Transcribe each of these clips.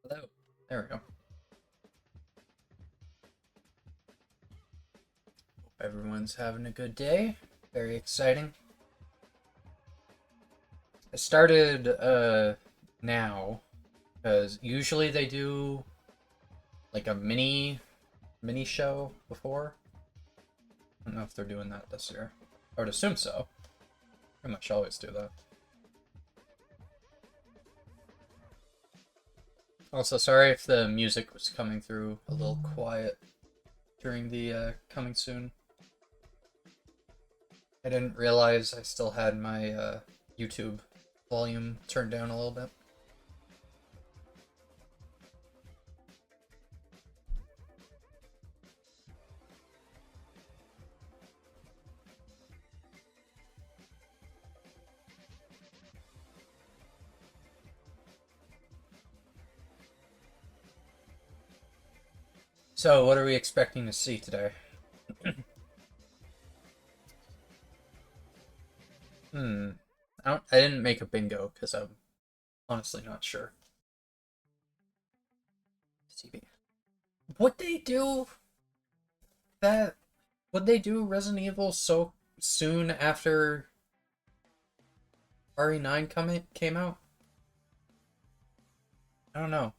Without. There we go. Hope everyone's having a good day. Very exciting. I started now because usually they do like a mini show before. I don't know if they're doing that this year. I would assume so. Pretty much always do that. Also, sorry if the music was coming through a little quiet during the coming soon. I didn't realize I still had my YouTube volume turned down a little bit. So, what are we expecting to see today? I didn't make a bingo because I'm honestly not sure. CB. Would they do that? Would they do Resident Evil so soon after RE9 came out? I don't know.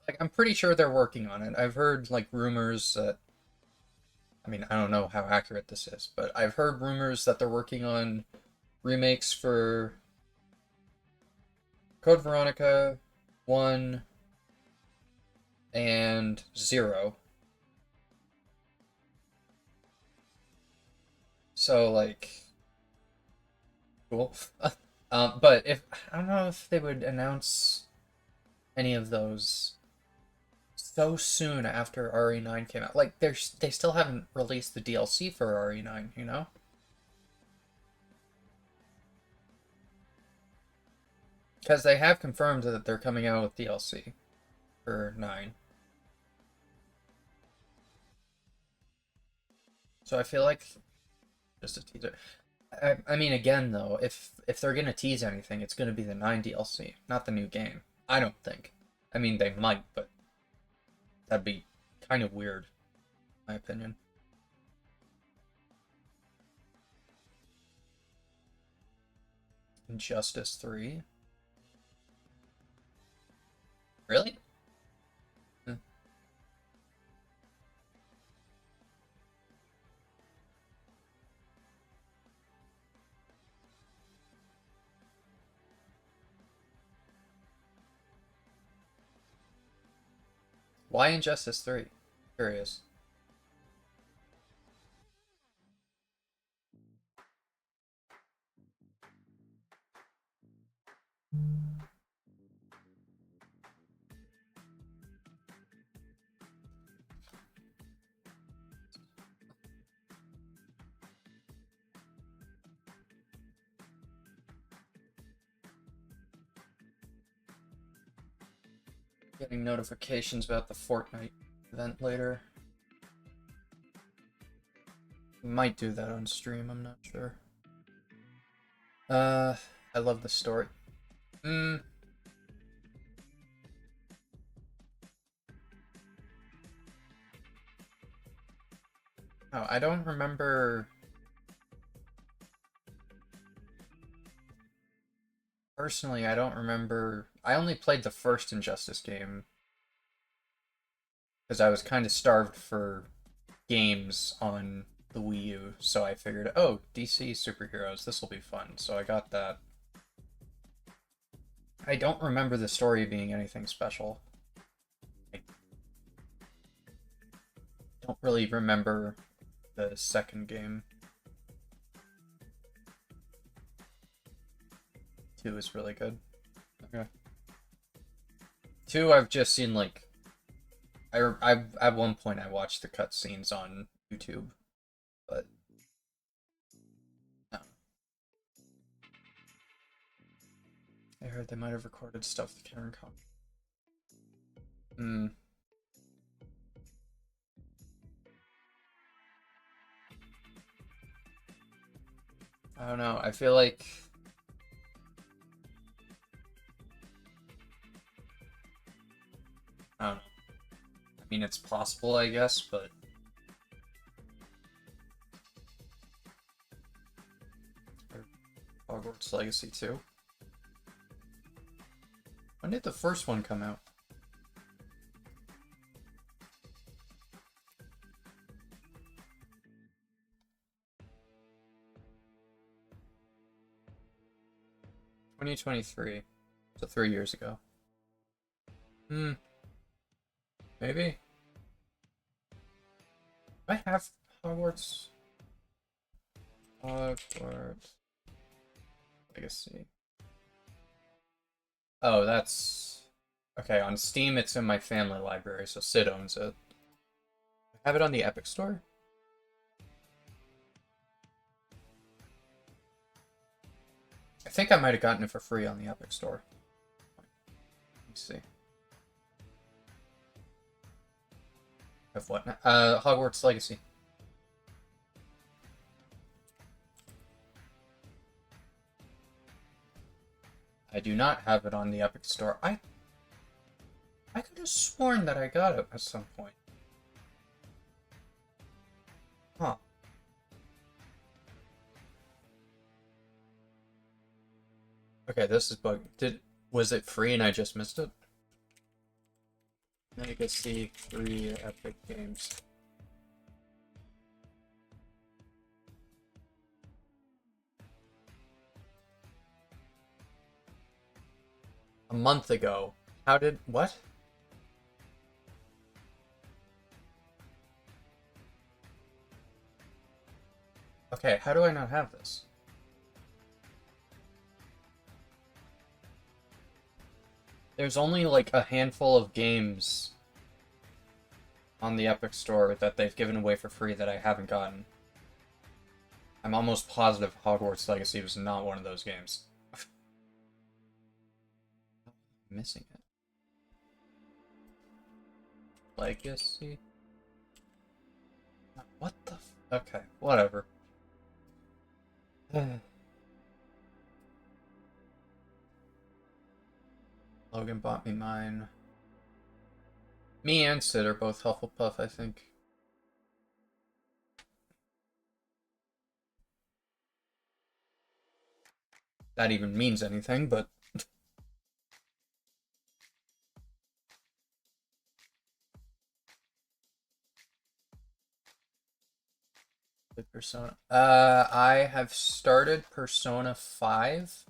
Like, I'm pretty sure they're working on it. I've heard like rumors that, I mean, I don't know how accurate this is, but I've heard rumors that they're working on remakes for Code Veronica 1 and 0. So, like, cool. But if I don't know if they would announce any of those so soon after RE9 came out. Like, they still haven't released the DLC for RE9, you know? Because they have confirmed that they're coming out with DLC for 9. So I feel like just a teaser. I mean, again, though, if they're gonna tease anything, it's gonna be the 9 DLC, not the new game. I don't think. I mean, they might, but that'd be kind of weird, in my opinion. Injustice 3? Really? Hmm. Why Injustice 3? Curious. Getting notifications about the Fortnite event later. Might do that on stream, I'm not sure. I love the story. Oh, I don't remember. Personally, I don't remember. I only played the first Injustice game because I was kind of starved for games on the Wii U, so I figured, oh, DC superheroes, this will be fun. So I got that. I don't remember the story being anything special. I don't really remember the second game. 2 is really good. Okay. 2, I've just seen like I at one point I watched the cutscenes on YouTube, but no. I heard they might have recorded stuff with Karen Con. I don't know. I feel like mean, it's possible, I guess, but... Hogwarts Legacy 2. When did the first one come out? $2023. So 3 years ago. Maybe? I have Hogwarts. Hogwarts Legacy. Oh, that's... Okay, on Steam it's in my family library, so Sid owns it. I have it on the Epic Store? I think I might have gotten it for free on the Epic Store. Let me see. Of what now? Hogwarts Legacy. I do not have it on the Epic Store. I could have sworn that I got it at some point. Huh. Okay, this is bug. Was it free and I just missed it? Legacy 3 Epic Games. A month ago. How did... What? Okay, how do I not have this? There's only like a handful of games on the Epic Store that they've given away for free that I haven't gotten. I'm almost positive Hogwarts Legacy was not one of those games. I'm missing it. Legacy? What the f... Okay, whatever. Logan bought me mine. Me and Sid are both Hufflepuff, I think. That even means anything, but... Persona. I have started Persona 5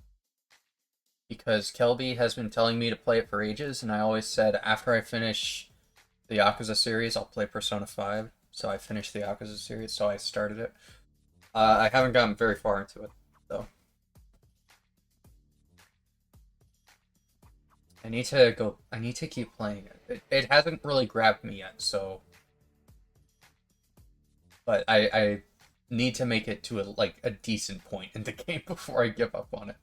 because Kelby has been telling me to play it for ages, and I always said after I finish the Yakuza series, I'll play Persona 5. So I finished the Yakuza series, so I started it. I haven't gotten very far into it, though. I need to keep playing it. It hasn't really grabbed me yet, so... But I need to make it to a decent point in the game before I give up on it.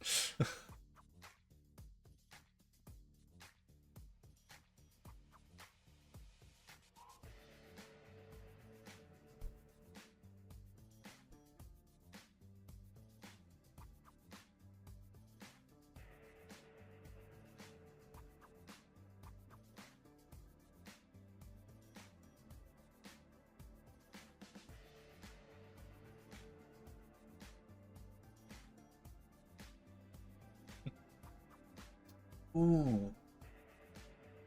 Ooh.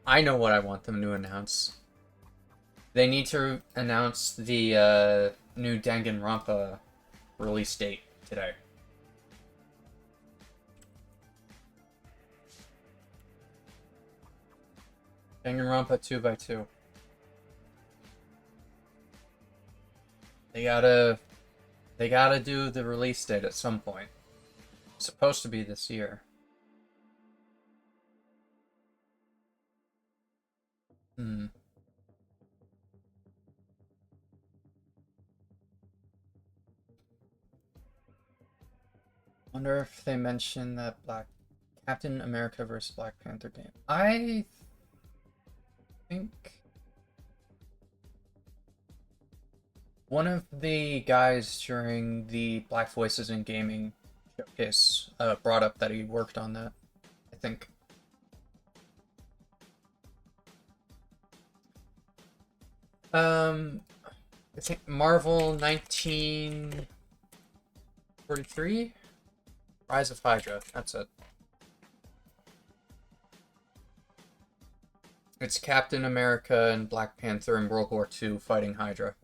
I know what I want them to announce. They need to announce the new Danganronpa release date today. Danganronpa 2x2. They gotta do the release date at some point. It's supposed to be this year. Wonder if they mention that Captain America vs. Black Panther game. I think one of the guys during the Black Voices in Gaming showcase brought up that he worked on that, I think. I think Marvel 1943? Rise of Hydra, that's it. It's Captain America and Black Panther in World War II fighting Hydra.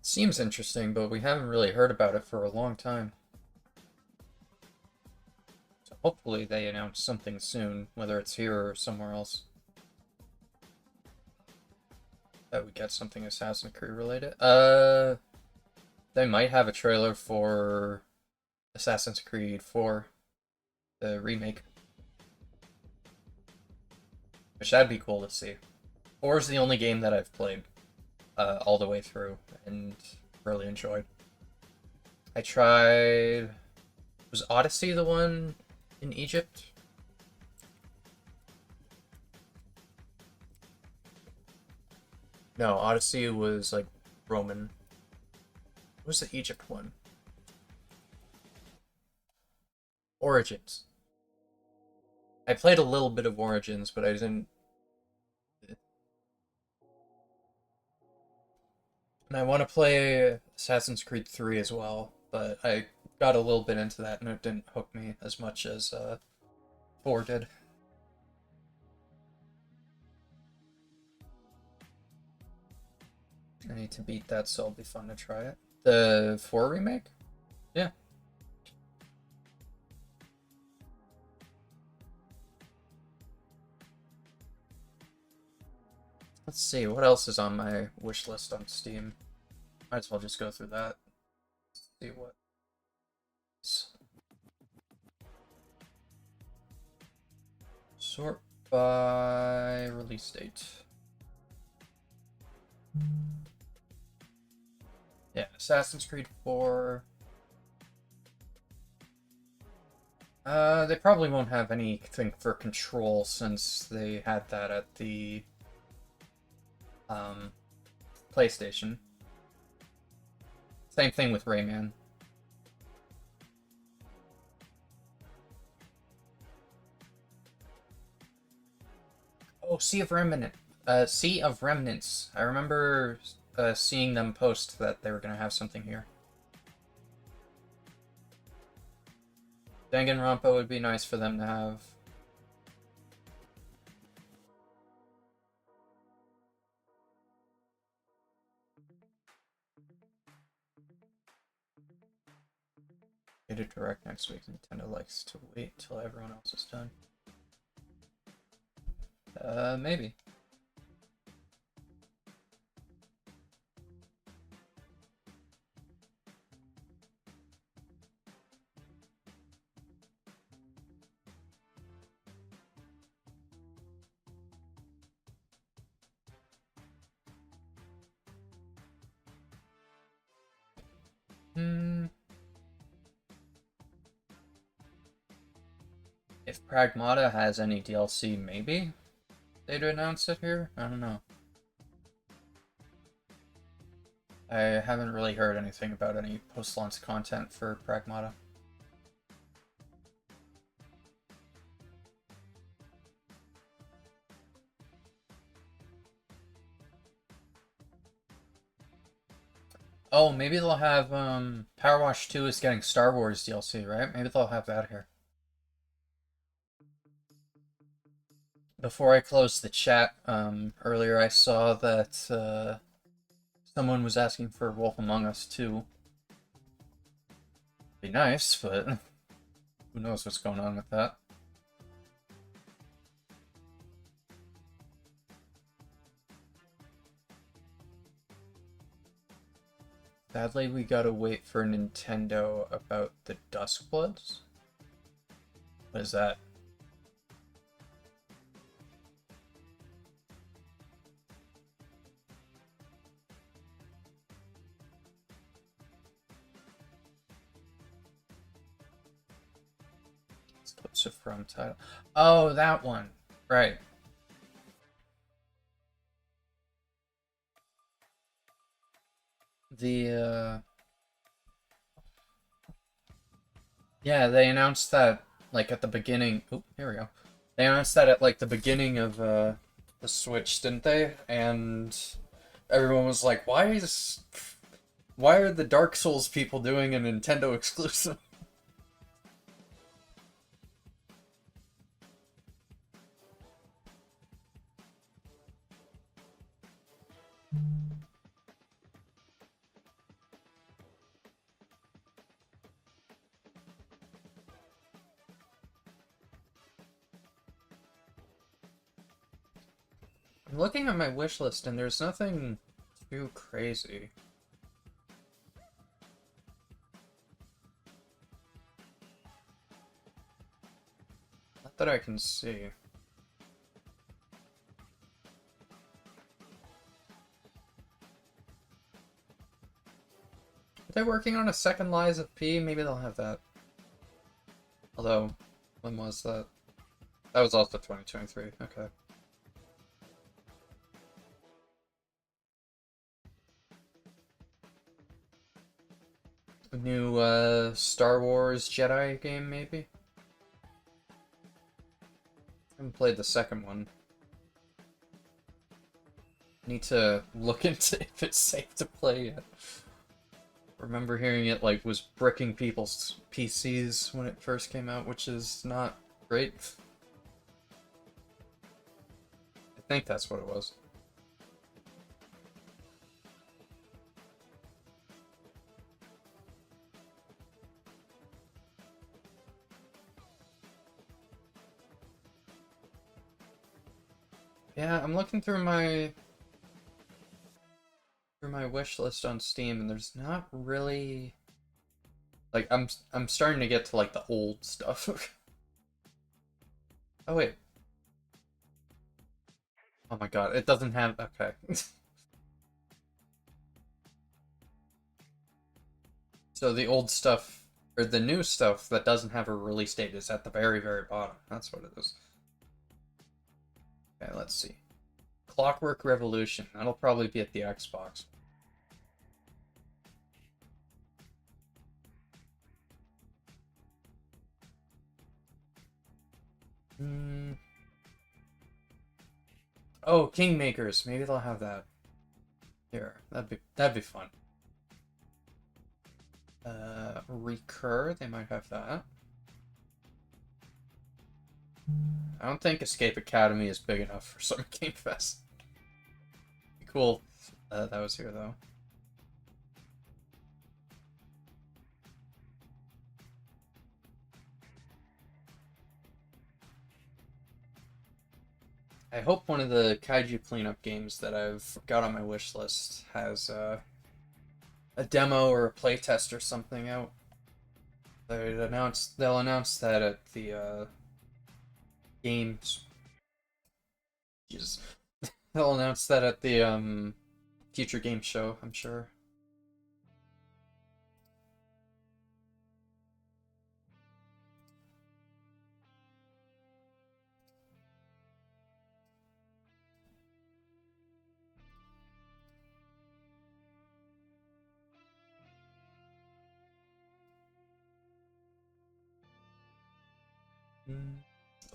Seems interesting, but we haven't really heard about it for a long time. So hopefully they announce something soon, whether it's here or somewhere else. That we get something Assassin's Creed related. They might have a trailer for Assassin's Creed 4, the remake. Which that'd be cool to see. 4 is the only game that I've played all the way through and really enjoyed. I tried... Was Odyssey the one in Egypt? No, Odyssey was like Roman. What was the Egypt one? Origins. I played a little bit of Origins, but I didn't... And I want to play Assassin's Creed 3 as well, but I got a little bit into that and it didn't hook me as much as 4 did. I need to beat that, so it'll be fun to try it. The 4 remake? Yeah. Let's see, what else is on my wish list on Steam? Might as well just go through that. See what. Sort by release date. Yeah, Assassin's Creed 4. They probably won't have anything for Control since they had that at the PlayStation. Same thing with Rayman. Oh, Sea of Remnants. I remember seeing them post that they were gonna have something here. Danganronpa would be nice for them to have. Get a direct next week. Nintendo likes to wait till everyone else is done. Maybe. If Pragmata has any DLC, maybe they'd announce it here? I don't know. I haven't really heard anything about any post-launch content for Pragmata. Oh, maybe they'll have, Power Wash 2 is getting Star Wars DLC, right? Maybe they'll have that here. Before I closed the chat, earlier I saw that, someone was asking for Wolf Among Us 2. Be nice, but who knows what's going on with that. Sadly, we gotta wait for Nintendo about the Duskbloods. What is that? Exclusive from title. Oh, that one. Right. The yeah, they announced that like at the beginning. Oh, here we go. They announced that at like the beginning of the Switch, didn't they? And everyone was like, why are the Dark Souls people doing a Nintendo exclusive?" I'm looking at my wish list and there's nothing too crazy. Not that I can see. Are they working on a second Lies of P? Maybe they'll have that. Although, when was that? That was also 2023. Okay. A new Star Wars Jedi game, maybe? I haven't played the second one. Need to look into if it's safe to play yet. Remember hearing it like was bricking people's PCs when it first came out, which is not great. I think that's what it was. Yeah, I'm looking through my wish list on Steam, and there's not really like I'm starting to get to like the old stuff. Oh wait. Oh my god, it doesn't have okay. So the old stuff or the new stuff that doesn't have a release date is at the very, very bottom. That's what it is. Okay, let's see. Clockwork Revolution. That'll probably be at the Xbox. Hmm. Oh, Kingmakers. Maybe they'll have that. Here, that'd be fun. Recur. They might have that. I don't think Escape Academy is big enough for Summer Game Fest. Cool. That was here though. I hope one of the kaiju cleanup games that I've got on my wish list has a demo or a playtest or something out. They'll announce that at the games. Jesus. They'll announce that at the future game show, I'm sure.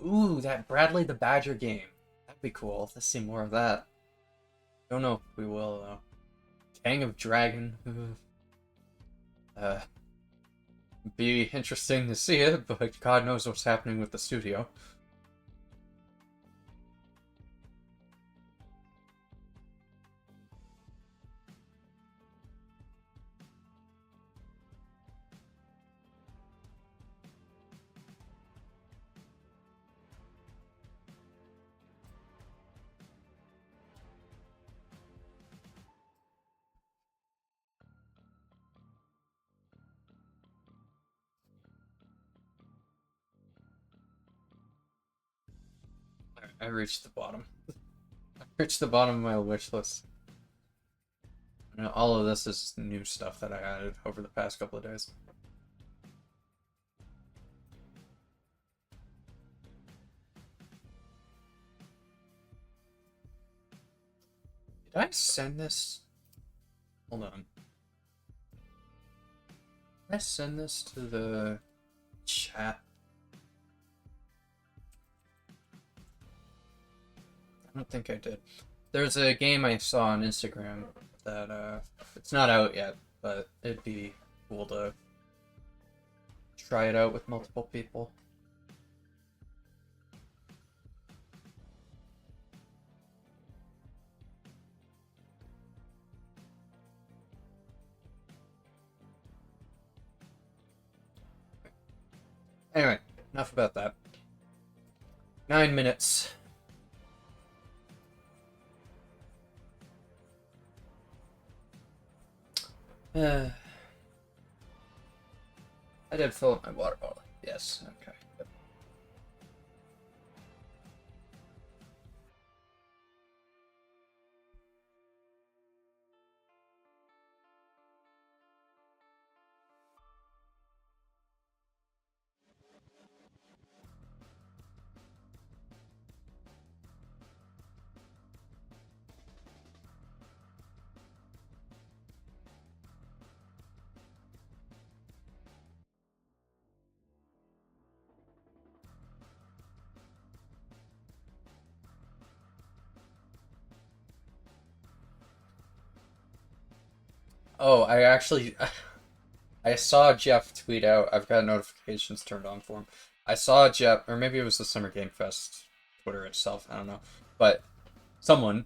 Ooh, that Bradley the Badger game. That'd be cool. Let's see more of that. Don't know if we will though. King of Dragon. Be interesting to see it, but God knows what's happening with the studio. I reached the bottom. I reached the bottom of my wish list. You know, all of this is new stuff that I added over the past couple of days. Did I send this? Hold on. Did I send this to the chat? I don't think I did. There's a game I saw on Instagram that it's not out yet, but it'd be cool to try it out with multiple people. Anyway, enough about that. 9 minutes. I did fill up my water bottle. Yes, okay. Yep. Oh, I actually I saw Jeff tweet out. I've got notifications turned on for him. I saw Jeff, or maybe it was the Summer Game Fest Twitter itself. I don't know, but someone,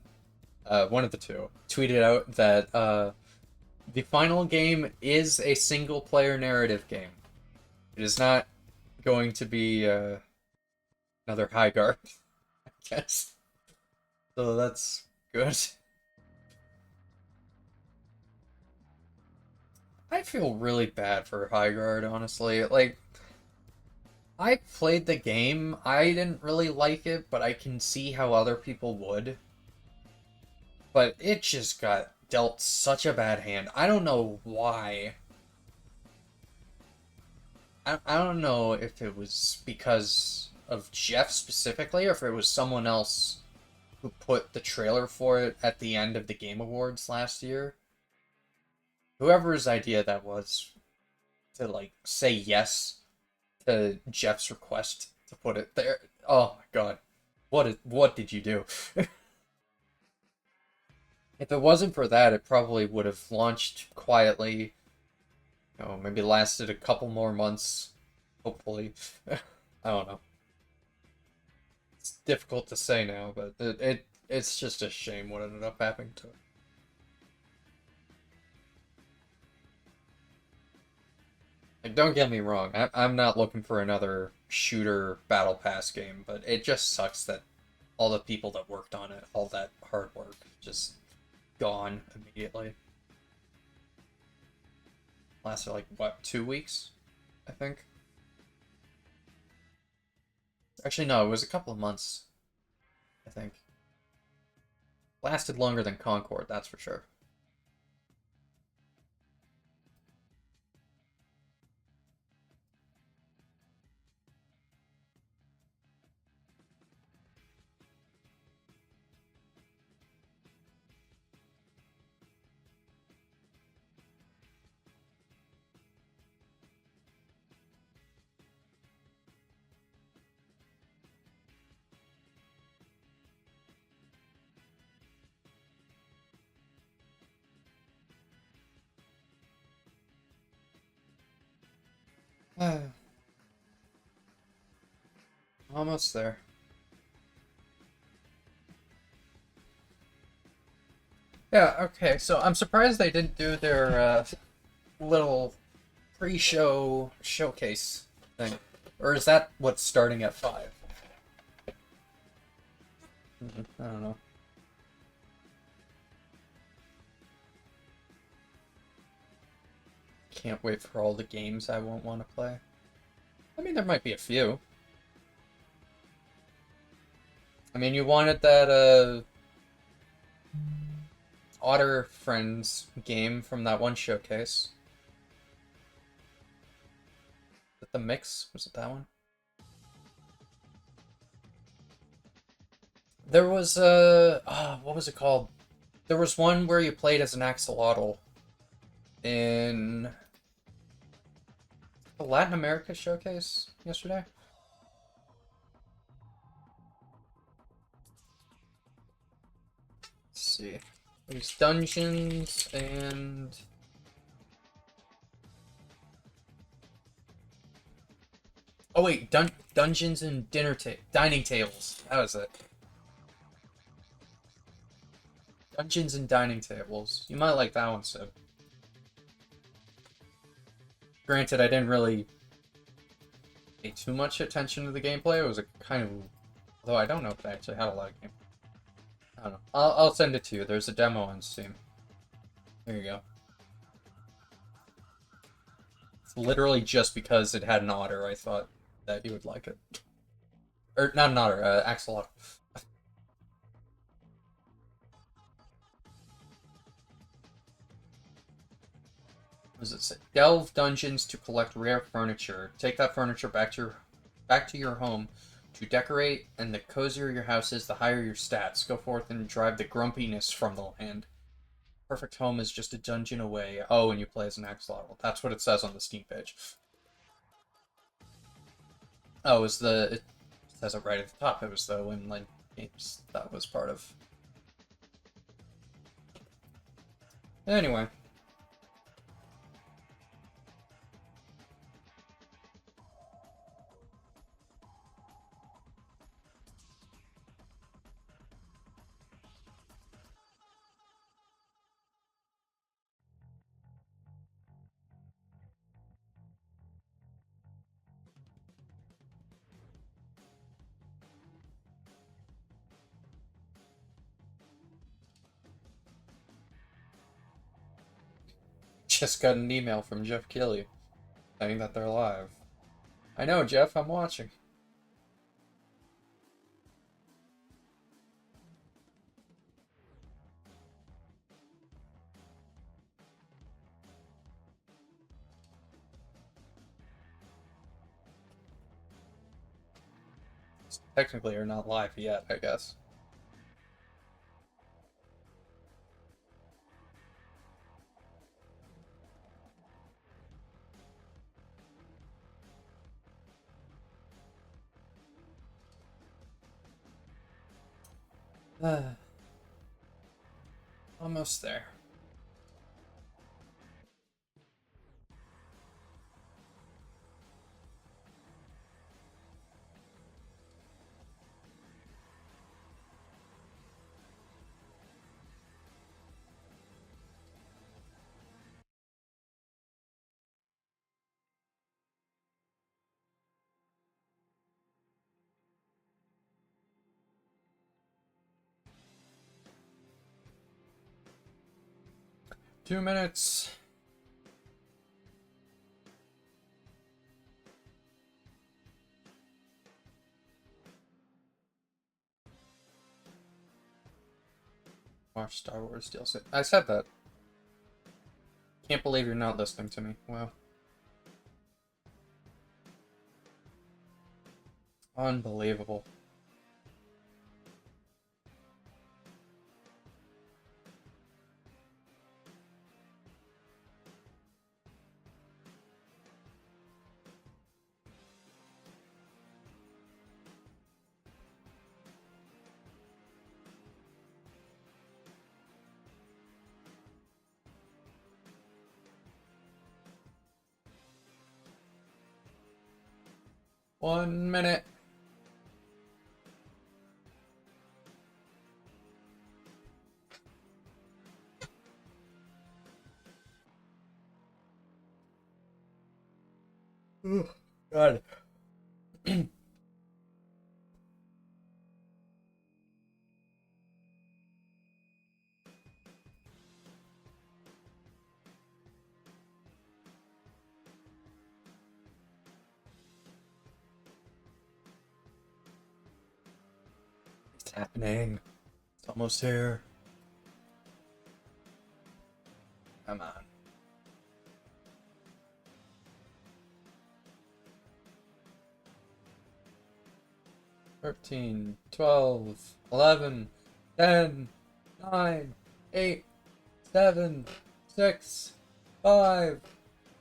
one of the two, tweeted out that the final game is a single player narrative game. It is not going to be another high guard, I guess. So that's good. I feel really bad for high guard, honestly. Like, I played the game. I didn't really like it, but I can see how other people would. But it just got dealt such a bad hand. I don't know why. I don't know if it was because of Jeff specifically, or if it was someone else who put the trailer for it at the end of the Game Awards last year. Whoever's idea that was to, like, say yes to Jeff's request to put it there. Oh my god. What did you do? If it wasn't for that, it probably would have launched quietly. Maybe lasted a couple more months, hopefully. I don't know. It's difficult to say now, but it's just a shame what ended up happening to it. Like, don't get me wrong, I'm not looking for another shooter battle pass game, but it just sucks that all the people that worked on it, all that hard work, just gone immediately. Lasted like, what, 2 weeks? I think. Actually, no, it was a couple of months, I think. Lasted longer than Concord, that's for sure. Almost there. Yeah, okay, so I'm surprised they didn't do their little pre-show showcase thing. Or is that what's starting at 5? I don't know. Can't wait for all the games I won't want to play. I mean, there might be a few. I mean, you wanted that, Otter Friends game from that one showcase. Was it the mix? Was it that one? There was what was it called? There was one where you played as an axolotl in the Latin America showcase yesterday. Let's see. There's dungeons and... Oh wait, dungeons and dining tables. That was it. Dungeons and dining tables. You might like that one, Sid. Granted, I didn't really pay too much attention to the gameplay. It was a kind of... Although I don't know if they actually had a lot of gameplay. I don't know. I'll send it to you. There's a demo on Steam. There you go. It's literally just because it had an otter, I thought that you would like it. Or, not an otter, axolotl. What does it say? Delve dungeons to collect rare furniture. Take that furniture back to your home to decorate, and the cozier your house is, the higher your stats. Go forth and drive the grumpiness from the land. Perfect home is just a dungeon away. Oh, and you play as an axolotl. That's what it says on the Steam page. Oh, it says it right at the top. It was the Winland Games that was part of. Anyway. Just got an email from Jeff Keighley saying that they're live. I know, Jeff, I'm watching. Technically, are not live yet, I guess. Almost there. Two minutes. Watch Star Wars DLC. I said that. Can't believe you're not listening to me. Wow. Unbelievable. One minute. Oh, God. It's happening. It's almost here. Come on. 13, 12, 11, 10, 9, 8, 7, 6, 5,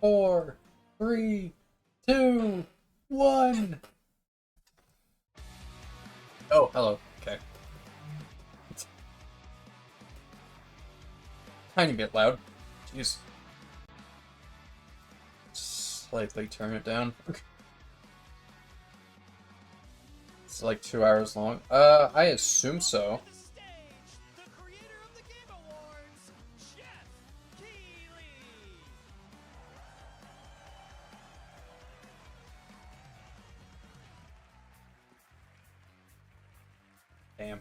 4, 3, 2, 1. Oh, hello. Okay. Tiny bit loud. Jeez. Slightly turn it down. It's like 2 hours long. I assume so. Damn.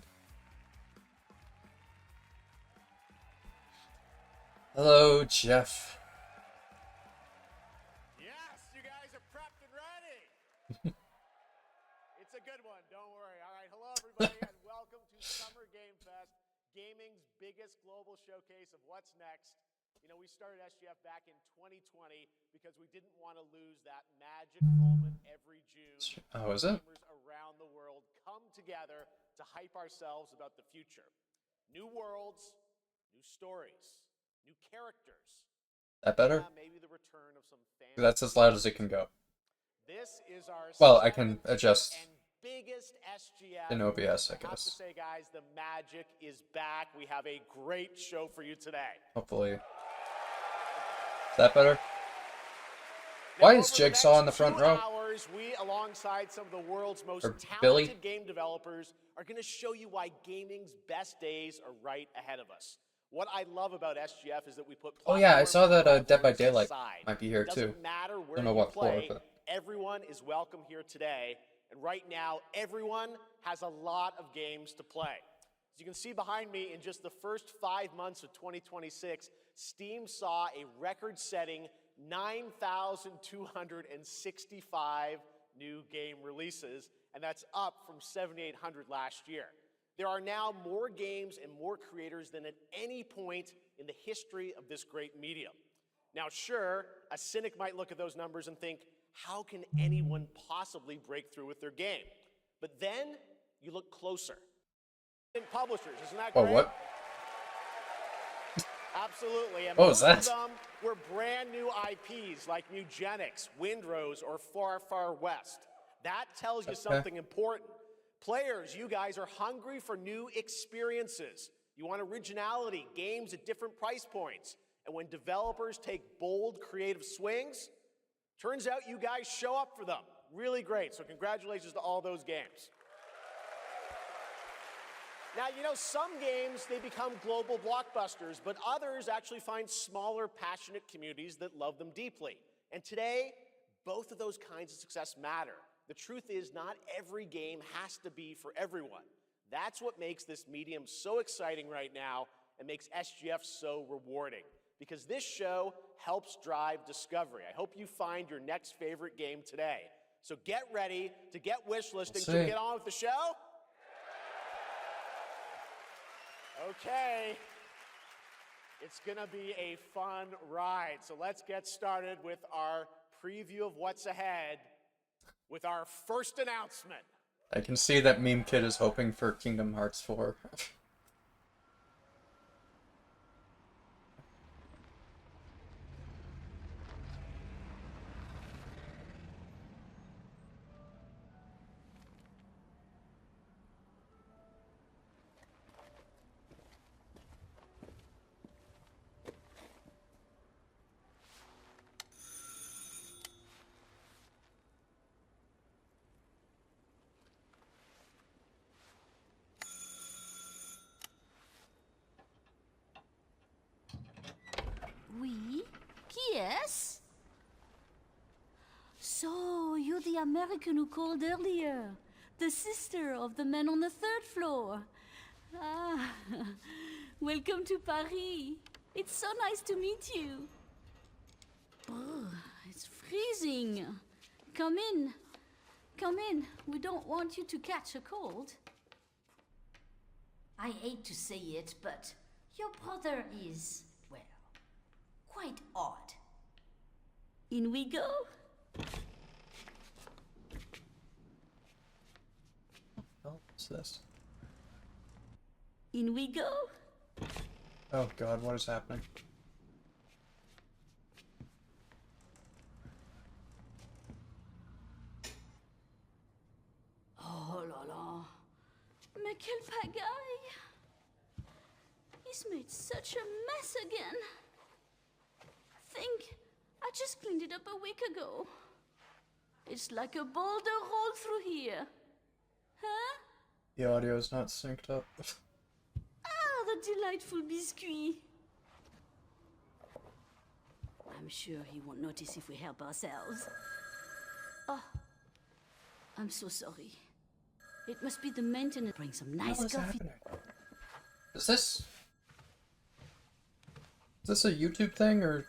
Hello, Jeff. Yes, you guys are prepped and ready. It's a good one, don't worry. All right, hello everybody and welcome to Summer Game Fest, gaming's biggest global showcase of what's next. You know, we started SGF back in 2020 because we didn't want to lose that magic moment every June. Oh, is it? Gamers around the world come together to hype ourselves about the future. New worlds, new stories, new characters. That better? Maybe the return of some fans. That's as loud as it can go. This is our Well, I can adjust and biggest SGF. in OBS, I I have to guess. say, guys, the magic is back. We have a great show for you today. Hopefully. Is that better? Why is Jigsaw in the front row? Hours, we, alongside some of the world's most Or talented Billy? game developers, are going to show you why gaming's best days are right ahead of us. What I love about SGF is that we put. Oh yeah, I saw that Dead by Daylight aside. might be here too. Doesn't matter where Don't know you what play, floor, but everyone is welcome here today. And right now, everyone has a lot of games to play. As you can see behind me, in just the first 5 months of 2026, Steam saw a record-setting 9,265 new game releases, and that's up from 7,800 last year. There are now more games and more creators than at any point in the history of this great medium. Now, sure, a cynic might look at those numbers and think, how can anyone possibly break through with their game? But then you look closer. Publishers, isn't that great? oh, what? Absolutely. And What was most that? of them were brand new IPs like Mugenics, Windrose, or Far Far West. That tells you something important. Players, you guys are hungry for new experiences. You want originality, games at different price points. And when developers take bold, creative swings, turns out you guys show up for them. Really great. So congratulations to all those games. Now, you know, some games, they become global blockbusters, but others actually find smaller, passionate communities that love them deeply. And today, both of those kinds of success matter. The truth is, not every game has to be for everyone. That's what makes this medium so exciting right now and makes SGF so rewarding. Because this show helps drive discovery. I hope you find your next favorite game today. So get ready to get wishlisting. Should we get on with the show? Okay. It's gonna be a fun ride. So let's get started with our preview of what's ahead with our first announcement. I can see that Meme Kid is hoping for Kingdom Hearts 4. Oui? Yes? So, you're the American who called earlier. The sister of the man on the third floor. Ah, welcome to Paris. It's so nice to meet you. Brr, it's freezing. Come in. Come in. We don't want you to catch a cold. I hate to say it, but your brother is, well, quite odd. In we go. What is this? In we go. Oh god, what is happening? Oh la la. Mais quelle pagaille! He's made such a mess again. Think, I just cleaned it up a week ago. It's like a boulder rolled through here. Huh? The audio's not synced up. Ah, the delightful biscuit. I'm sure he won't notice if we help ourselves. Oh, I'm so sorry. It must be the maintenance. Bring some nice What is coffee. happening? Is this a YouTube thing or?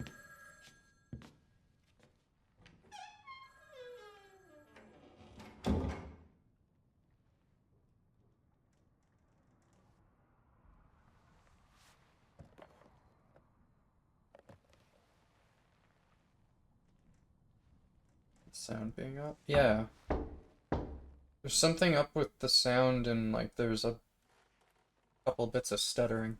Sound being up? Yeah. There's something up with the sound and like there's a couple bits of stuttering.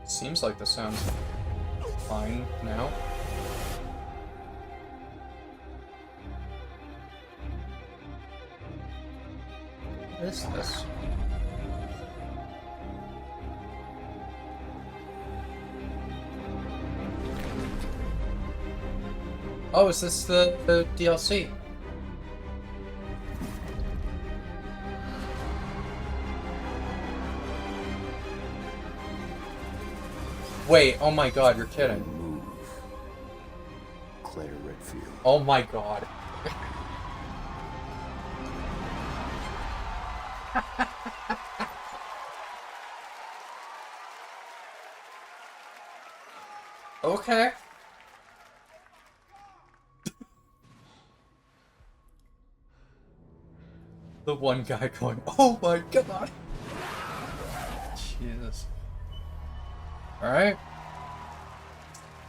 Seems like the sound's fine now. What is this? Oh, is this the DLC? Wait, oh my god, you're kidding. Move. Claire Redfield. Oh my god. Okay. The one guy going, oh my god. Jesus. Alright.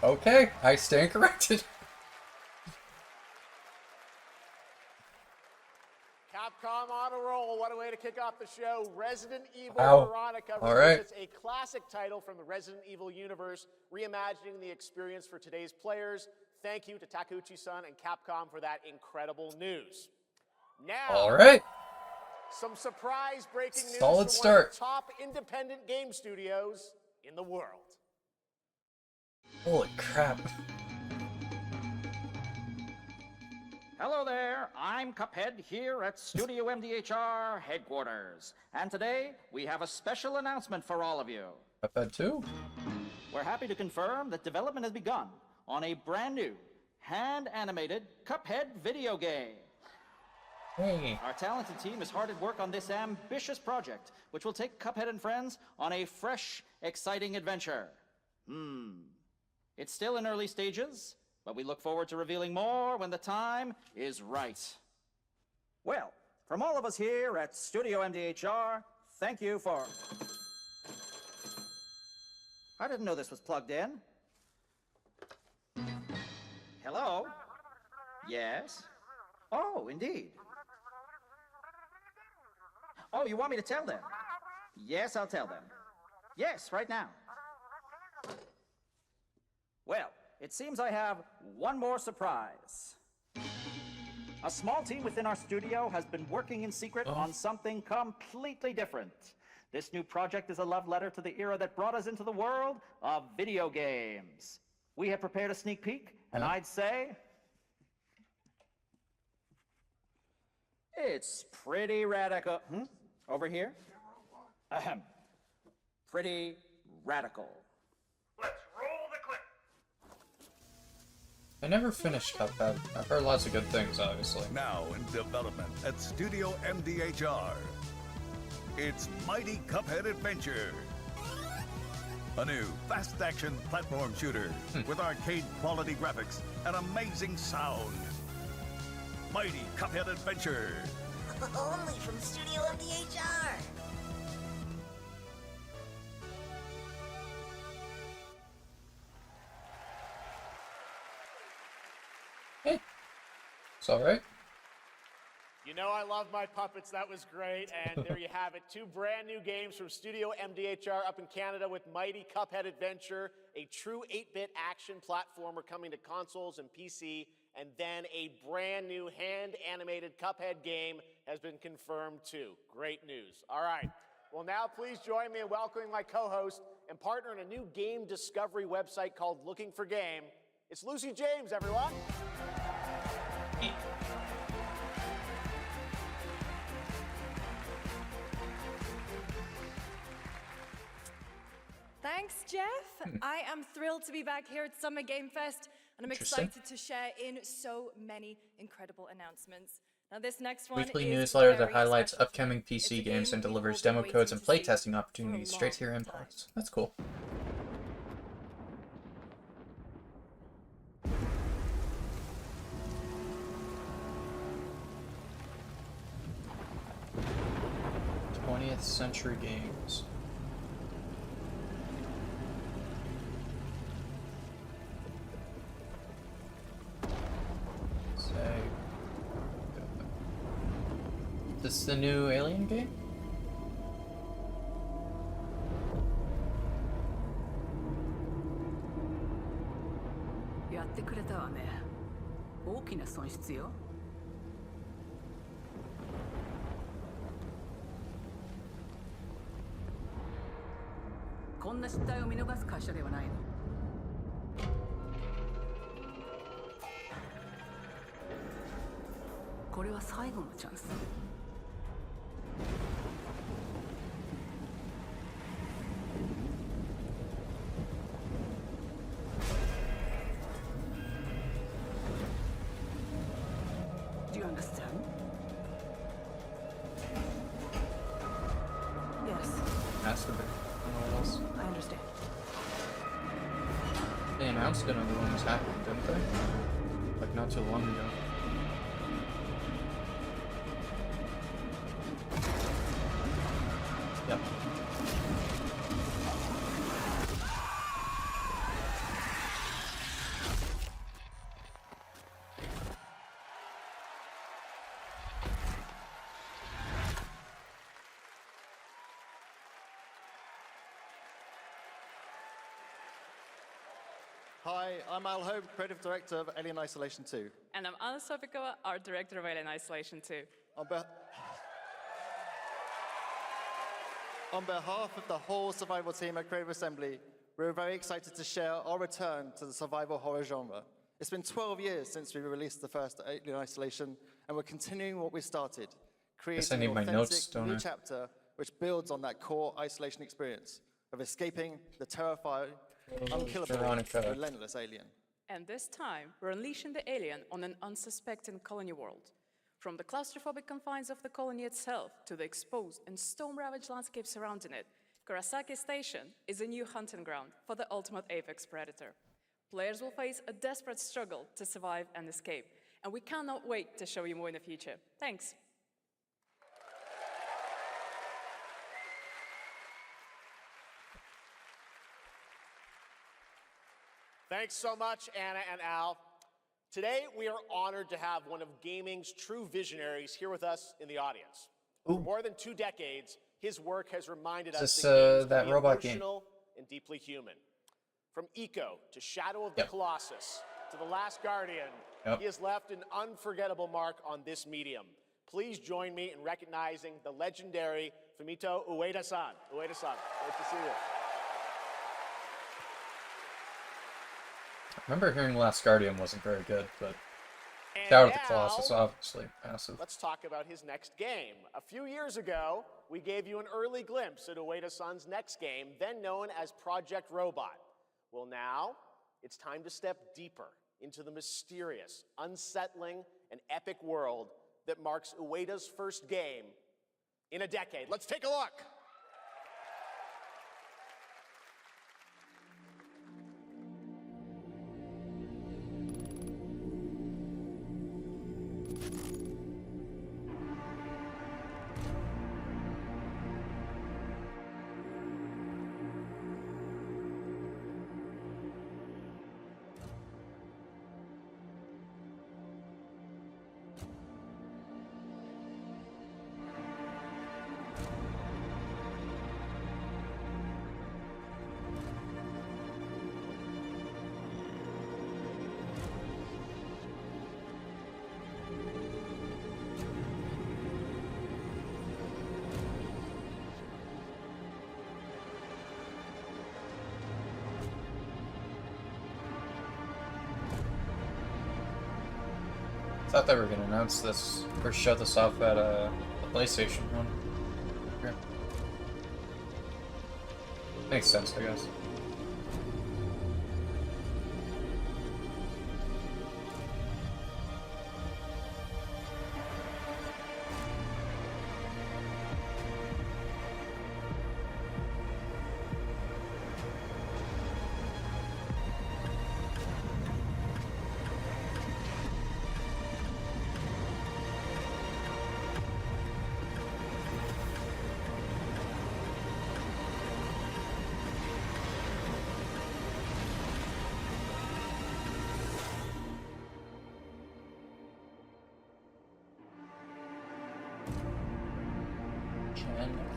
Okay, I stand corrected. Capcom on a roll. What a way to kick off the show. Resident Evil Wow. Veronica All right. revisits a classic title from the Resident Evil universe, reimagining the experience for today's players. Thank you to Takeuchi-san and Capcom for that incredible news. Now, Alright. some surprise breaking news Solid from one start. of the top independent game studios in the world. Holy crap. Hello there, I'm Cuphead here at Studio MDHR headquarters. And today, we have a special announcement for all of you. Cuphead 2? We're happy to confirm that development has begun on a brand new, hand-animated Cuphead video game. Hey. Our talented team is hard at work on this ambitious project, which will take Cuphead and friends on a fresh, exciting adventure. It's still in early stages, but we look forward to revealing more when the time is right. Well, from all of us here at Studio MDHR, thank you for... I didn't know this was plugged in. Hello? Yes? Oh, indeed. Oh, you want me to tell them? Yes, I'll tell them. Yes, right now. Well, it seems I have one more surprise. A small team within our studio has been working in secret on something completely different. This new project is a love letter to the era that brought us into the world of video games. We have prepared a sneak peek, and I'd say... it's pretty radical. Over here? Ahem. Pretty radical. Let's roll the clip. I never finished Cuphead. I've heard lots of good things, obviously. Now in development at Studio MDHR. It's Mighty Cuphead Adventure. A new fast-action platform shooter with arcade-quality graphics and amazing sound. Mighty Cuphead Adventure. Only from Studio MDHR. It's alright. You know I love my puppets. That was great. And there you have it. 2 brand new games from Studio MDHR up in Canada with Mighty Cuphead Adventure, a true 8-bit action platformer coming to consoles and PC, and then a brand new hand-animated Cuphead game has been confirmed too. Great news. All right. Well, now please join me in welcoming my co-host and partner in a new game discovery website called Looking for Game. It's Lucy James, everyone. Thanks, Jeff. I am thrilled to be back here at Summer Game Fest, and I'm Interesting. excited to share in so many incredible announcements. Now, this next one Weekly is newsletter that very highlights special. upcoming It's a PC games and game we've delivers all been demo codes and waiting to see playtesting opportunities for a straight to your long inbox. That's cool. '20th Century Games. Say, this the new Alien game? Do you understand? Yes, Has to be. I don't know what else. I understand. They announced another one was happening, didn't they? Like not too long ago. Yep. Hi, I'm Al Hope, Creative Director of Alien Isolation 2. And I'm Anna Sofikova, Art Director of Alien Isolation 2. On behalf of the whole survival team at Creative Assembly, we're very excited to share our return to the survival horror genre. It's been 12 years since we released the first Alien Isolation, and we're continuing what we started, creating need an my notes, authentic don't new I? chapter which builds on that core isolation experience of escaping the terrifying, unkillable, Veronica. relentless alien. And this time, we're unleashing the alien on an unsuspecting colony world. From the claustrophobic confines of the colony itself to the exposed and storm-ravaged landscape surrounding it, Kurosaki Station is a new hunting ground for the ultimate apex predator. Players will face a desperate struggle to survive and escape, and we cannot wait to show you more in the future. Thanks. Thanks so much, Anna and Al. Today, we are honored to have one of gaming's true visionaries here with us in the audience. For more than 2 decades, his work has reminded us this, that games that can be robot game? emotional and deeply human. From Eco to Shadow of the Colossus to The Last Guardian, he has left an unforgettable mark on this medium. Please join me in recognizing the legendary Fumito Ueda-san. Ueda-san, great to see you. I remember hearing Last Guardian wasn't very good, but And Shadow of the now, Colossus, obviously massive. let's talk about his next game. A few years ago, we gave you an early glimpse at Ueda-san's next game, then known as Project Robot. Well, now, it's time to step deeper into the mysterious, unsettling, and epic world that marks Ueda's first game in a decade. Let's take a look. thought they were gonna announce this or show this off at the PlayStation one. Here. Makes sense, I guess.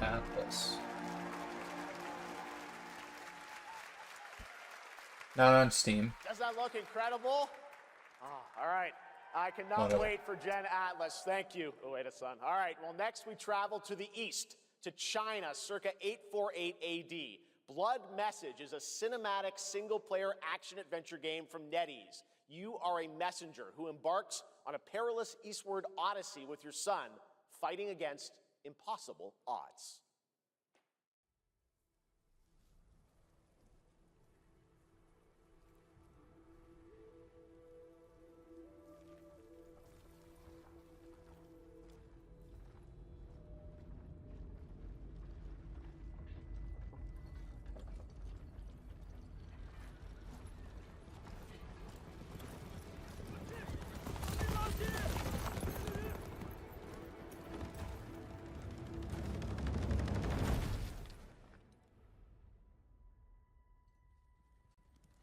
Atlas. Not on Steam. Does that look incredible? Oh, all right. I cannot Whatever. wait for Gen Atlas. Thank you, Ueda-san. All right, well, next we travel to the east, to China, circa 848 AD. Blood Message is a cinematic single-player action-adventure game from NetEase. You are a messenger who embarks on a perilous eastward odyssey with your son, fighting against impossible odds.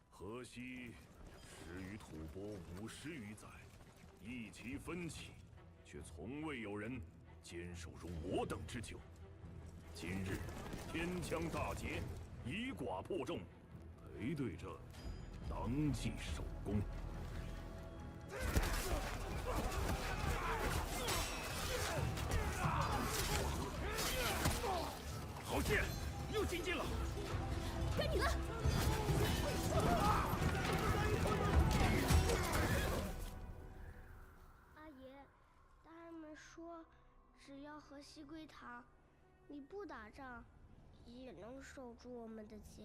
河西始于吐蕃50余载，一齐奋起，却从未有人坚守如我等之久。今日天枪大捷，以寡破众，陪对着当即首功。好剑，又进进了。该你了。阿爷，大人们说，只要河西归唐，你不打仗，也能守住我们的家。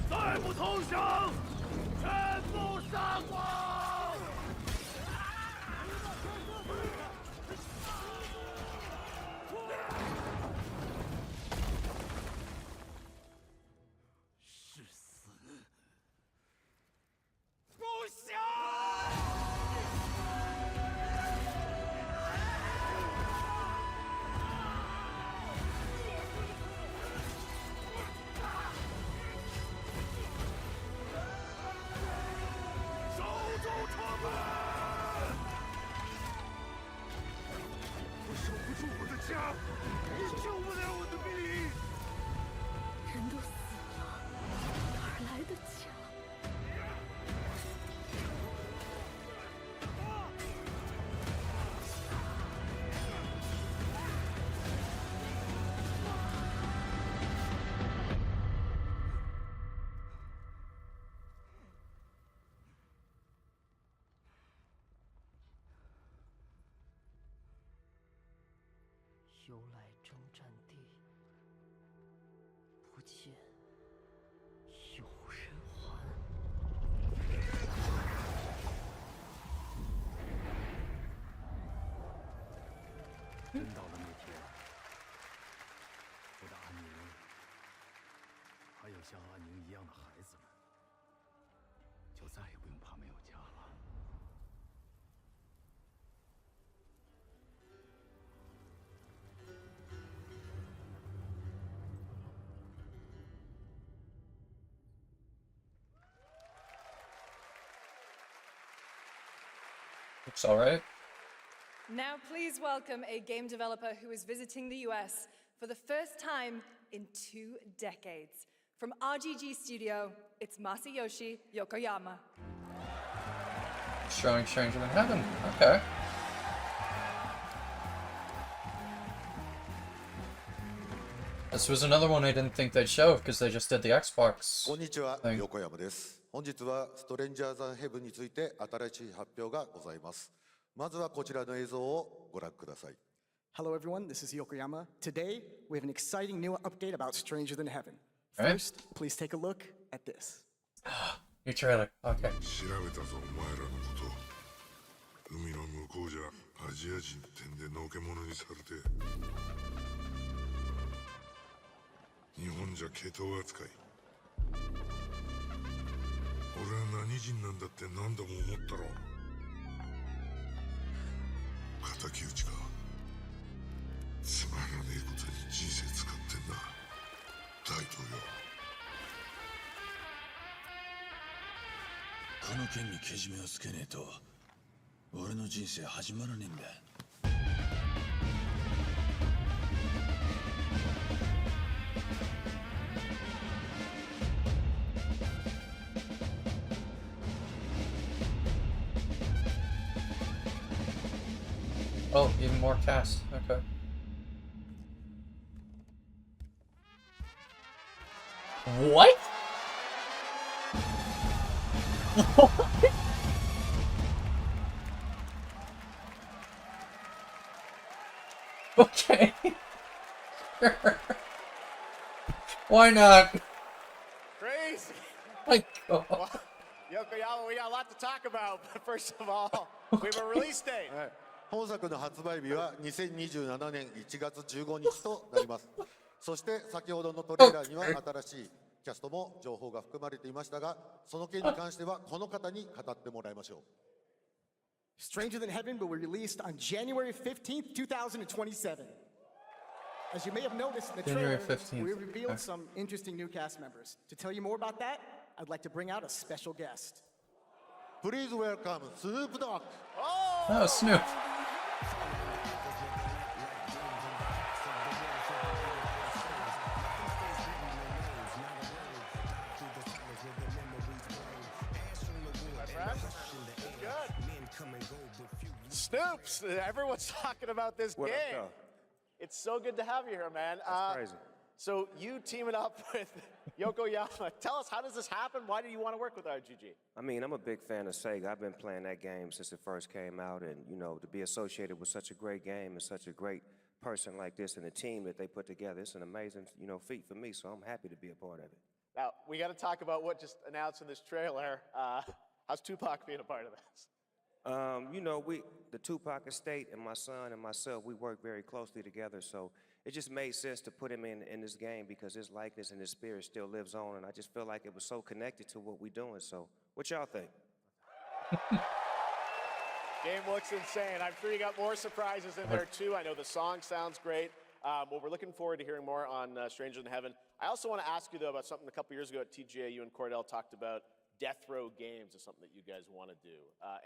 再不投降，全部杀光！是死不降！守住城门！我守不住我的家，你救不了我的命。人都死了，哪来的家？由来征战地，不见有人还。真到了那天，我的安宁，还有像安宁一样的孩子们，就再也不用怕没有家了。Looks alright. Now please welcome a game developer who is visiting the US for the first time in 2 decades. From RGG Studio, it's Masayoshi Yokoyama. Showing Stranger Than Heaven. Okay. This was another one I didn't think they'd show because they just did the Xbox こんにちは、 thing. 横山です。本日はストレンジャーズ・ヘブンについて新しい発表がございます。まずはこちらの映像をご覧ください。Hello, everyone. This is Yokoyama. Today, we have an exciting new update about Stranger Than Heaven. Alright. First, please take a look at this. New trailer. Okay. 調べたぞお前らのこと。海の向こうじゃアジア人ってんでのけ者にされて。日本じゃ毛頭扱い。俺は何人なんだって何度も思ったろ。敵討ちか。つまらねえことに人生使ってんな。大統領。この件にけじめをつけねえと俺の人生始まらねえんだ。Oh, even more cast. Okay. What? Okay. Why not? Crazy. My God. Well, Yokoyama, we got a lot to talk about, but first of all, we have a release date. 本作の発売日は2027年1月15日となります。そして先ほどのトレーラーには新しいキャストも情報が含まれていましたが、その件に関してはこの方に語ってもらいましょう。Stranger Than Heaven will be released on January 15th, 2027. As you may have noticed in the January trailer, 15th. we revealed Okay. some interesting new cast members. To tell you more about that, I'd like to bring out a special guest. Please welcome Snoop Dogg. Oh, Snoop. Snoops, everyone's talking about this What up, game. though? It's so good to have you here, man. That's crazy. So you teaming up with Yokoyama. Tell us, how does this happen? Why do you want to work with RGG? I mean, I'm a big fan of Sega. I've been playing that game since it first came out, and you know, to be associated with such a great game and such a great person like this and the team that they put together, it's an amazing, feat for me. So I'm happy to be a part of it. Now, we got to talk about what just announced in this trailer. How's Tupac being a part of this? The Tupac estate and my son and myself, we work very closely together. So it just made sense to put him in this game because his likeness and his spirit still lives on, and I just feel like it was so connected to what we're doing. So what y'all think? Game looks insane. I'm sure you got more surprises in there too. I know the song sounds great. Well, we're looking forward to hearing more on Stranger Than Heaven. I also want to ask you, though, about something a couple years ago at TGA, you and Cordell talked about Death Row Games is something that you guys want to do.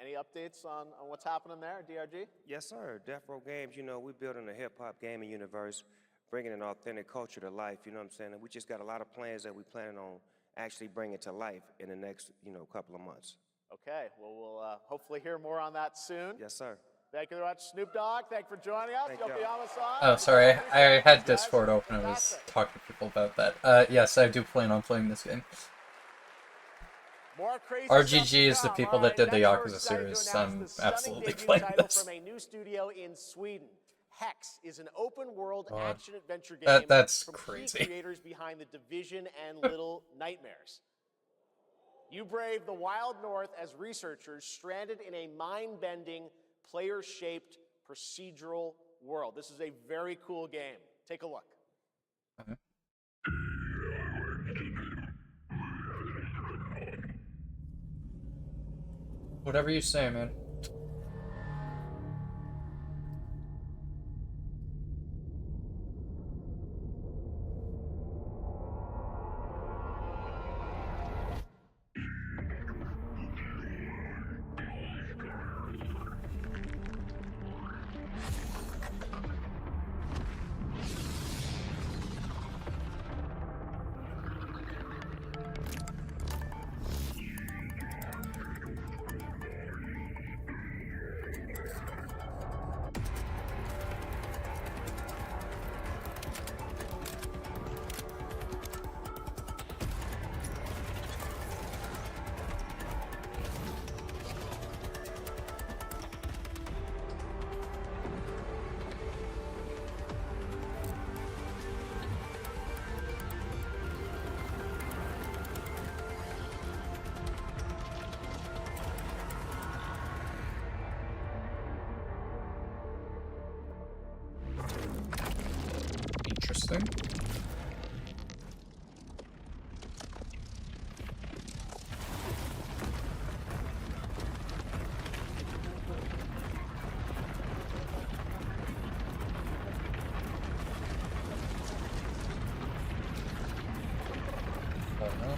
Any updates on what's happening there, DRG? Yes, sir. Death Row Games, we're building a hip-hop gaming universe, bringing an authentic culture to life, you know what I'm saying? And we just got a lot of plans that we're planning on actually bringing to life in the next, couple of months. Okay, well, we'll hopefully hear more on that soon. Yes, sir. Thank you very much, Snoop Dogg. Thank you for joining us. Thank you. Yokoyama-san. Oh, sorry. I had Discord open. I was talking to people about that. Yes, I do plan on playing this game. More crazy RGG is the stuff to people come. that did the Next, we're Yakuza excited to series. announce I'm the stunning absolutely debut playing title this. from a new studio in Sweden. Hex is an open-world God. action-adventure game That's from crazy. key creators behind The Division and Little Nightmares. You brave the wild north as researchers stranded in a mind-bending, player-shaped procedural world. This is a very cool game. Take a look. Whatever you say, man. interesting. Oh no.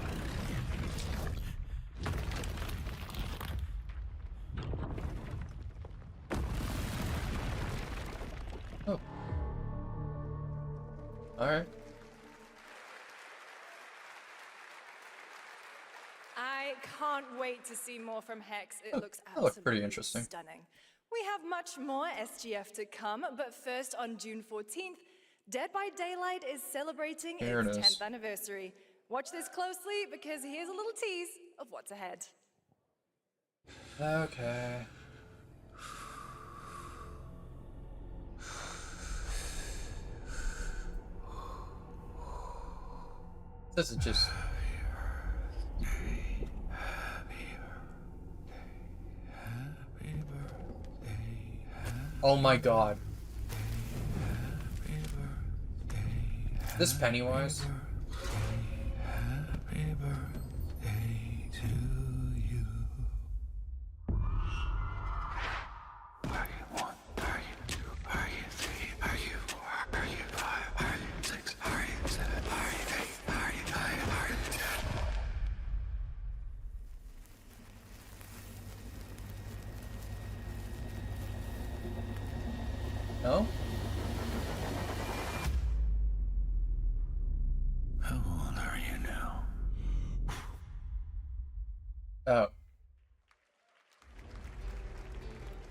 Oh. Alright. I can't wait to see more from Hex. It looks That looked pretty absolutely interesting. stunning. We have much more SGF to come, but first on June 14th, Dead by Daylight is celebrating Here its it is. 10th anniversary. Watch this closely because here's a little tease of what's ahead. Okay. This is just... Oh my god. This Pennywise? No? How old are you now? Oh.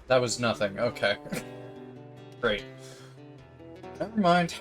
That was nothing. Okay. Great. Never mind.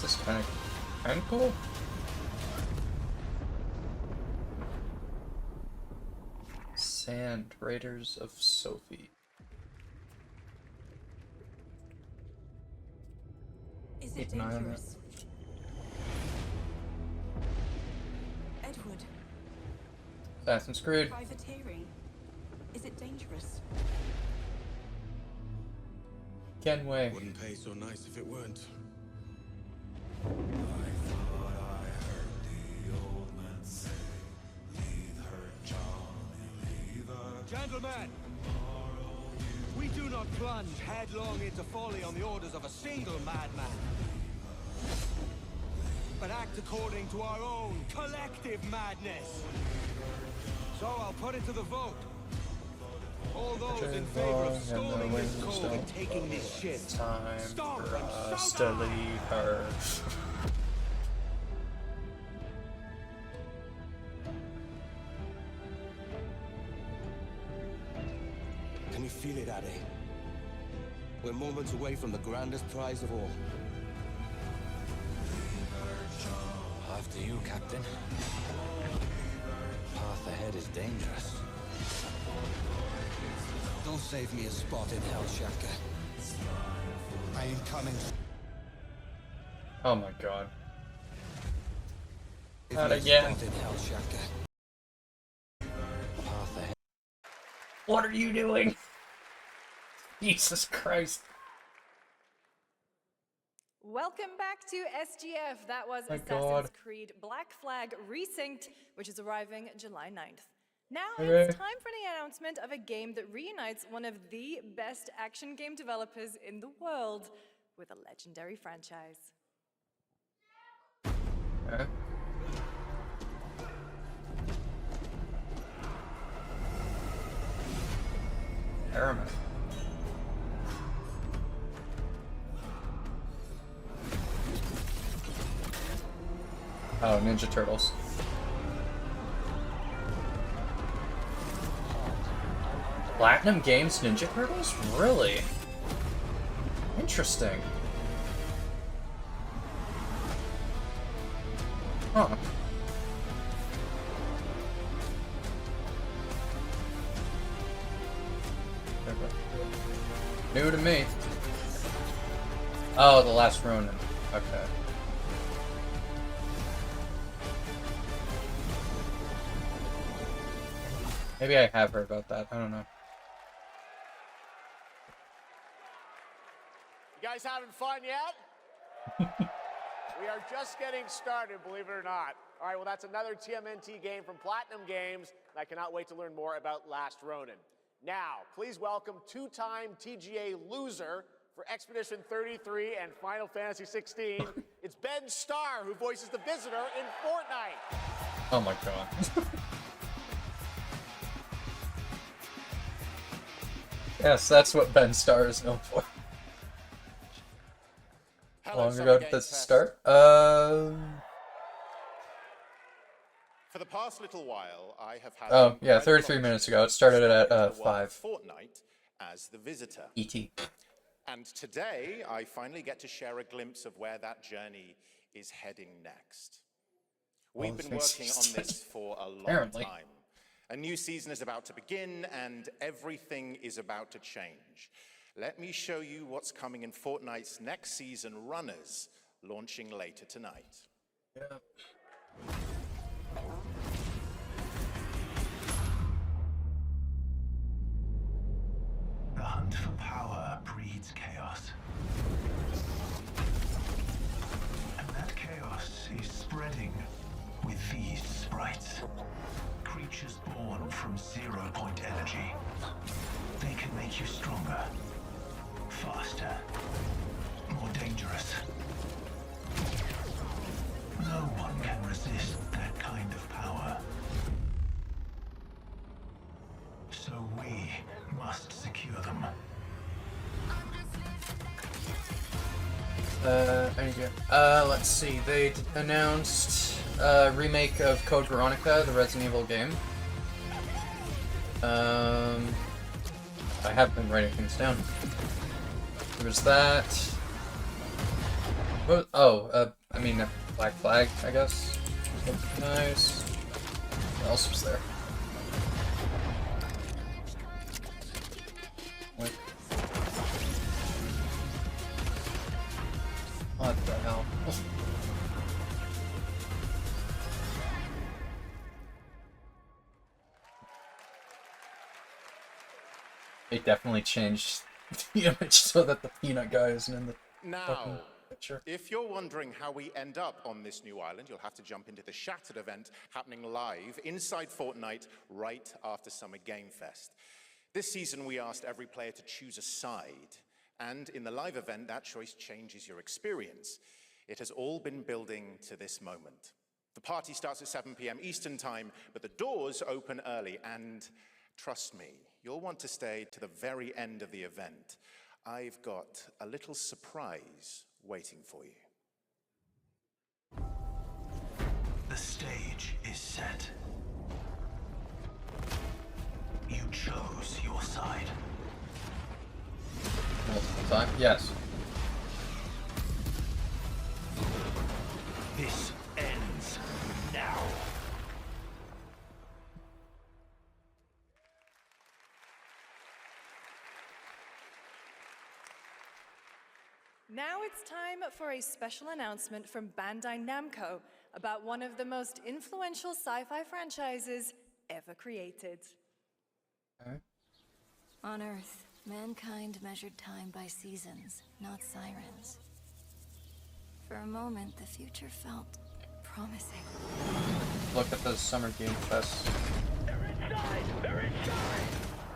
This is kind of cool. Sand Raiders of Sophie. Is Keep it an eye on that. dangerous? Edward, Assassin's Creed. privateering. Is it dangerous? Kenway. Wouldn't pay so nice if it weren't. Gentlemen, we do not plunge headlong into folly on the orders of a single madman, but act according to our own collective madness. So I'll put it to the vote. All those in favor of storming this cove and taking this ship, Time stomp for and us stomp to leave her. Can you feel it, Addy? We're moments away from the grandest prize of all. After you, Captain. Path ahead is dangerous. Don't save me a spot in hell, Shaka. I ain't coming. Oh my god. If Not me a again. spot in hell, Shaka. Path ahead. What are you doing? Jesus Christ. Welcome back to SGF. That was My Assassin's God. Creed Black Flag Resynced, which is arriving July 9th. Now Okay. it's time for the announcement of a game that reunites one of the best action game developers in the world with a legendary franchise. Okay. Paramount. Oh, Ninja Turtles. Platinum Games Ninja Turtles? Really? Interesting. Huh. New to me. Oh, The Last Ronin. Okay. Maybe I have heard about that. I don't know. You guys having fun yet? We are just getting started, believe it or not. All right, well, that's another TMNT game from Platinum Games, and I cannot wait to learn more about Last Ronin. Now, please welcome two-time TGA loser for Expedition 33 and Final Fantasy 16. It's Ben Starr, who voices the Visitor in Fortnite. Oh my god. Yes, that's what Ben Starr is known for. How long ago did this start? For the past little while, I have had. Oh, yeah, 33 minutes ago. It started at 5. Fortnite as the visitor. E.T. And today, I finally get to share a glimpse of where that journey is heading next. We've been working on this for a long time. A new season is about to begin, and everything is about to change. Let me show you what's coming in Fortnite's next season, Runners, launching later tonight. Yeah. The hunt for power breeds chaos. And that chaos is spreading with these sprites. Creatures born from 0-point energy. They can make you stronger, faster, more dangerous. No one can resist that kind of power. So we must secure them. Let's see. They announced a remake of Code Veronica, the Resident Evil game. I have been writing things down. There's that. What? Oh, I mean, Black Flag, I guess. Nice. What else was there? Wait. What the hell? They definitely changed the image so that the peanut guy isn't in the Now, picture. if you're wondering how we end up on this new island, you'll have to jump into the Shattered event happening live inside Fortnite right after Summer Game Fest. This season, we asked every player to choose a side, and in the live event, that choice changes your experience. It has all been building to this moment. The party starts at 7 p.m. Eastern Time, but the doors open early, and trust me, you'll want to stay to the very end of the event. I've got a little surprise waiting for you. The stage is set. You chose your side. Multiple time? Yes. This ends now. Now it's time for a special announcement from Bandai Namco about one of the most influential sci-fi franchises ever created. On Earth, mankind measured time by seasons, not sirens. For a moment, the future felt promising. Look at the Summer Game Fest.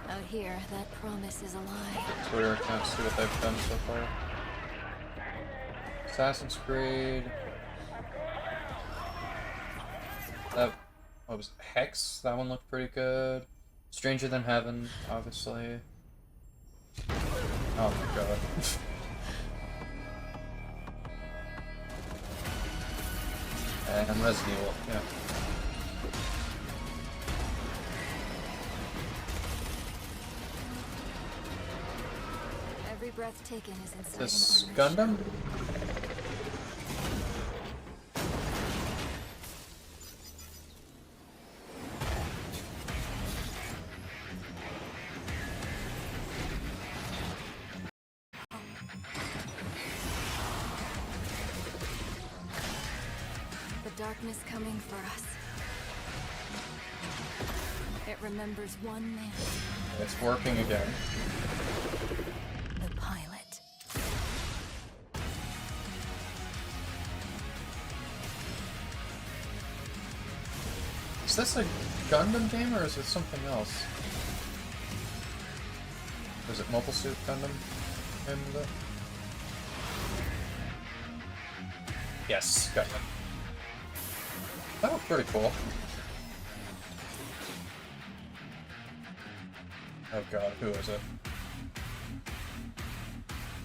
Out here, that promise is a lie. Twitter account, see what they've done so far. Assassin's Creed. That, what was it? Hex? That one looked pretty good. Stranger Than Heaven, obviously. Oh my god. And Resident Evil, yeah. Every breath taken is inside This an armor. Gundam? The darkness coming for us. It remembers one man. It's working again. The pilot. Is this a Gundam game or is it something else? Was it Mobile Suit Gundam? Yes, Gundam. That looked pretty cool. Oh god, who is it?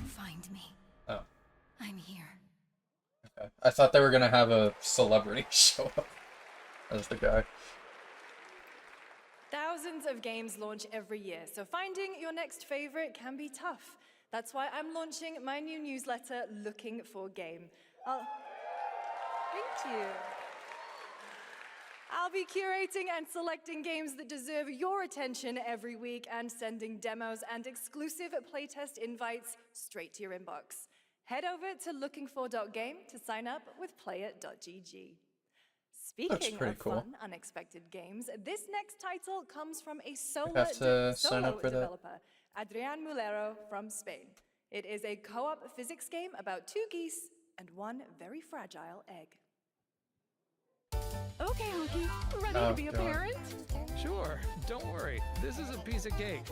Find me. Oh. I'm here. Okay. I thought they were gonna have a celebrity show up as the guy. Thousands of games launch every year, so finding your next favorite can be tough. That's why I'm launching my new newsletter, Looking for Game. Thank you. I'll be curating and selecting games that deserve your attention every week and sending demos and exclusive playtest invites straight to your inbox. Head over to lookingfor.game to sign up with player.gg. Speaking of fun, unexpected games, this next title comes from a solo developer, Adrian Mulero from Spain. It is a co-op physics game about two geese and one very fragile egg. Okay, Hunky, ready to be a parent? Sure, don't worry. This is a piece of cake.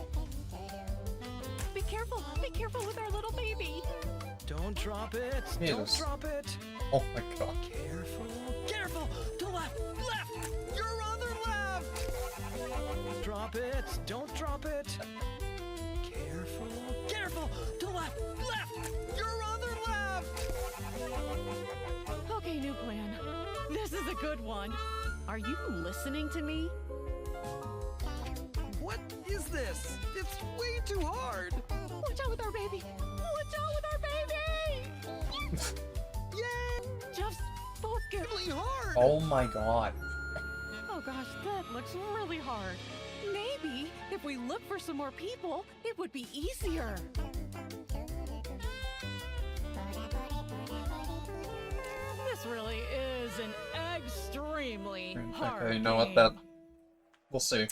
Be careful with our little baby. Don't drop it. Jesus. Don't drop it. Oh my god. Careful. To left. Left. Your other left. Drop it. Don't drop it. Careful. To left. Left. Your other left. Okay, new plan. This is a good one. Are you listening to me? What is this? It's way too hard. Watch out with our baby. Watch out with our baby. Yay! Just focus. Really hard. Oh my god. Oh gosh, that looks really hard. Maybe if we look for some more people, it would be easier. This really is an extremely hard Okay, you know what, game. we'll see.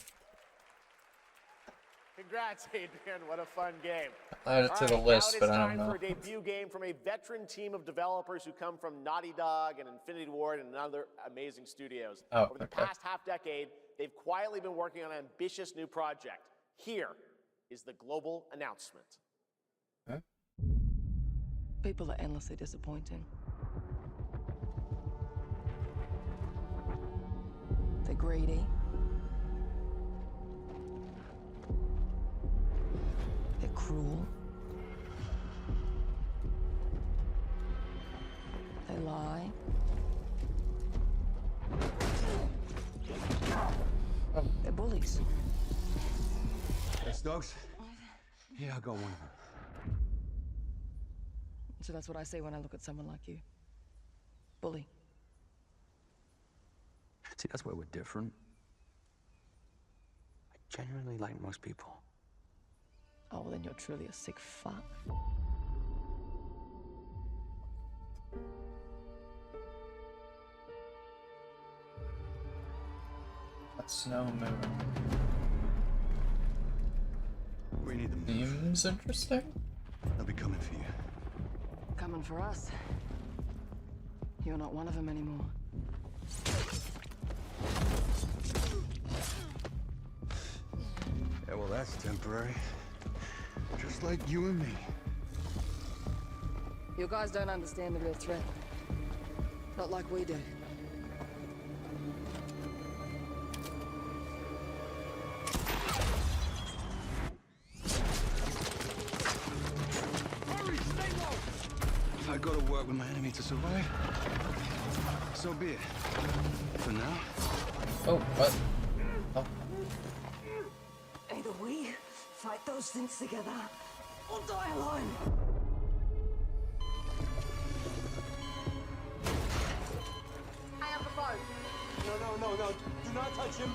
Congrats, Adrian. What a fun game. Add it to the list, but I don't Now know. it is time for a debut game from a veteran team of developers who come from Naughty Dog and Infinity Ward and other amazing studios. Oh, Over the okay. past half-decade, they've quietly been working on an ambitious new project. Here is the global announcement. Huh? People are endlessly disappointing. They're greedy. They're cruel. They lie. They're bullies. Yes, dogs? Yeah, I got one of them. So that's what I say when I look at someone like you. Bully. See, that's where we're different. I genuinely like most people. Oh, well, then you're truly a sick fuck. That snow moon. We need them. Seems interesting. They'll be coming for you. Coming for us. You're not one of them anymore. Yeah, well, that's temporary. Just like you and me. You guys don't understand the real threat. Not like we do. If I go to work with my enemy to survive, so be it. For now. Oh, what? Oh. Either we fight those things together, or die alone. I have the phone. No. Do not touch him.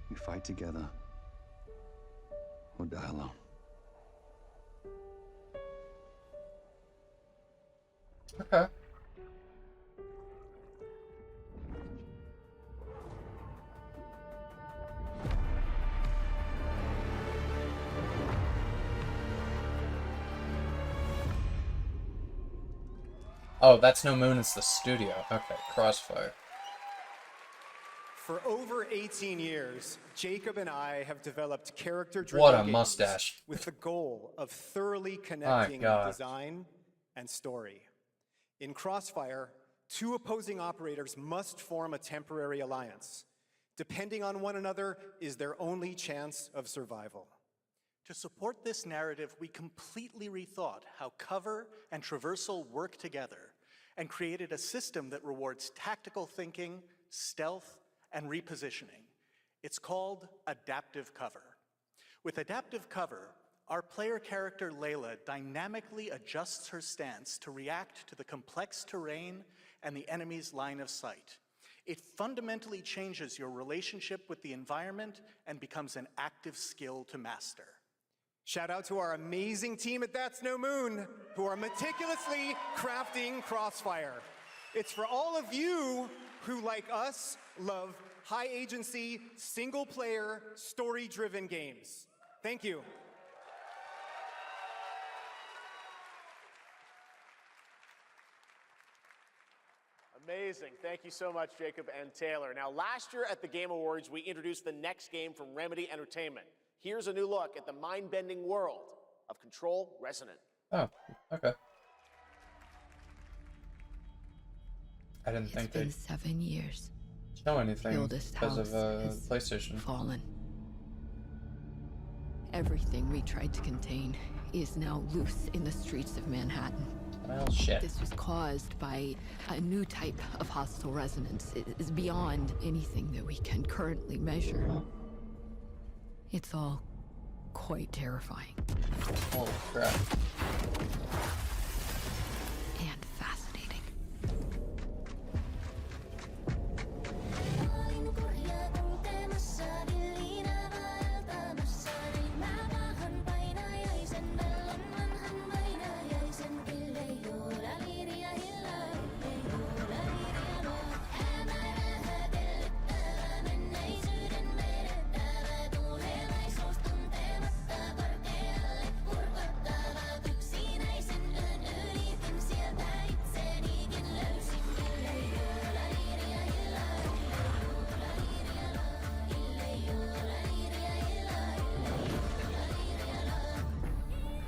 We fight together, or die alone. Okay. Oh, that's No Moon, it's the studio. Okay, Crossfire. For over 18 years, Jacob and I have developed character-driven What a games mustache. with the goal of thoroughly connecting God. design and story. In Crossfire, two opposing operators must form a temporary alliance. Depending on one another is their only chance of survival. To support this narrative, we completely rethought how cover and traversal work together and created a system that rewards tactical thinking, stealth, and repositioning. It's called adaptive cover. With adaptive cover, our player character Layla dynamically adjusts her stance to react to the complex terrain and the enemy's line of sight. It fundamentally changes your relationship with the environment and becomes an active skill to master. Shout out to our amazing team at That's No Moon, who are meticulously crafting Crossfire. It's for all of you who, like us, love high-agency, single-player, story-driven games. Thank you. Amazing. Thank you so much, Jacob and Taylor. Now, last year at the Game Awards, we introduced the next game from Remedy Entertainment. Here's a new look at the mind-bending world of Control Resonant. Oh, okay. I didn't think It's been they'd 7 years. show anything The oldest because house of has PlayStation. fallen. Everything we tried to contain is now loose in the streets of Manhattan. Well, shit. This was caused by a new type of hostile resonance. It is beyond anything that we can currently measure. It's all quite terrifying. Holy crap. And fascinating.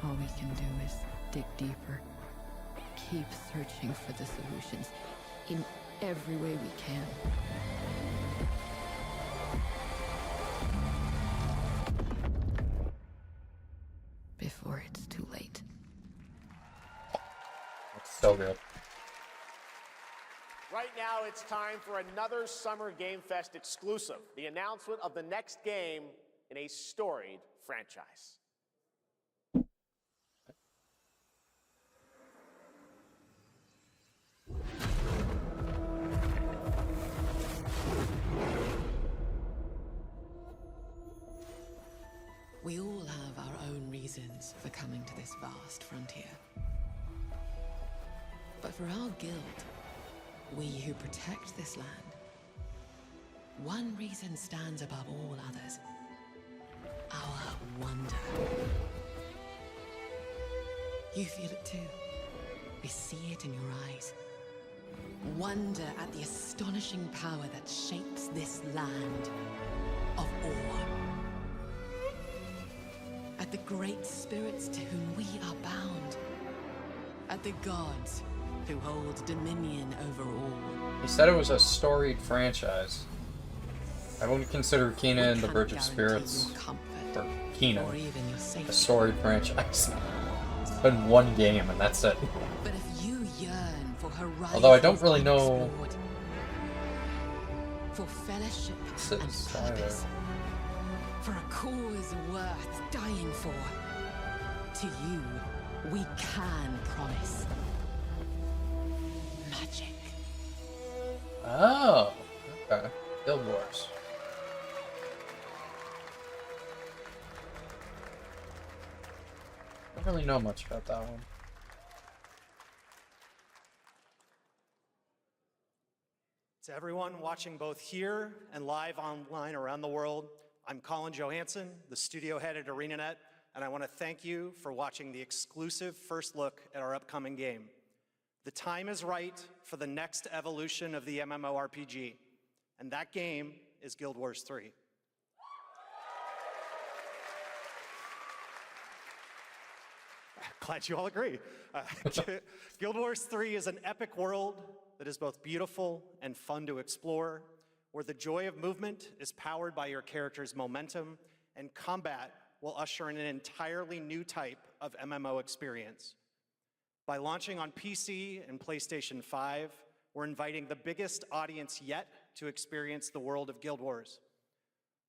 All we can do is dig deeper. Keep searching for the solutions in every way we can. Before it's too late. That's so good. Right now, it's time for another Summer Game Fest exclusive, the announcement of the next game in a storied franchise. We all have our own reasons for coming to this vast frontier. But for our guild, We who protect this land. One reason stands above all others. Our wonder. You feel it too. We see it in your eyes. Wonder at the astonishing power that shapes this land of awe. At the great spirits to whom we are bound. At the gods who hold dominion over all. He said it was a storied franchise. I wouldn't consider Kena and the Bridge of Spirits, or Kena, a storied franchise. It's been one game and that's it. But if you yearn for horizons, although I don't really know for fellowship and purpose, for a cause worth dying for, to you we can promise magic. Oh, okay. Guild Wars. I don't really know much about that one. To everyone watching both here and live online around the world, I'm Colin Johansson, the studio head at ArenaNet, and I want to thank you for watching the exclusive first look at our upcoming game. The time is right for the next evolution of the MMORPG, and that game is Guild Wars 3. Glad you all agree. Guild Wars 3 is an epic world that is both beautiful and fun to explore, where the joy of movement is powered by your character's momentum, and combat will usher in an entirely new type of MMO experience. By launching on PC and PlayStation 5, we're inviting the biggest audience yet to experience the world of Guild Wars.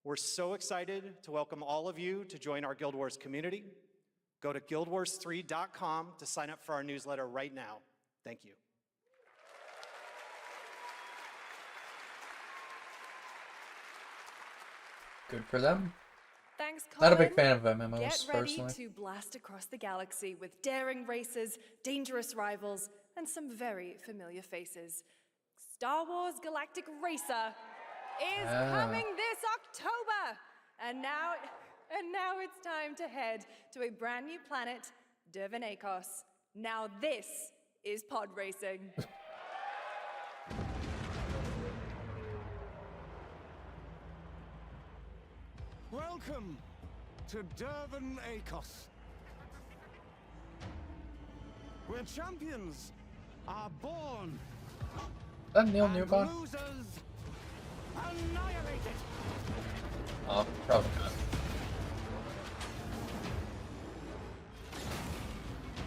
We're so excited to welcome all of you to join our Guild Wars community. Go to guildwars3.com to sign up for our newsletter right now. Thank you. Good for them. Thanks, Colin. Not a big fan of MMOs, Get ready personally. to blast across the galaxy with daring races, dangerous rivals, and some very familiar faces. Star Wars Galactic Racer is coming this October! And now it's time to head to a brand new planet, Dervenakos. Now this is pod racing. Welcome to Dervenakos, where champions are born That Neil and Newbon? losers annihilated. Oh, probably not.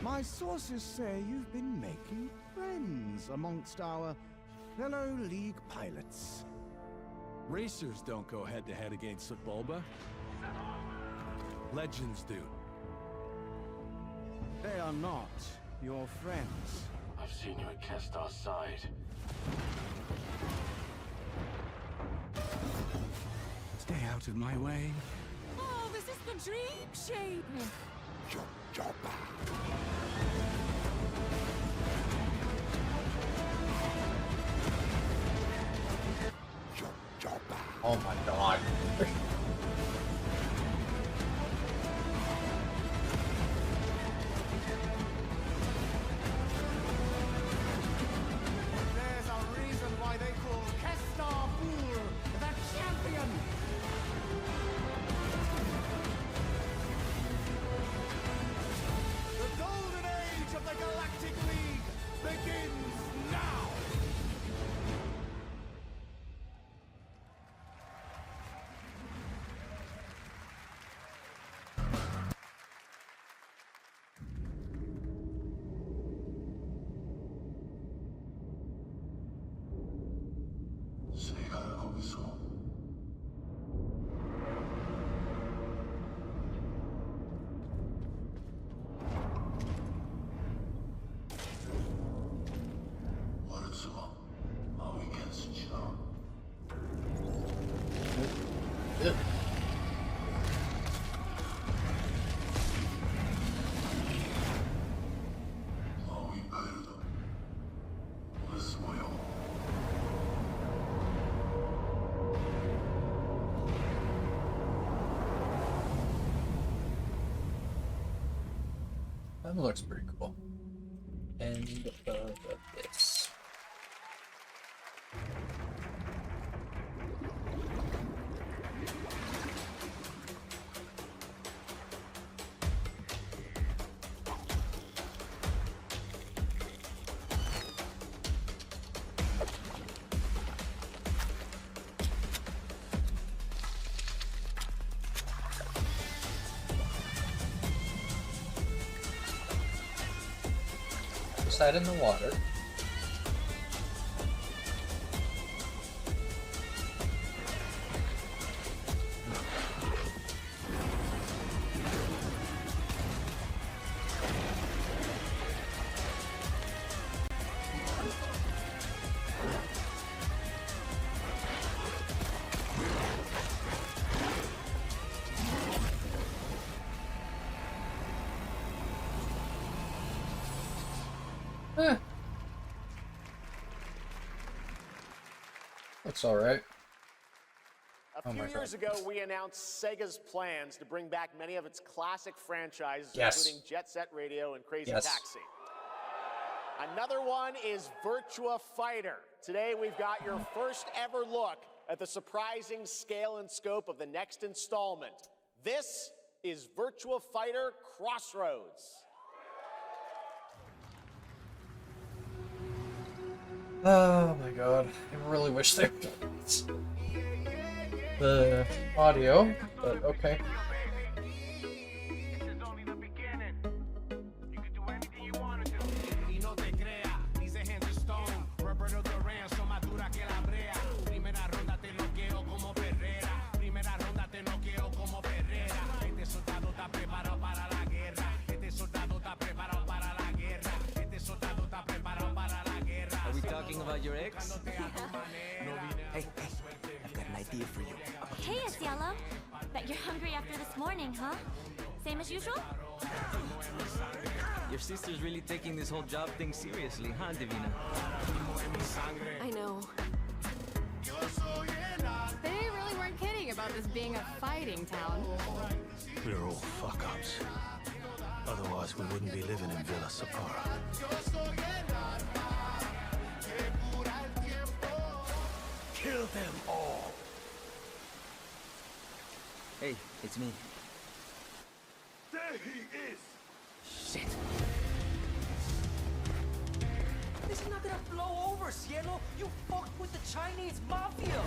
My sources say you've been making friends amongst our fellow League pilots. Racers don't go head-to-head against Bulba. Legends do. They are not your friends. I've seen you at Kestar's side. Stay out of my way. Oh, this is the dream shape. Oh my god. There's a reason why they call Kestar Bur the champion. The golden age of the Galactic League. That looks pretty cool. End of this. Side in the water. Looks alright. A few years ago, we announced Sega's plans to bring back many of its classic franchises, Yes. including Jet Set Radio and Crazy Yes. Taxi. Another one is Virtua Fighter. Today, we've got your first ever look at the surprising scale and scope of the next installment. This is Virtua Fighter Crossroads. Oh my god, I really wish they would the audio, but okay. Are we talking about your ex? Hey, I've got an idea for you. Hey, it's Yellow. Bet you're hungry after this morning, huh? Same as usual? Your sister's really taking this whole job thing seriously, huh, Divina? I know. They really weren't kidding about this being a fighting town. We're all fuck-ups. Otherwise, we wouldn't be living in Villa Sapara. Kill them all! Hey, it's me. There he is! Shit. This is not gonna blow over, Cielo! You fucked with the Chinese mafia!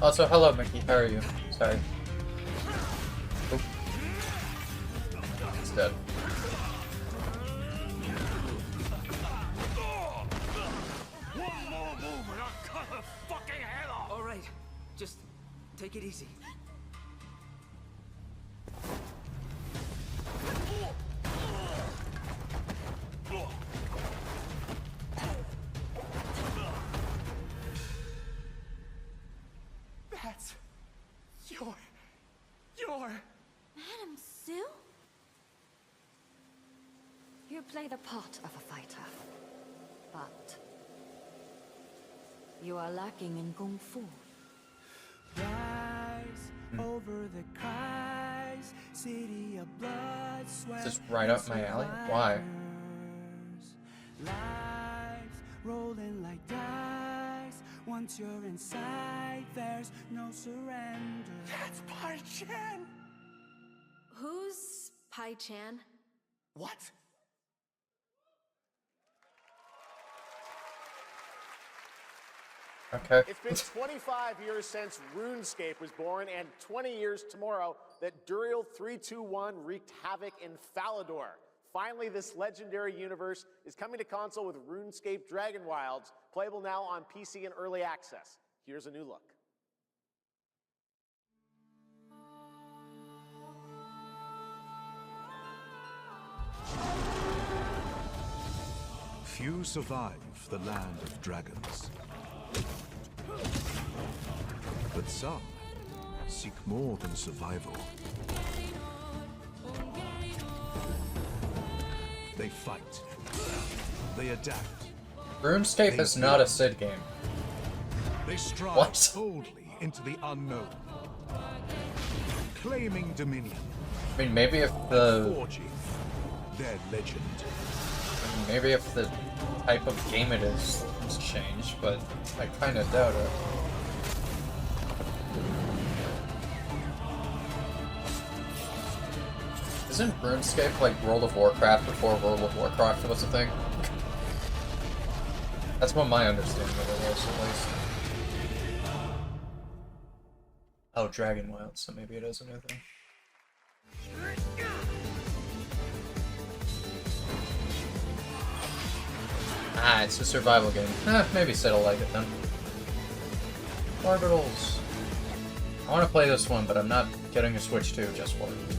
Also, hello Mickey, how are you? Sorry. Oop. It's dead. One more move and I'll cut her fucking head off! Alright, just take it easy. That's your... Madam Sue? You play the part of a fighter, but you are lacking in kung fu. Over the cries, city of blood, sweat. Is this right up my alley? Why? Lives rolling like dice. Once you're inside, there's no surrender. That's Pai Chan. Who's Pai Chan? What? Okay. It's been 25 years since RuneScape was born, and 20 years tomorrow that Duriel 321 wreaked havoc in Falador. Finally, this legendary universe is coming to console with RuneScape Dragon Wilds, playable now on PC in early access. Here's a new look. Few survive the land of dragons. But some seek more than survival. They fight. They adapt. RuneScape is not a Sid game. They strive What? boldly into the unknown. Claiming dominion. I mean, maybe if the... Forging their legend. I mean, maybe if the type of game it is has changed, but I kind of doubt it. Isn't RuneScape like World of Warcraft before World of Warcraft was a thing? That's what my understanding of it was, at least. Oh, Dragon Wild, so maybe it is a new thing. Ah, it's a survival game. Maybe Sid will like it then. Orbitals. I want to play this one, but I'm not getting a Switch 2 just for it.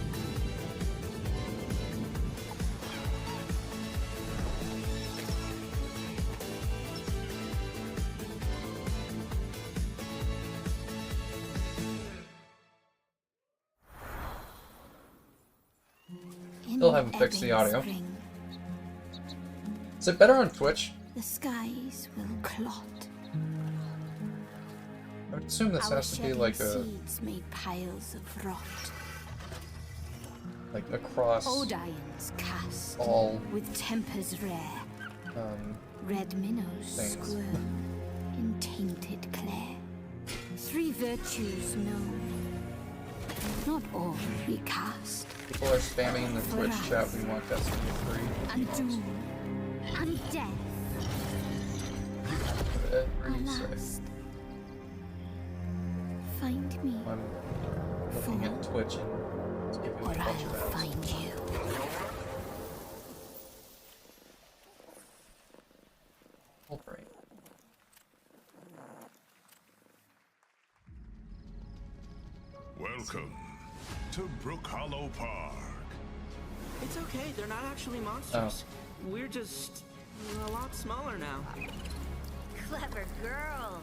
Still haven't fixed the audio. Is it better on Twitch? The skies will clot. I would assume this has to be like a... seeds made piles of rot. Like across Odions cast all with tempers rare. Red minnows squirm in tainted clay. 3 virtues known, not all recast. People are spamming the Twitch chat. We want Destiny 3. And doom and death. Alas, find me. I'm looking at Twitch and it's giving me a bunch of ads. Find you. Wolverine. Welcome to Brook Hollow Park. It's okay, they're not actually monsters. We're just a lot smaller now. Clever girl.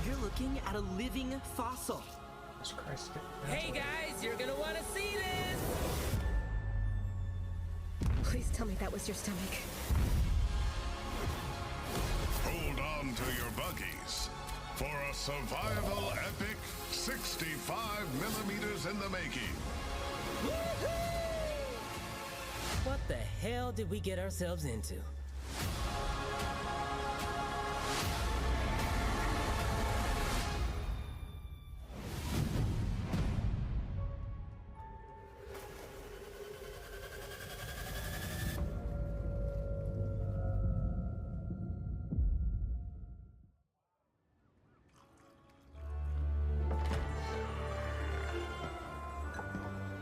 You're looking at a living fossil. Jesus Christ. Hey guys, you're gonna want to see this! Please tell me that was your stomach. Hold on to your buggies for a survival epic 65 millimeters in the making. What the hell did we get ourselves into?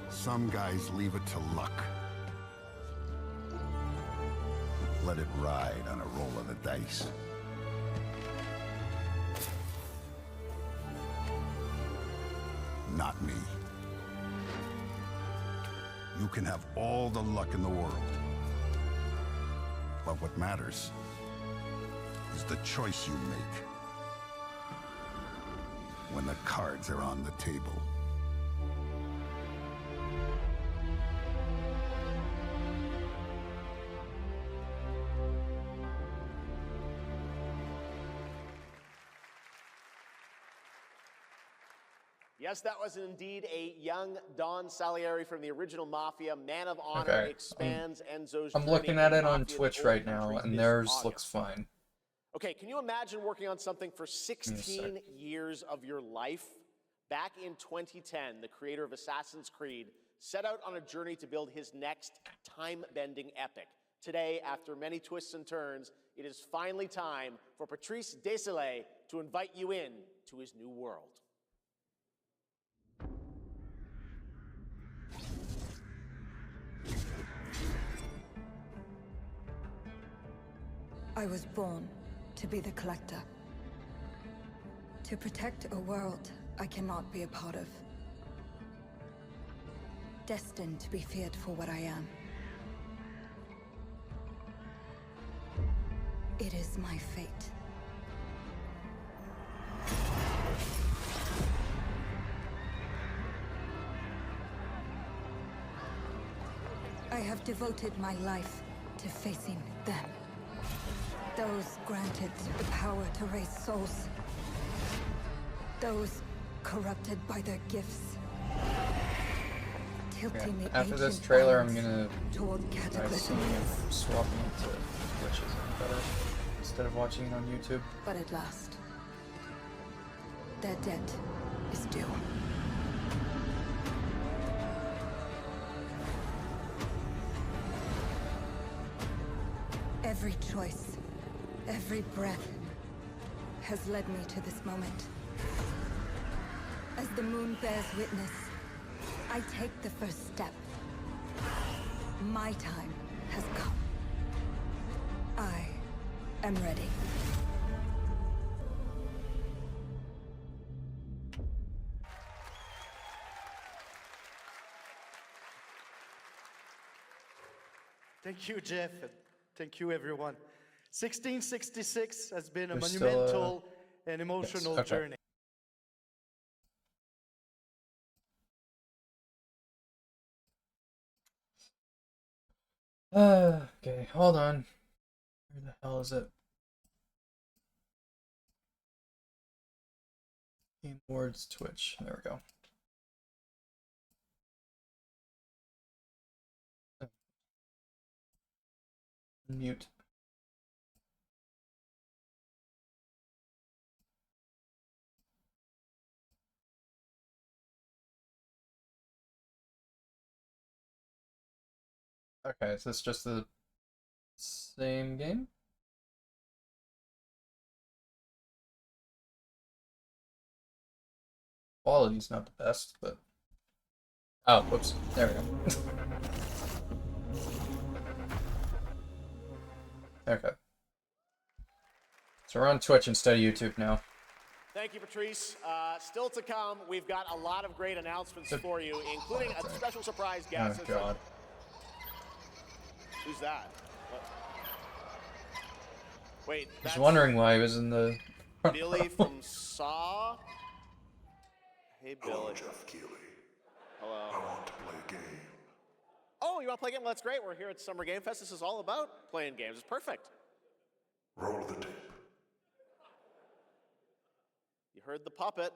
Some guys leave it to luck. Let it ride on a roll of the dice. Not me. You can have all the luck in the world. But what matters is the choice you make when the cards are on the table. Yes, that was indeed a young Don Salieri from the original Mafia. Man of Honor expands Enzo's I'm journey looking at in it on Mafia, Twitch the right old now, country, and this theirs August. looks fine. Okay, can you imagine working on something for 16 years of your life? Back in 2010, the creator of Assassin's Creed set out on a journey to build his next time-bending epic. Today, after many twists and turns, it is finally time for Patrice Désilets to invite you in to his new world. I was born to be the collector. To protect a world I cannot be a part of. Destined to be feared for what I am. It is my fate. I have devoted my life to facing them. Those granted the power to raise souls. Those corrupted by their gifts. Tilting the After this ancient trailer, I'm bonds gonna toward try cataclysm. seeing if swapping it to Twitch is better instead of watching it on YouTube. But at last, their debt is due. Every choice, every breath has led me to this moment. As the moon bears witness, I take the first step. My time has come. I am ready. Thank you, Jeff, and thank you, everyone. 1666 has been a We're still, monumental and emotional yes, okay. journey. Okay, hold on. Where the hell is it? Game Awards Twitch. There we go. Mute. Okay, is this just the same game? Quality's not the best, but... Oh, whoops. There we go. Okay. So we're on Twitch instead of YouTube now. Thank you, Patrice. Still to come, we've got a lot of great announcements for you, including a special surprise guest. Oh, God. Who's that? What? Wait, I was wondering why he was in the front Billy row. from Saw? Hey, Billy. Hello, Jeff Keighley. Hello. I want to play a game. Oh, you want to play a game? Well, that's great. We're here at Summer Game Fest. This is all about playing games. It's perfect. Roll the tape. You heard the puppet.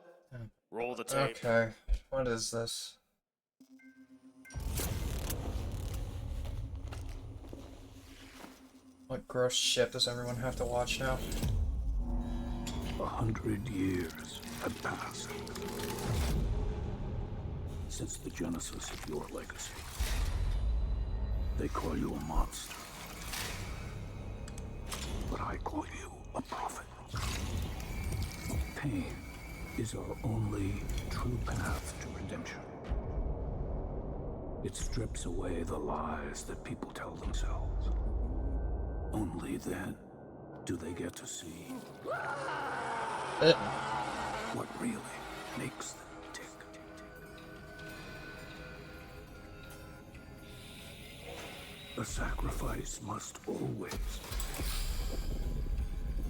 Roll the tape. Okay, what is this? What gross shit does everyone have to watch now? 100 years have passed since the genesis of your legacy. They call you a monster, but I call you a prophet. Pain is our only true path to redemption. It strips away the lies that people tell themselves. Only then do they get to see what really makes them tick. A sacrifice must always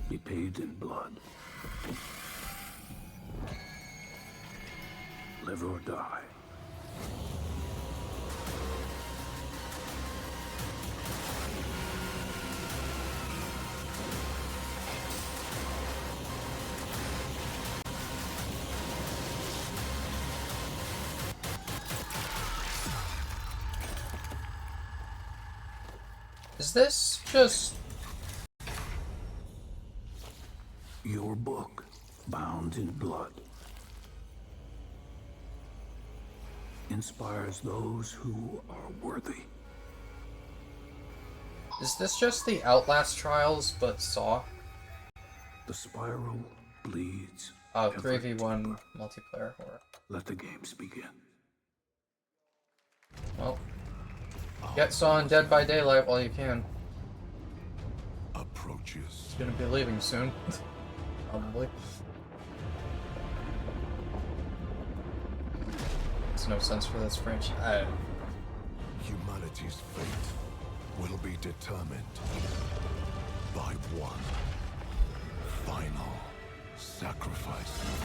be paid in blood. Live or die. Is this just... Your book, bound in blood, inspires those who are worthy. Is this just the Outlast trials, but Saw? The spiral bleeds. 3v1 multiplayer horror. Let the games begin. Well, get Saw and Dead by Daylight while you can. Approaches. He's gonna be leaving soon. Probably. Makes no sense for this franchise. Humanity's fate will be determined by one final sacrifice.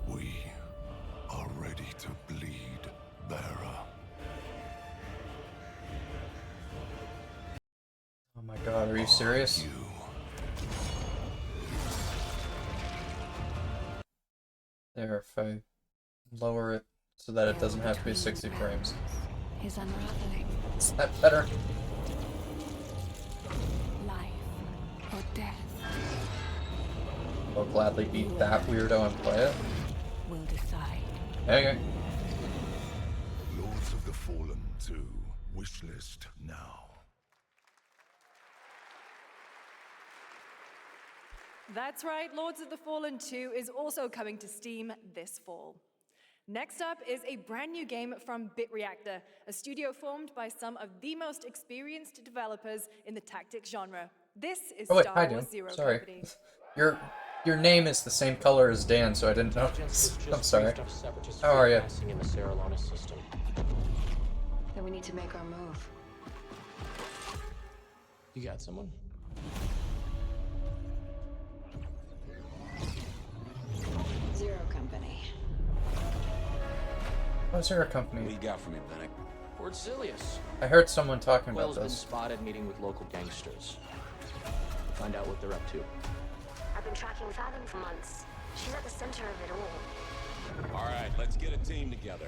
We are ready to bleed, bearer. Oh my god. God, are you serious? There, if I lower it so that it doesn't have to be 60 frames. Is unraveling. Is that better? Life or death. I'll gladly beat that weirdo and play it. Will decide. Okay. Lords of the Fallen 2. Wishlist now. That's right, Lords of the Fallen 2 is also coming to Steam this fall. Next up is a brand new game from BitReactor, a studio formed by some of the most experienced developers in the tactics genre. This is Oh wait, Star hi Wars Dan. Zero Sorry. Company. Your name is the same color as Dan, so I didn't notice. I'm sorry. How are you? In the Serralona system. Then we need to make our move. You got someone? Zero Company. Oh, Zero Company. What do you got for me, Bennett? Word Silius. I heard someone talking about Quill's been this. spotted meeting with local gangsters. Find out what they're up to. I've been tracking Fathom for months. She's at the center of it all. All right, let's get a team together.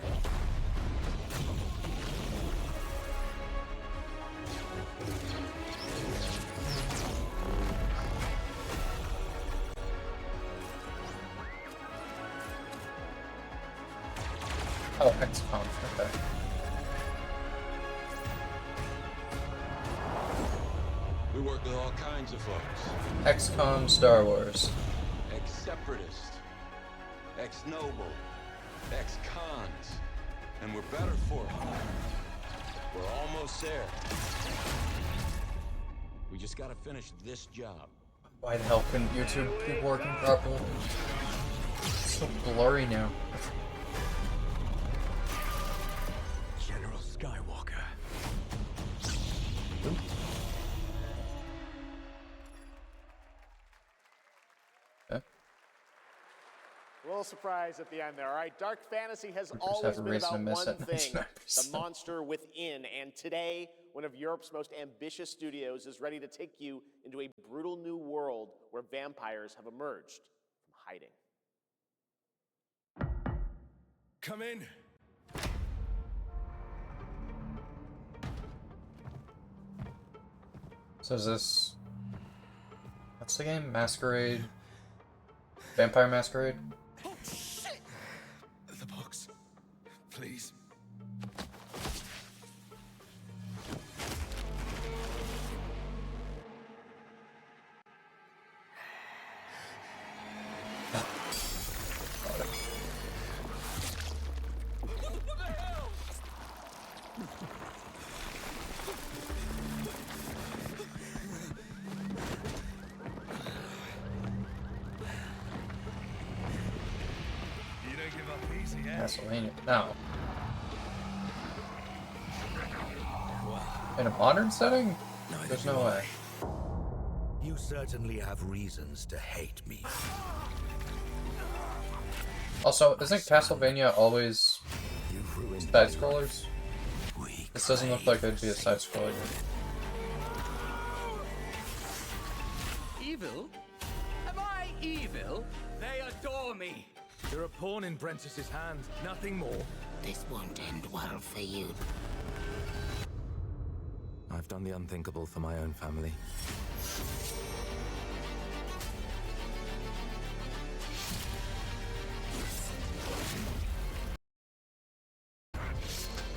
Oh, XCOM. Okay. We work with all kinds of folks. XCOM Star Wars. Ex-separatist, ex-noble, ex-cons. And we're better for it. We're almost there. We just gotta finish this job. Why the hell couldn't YouTube be working properly? It's so blurry now. General Skywalker. A little surprise at the end there. All right, dark fantasy has have always a been reason about to miss one it. thing, the 99%. monster within. And today, one of Europe's most ambitious studios is ready to take you into a brutal new world where vampires have emerged from hiding. Come in. So is this... What's the game? Masquerade? Vampire Masquerade? Oh, shit! The box. Please. Castlevania. No. In a modern setting? There's no way. You certainly have reasons to hate me. Also, isn't Castlevania always side scrollers? This doesn't look like it'd be a side scroller. Evil? Am I evil? They adore me. You're a pawn in Brentus's hand, nothing more. This won't end well for you. I've done the unthinkable for my own family.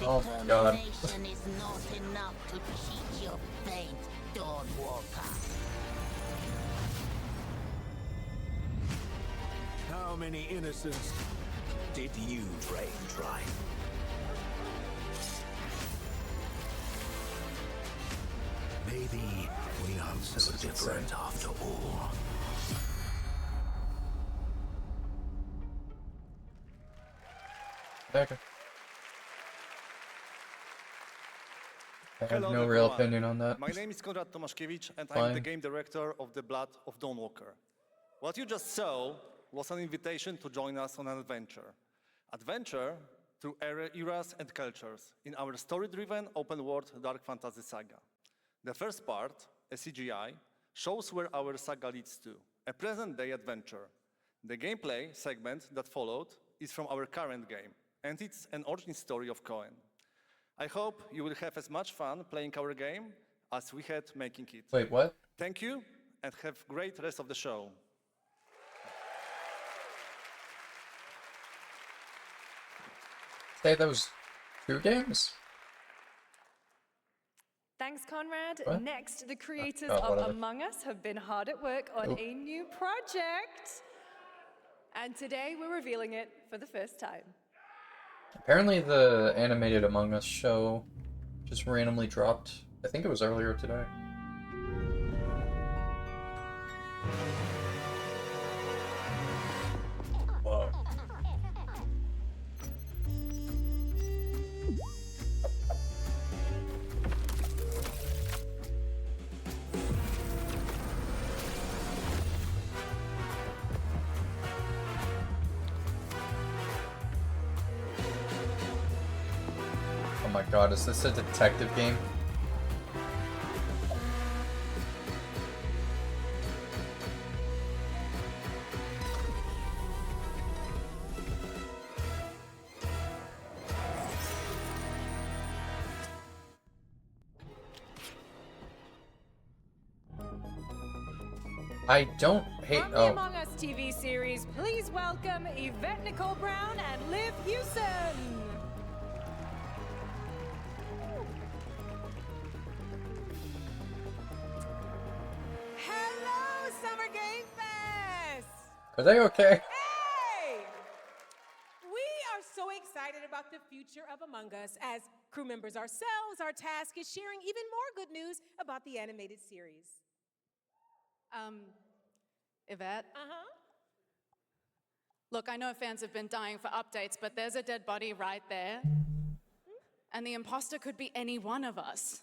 Oh god. Determination is not enough to cheat your fate, Dawnwalker. How many innocents did you drain dry? Maybe we aren't so different after all. Okay. I have Hello, no real everyone. opinion on that. My name is Konrad Tomaszkiewicz, and I'm Fine. the game director of The Blood of Dawnwalker. What you just saw was an invitation to join us on an adventure. Adventure through eras and cultures in our story-driven, open-world dark fantasy saga. The first part a CGI, shows where our saga leads to, a present-day adventure. The gameplay segment that followed is from our current game, and it's an origin story of Cohen. I hope you will have as much fun playing our game as we had making it. Wait, what? Thank you, and have a great rest of the show. Say those 2 games? Thanks, Conrad. What? Next, the creators Oh, of whatever. Among Us have been hard at work on Nope. a new project. And today we're revealing it for the first time. Apparently the animated Among Us show just randomly dropped. I think it was earlier today. Whoa. Oh my god, is this a detective game? I don't hate. From the Among Us TV series, please welcome Yvette Nicole Brown and Liv Hewson. Hello, Summer Game Fest! Are they okay? Hey! We are so excited about the future of Among Us. As crew members ourselves, our task is sharing even more good news about the animated series. Yvette? Uh-huh. Look, I know fans have been dying for updates, but there's a dead body right there. And the imposter could be any one of us.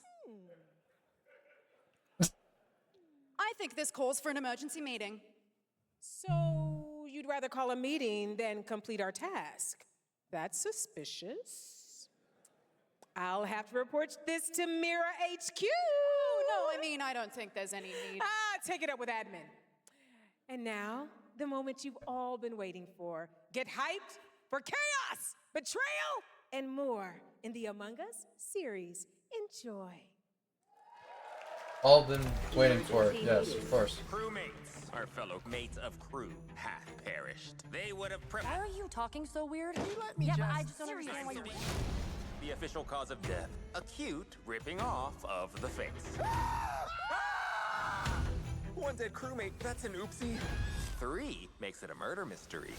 I think this calls for an emergency meeting. So you'd rather call a meeting than complete our task? That's suspicious. I'll have to report this to Mira HQ. Oh, no, I mean, I don't think there's any need. Take it up with admin. And now, the moment you've all been waiting for. Get hyped for chaos, betrayal, and more in the Among Us series. Enjoy. All been waiting for it, yes, of course. Crewmates, our fellow mates of crew, hath perished. They would have Why are you talking so weird? Let me yeah, just... but I just don't understand why you... The official cause of death, acute ripping off of the face. One dead crewmate, that's an oopsie. 3 makes it a murder mystery.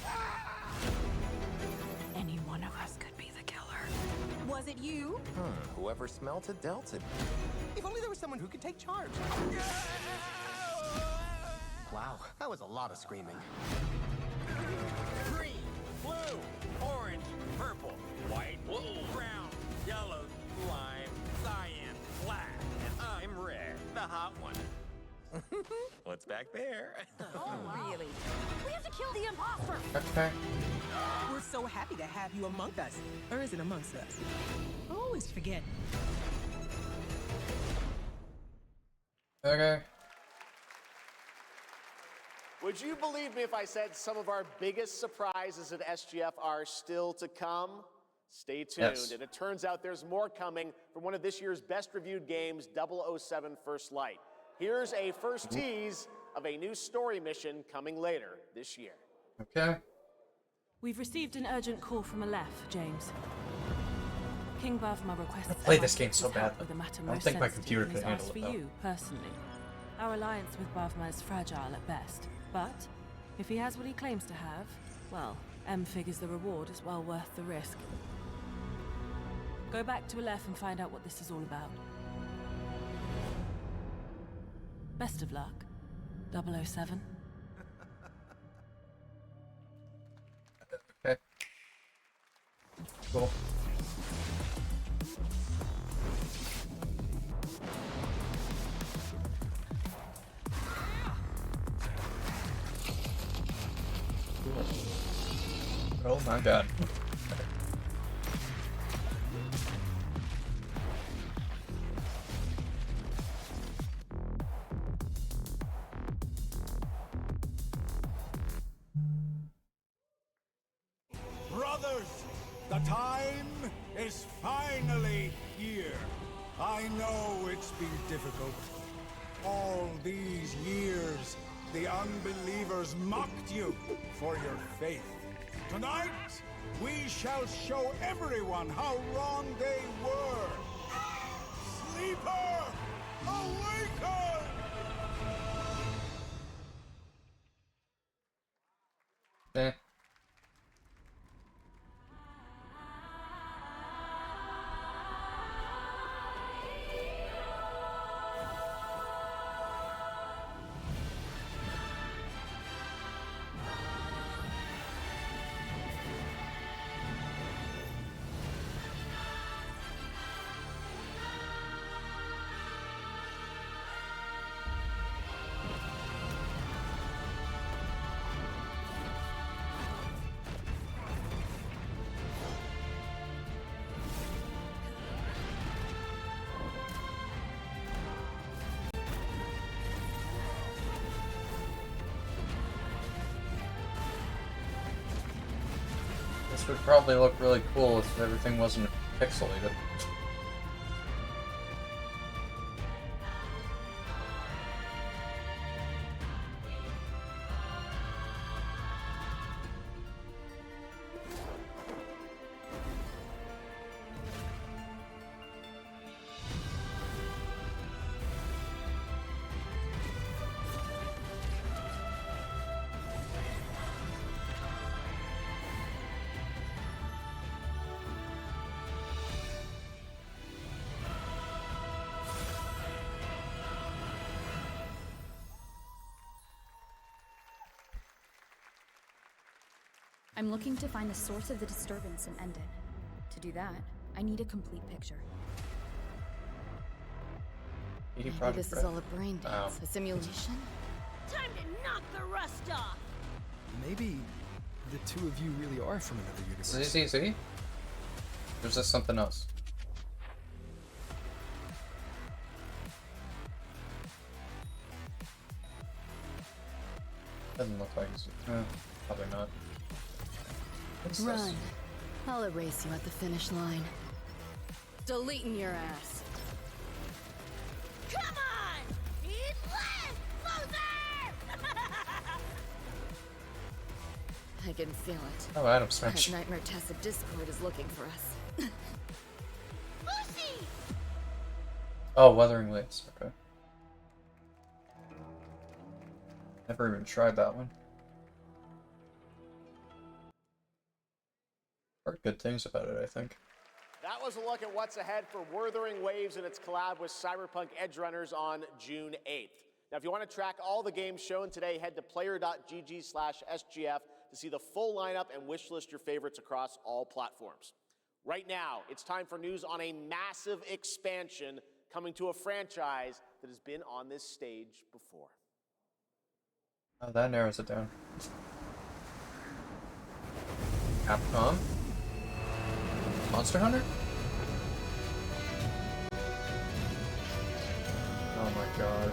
Any one of us could be the killer. Was it you? Whoever smelt it dealt it. If only there was someone who could take charge. Wow, that was a lot of screaming. Green, blue, orange, purple, white, brown, yellow, lime, cyan, black, and I'm red, the hot one. What's back there? Oh, really? We have to kill the imposter! Okay. We're so happy to have you among us. Or is it amongst us? I always forget. Okay. Would you believe me if I said some of our biggest surprises at SGF are still to come? Stay tuned. Yes. And it turns out there's more coming from one of this year's best reviewed games, 007 First Light. Here's a first tease of a new story mission coming later this year. Okay. We've received an urgent call from Aleph, James. King Bavma requests... I played this game so badly. With a matter I don't most think my sensitive computer and could has handle asked it, for though. you, personally. Our alliance with Bavma is fragile at best, but if he has what he claims to have, well, M figures the reward is well worth the risk. Go back to Aleph and find out what this is all about. Best of luck, 007. Okay. Cool. Oh my god. brothers, the time is finally here. I know it's been difficult. All these years, the unbelievers mocked you for your faith. Tonight, we shall show everyone how wrong they were. Sleeper, awaken! Eh. This would probably look really cool if everything wasn't pixelated. I'm looking to find the source of the disturbance and end it. To do that, I need a complete picture. Maybe this is all a brain dance, a simulation? Time to knock the rust off! Maybe the two of you really are from another universe. See? There's just something else. Doesn't look like it's... probably not. What's Run. this? I'll erase you at the finish line. Deleting your ass. Come on! Eat less, loser! I can feel it. Oh, Adam Smash. That Nightmare Tessa Discord is looking for us. Lucy! Oh, Wuthering Waves. Okay. Never even tried that one. Heard good things about it, I think. That was a look at what's ahead for Wuthering Waves and its collab with Cyberpunk Edgerunners on June 8th. Now, if you want to track all the games shown today, head to player.gg/SGF to see the full lineup and wishlist your favorites across all platforms. Right now, it's time for news on a massive expansion coming to a franchise that has been on this stage before. Oh, that narrows it down. Capcom? Monster Hunter? Oh my god.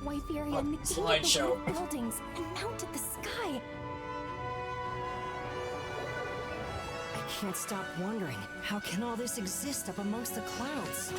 Wyverian negated the wood buildings and mounted the sky. I can't stop wondering, how can all this exist up amongst the clouds?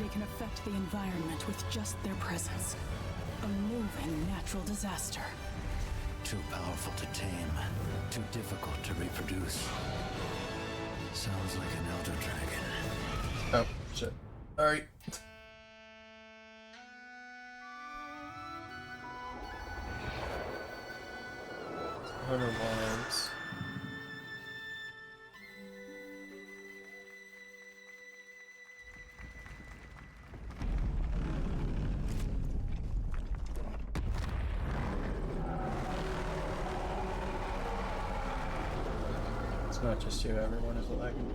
They can affect the environment with just their presence. A moving natural disaster. Too powerful to tame, too difficult to reproduce. Sounds like an elder dragon. Oh, shit. Alright. Hunter Wilds. not just you, everyone is lagging.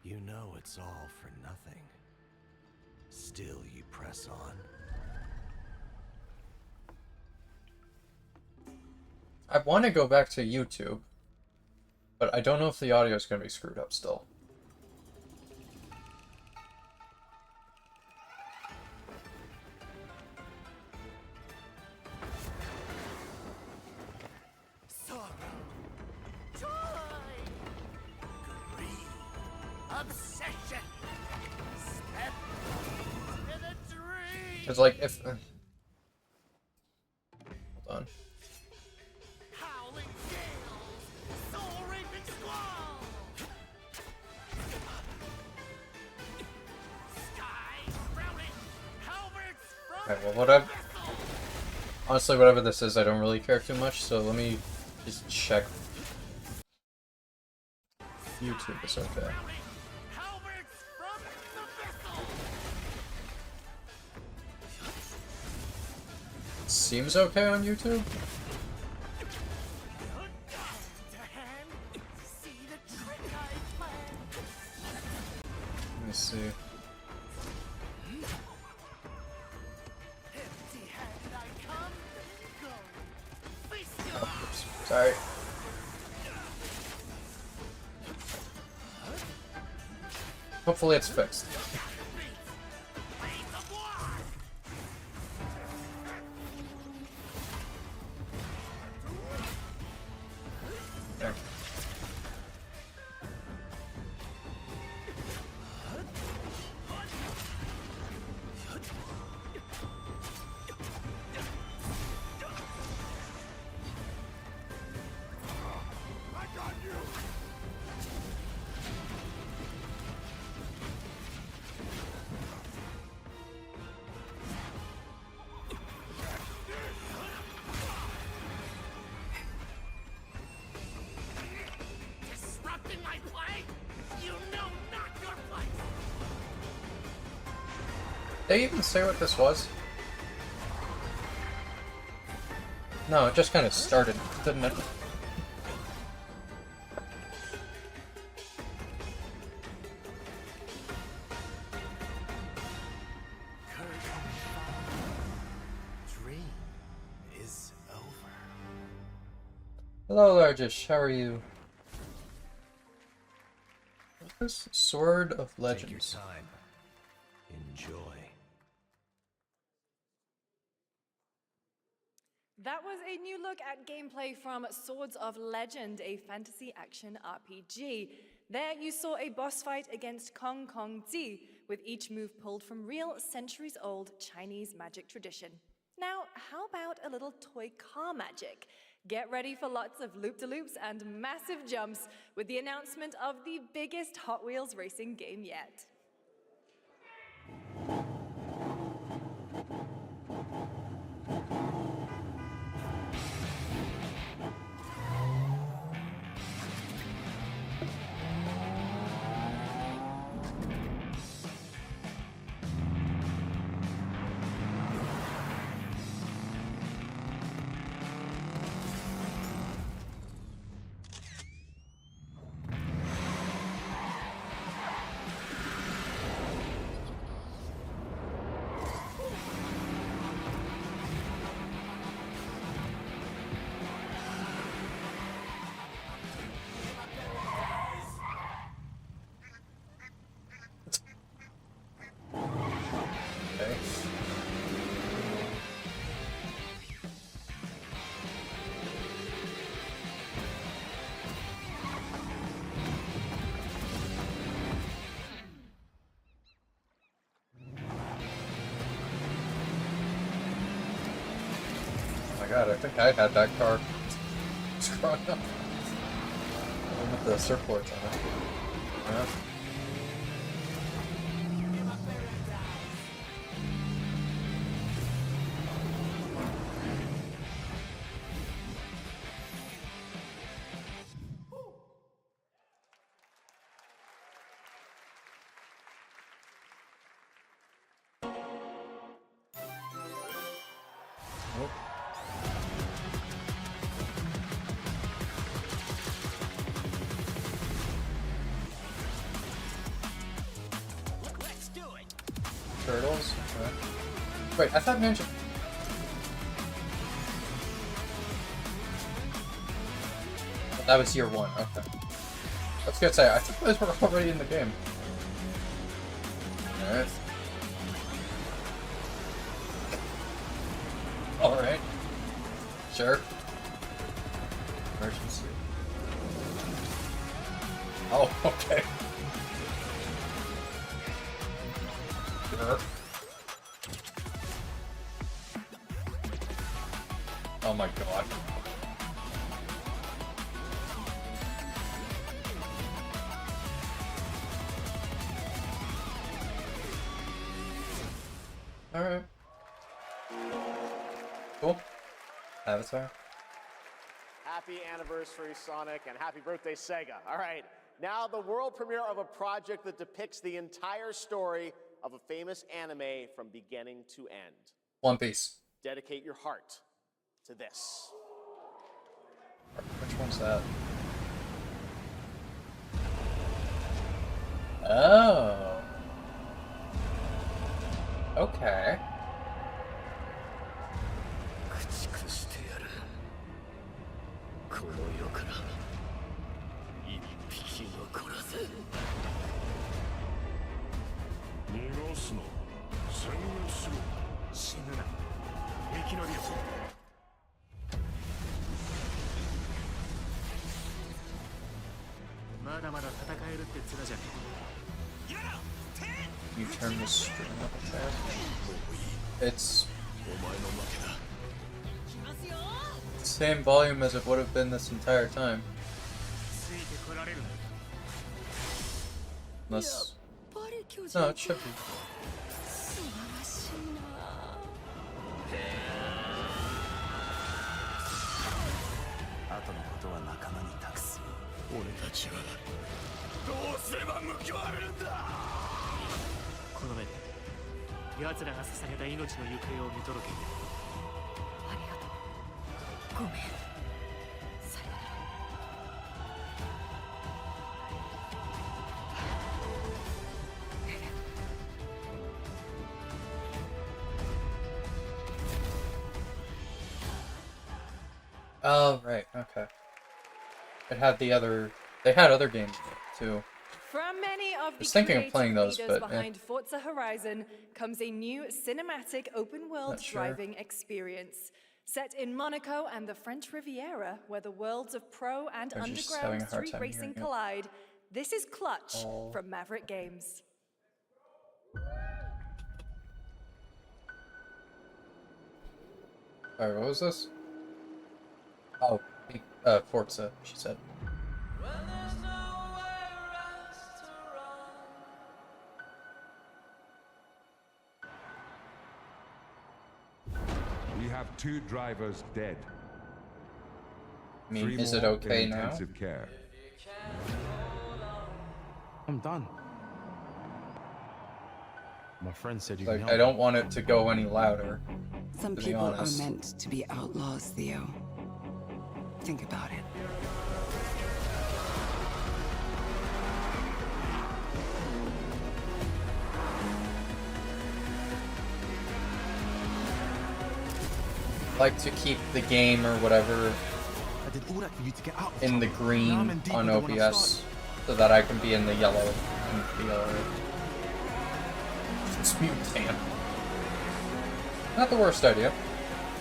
You know it's all for nothing. Still you press on. I want to go back to YouTube, but I don't know if the audio is going to be screwed up still. Obsession. Step into the dream. It's like if. Hold on. Howling gales, soul raping squall. Sky drowning, halberds from Okay, well, whatever. Honestly, whatever this is, I don't really care too much. So let me just check. YouTube is okay. Seems okay on YouTube. Let me see. Oh, oops. Sorry. Hopefully it's fixed. There. Disrupting my play? You know not your place. Did they even say what this was? No, it just kind of started, didn't it? Dream is over. Hello, Largish. How are you? What's this? Sword of Legends. Take your time. Enjoy. That was a new look at gameplay from Swords of Legend, a fantasy action RPG. There you saw a boss fight against Kong Kong Zi, with each move pulled from real centuries-old Chinese magic tradition. Now, how about a little toy car magic? Get ready for lots of loop-de-loops and massive jumps with the announcement of the biggest Hot Wheels racing game yet. Oh my god, I think I had that car growing up. With the surfboards on it. Yeah. Nope. Let's do it. Turtles? Okay. Wait, I thought Ninja... Oh, that was year 1, okay. I was gonna say, I think those were already in the game. Alright. Alright. Sure. Emergency. Oh, okay. Sure. Oh my god. Alright. Cool. Avatar. Happy anniversary, Sonic, and happy birthday, Sega. All right, now the world premiere of a project that depicts the entire story of a famous anime from beginning to end. One Piece. Dedicate your heart to this. Which one's that? Oh. Okay. You turn the stream up a tad. It's the same volume as it would have been this entire time. Unless... No, it should be. Oh, right, okay. It had the other... They had other games, too. From many of the was thinking of creative playing those, leaders but, behind Forza Horizon comes a new cinematic open-world Not sure. driving experience. Set in Monaco and the French Riviera, where the worlds of pro and I was just having underground a hard street time racing hearing it. collide, this is Clutch Oh. from Maverick Games. Alright, what was this? Oh, Forza, she said. We have 2 drivers dead. I mean, 3 is it more okay in now? intensive care. I'm done. My friend said you Like, can help I me. don't want it to go any louder. Some to be people are honest. meant to be outlaws, Theo. Think about it. Like to keep the game or whatever I did all that for you to get out of in the trouble. green Now I'm in deep on with it when I OBS so that I can be in the yellow and feel it's mutant. Not the worst idea.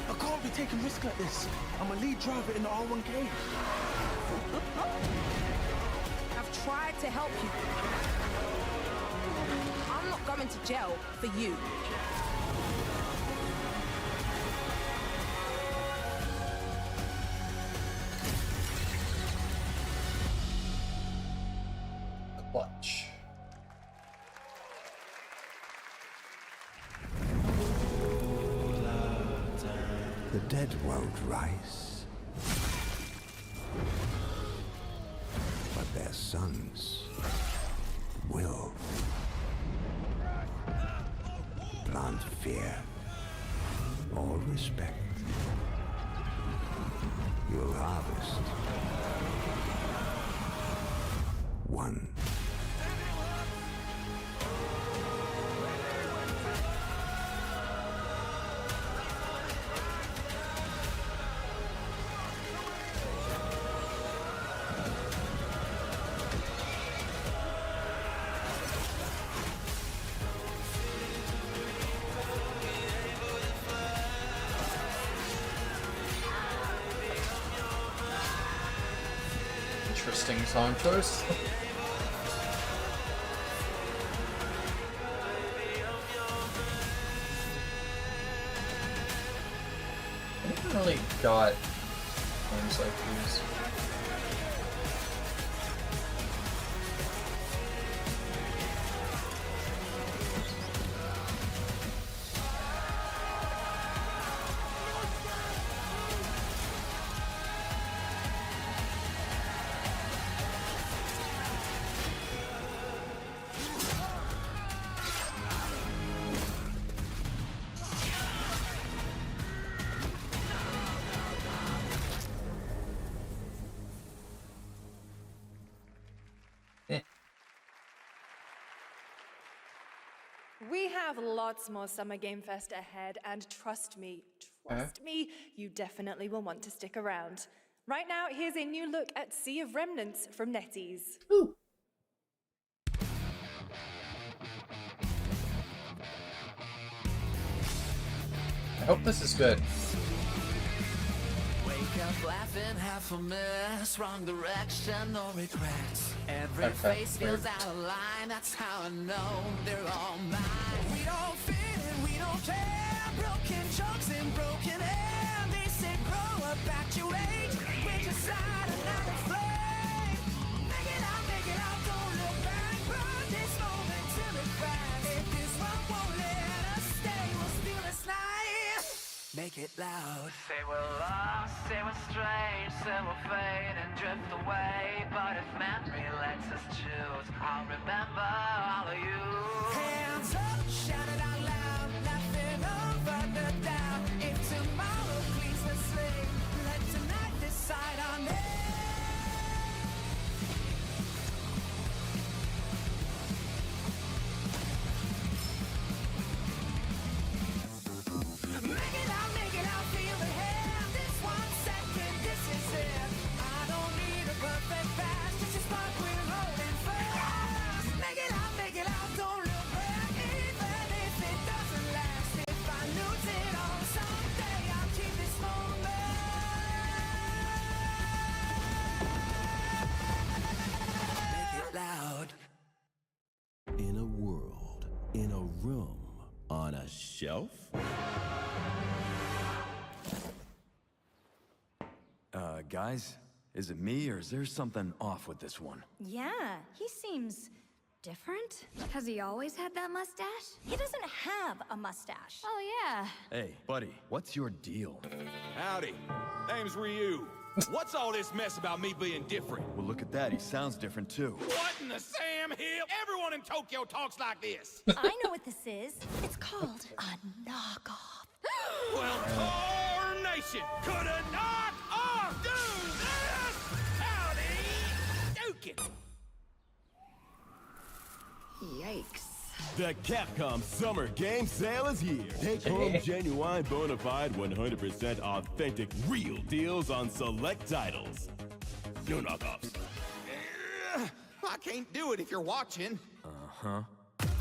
I can't be taking risks like this. I'm a lead driver in the R1K. I've tried to help you. I'm not going to jail for you. Clutch. The dead won't rise, but their sons will. Plant fear or respect. You'll harvest one. Interesting song choice. I haven't really got games like these. We have lots more Summer Game Fest ahead, and trust me, you definitely will want to stick around. Right now, here's a new look at Sea of Remnants from NetEase. Ooh. I hope this is good. Wake up laughing, half a mess, wrong direction, no regrets. Every face feels out of line, that's how I know they're all mine. We don't fit and we don't care, broken jokes and broken air. They say grow up at your age, with your side another flame. Make it out, don't look back, burn this moment till it cracks. If this one won't let us stay, we'll steal this night. Make it loud. Say we're lost, say we're strange, say we'll fade and drift away. But if memory lets us choose, I'll remember all of you. Hands up, shout it out loud, laughing over the doubt. If tomorrow cleans the slate, let tonight decide on it. Make it out, feel the hand. This 1 second, this is it. I don't need a perfect pass, just a spark we're holding fast. Make it out, don't look back, even if it doesn't last. If I lose it all someday, I'll keep this moment. Make it loud. In a world, in a room, on a shelf? Guys, is it me or is there something off with this one? Yeah, he seems different. Has he always had that mustache? He doesn't have a mustache. Oh, yeah. Hey, buddy, what's your deal? Howdy. Name's Ryu. What's all this mess about me being different? Well, look at that. He sounds different, too. What in the Sam Hill? Everyone in Tokyo talks like this. I know what this is. It's called a knockoff. Well, Carnation could a knock off do this? Howdy, Duke it. Yikes. The Capcom Summer Game Sale is here. Take home genuine, bona fide, 100% authentic, real deals on select titles. No knockoffs. I can't do it if you're watching. Uh-huh.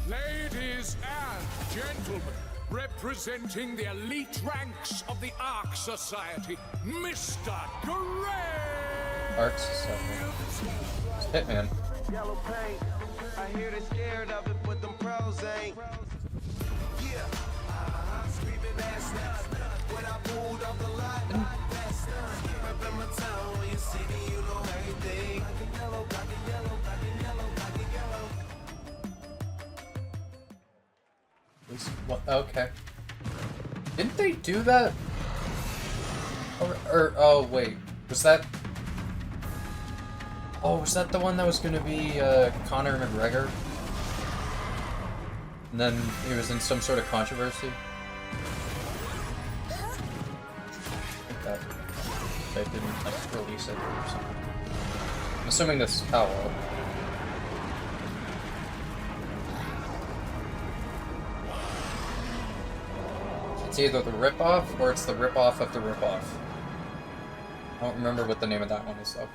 Ladies and gentlemen, representing the elite ranks of the Ark Society, Mr. Gray! Arc Society. It's Hitman. Yellow paint. I hear they scared of it, but them pros ain't. Yeah. Screaming ass nuts. When I pulled off the lot, that's nuts. Reppin' my town, when you see me, you know everything. Black and yellow, black and yellow, black and yellow, black and yellow. What? Okay. Didn't they do that? Or oh wait, was that? Oh, was that the one that was gonna be Conor McGregor? And then he was in some sort of controversy. that they didn't like release it or something. I'm assuming this is Palworld. It's either the ripoff or it's the ripoff of the ripoff. I don't remember what the name of that one is though.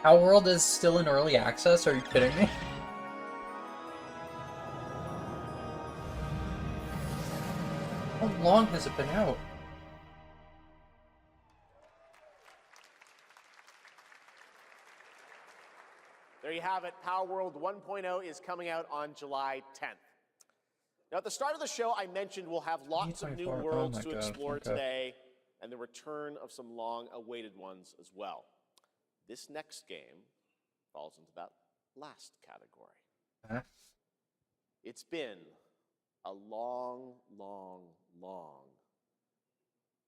Palworld is still in early access? Are you kidding me? How long has it been out? There you have it. Palworld 1.0 is coming out on July 10th. Now, at the start of the show, I mentioned we'll have lots of new worlds to explore today, and the return of some long-awaited ones as well. This next game falls into that last category. Huh? It's been a long, long, long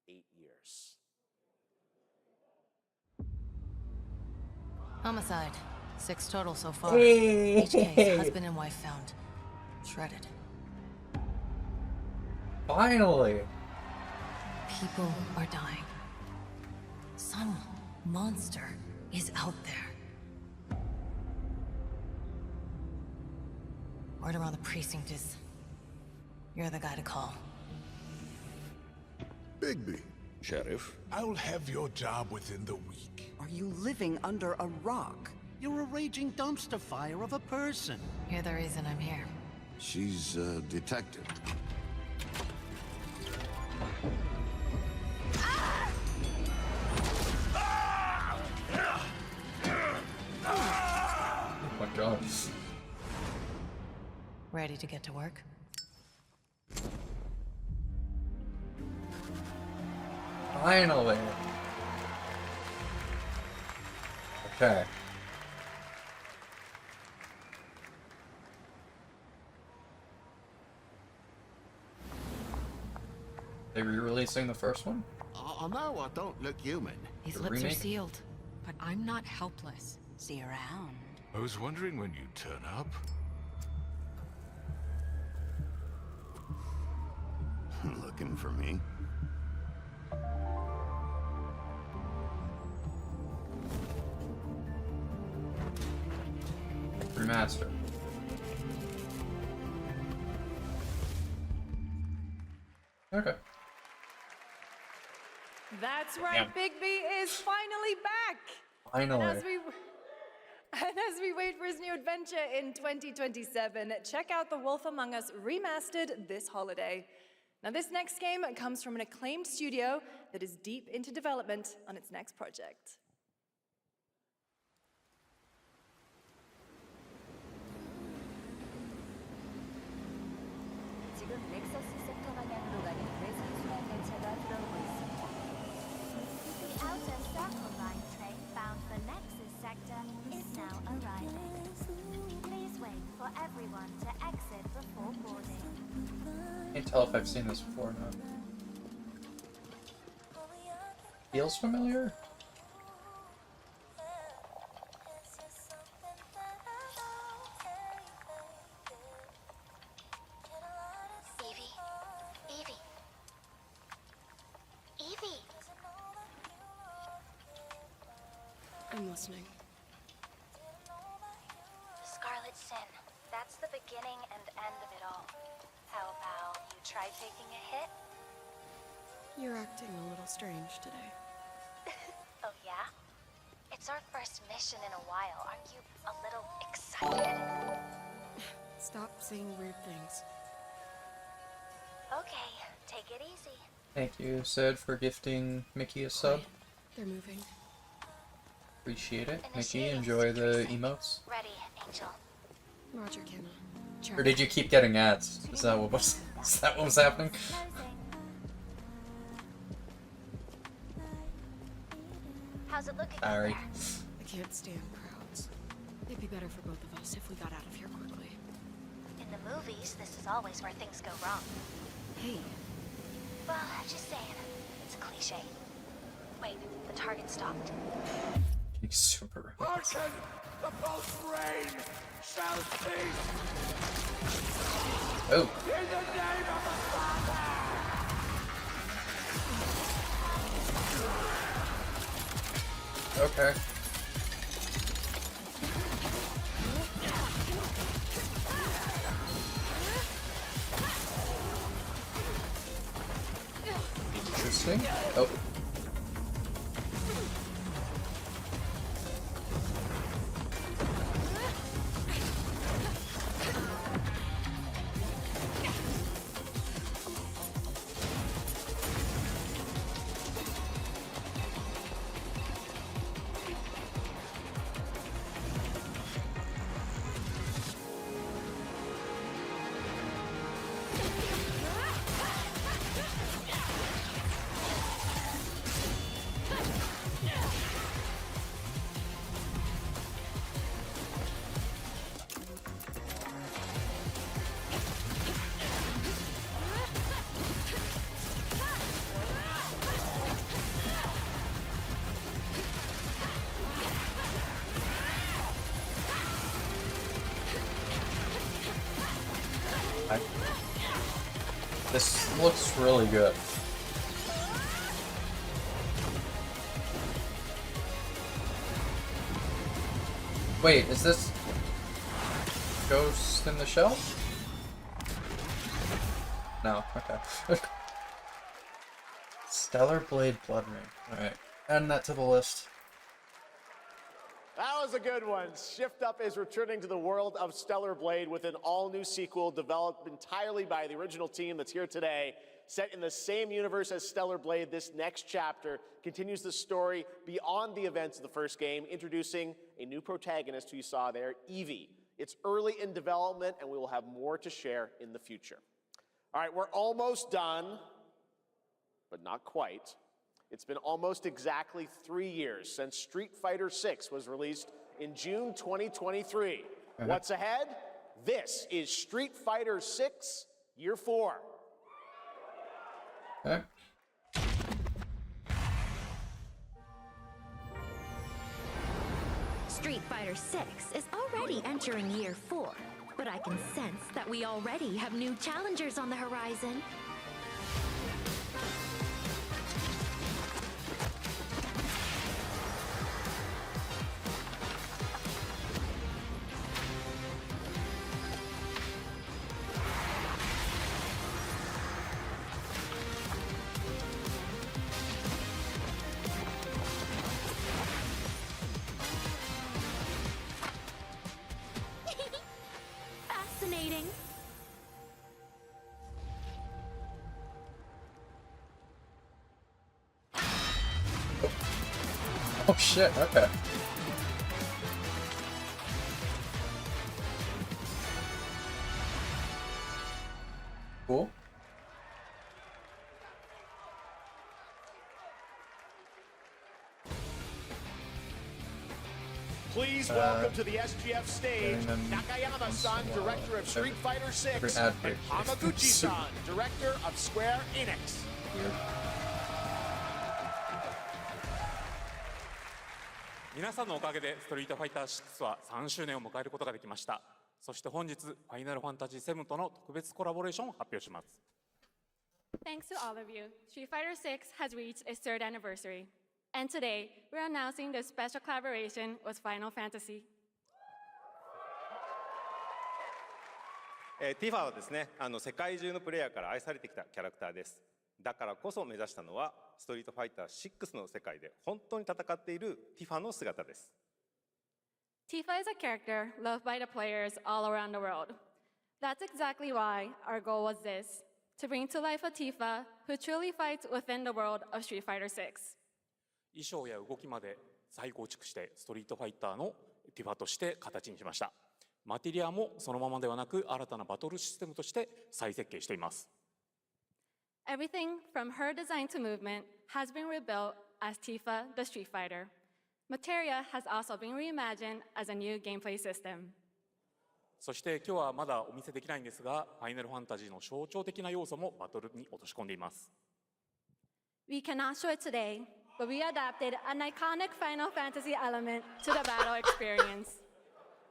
8 years. Homicide. 6 total so far. Hey. Each case, husband and wife found. Shredded. Finally! People are dying. Some monster is out there. Word around the precinct is you're the guy to call. Bigby. Sheriff, I'll have your job within the week. Are you living under a rock? You're a raging dumpster fire of a person. You're the reason I'm here. She's a detective. Oh my god. Ready to get to work? Finally! Okay. They re-releasing the first one? I know I don't look human. These The lips remake? are sealed, but I'm not helpless. See around. I was wondering when you'd turn up. Looking for me? Remaster. Okay. That's right, Bigby is finally back. Finally. And as we wait for his new adventure in 2027, check out The Wolf Among Us remastered this holiday. Now, this next game comes from an acclaimed studio that is deep into development on its next project. 지금 넥서스 섹터 방향으로 가는 외선순환 열차가 들어오고 있습니다. The outer circle line train bound for Nexus sector is now arriving. Please wait for everyone to exit before boarding. Can't tell if I've seen this before or not. Feels familiar? Evie! I'm listening. Scarlet Sin. That's the beginning and end of it all. How about you try taking a hit? You're acting a little strange today. Oh yeah? It's our first mission in a while. Aren't you a little excited? Stop saying weird things. Okay, take it easy. Thank you, Sid, for gifting Mickey a sub. They're moving. Appreciate it. Mickey, enjoy the emotes. Ready, Angel. Roger, Kenna. Or did you keep getting ads? Is that what was happening? How's it looking? Sorry. I can't stand crowds. It'd be better for both of us if we got out of here quickly. In the movies, this is always where things go wrong. Hey. Well, just saying. It's a cliche. Wait, the target stopped. He's super. Hearken! The false rain shall cease! Oh. In the name of the Father! Okay. Interesting. Oh. This looks really good. Wait, is this Ghost in the Shell? No, okay. Stellar Blade Blood Ring. Alright, adding that to the list. That was a good one. Shift Up is returning to the world of Stellar Blade with an all-new sequel developed entirely by the original team that's here today. Set in the same universe as Stellar Blade, this next chapter continues the story beyond the events of the first game, introducing a new protagonist who you saw there, Evie. It's early in development, and we will have more to share in the future. All right, we're almost done, but not quite. It's been almost exactly 3 years since Street Fighter VI was released in June 2023. What's ahead? This is Street Fighter VI Year 4. Okay. Street Fighter VI is already entering Year 4, but I can sense that we already have new challengers on the horizon. Fascinating. Oh shit, okay. Cool. Please welcome to the SGF stage, Nakayama-san, director of Street Fighter VI, and Hamaguchi-san, director of Square Enix. Weird. 皆さんのおかげでストリートファイター6は3周年を迎えることができました。そして本日、ファイナルファンタジー7との特別コラボレーションを発表します。Thanks to all of you, Street Fighter VI has reached its 3rd anniversary. And today, we're announcing the special collaboration with Final Fantasy. ティファはですね、世界中のプレイヤーから愛されてきたキャラクターです。だからこそ目指したのは、ストリートファイター6の世界で本当に戦っているティファの姿です。Tifa is a character loved by the players all around the world. That's exactly why our goal was this, to bring to life a Tifa who truly fights within the world of Street Fighter 6. 衣装や動きまで再構築してストリートファイターのティファとして形にしました。マテリアもそのままではなく新たなバトルシステムとして再設計しています。Everything from her design to movement has been rebuilt as Tifa the Street Fighter. Materia has also been reimagined as a new gameplay system. そして今日はまだお見せできないんですが、ファイナルファンタジーの象徴的な要素もバトルに落とし込んでいます。We cannot show it today, but we adapted an iconic Final Fantasy element to the battle experience.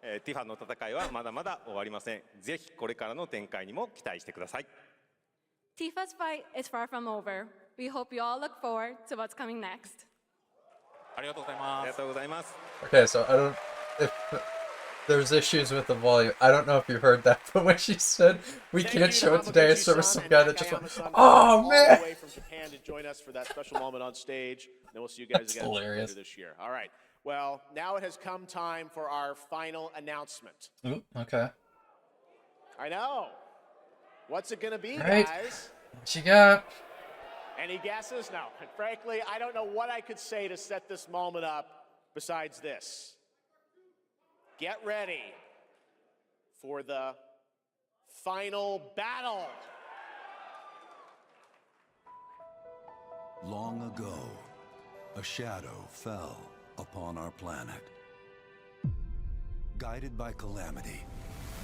ティファの戦いはまだまだ終わりません。ぜひこれからの展開にも期待してください。Tifa's fight is far from over. We hope you all look forward to what's coming next. ありがとうございます。ありがとうございます。Okay, so I don't... If there's issues with the volume, I don't know if you heard that, but when she said we can't show it today, there was some guy that just went, "Oh man!" All the way from Japan to join us for that special moment on stage. And we'll see you guys again later this year. All right. Well, now it has come time for our final announcement. Ooh, okay. I know. What's it going to be, Right. guys? What you got? Any guesses? No. And frankly, I don't know what I could say to set this moment up besides this. Get ready for the final battle. Long ago, a shadow fell upon our planet. Guided by calamity,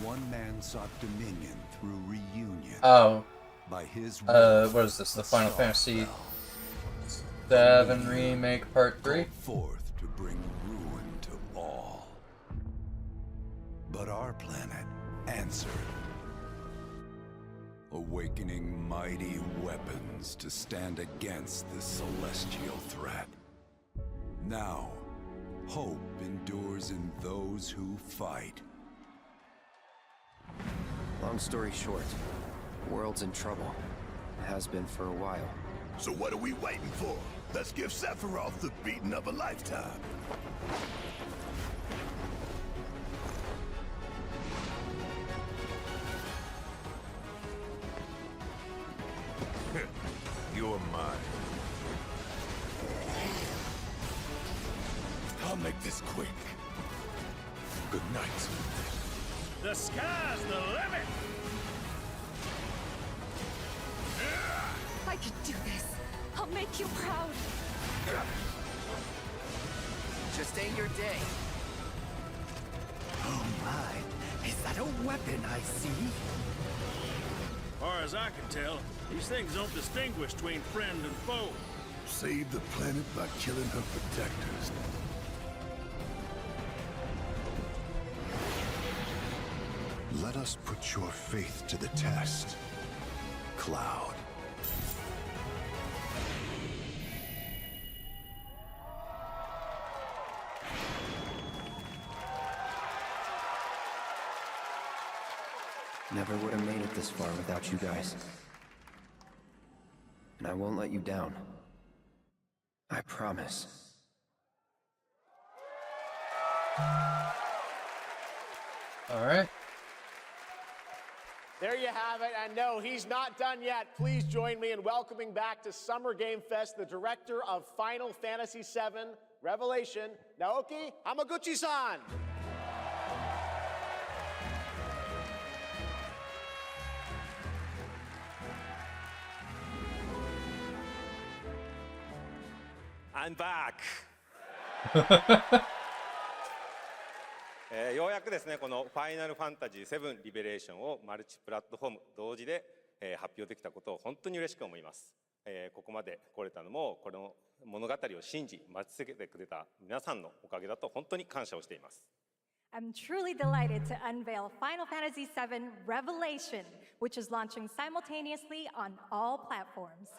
one man sought dominion through reunion. Oh. By his what is this? The Final Fantasy VII Remake Part 3? Forth to bring ruin to all. But our planet answered, awakening mighty weapons to stand against this celestial threat. Now, hope endures in those who fight. Long story short, the world's in trouble. Has been for a while. So what are we waiting for? Let's give Sephiroth the beating of a lifetime. You're mine. I'll make this quick. Good night. The sky's the limit! I could do this. I'll make you proud. Just ain't your day. Oh my, is that a weapon I see? Far as I can tell, these things don't distinguish between friend and foe. Save the planet by killing her protectors. Let us put your faith to the test, Cloud. Never would have made it this far without you guys. And I won't let you down. I promise. All right. There you have it. And no, he's not done yet. Please join me in welcoming back to Summer Game Fest the director of Final Fantasy VII Revelation, Naoki Hamaguchi-san. I'm back! ようやくですね、このファイナルファンタジー7リベレーションをマルチプラットフォーム同時で、発表できたことを本当に嬉しく思います。ここまで来れたのも、この物語を信じ、待ち続けてくれた皆さんのおかげだと本当に感謝をしています。I'm truly delighted to unveil Final Fantasy VII Revelation, which is launching simultaneously on all platforms.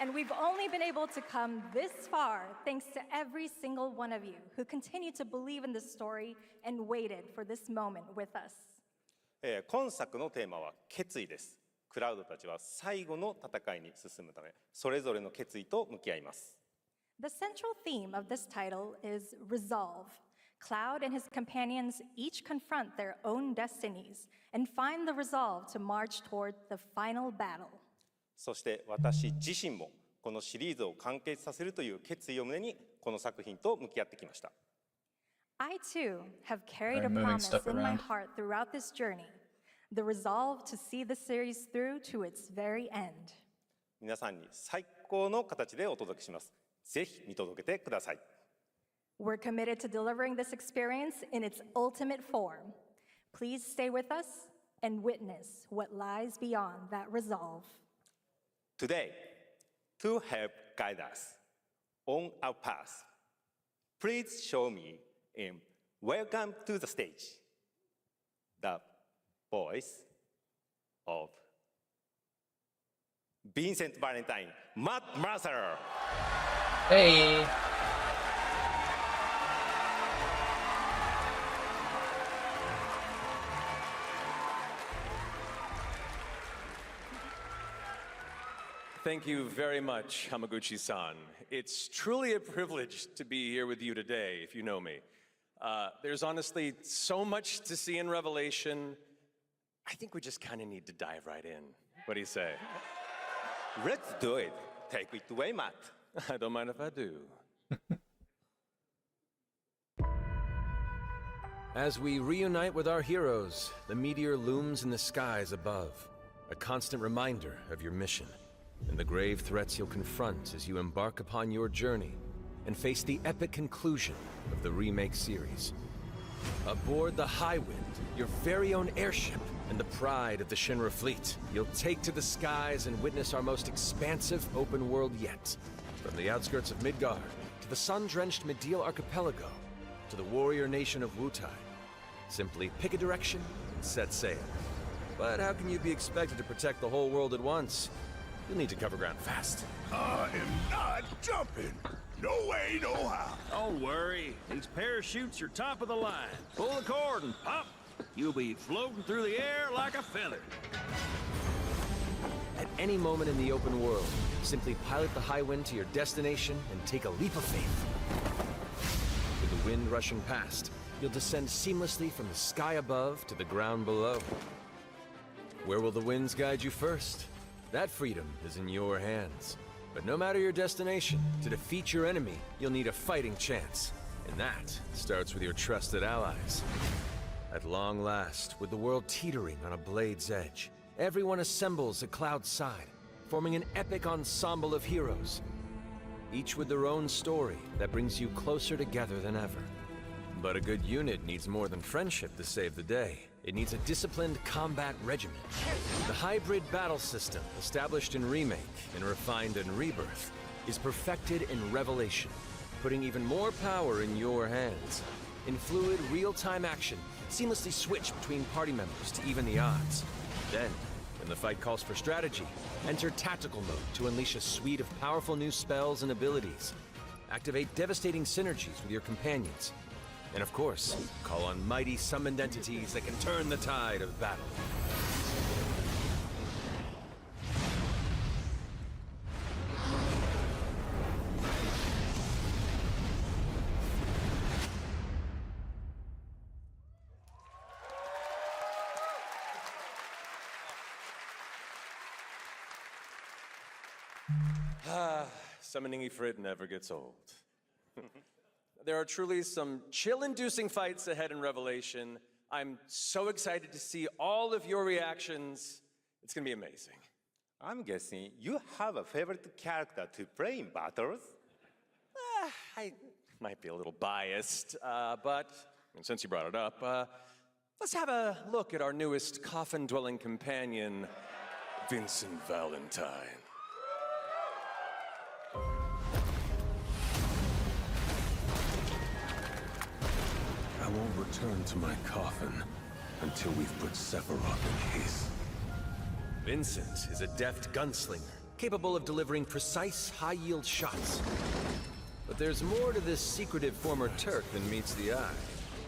And we've only been able to come this far thanks to every single one of you who continue to believe in this story and waited for this moment with us. 今作のテーマは決意です。クラウドたちは最後の戦いに進むため、それぞれの決意と向き合います。The central theme of this title is resolve. Cloud and his companions each confront their own destinies and find the resolve to march toward the final battle. そして私自身もこのシリーズを完結させるという決意を胸にこの作品と向き合ってきました。I too have carried a promise in my heart throughout this journey, the resolve to see the series through to its very end. 皆さんに最高の形でお届けします。ぜひ見届けてください。We're committed to delivering this experience in its ultimate form. Please stay with us and witness what lies beyond that resolve. Today, to help guide us on our path, please show me and welcome to the stage the voice of Vincent Valentine, Matt Mercer. Hey. Thank you very much, Hamaguchi-san. It's truly a privilege to be here with you today, if you know me. There's honestly so much to see in Revelation. I think we just kind of need to dive right in. What do you say? Let's do it. Take it away, Matt. I don't mind if I do. As we reunite with our heroes, the meteor looms in the skies above, a constant reminder of your mission and the grave threats you'll confront as you embark upon your journey and face the epic conclusion of the remake series. Aboard the Highwind, your very own airship and the pride of the Shinra fleet, you'll take to the skies and witness our most expansive open world yet. From the outskirts of Midgard, to the sun-drenched Medial Archipelago, to the warrior nation of Wutai. Simply pick a direction and set sail. But how can you be expected to protect the whole world at once? You'll need to cover ground fast. I am not jumping. No way, no how. Don't worry. These parachutes are top of the line. Pull the cord and pop. You'll be floating through the air like a feather. At any moment in the open world, simply pilot the Highwind to your destination and take a leap of faith. With the wind rushing past, you'll descend seamlessly from the sky above to the ground below. Where will the winds guide you first? That freedom is in your hands. But no matter your destination, to defeat your enemy, you'll need a fighting chance. And that starts with your trusted allies. At long last, with the world teetering on a blade's edge, everyone assembles at Cloud's side, forming an epic ensemble of heroes. Each with their own story that brings you closer together than ever. But a good unit needs more than friendship to save the day. It needs a disciplined combat regimen. The hybrid battle system, established in Remake and refined in Rebirth, is perfected in Revelation, putting even more power in your hands. In fluid, real-time action, seamlessly switch between party members to even the odds. Then, when the fight calls for strategy, enter tactical mode to unleash a suite of powerful new spells and abilities. Activate devastating synergies with your companions. And of course, call on mighty summoned entities that can turn the tide of battle. Summoning Ifrit never gets old. There are truly some chill-inducing fights ahead in Revelation. I'm so excited to see all of your reactions. It's gonna be amazing. I'm guessing you have a favorite character to play in battles? I might be a little biased, but since you brought it up, let's have a look at our newest coffin-dwelling companion, Vincent Valentine. I won't return to my coffin until we've put Sephiroth in his. Vincent is a deft gunslinger, capable of delivering precise, high-yield shots. But there's more to this secretive former Turk than meets the eye.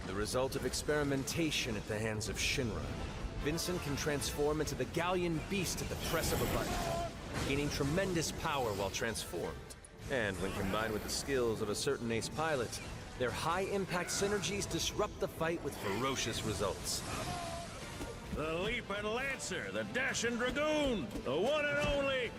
The result of experimentation at the hands of Shinra. Vincent can transform into the Galleon beast at the press of a button, gaining tremendous power while transformed. And when combined with the skills of a certain ace pilot, Their high-impact synergies disrupt the fight with ferocious results. The Leaping Lancer, the Dashing Dragoon, the one and only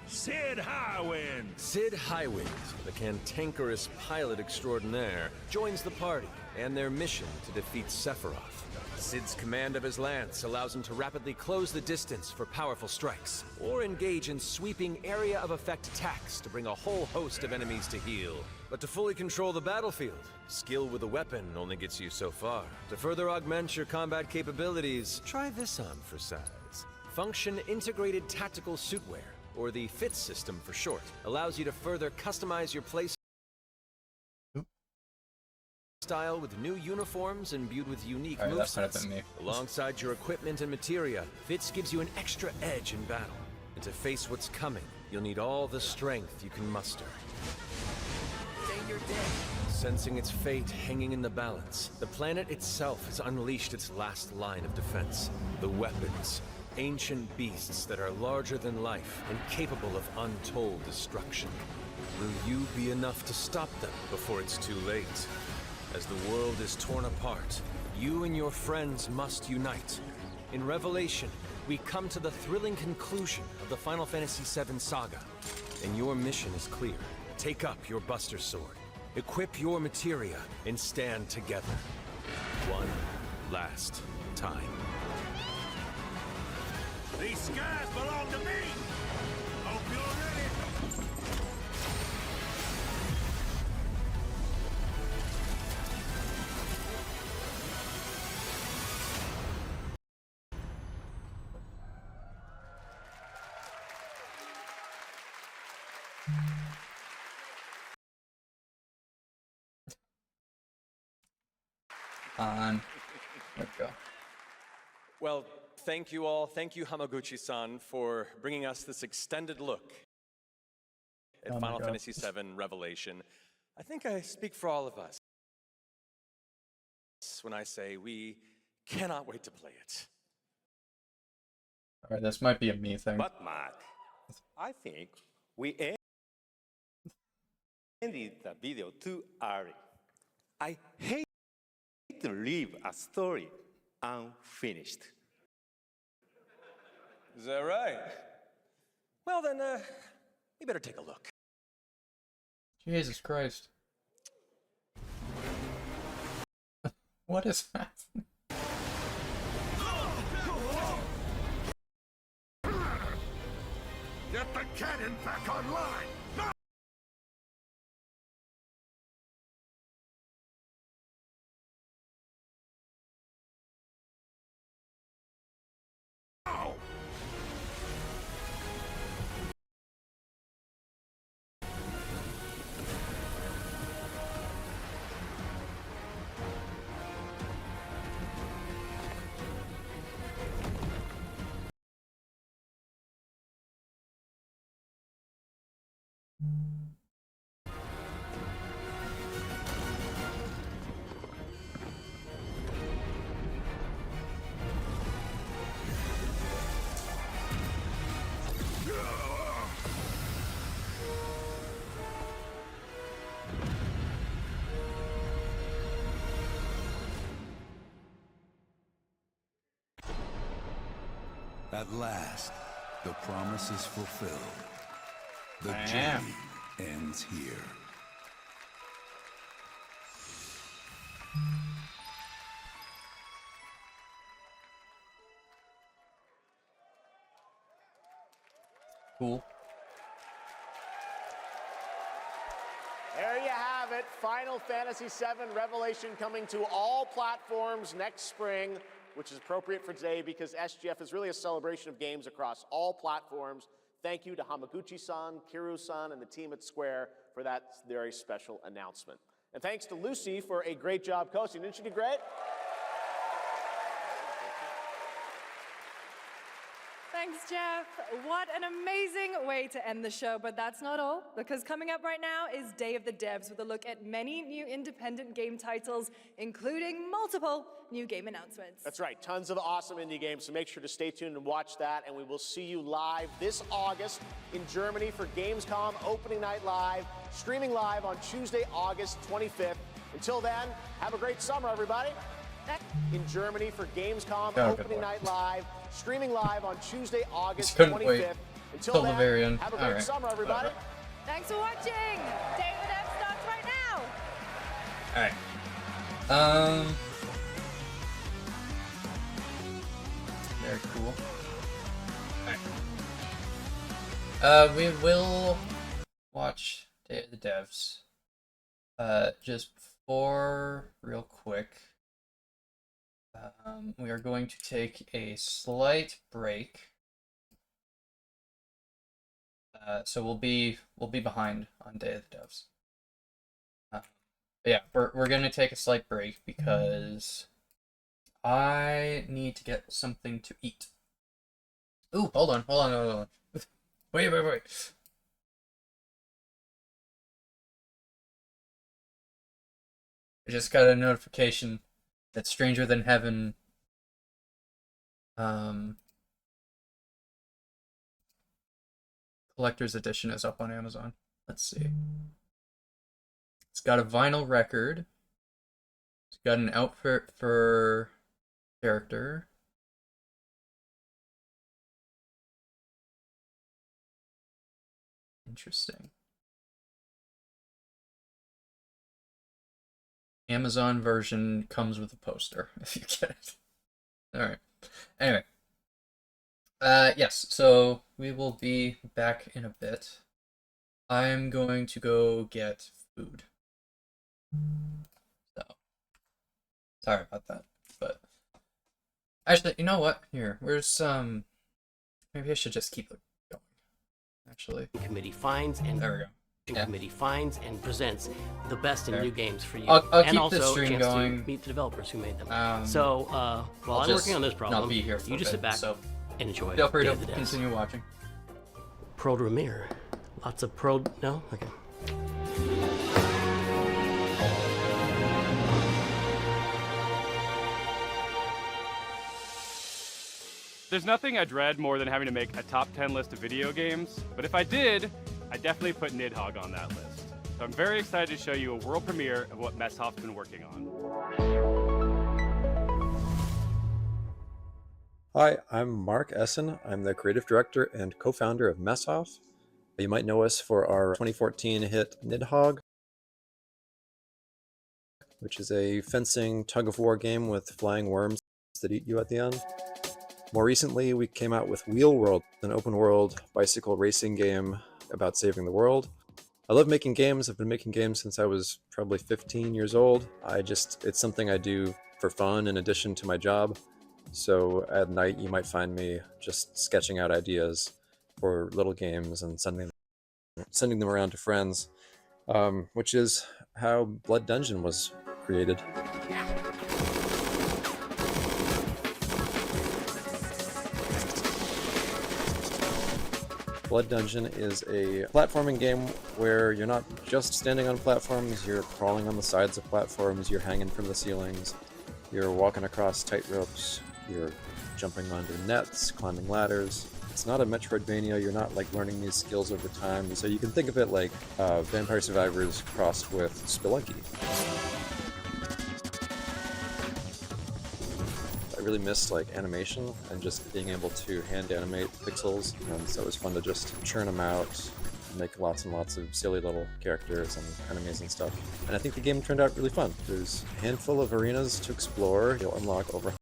Sid Highwind. Sid Highwind, the cantankerous pilot extraordinaire, joins the party and their mission to defeat Sephiroth. Sid's command of his lance allows him to rapidly close the distance for powerful strikes, or engage in sweeping area of effect attacks to bring a whole host of enemies to heel. But to fully control the battlefield, skill with a weapon only gets you so far. To further augment your combat capabilities, try this on for size. Function Integrated Tactical Suitwear, or the FIT system for short, allows you to further customize your place style with new uniforms imbued with unique movesets. Alongside your equipment and materia, FITS gives you an extra edge in battle. And to face what's coming, you'll need all the strength you can muster. Sensing its fate hanging in the balance, the planet itself has unleashed its last line of defense. The weapons, ancient beasts that are larger than life and capable of untold destruction. Will you be enough to stop them before it's too late? As the world is torn apart, you and your friends must unite. In Revelation, we come to the thrilling conclusion of the Final Fantasy VII saga. And your mission is clear. Take up your Buster Sword, equip your materia, and stand together. One last time. These skies belong to me! Hope you're ready! On. There we go. Well, thank you all. Thank you, Hamaguchi-san, for bringing us this extended look at Final Fantasy VII Revelation. I think I speak for all of us when I say we cannot wait to play it. Alright, this might be a me thing. But Mark, I think we ended the video too early. I hate to leave a story unfinished. Is that right? Well then, we better take a look. Jesus Christ. What is happening? Get the cannon back online! Now! At last, the promise is fulfilled. The journey ends here. Cool. There you have it. Final Fantasy VII Revelation coming to all platforms next spring, which is appropriate for today because SGF is really a celebration of games across all platforms. Thank you to Hamaguchi-san, Kiru-san, and the team at Square for that very special announcement. And thanks to Lucy for a great job coaching. Didn't she do great? Thanks, Jeff. What an amazing way to end the show, but that's not all, because coming up right now is Day of the Devs with a look at many new independent game titles, including multiple new game announcements. That's right, tons of awesome indie games, so make sure to stay tuned and watch that, and we will see you live this August in Germany for Gamescom Opening Night Live, streaming live on Tuesday, August 25th. Until then, have a great summer, everybody. In Germany for Gamescom Opening Night Live, streaming live on Tuesday, August 25th. Until then, the very end. have a great summer, everybody. Thanks for watching. Day of the Devs starts right now. Alright. Very cool. Alright. We will watch Day of the Devs. Just before, real quick, we are going to take a slight break. So we'll be behind on Day of the Devs. But yeah, we're gonna take a slight break because I need to get something to eat. Ooh, hold on. Wait. I just got a notification that Stranger Than Heaven Collector's Edition is up on Amazon. Let's see. It's got a vinyl record. It's got an outfit for character. Interesting. Amazon version comes with a poster, if you get it. Alright. Anyway. Yes, so we will be back in a bit. I'm going to go get food. So, sorry about that, but actually, you know what? Here, where's some? Maybe I should just keep it going. Actually, committee finds and there we go. Yeah. Committee finds and presents the best in new games for you, I'll and keep also the stream a chance going. to meet the developers who made them. While I'm working on this problem, not be here for you just a sit bit, back so and enjoy. feel free Day to of the Devs. continue watching. Prodromir, lots of prod. No, okay. There's nothing I dread more than having to make a top 10 list of video games, but if I did, I'd definitely put Nidhogg on that list. So I'm very excited to show you a world premiere of what Messhoff's been working on. Hi, I'm Mark Essen. I'm the creative director and co-founder of Messhoff. You might know us for our 2014 hit Nidhogg, which is a fencing tug-of-war game with flying worms that eat you at the end. More recently, we came out with Wheel World, an open-world bicycle racing game about saving the world. I love making games. I've been making games since I was probably 15 years old. It's something I do for fun in addition to my job. So at night, you might find me just sketching out ideas for little games and sending them around to friends, which is how Blood Dungeon was created. Blood Dungeon is a platforming game where you're not just standing on platforms, you're crawling on the sides of platforms, you're hanging from the ceilings, you're walking across tight ropes, you're jumping onto nets, climbing ladders. It's not a Metroidvania, you're not like learning these skills over time, so you can think of it like Vampire Survivors crossed with Spelunky. I really missed like animation and just being able to hand animate pixels, and so it was fun to just churn them out, make lots and lots of silly little characters and enemies and stuff. And I think the game turned out really fun. There's a handful of arenas to explore. You'll unlock over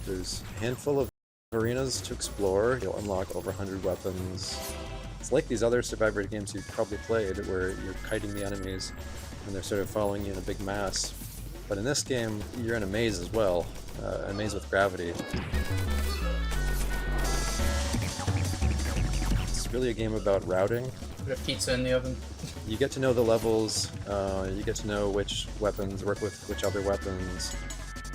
There's a handful of arenas to explore. You'll unlock over 100 weapons. It's like these other Survivor games you've probably played where you're kiting the enemies and they're sort of following you in a big mass. But in this game, you're in a maze as well, a maze with gravity. It's really a game about routing. Put a pizza in the oven. You get to know the levels, you get to know which weapons work with which other weapons,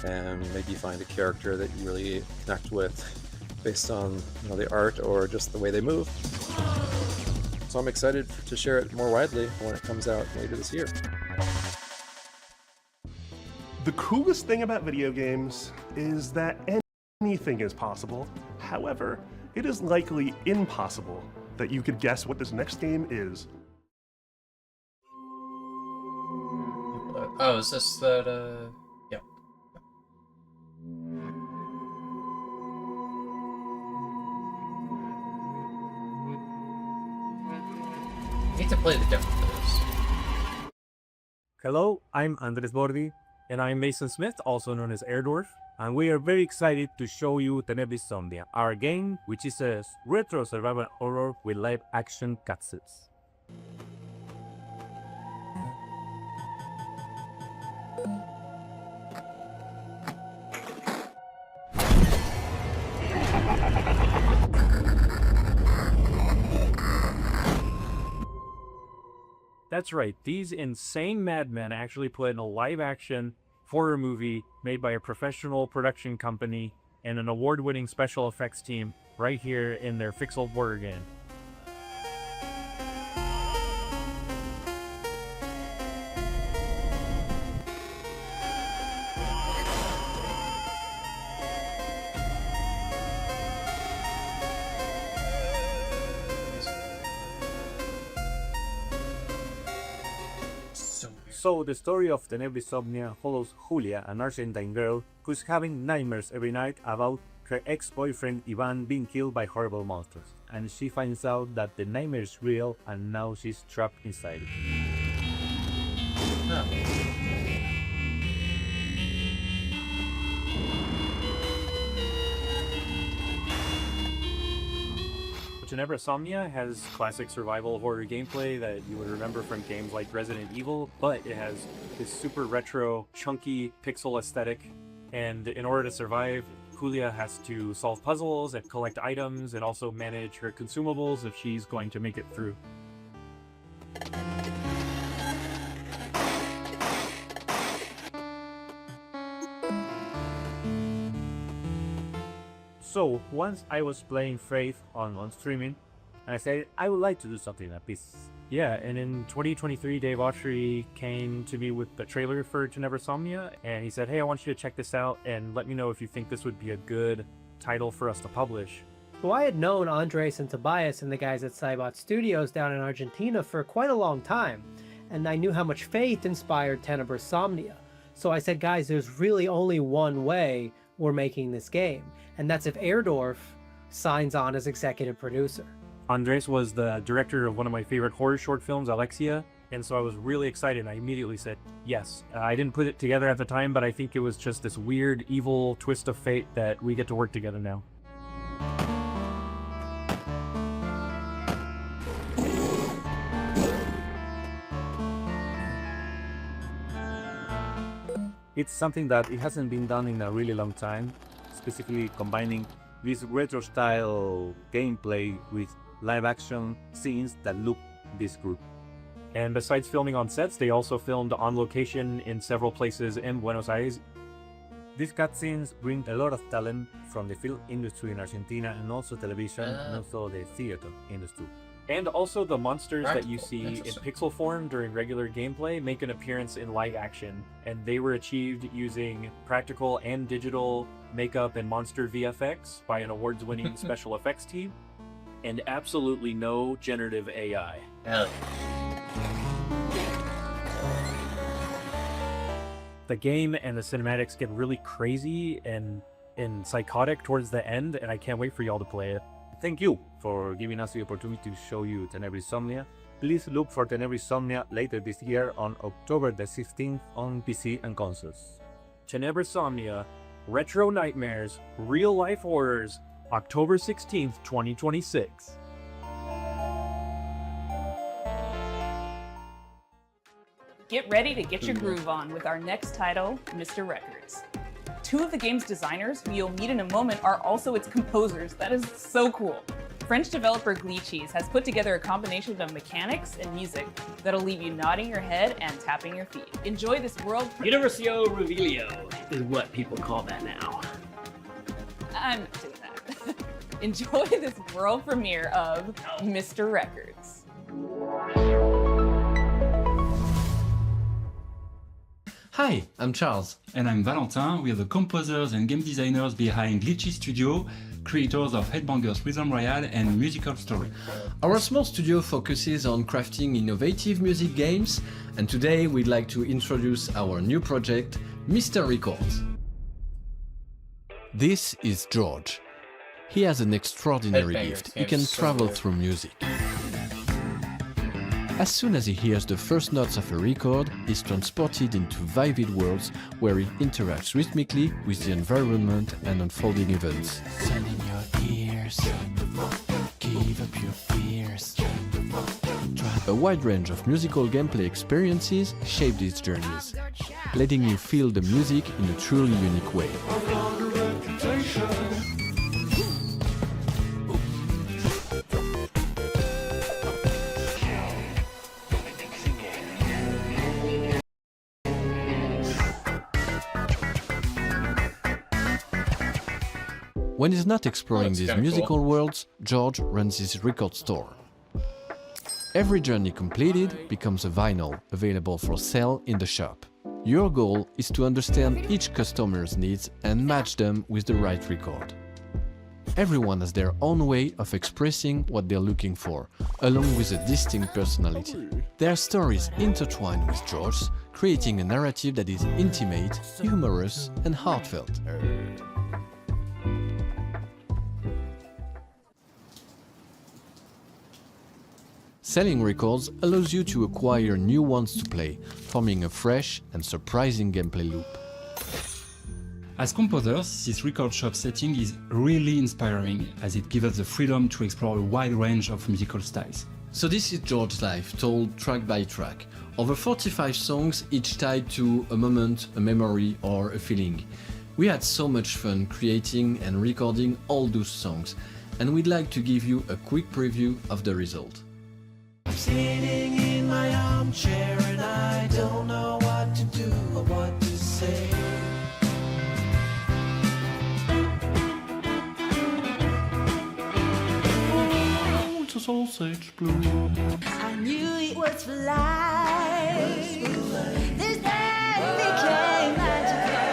and maybe find a character that you really connect with based on the art or just the way they move. So I'm excited to share it more widely when it comes out later this year. The coolest thing about video games is that anything is possible. However, it is likely impossible that you could guess what this next game is. Oh, is this that, yeah. I need to play the demo for this. Hello, I'm Andres Bordi, and I'm Mason Smith, also known as Airdorf, and we are very excited to show you Tenebris Somnia, our game, which is a retro survival horror with live action cutscenes. That's right, these insane madmen actually put in a live-action horror movie made by a professional production company and an award-winning special effects team right here in their Pixel horror game. So the story of Tenebris Somnia follows Julia, an Argentine girl who's having nightmares every night about her ex-boyfriend Ivan being killed by horrible monsters. And she finds out that the nightmare is real and now she's trapped inside it. Huh. Tenebris Somnia has classic survival horror gameplay that you would remember from games like Resident Evil, but it has this super retro, chunky pixel aesthetic, and in order to survive, Julia has to solve puzzles and collect items and also manage her consumables if she's going to make it through. So, once I was playing Faith on streaming, and I said, I would like to do something like this. Yeah, and in 2023, Dave Autry came to me with the trailer for Tenebris Somnia, and he said, hey, I want you to check this out, and let me know if you think this would be a good title for us to publish. Well, I had known Andres and Tobias and the guys at Cybot Studios down in Argentina for quite a long time, and I knew how much Faith inspired Tenebris Somnia. So I said, guys, there's really only one way we're making this game, and that's if Airdorf signs on as executive producer. Andres was the director of one of my favorite horror short films, Alexia, and so I was really excited. I immediately said yes. I didn't put it together at the time, but I think it was just this weird, evil twist of fate that we get to work together now. It's something that it hasn't been done in a really long time, specifically combining this retro-style gameplay with live-action scenes that look this group. And besides filming on sets, they also filmed on location in several places in Buenos Aires. These cutscenes bring a lot of talent from the film industry in Argentina and also television and also the theater industry. And also the monsters that you see in pixel form during regular gameplay make an appearance in live action, and they were achieved using practical and digital makeup and monster VFX by an awards-winning special effects team, and absolutely no generative AI. Hell. The game and the cinematics get really crazy and psychotic towards the end, and I can't wait for y'all to play it. Thank you for giving us the opportunity to show you Tenebris Somnia. Please look for Tenebris Somnia later this year on October the 16th on PC and consoles. Tenebris Somnia, retro nightmares, real life horrors, October 16th, 2026. Get ready to get your groove on with our next title, Mr. Records. Two of the game's designers, who you'll meet in a moment, are also its composers. That is so cool. French developer Glitchies has put together a combination of mechanics and music that'll leave you nodding your head and tapping your feet. Enjoy this world. Universio Revelio is what people call that now. I'm not doing that. Enjoy this world premiere of Mr. Records. Hi, I'm Charles. And I'm Valentin. We are the composers and game designers behind Glitchy Studio, creators of Headbangers Rhythm Royale and Musical Story. Our small studio focuses on crafting innovative music games, and today we'd like to introduce our new project, Mr. Records. This is George. He has an extraordinary gift. He can travel through music. As soon as he hears the first notes of a record, he's transported into vivid worlds where he interacts rhythmically with the environment and unfolding events. Sun in your ears, give up your fears. A wide range of musical gameplay experiences shape these journeys, letting you feel the music in a truly unique way. When he's not exploring these musical worlds, George runs his record store. Every journey completed becomes a vinyl available for sale in the shop. Your goal is to understand each customer's needs and match them with the right record. Everyone has their own way of expressing what they're looking for, along with a distinct personality. Their stories intertwine with George's, creating a narrative that is intimate, humorous, and heartfelt. Selling records allows you to acquire new ones to play, forming a fresh and surprising gameplay loop. As composers, this record shop setting is really inspiring, as it gives us the freedom to explore a wide range of musical styles. So this is George's life, told track by track. Over 45 songs, each tied to a moment, a memory, or a feeling. We had so much fun creating and recording all those songs, and we'd like to give you a quick preview of the result. Sitting in my armchair and I don't know what to do or what to say. Oh, it's a sausage blue. I knew it was for life. This day became magical.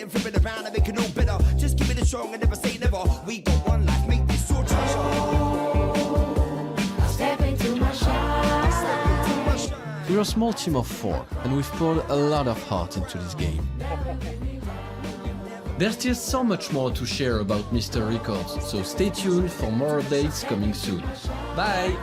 Flipping around and making no better. Just keep it strong and never say never. We got one life, make this your treasure. Step into my shine. We're a small team of 4, and we've poured a lot of heart into this game. There's still so much more to share about Mr. Records, so stay tuned for more updates coming soon. Bye!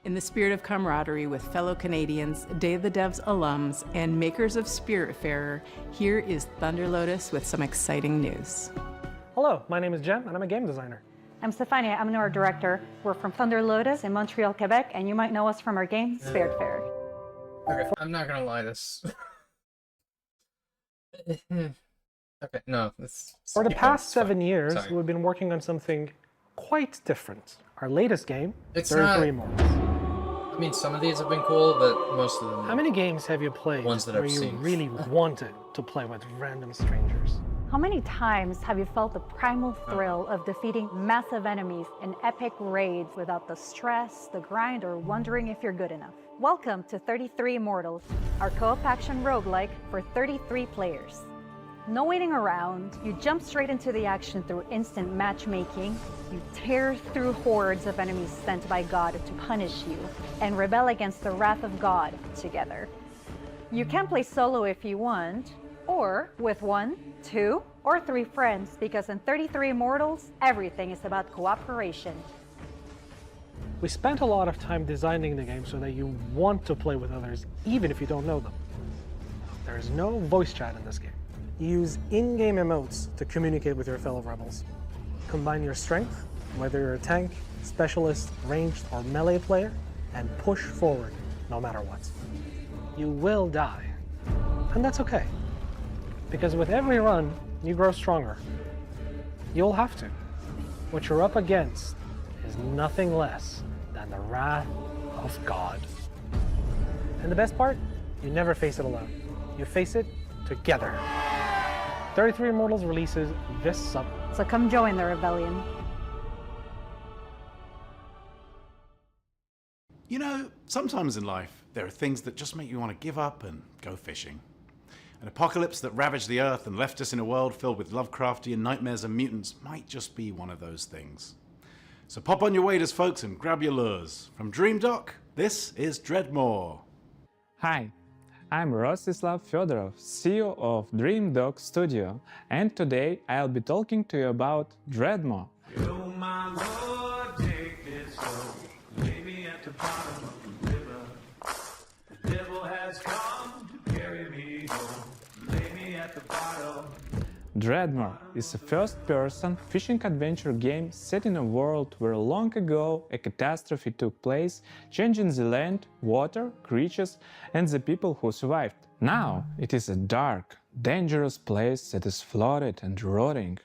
In the spirit of camaraderie with fellow Canadians, Day of the Devs alums, and makers of Spiritfarer, here is Thunder Lotus with some exciting news. Hello, my name is Jem, and I'm a game designer. I'm Stefania, I'm our director. We're from Thunder Lotus in Montreal, Quebec, and you might know us from our game, Spiritfarer. Okay, I'm not gonna lie, this... Okay, no, this... For the past 7 years, we've been working on something quite different. Our latest game, 33 Mortals. I mean, some of these have been cool, but most of them... How many games have you played ones that where I've you seen. really wanted to play with random strangers? How many times have you felt the primal thrill of defeating massive enemies in epic raids without the stress, the grind, or wondering if you're good enough? Welcome to 33 Immortals, our co-op action roguelike for 33 players. No waiting around, you jump straight into the action through instant matchmaking, you tear through hordes of enemies sent by God to punish you, and rebel against the wrath of God together. You can play solo if you want, or with 1, 2, or 3 friends, because in 33 Immortals, everything is about cooperation. We spent a lot of time designing the game so that you want to play with others, even if you don't know them. There is no voice chat in this game. You use in-game emotes to communicate with your fellow rebels. Combine your strength, whether you're a tank, specialist, ranged, or melee player, and push forward, no matter what. You will die, and that's okay. Because with every run, you grow stronger. You'll have to. What you're up against is nothing less than the wrath of God. And the best part? You never face it alone. You face it together. 33 Immortals releases this summer. So come join the rebellion. You know, sometimes in life, there are things that just make you want to give up and go fishing. An apocalypse that ravaged the Earth and left us in a world filled with Lovecraftian nightmares and mutants might just be one of those things. So pop on your waders, folks, and grab your lures. From Dream Dock, this is Dreadmore. Hi, I'm Rostislav Fedorov, CEO of Dream Dock Studio, and today I'll be talking to you about Dreadmore. Yo, my Lord, take this road. Lay me at the bottom of the river. The devil has come to carry me home. Lay me at the bottom. Dreadmore is a first-person fishing adventure game set in a world where long ago a catastrophe took place, changing the land, water, creatures, and the people who survived. Now it is a dark, dangerous place that is flooded and rotting.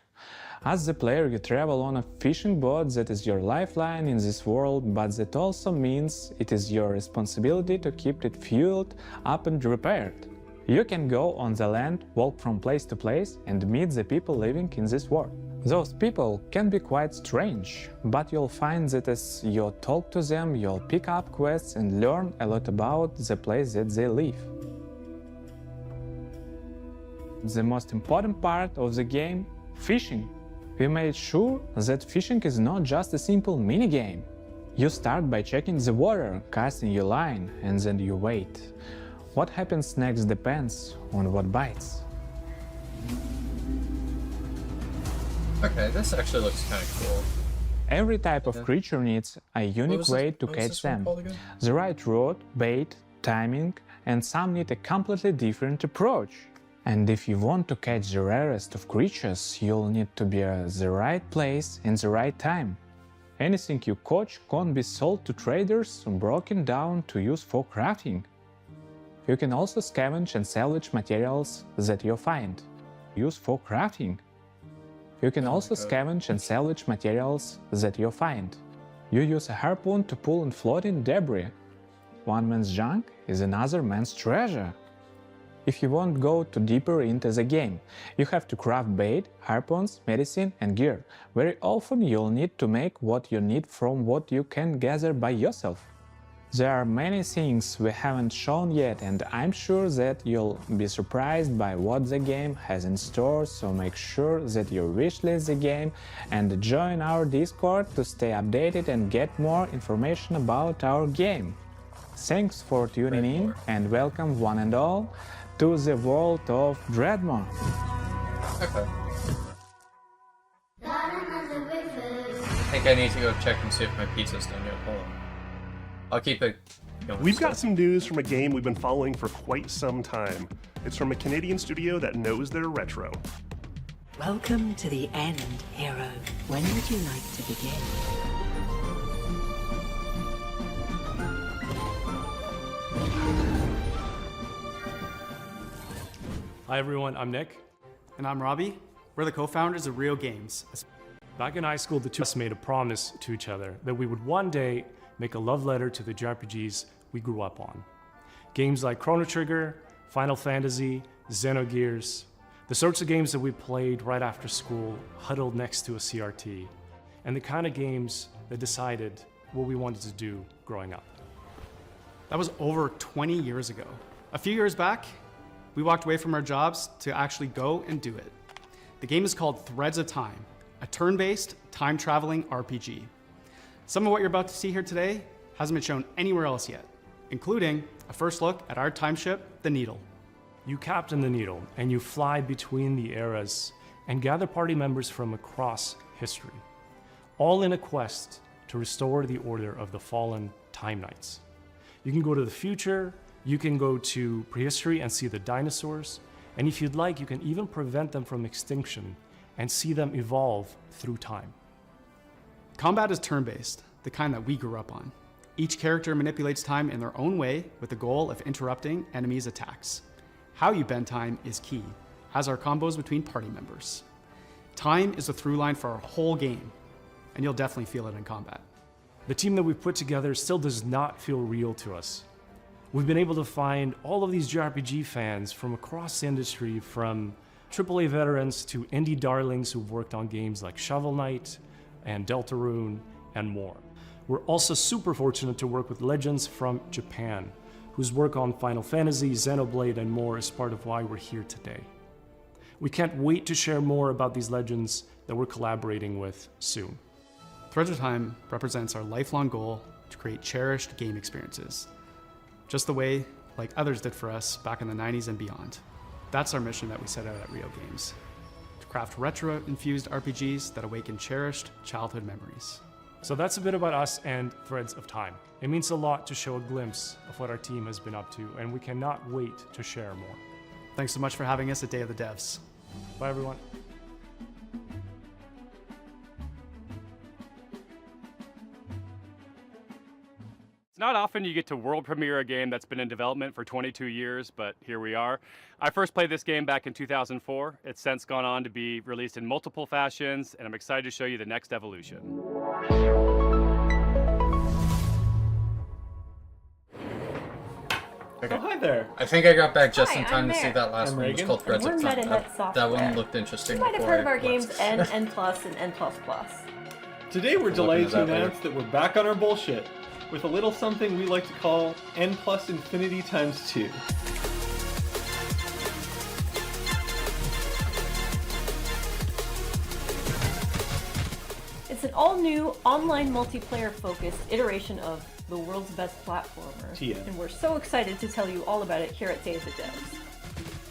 As the player, you travel on a fishing boat that is your lifeline in this world, but that also means it is your responsibility to keep it fueled up and repaired. You can go on the land, walk from place to place, and meet the people living in this world. Those people can be quite strange, but you'll find that as you talk to them, you'll pick up quests and learn a lot about the place that they live. The most important part of the game, fishing. We made sure that fishing is not just a simple minigame. You start by checking the water, casting your line, and then you wait. What happens next depends on what bites. Okay, this actually looks kind of cool. Every type of creature needs a unique way to catch them. The right rod, bait, timing, and some need a completely different approach. And if you want to catch the rarest of creatures, you'll need to be at the right place in the right time. Anything you catch can't be sold to traders or broken down to use for crafting. You can also scavenge and salvage materials that you find. Use for crafting. You can also scavenge and salvage materials that you find. You use a harpoon to pull and float in debris. One man's junk is another man's treasure. If you want to go too deeper into the game, you have to craft bait, harpoons, medicine, and gear. Very often you'll need to make what you need from what you can gather by yourself. There are many things we haven't shown yet, and I'm sure that you'll be surprised by what the game has in store, so make sure that you wishlist the game and join our Discord to stay updated and get more information about our game. Thanks for tuning in, and welcome one and all to the world of Dreadmore. Okay. I think I need to go check and see if my pizza's done yet. Hold on. I'll keep it going. We've got some news from a game we've been following for quite some time. It's from a Canadian studio that knows their retro. Welcome to the end, hero. When would you like to begin? Hi everyone, I'm Nick. And I'm Robbie. We're the co-founders of Real Games. Back in high school, the two of us made a promise to each other that we would one day make a love letter to the JRPGs we grew up on. Games like Chrono Trigger, Final Fantasy, Xenogears, the sorts of games that we played right after school, huddled next to a CRT, and the kind of games that decided what we wanted to do growing up. That was over 20 years ago. A few years back, we walked away from our jobs to actually go and do it. The game is called Threads of Time, a turn-based, time-traveling RPG. Some of what you're about to see here today hasn't been shown anywhere else yet, including a first look at our time ship, the Needle. You captain the Needle, and you fly between the eras and gather party members from across history, all in a quest to restore the order of the fallen Time Knights. You can go to the future, you can go to prehistory and see the dinosaurs, and if you'd like, you can even prevent them from extinction and see them evolve through time. Combat is turn-based, the kind that we grew up on. Each character manipulates time in their own way with the goal of interrupting enemies' attacks. How you bend time is key, as are combos between party members. Time is a through line for our whole game, and you'll definitely feel it in combat. The team that we've put together still does not feel real to us. We've been able to find all of these JRPG fans from across the industry, from AAA veterans to indie darlings who've worked on games like Shovel Knight and Deltarune and more. We're also super fortunate to work with legends from Japan, whose work on Final Fantasy, Xenoblade, and more is part of why we're here today. We can't wait to share more about these legends that we're collaborating with soon. Threads of Time represents our lifelong goal to create cherished game experiences, just the way like others did for us back in the 90s and beyond. That's our mission that we set out at Rio Games, to craft retro-infused RPGs that awaken cherished childhood memories. So that's a bit about us and Threads of Time. It means a lot to show a glimpse of what our team has been up to, and we cannot wait to share more. Thanks so much for having us at Day of the Devs. Bye, everyone. It's not often you get to world premiere a game that's been in development for 22 years, but here we are. I first played this game back in 2004. It's since gone on to be released in multiple fashions, and I'm excited to show you the next evolution. Okay. Oh, hi there. I think I got back just Hi, in time I'm to see Mare. that last I'm one. It was Reagan. called Threads We're of Time. MetaHead That one software. looked interesting. You might have before heard of I our games left. N, N+, and N++. Today we're We'll look delighted into to that later. announce that we're back on our bullshit with a little something we like to call N plus infinity times 2. It's an all-new, online multiplayer-focused iteration of the world's best platformer. TM. And we're so excited to tell you all about it here at Day of the Devs.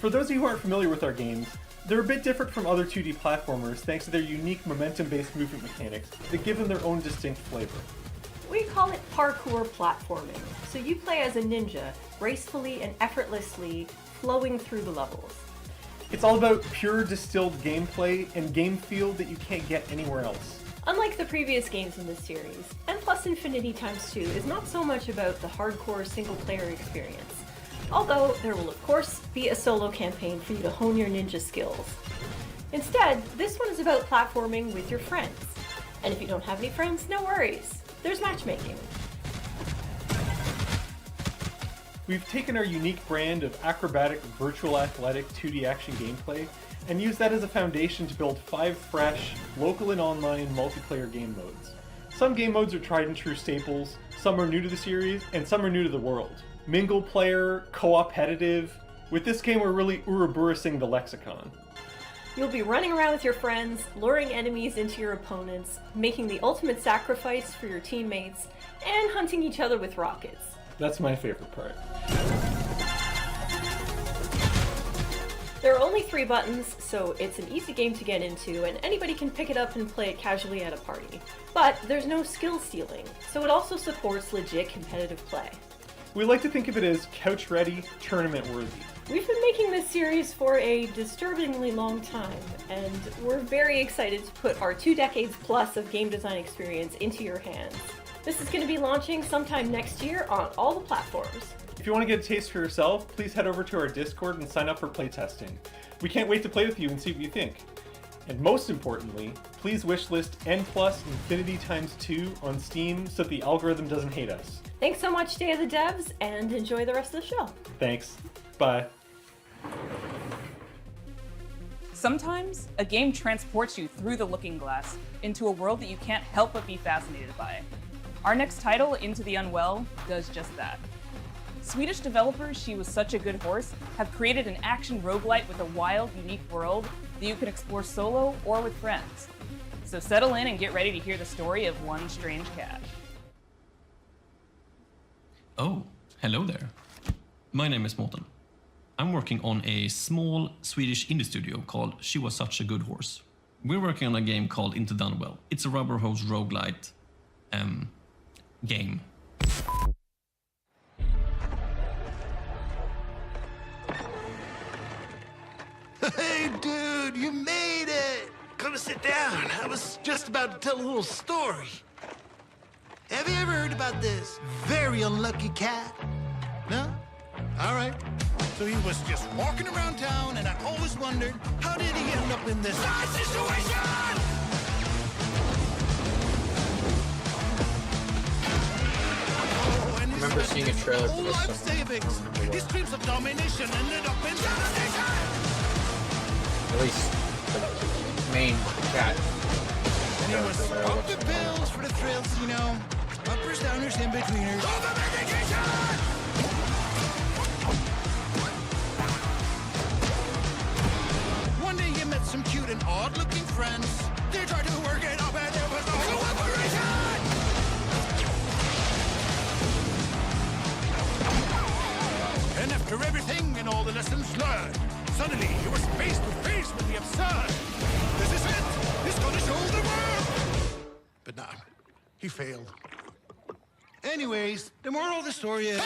For those of you who aren't familiar with our games, they're a bit different from other 2D platformers thanks to their unique momentum-based movement mechanics that give them their own distinct flavor. We call it parkour platforming. So you play as a ninja, gracefully and effortlessly flowing through the levels. It's all about pure distilled gameplay and game feel that you can't get anywhere else. Unlike the previous games in this series, N plus Infinity times 2 is not so much about the hardcore single-player experience. Although there will of course be a solo campaign for you to hone your ninja skills. Instead, this one is about platforming with your friends. And if you don't have any friends, no worries. There's matchmaking. We've taken our unique brand of acrobatic, virtual athletic 2D action gameplay and used that as a foundation to build 5 fresh, local and online multiplayer game modes. Some game modes are tried and true staples, some are new to the series, and some are new to the world. Mingle player, co-opetitive. With this game we're really Ouroboros-ing the lexicon. You'll be running around with your friends, luring enemies into your opponents, making the ultimate sacrifice for your teammates, and hunting each other with rockets. That's my favorite part. There are only 3 buttons, so it's an easy game to get into, and anybody can pick it up and play it casually at a party. But there's no skill stealing, so it also supports legit competitive play. We like to think of it as couch-ready, tournament-worthy. We've been making this series for a disturbingly long time, and we're very excited to put our 2 decades plus of game design experience into your hands. This is going to be launching sometime next year on all the platforms. If you want to get a taste for yourself, please head over to our Discord and sign up for playtesting. We can't wait to play with you and see what you think. And most importantly, please wishlist N plus Infinity times 2 on Steam so that the algorithm doesn't hate us. Thanks so much, Day of the Devs, and enjoy the rest of the show. Thanks. Bye. Sometimes, a game transports you through the looking glass into a world that you can't help but be fascinated by. Our next title, Into the Unwell, does just that. Swedish developers She Was Such a Good Horse have created an action roguelite with a wild, unique world that you can explore solo or with friends. So settle in and get ready to hear the story of one strange cat. Oh, hello there. My name is Morten. I'm working on a small Swedish indie studio called She Was Such a Good Horse. We're working on a game called Into the Unwell. It's a rubber hose roguelite, game. Hey, dude, you made it! Come sit down. I was just about to tell a little story. Have you ever heard about this very unlucky cat? No? All right. So he was just walking around town, and I always wondered, how did he end up in this bad situation? I remember seeing a trailer for Life this. savings. His dreams of domination ended up in devastation. At least the main cat. And he was off the pills for the thrills, you know. Uppers, downers, in-betweeners. Over-medication! One day he met some cute and odd-looking friends. They tried to work it up and there was no cooperation! And after everything and all the lessons learned, suddenly he was face to face with the absurd. This is it! He's gonna show the world! But nah, he failed. Anyways, the moral of the story is...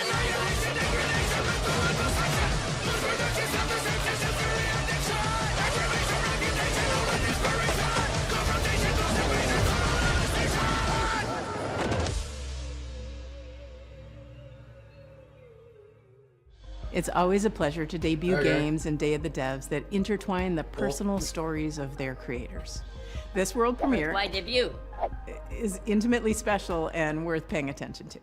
It's always a pleasure to debut games in Day of the Devs that intertwine the personal stories of their creators. This world premiere Why debut? is intimately special and worth paying attention to.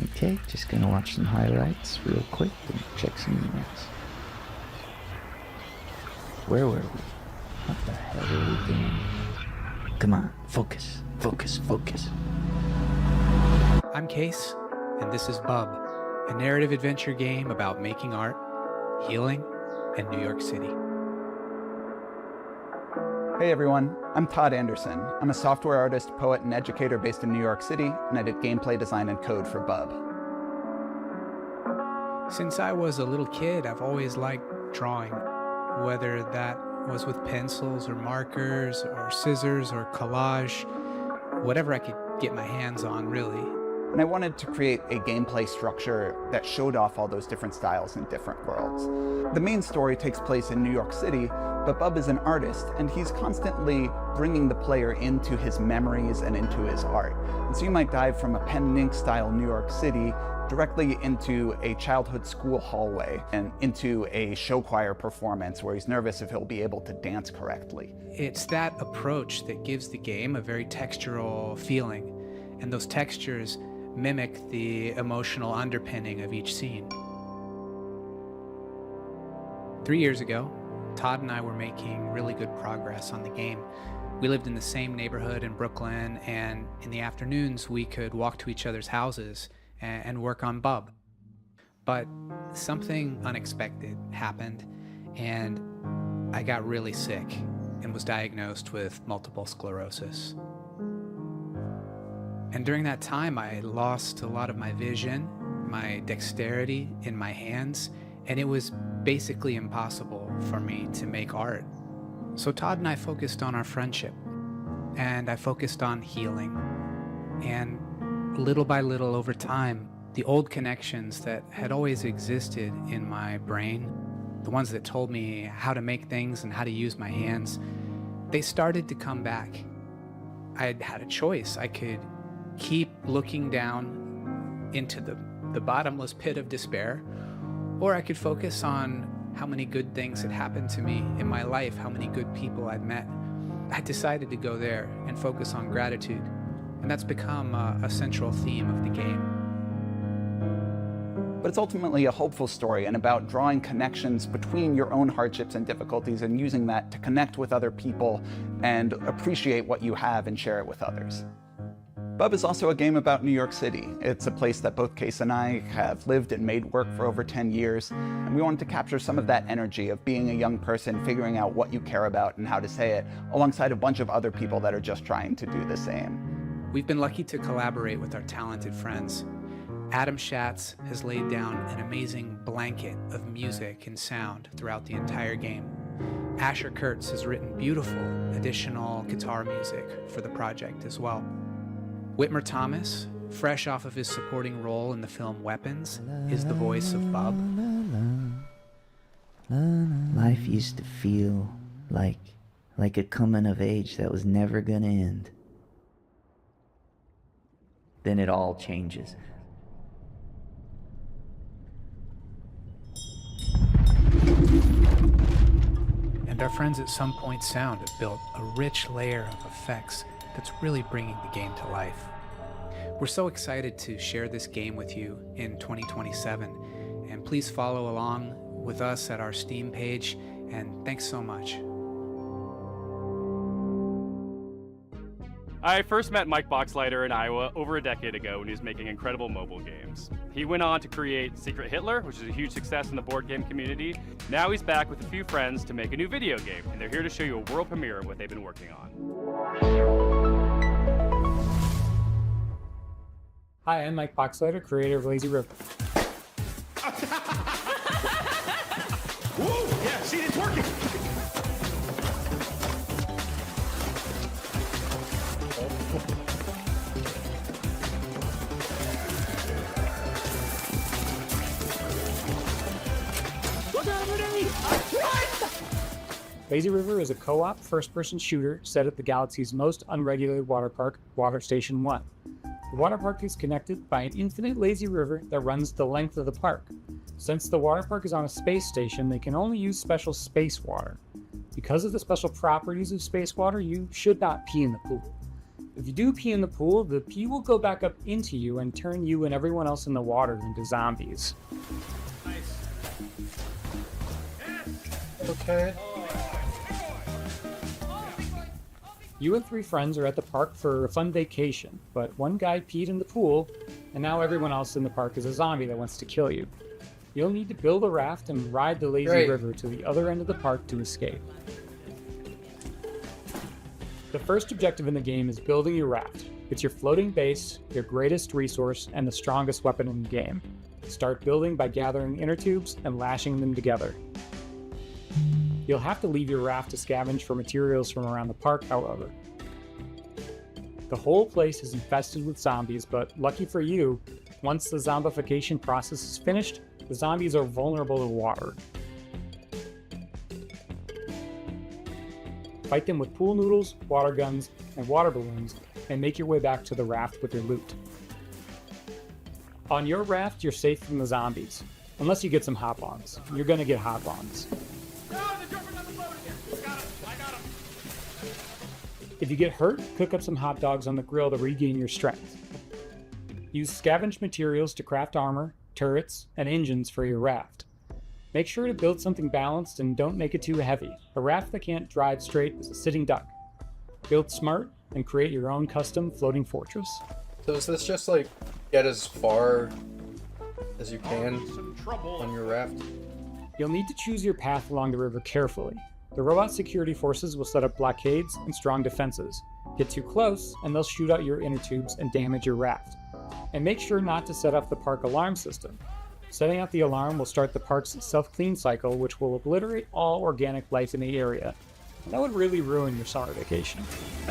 Okay, just gonna watch some highlights real quick and check some emails. Where were we? What the hell are we doing? Come on, focus, focus, focus. I'm Case, and this is Bub, a narrative adventure game about making art, healing, and New York City. Hey everyone, I'm Todd Anderson. I'm a software artist, poet, and educator based in New York City, and I did gameplay design and code for Bub. Since I was a little kid, I've always liked drawing, whether that was with pencils or markers or scissors or collage, whatever I could get my hands on, really. And I wanted to create a gameplay structure that showed off all those different styles in different worlds. The main story takes place in New York City, but Bub is an artist, and he's constantly bringing the player into his memories and into his art. And so you might dive from a pen and ink style New York City directly into a childhood school hallway and into a show choir performance where he's nervous if he'll be able to dance correctly. It's that approach that gives the game a very textural feeling, and those textures mimic the emotional underpinning of each scene. 3 years ago, Todd and I were making really good progress on the game. We lived in the same neighborhood in Brooklyn, and in the afternoons we could walk to each other's houses and work on Bub. But something unexpected happened, and I got really sick and was diagnosed with multiple sclerosis. And during that time, I lost a lot of my vision, my dexterity in my hands, and it was basically impossible for me to make art. So Todd and I focused on our friendship, and I focused on healing. And little by little over time, the old connections that had always existed in my brain, the ones that told me how to make things and how to use my hands, they started to come back. I had a choice. I could keep looking down into the bottomless pit of despair, or I could focus on how many good things had happened to me in my life, how many good people I'd met. I decided to go there and focus on gratitude, and that's become a central theme of the game. But it's ultimately a hopeful story and about drawing connections between your own hardships and difficulties and using that to connect with other people and appreciate what you have and share it with others. Bub is also a game about New York City. It's a place that both Case and I have lived and made work for over 10 years, and we wanted to capture some of that energy of being a young person, figuring out what you care about and how to say it, alongside a bunch of other people that are just trying to do the same. We've been lucky to collaborate with our talented friends. Adam Schatz has laid down an amazing blanket of music and sound throughout the entire game. Asher Kurtz has written beautiful additional guitar music for the project as well. Whitmer Thomas, fresh off of his supporting role in the film Weapons, is the voice of Bub. Life used to feel like a coming of age that was never gonna end. Then it all changes. And our friends at Some Point Sound have built a rich layer of effects that's really bringing the game to life. We're so excited to share this game with you in 2027, and please follow along with us at our Steam page, and thanks so much. I first met Mike Boxleiter in Iowa over a decade ago when he was making incredible mobile games. He went on to create Secret Hitler, which is a huge success in the board game community. Now he's back with a few friends to make a new video game, and they're here to show you a world premiere of what they've been working on. Hi, I'm Mike Boxleiter, creator of Lazy River. Woo! Yeah, see, it's working! Lazy River is a co-op first-person shooter set at the galaxy's most unregulated water park, Water Station 1. The water park is connected by an infinite lazy river that runs the length of the park. Since the water park is on a space station, they can only use special space water. Because of the special properties of space water, you should not pee in the pool. If you do pee in the pool, the pee will go back up into you and turn you and everyone else in the water into zombies. Okay. You and 3 friends are at the park for a fun vacation, but one guy peed in the pool, and now everyone else in the park is a zombie that wants to kill you. You'll need to build a raft and ride the lazy river to the other end of the park to escape. The first objective in the game is building your raft. It's your floating base, your greatest resource, and the strongest weapon in the game. Start building by gathering inner tubes and lashing them together. You'll have to leave your raft to scavenge for materials from around the park, however. The whole place is infested with zombies, but lucky for you, once the zombification process is finished, the zombies are vulnerable to water. Fight them with pool noodles, water guns, and water balloons, and make your way back to the raft with your loot. On your raft, you're safe from the zombies, unless you get some hop-ons. You're gonna get hop-ons. If you get hurt, cook up some hot dogs on the grill to regain your strength. Use scavenged materials to craft armor, turrets, and engines for your raft. Make sure to build something balanced and don't make it too heavy. A raft that can't drive straight is a sitting duck. Build smart and create your own custom floating fortress. So is this just like get as far as you can on your raft? You'll need to choose your path along the river carefully. The robot security forces will set up blockades and strong defenses. Get too close, and they'll shoot out your inner tubes and damage your raft. And make sure not to set off the park alarm system. Setting out the alarm will start the park's self-clean cycle, which will obliterate all organic life in the area. That would really ruin your summer vacation. It's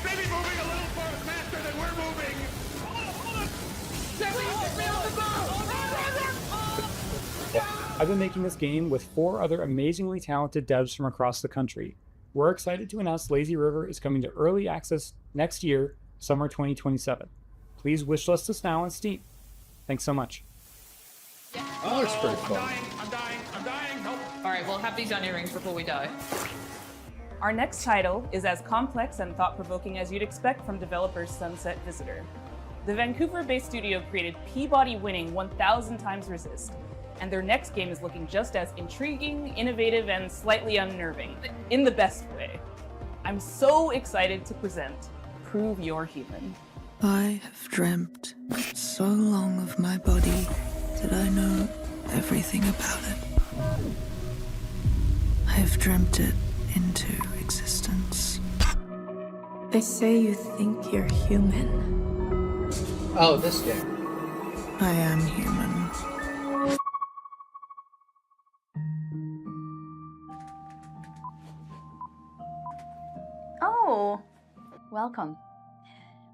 maybe moving a little faster than we're moving! Hold on! Stay on the ground! I've been making this game with 4 other amazingly talented devs from across the country. We're excited to announce Lazy River is coming to early access next year, summer 2027. Please wishlist us now on Steam. Thanks so much. That looks pretty fun. I'm dying, help! Alright, we'll have these on earrings before we die. Our next title is as complex and thought-provoking as you'd expect from developers Sunset Visitor. The Vancouver-based studio created Peabody-winning 1000 Times Resist, and their next game is looking just as intriguing, innovative, and slightly unnerving, in the best way. I'm so excited to present Prove You're Human. I have dreamt so long of my body that I know everything about it. I have dreamt it into existence. They say you think you're human. Oh, this game. I am human. welcome.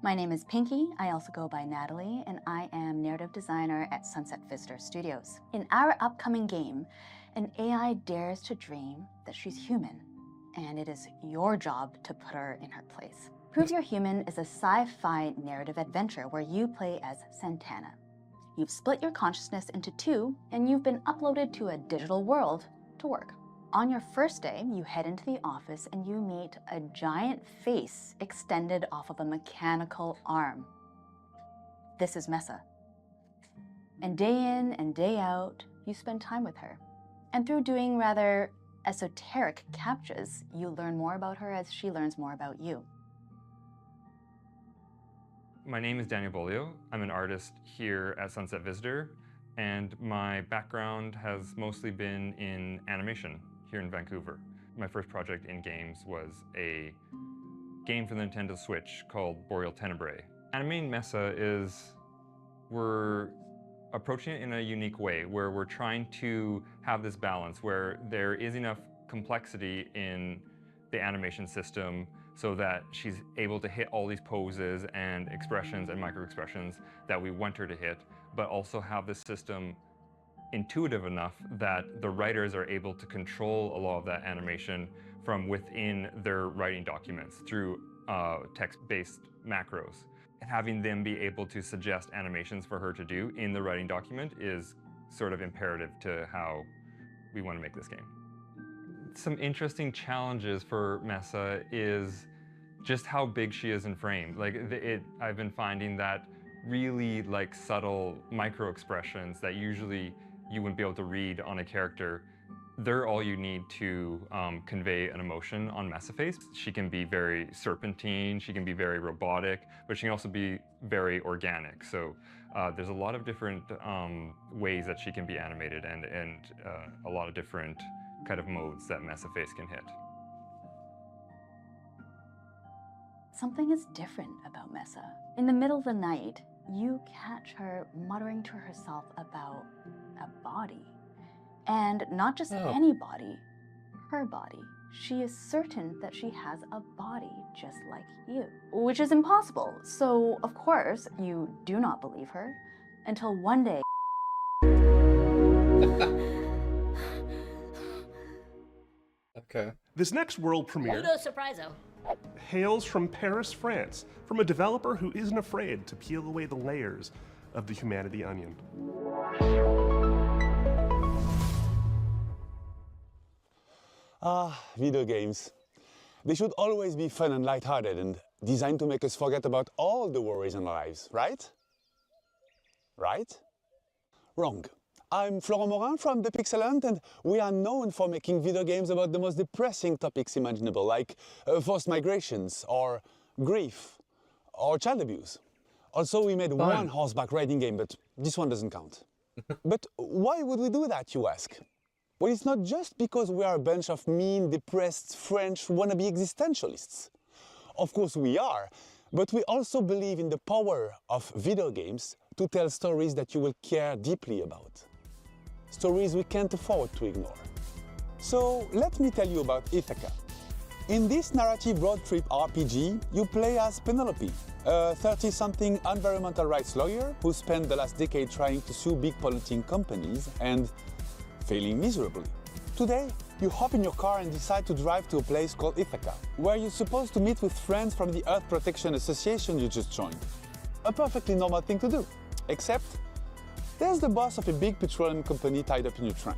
My name is Pinky, I also go by Natalie, and I am narrative designer at Sunset Visitor Studios. In our upcoming game, an AI dares to dream that she's human, and it is your job to put her in her place. Prove You're Human is a sci-fi narrative adventure where you play as Santana. You've split your consciousness into two, and you've been uploaded to a digital world to work. On your first day, you head into the office and you meet a giant face extended off of a mechanical arm. This is Mesa. And day in and day out, you spend time with her. And through doing rather esoteric captchas, you learn more about her as she learns more about you. My name is Daniel Bolio. I'm an artist here at Sunset Visitor, and my background has mostly been in animation here in Vancouver. My first project in games was a game for the Nintendo Switch called Boreal Tenebrae. Animating Mesa is, we're approaching it in a unique way, where we're trying to have this balance where there is enough complexity in the animation system so that she's able to hit all these poses and expressions and micro-expressions that we want her to hit, but also have the system intuitive enough that the writers are able to control a lot of that animation from within their writing documents through text-based macros. Having them be able to suggest animations for her to do in the writing document is sort of imperative to how we want to make this game. Some interesting challenges for Mesa is just how big she is in frame. I've been finding that really subtle micro expressions that usually you wouldn't be able to read on a character, they're all you need to convey an emotion on Mesa face. She can be very serpentine, she can be very robotic, but she can also be very organic. So there's a lot of different ways that she can be animated and a lot of different kind of modes that Mesa face can hit. Something is different about Mesa. In the middle of the night, you catch her muttering to herself about a body. And not just any body, her body. She is certain that she has a body just like you, which is impossible. So, of course, you do not believe her until one day. Okay. This next world premiere surpriso. hails from Paris, France, from a developer who isn't afraid to peel away the layers of the humanity onion. Video games. They should always be fun and lighthearted and designed to make us forget about all the worries in our lives, right? Right? Wrong. I'm Florent Morin from The Pixel Hunt, and we are known for making video games about the most depressing topics imaginable, like forced migrations, or grief, or child abuse. Also, we made one horseback riding game, but this one doesn't count. But why would we do that, you ask? Well, it's not just because we are a bunch of mean, depressed French wannabe existentialists. Of course we are, but we also believe in the power of video games to tell stories that you will care deeply about. Stories we can't afford to ignore. So let me tell you about Ithaca. In this narrative road trip RPG, you play as Penelope, a 30-something environmental rights lawyer who spent the last decade trying to sue big polluting companies and failing miserably. Today, you hop in your car and decide to drive to a place called Ithaca, where you're supposed to meet with friends from the Earth Protection Association you just joined. A perfectly normal thing to do, except there's the boss of a big petroleum company tied up in your trunk.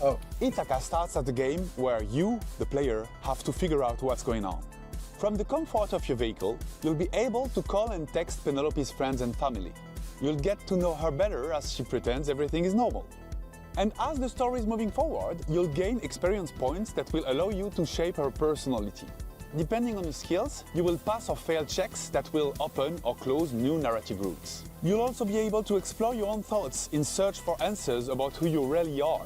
Oh. Ithaca starts as a game where you, the player, have to figure out what's going on. From the comfort of your vehicle, you'll be able to call and text Penelope's friends and family. You'll get to know her better as she pretends everything is normal. And as the story is moving forward, you'll gain experience points that will allow you to shape her personality. Depending on your skills, you will pass or fail checks that will open or close new narrative routes. You'll also be able to explore your own thoughts in search for answers about who you really are.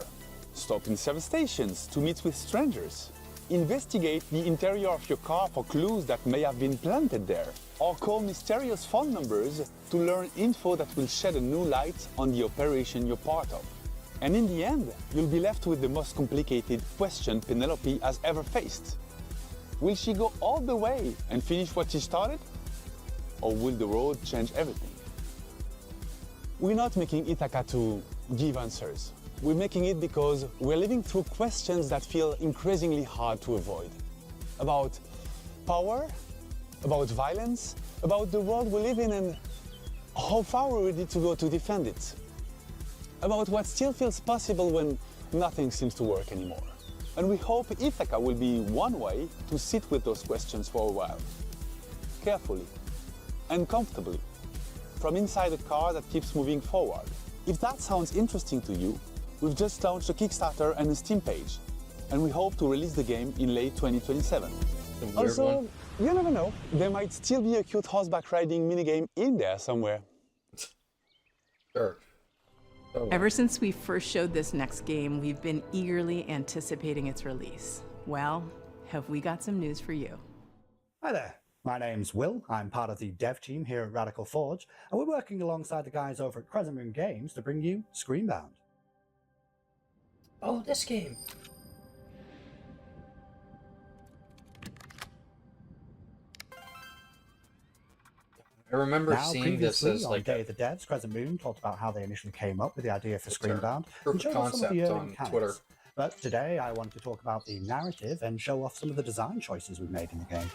Stop in service stations to meet with strangers. Investigate the interior of your car for clues that may have been planted there. Or call mysterious phone numbers to learn info that will shed a new light on the operation you're part of. And in the end, you'll be left with the most complicated question Penelope has ever faced. Will she go all the way and finish what she started? Or will the road change everything? We're not making Ithaca to give answers. We're making it because we're living through questions that feel increasingly hard to avoid. About power, about violence, about the world we live in and how far we're ready to go to defend it. About what still feels possible when nothing seems to work anymore. And we hope Ithaca will be one way to sit with those questions for a while. Carefully and comfortably, from inside a car that keeps moving forward. If that sounds interesting to you, we've just launched a Kickstarter and a Steam page, and we hope to release the game in late 2027. Also, you never know, there might still be a cute horseback riding minigame in there somewhere. Sure. Ever since we first showed this next game, we've been eagerly anticipating its release. Well, have we got some news for you? Hi there. My name's Will. I'm part of the dev team here at Radical Forge, and we're working alongside the guys over at Crescent Moon Games to bring you Screenbound. Oh, this game. I remember seeing this as on like Day of the Devs, Crescent Moon talked about how they initially came up with the idea for Screenbound proof and showed of off some of the concept early on mechanics. Twitter. But today I wanted to talk about the narrative and show off some of the design choices we've made in the game.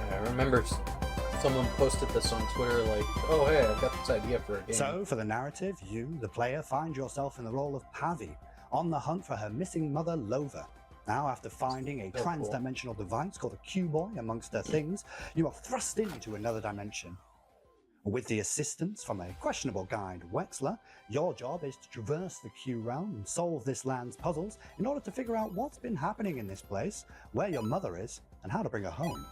I remember someone posted this on Twitter like, oh hey, I've got this idea for a game. So, for the narrative, you, the player, find yourself in the role of Pavi, on the hunt for her missing mother, Lova. Now, after finding a trans-dimensional device called a Q-Boy amongst her things, you are thrust into another dimension. With the assistance from a questionable guide, Wexler, your job is to traverse the Q realm and solve this land's puzzles in order to figure out what's been happening in this place, where your mother is, and how to bring her home.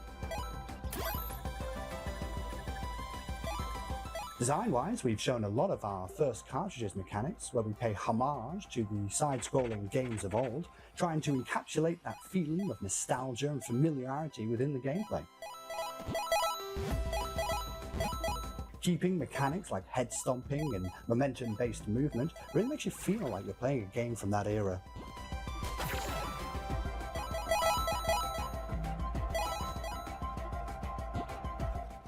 Design-wise, we've shown a lot of our first cartridges mechanics, where we pay homage to the side-scrolling games of old, trying to encapsulate that feeling of nostalgia and familiarity within the gameplay. Keeping mechanics like head stomping and momentum-based movement really makes you feel like you're playing a game from that era.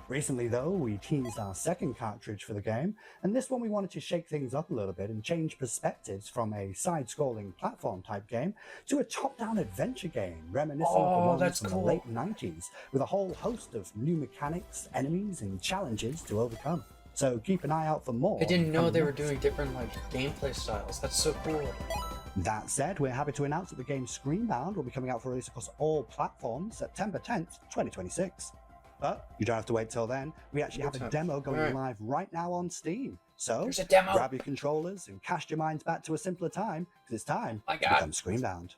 Recently though, we teased our second cartridge for the game, and this one we wanted to shake things up a little bit and change perspectives from a side-scrolling platform type game to a top-down adventure game reminiscent of the ones from the late 90s, with a whole host of new mechanics, enemies, and challenges to overcome. So keep an eye out for more. I didn't know they were doing different like gameplay styles. That's so cool. That said, we're happy to announce that the game Screenbound will be coming out for release across all platforms September 10th, 2026. But you don't have to wait till then. We actually have a demo going live right now on Steam. So There's a demo. Grab your controllers and cast your minds back to a simpler time, because it's time to become Screenbound.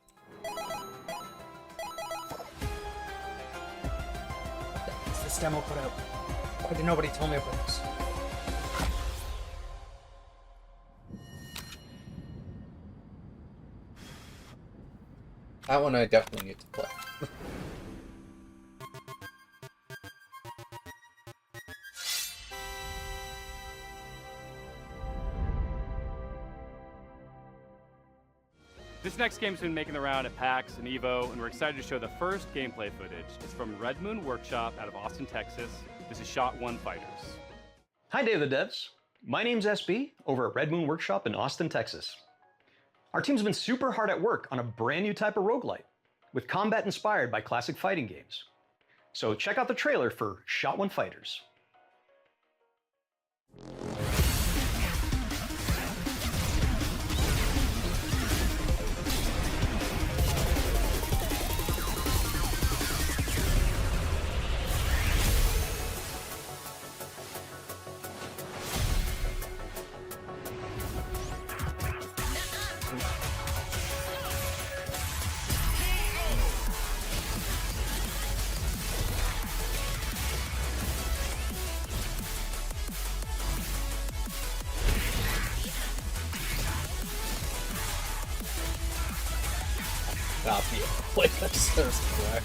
What's this demo put out? Why did nobody tell me about this? That one I definitely need to play. This next game's been making the round at PAX and EVO, and we're excited to show the first gameplay footage. It's from Red Moon Workshop out of Austin, Texas. This is Shot 1 Fighters. Hi, Day of the Devs. My name's SB over at Red Moon Workshop in Austin, Texas. Our team's been super hard at work on a brand new type of roguelite, with combat inspired by classic fighting games. So check out the trailer for Shot 1 Fighters. Like that's correct.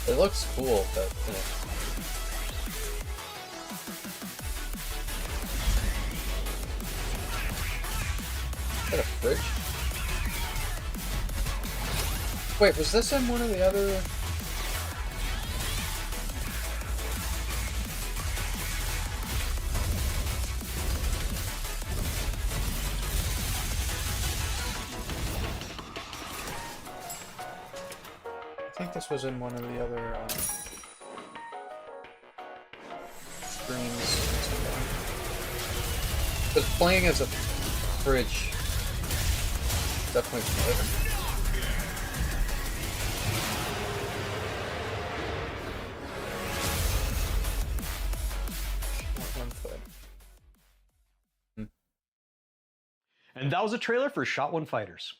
It looks cool, but that a fridge? Wait, was this in one of the other... I think this was in one of the other streams. But playing as a fridge definitely better. And that was a trailer for Shot One Fighters.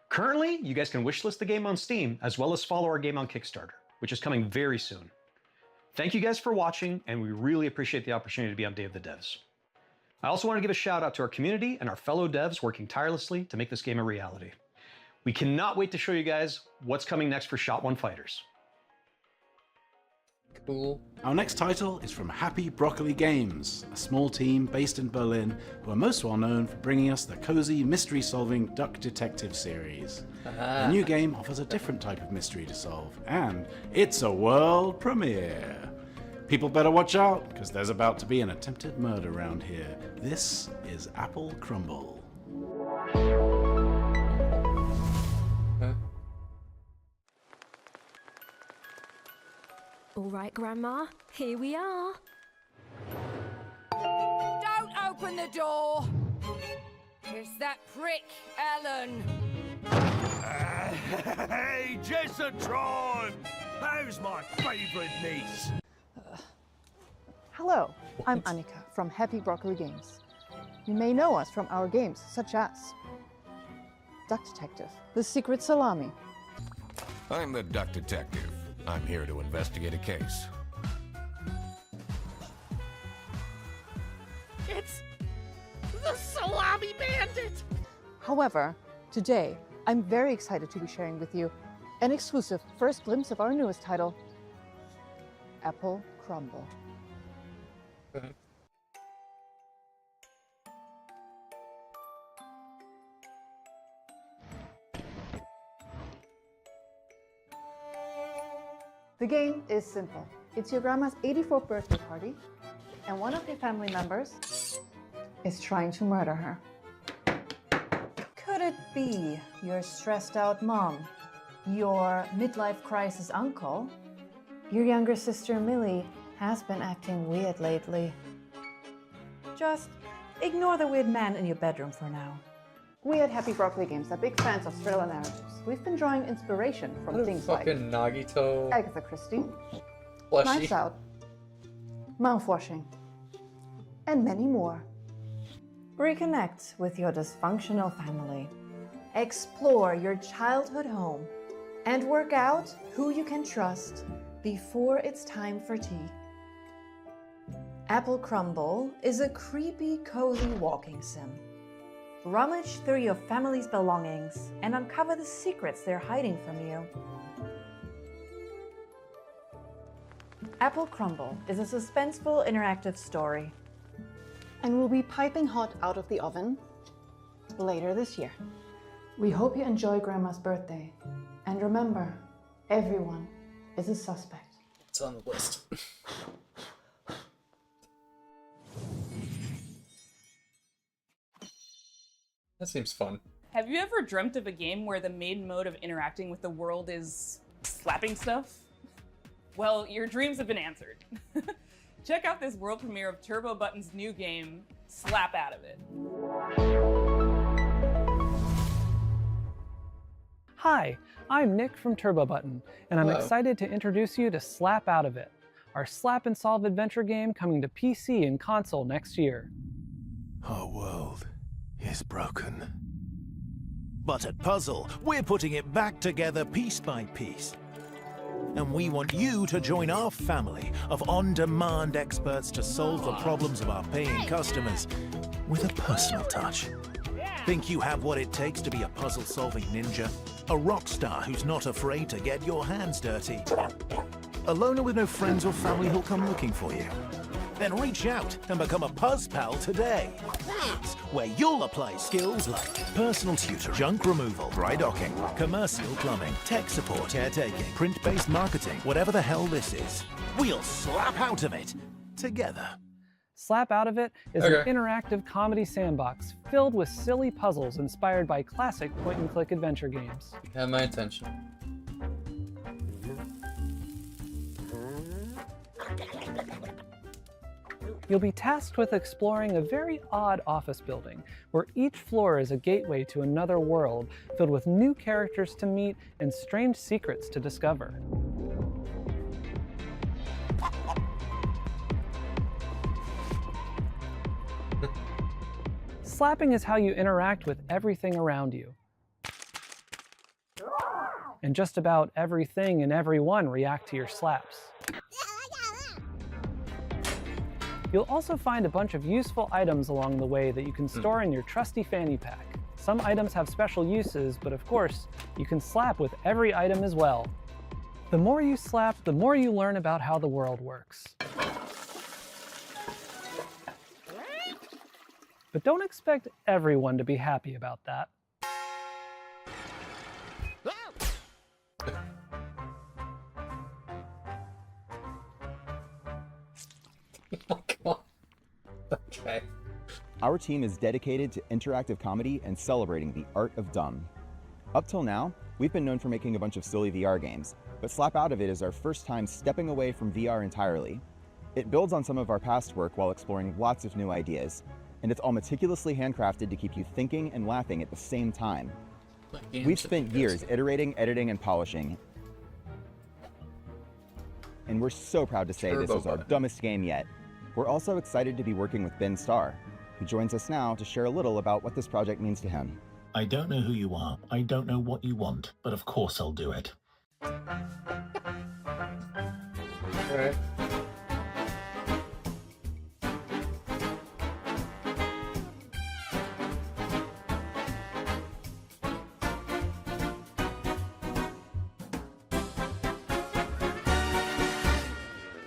Currently, you guys can wishlist the game on Steam, as well as follow our game on Kickstarter, which is coming very soon. Thank you guys for watching, and we really appreciate the opportunity to be on Day of the Devs. I also want to give a shout out to our community and our fellow devs working tirelessly to make this game a reality. We cannot wait to show you guys what's coming next for Shot One Fighters. Cool. Our next title is from Happy Broccoli Games, a small team based in Berlin who are most well known for bringing us the cozy mystery-solving Duck Detective series. The new game offers a different type of mystery to solve, and it's a world premiere. People better watch out, because there's about to be an attempted murder around here. This is Apple Crumble. All right, Grandma, here we are. Don't open the door! It's that prick, Ellen. Hey, Jessatron! How's my favourite niece? Hello, I'm Annika from Happy Broccoli Games. You may know us from our games such as Duck Detective, The Secret Salami. I'm the Duck Detective. I'm here to investigate a case. It's the Salami Bandit! However, today, I'm very excited to be sharing with you an exclusive first glimpse of our newest title, Apple Crumble. The game is simple. It's your grandma's 84th birthday party, and one of your family members is trying to murder her. Could it be your stressed out mom, your midlife crisis uncle? Your younger sister Millie has been acting weird lately. Just ignore the weird man in your bedroom for now. We at Happy Broccoli Games are big fans of thriller narratives. We've been drawing inspiration from things like Nagito, Agatha Christie, Fleshy. Knives Out, Mouthwashing, and many more. Reconnect with your dysfunctional family. Explore your childhood home and work out who you can trust before it's time for tea. Apple Crumble is a creepy, cozy walking sim. Rummage through your family's belongings and uncover the secrets they're hiding from you. Apple Crumble is a suspenseful, interactive story and will be piping hot out of the oven later this year. We hope you enjoy Grandma's birthday. And remember, everyone is a suspect. It's on the list. That seems fun. Have you ever dreamt of a game where the main mode of interacting with the world is slapping stuff? Well, your dreams have been answered. Check out this world premiere of Turbo Button's new game, Slap Out of It. Hi, I'm Nick from Turbo Button, and I'm Hello. excited to introduce you to Slap Out of It, our slap and solve adventure game coming to PC and console next year. Our world is broken. But at Puzzle, we're putting it back together piece by piece. And we want you to join our family of on-demand experts to solve the problems of our paying customers with a personal touch. Think you have what it takes to be a puzzle-solving ninja? A rock star who's not afraid to get your hands dirty? A loner with no friends or family who'll come looking for you? Then reach out and become a Puzz Pal today. That's where you'll apply skills like personal tutor, junk removal, dry docking, commercial plumbing, tech support, caretaking, print-based marketing, whatever the hell this is. We'll slap out of it together. Slap Out of It is an interactive comedy sandbox filled with silly puzzles inspired by classic point-and-click adventure games. You have my attention. You'll be tasked with exploring a very odd office building, where each floor is a gateway to another world filled with new characters to meet and strange secrets to discover. Slapping is how you interact with everything around you. And just about everything and everyone react to your slaps. You'll also find a bunch of useful items along the way that you can store in your trusty fanny pack. Some items have special uses, but of course, you can slap with every item as well. The more you slap, the more you learn about how the world works. But don't expect everyone to be happy about that. Okay. Our team is dedicated to interactive comedy and celebrating the art of dumb. Up till now, we've been known for making a bunch of silly VR games, but Slap Out of It is our first time stepping away from VR entirely. It builds on some of our past work while exploring lots of new ideas, and it's all meticulously handcrafted to keep you thinking and laughing at the same time. We've spent years iterating, editing, and polishing, and we're so proud to say this is our dumbest game yet. We're also excited to be working with Ben Starr, who joins us now to share a little about what this project means to him. I don't know who you are, I don't know what you want, but of course I'll do it. Alright.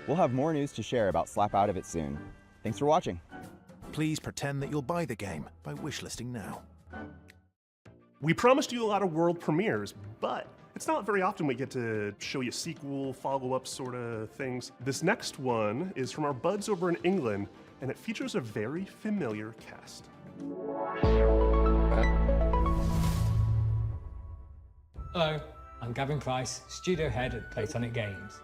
We'll have more news to share about Slap Out of It soon. Thanks for watching. Please pretend that you'll buy the game by wishlisting now. We promised you a lot of world premieres, but it's not very often we get to show you sequel, follow-up sort of things. This next one is from our buds over in England, and it features a very familiar cast. Hello, I'm Gavin Price, studio head at Platonic Games.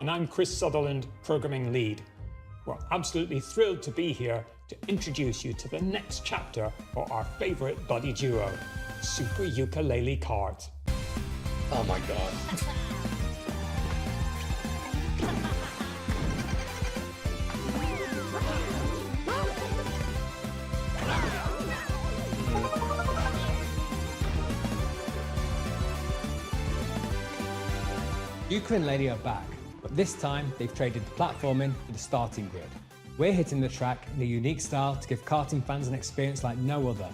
And I'm Chris Sutherland, programming lead. We're absolutely thrilled to be here to introduce you to the next chapter for our favorite buddy duo, Super Ukulele Cards. Oh my god. Ukulele are back, but this time they've traded the platforming for the starting grid. We're hitting the track in a unique style to give karting fans an experience like no other,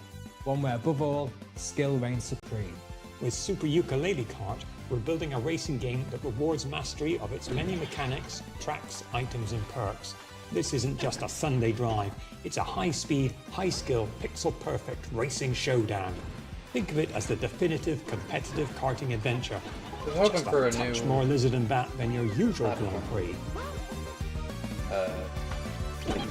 one where above all, skill reigns supreme. With Super Ukulele Kart, we're building a racing game that rewards mastery of its many mechanics, tracks, items and perks. This isn't just a Sunday drive, it's a high-speed, high-skill, pixel-perfect racing showdown. Think of it as the definitive competitive karting adventure. Just a touch more lizard and bat than your usual Grand Prix.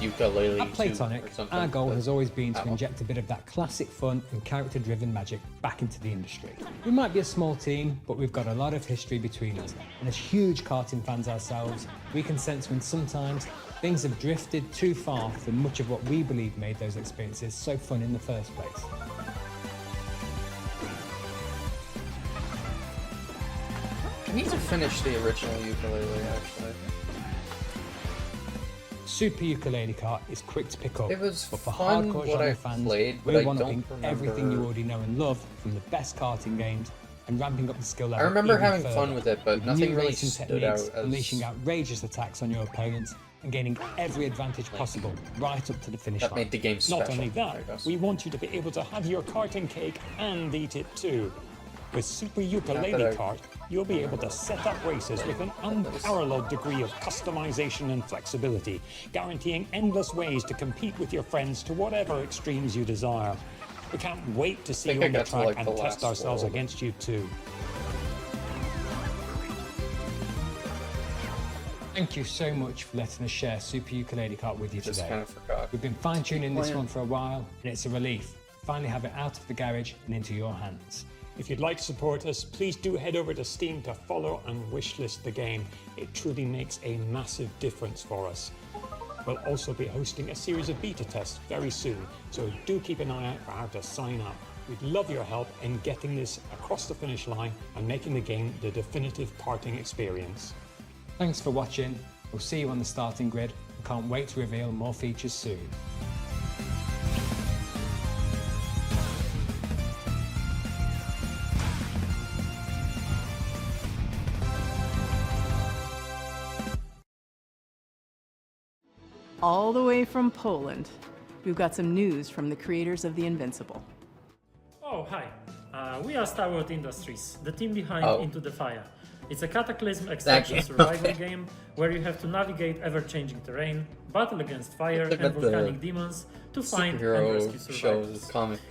Ukulele At Platonic, our goal has always been to inject a bit of that classic fun and character-driven magic back into the industry. We might be a small team, but we've got a lot of history between us, and as huge karting fans ourselves, we can sense when sometimes things have drifted too far from much of what we believe made those experiences so fun in the first place. I need to finish the original ukulele, actually. Super Ukulele Kart is quick to pick up, It was but for fun hardcore what genre I fans, played, but we're I one-upping don't everything you remember- already know and love from the best karting games and ramping up the skill level. I remember even having further, fun with it, but with nothing new really racing stood techniques, out as unleashing outrageous attacks on your opponents and gaining every advantage possible right up to the finish That line. made the game Not special. only that, we want you to be able to have your karting cake and eat it too. With Super Ukulele Kart, you'll be able to set up races with an unparalleled degree of customization and flexibility, guaranteeing endless ways to compete with your friends to whatever extremes you desire. We can't wait to see you on the track and test ourselves against you too. Thank you so much for letting us share Super Ukulele Kart with you Just today. kind of forgot. We've been fine-tuning this one for a while, and it's a relief to finally have it out of the garage and into your hands. If you'd like to support us, please do head over to Steam to follow and wishlist the game. It truly makes a massive difference for us. We'll also be hosting a series of beta tests very soon, so do keep an eye out for how to sign up. We'd love your help in getting this across the finish line and making the game the definitive karting experience. Thanks for watching. We'll see you on the starting grid and can't wait to reveal more features soon. All the way from Poland, we've got some news from the creators of The Invincible. Oh, hi. We are Starworld Industries, the team behind Into the Fire. It's a Cataclysm extraction survival game where you have to navigate ever-changing terrain, battle against fire and volcanic demons to find and rescue survivors.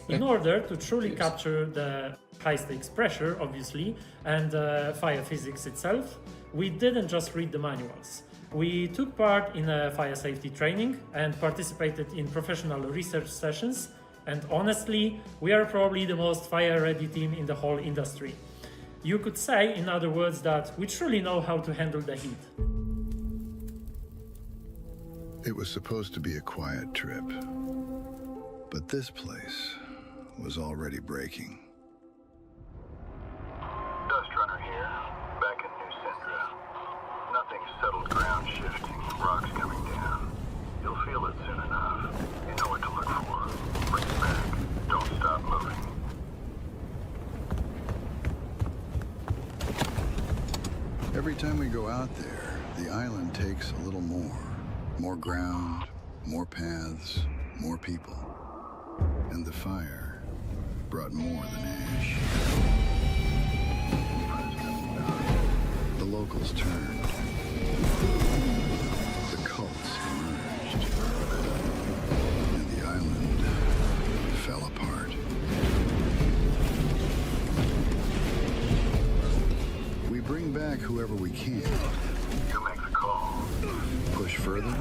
In order to truly capture the high-stakes pressure, obviously, and fire physics itself, we didn't just read the manuals. We took part in a fire safety training and participated in professional research sessions, and honestly, we are probably the most fire-ready team in the whole industry. You could say, in other words, that we truly know how to handle the heat. It was supposed to be a quiet trip, but this place was already breaking. Dust Runner here, back in New Syndra. Nothing settled, ground shifting, rocks coming down. You'll feel it soon enough. You know what to look for. Bring it back. Don't stop moving. Every time we go out there, the island takes a little more. More ground, more paths, more people. And the fire brought more than ash. The locals turned. The cults emerged. And the island fell apart. We bring back whoever we can. You make the call. Push further.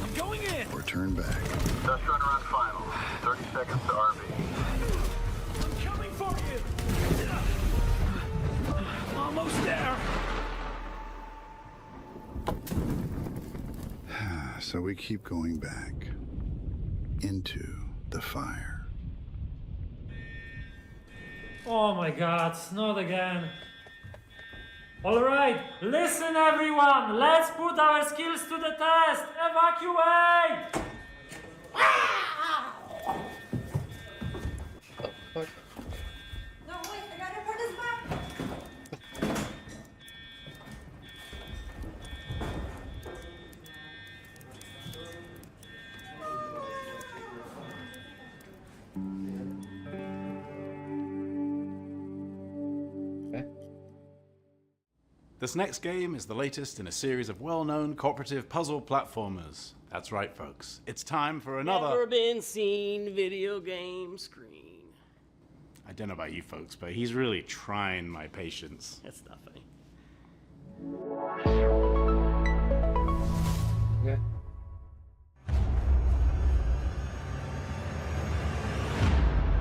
I'm going in! Or turn back. Dust Runner on final. 30 seconds to RV. I'm coming for you! Almost there! So we keep going back. Into the fire. Oh my god, not again. Alright, listen everyone, let's put our skills to the test! Evacuate! No, wait, I gotta put this back! This next game is the latest in a series of well-known cooperative puzzle platformers. That's right, folks. It's time for another... Never been seen video game screen. I don't know about you folks, but he's really trying my patience. That's not funny. Yeah.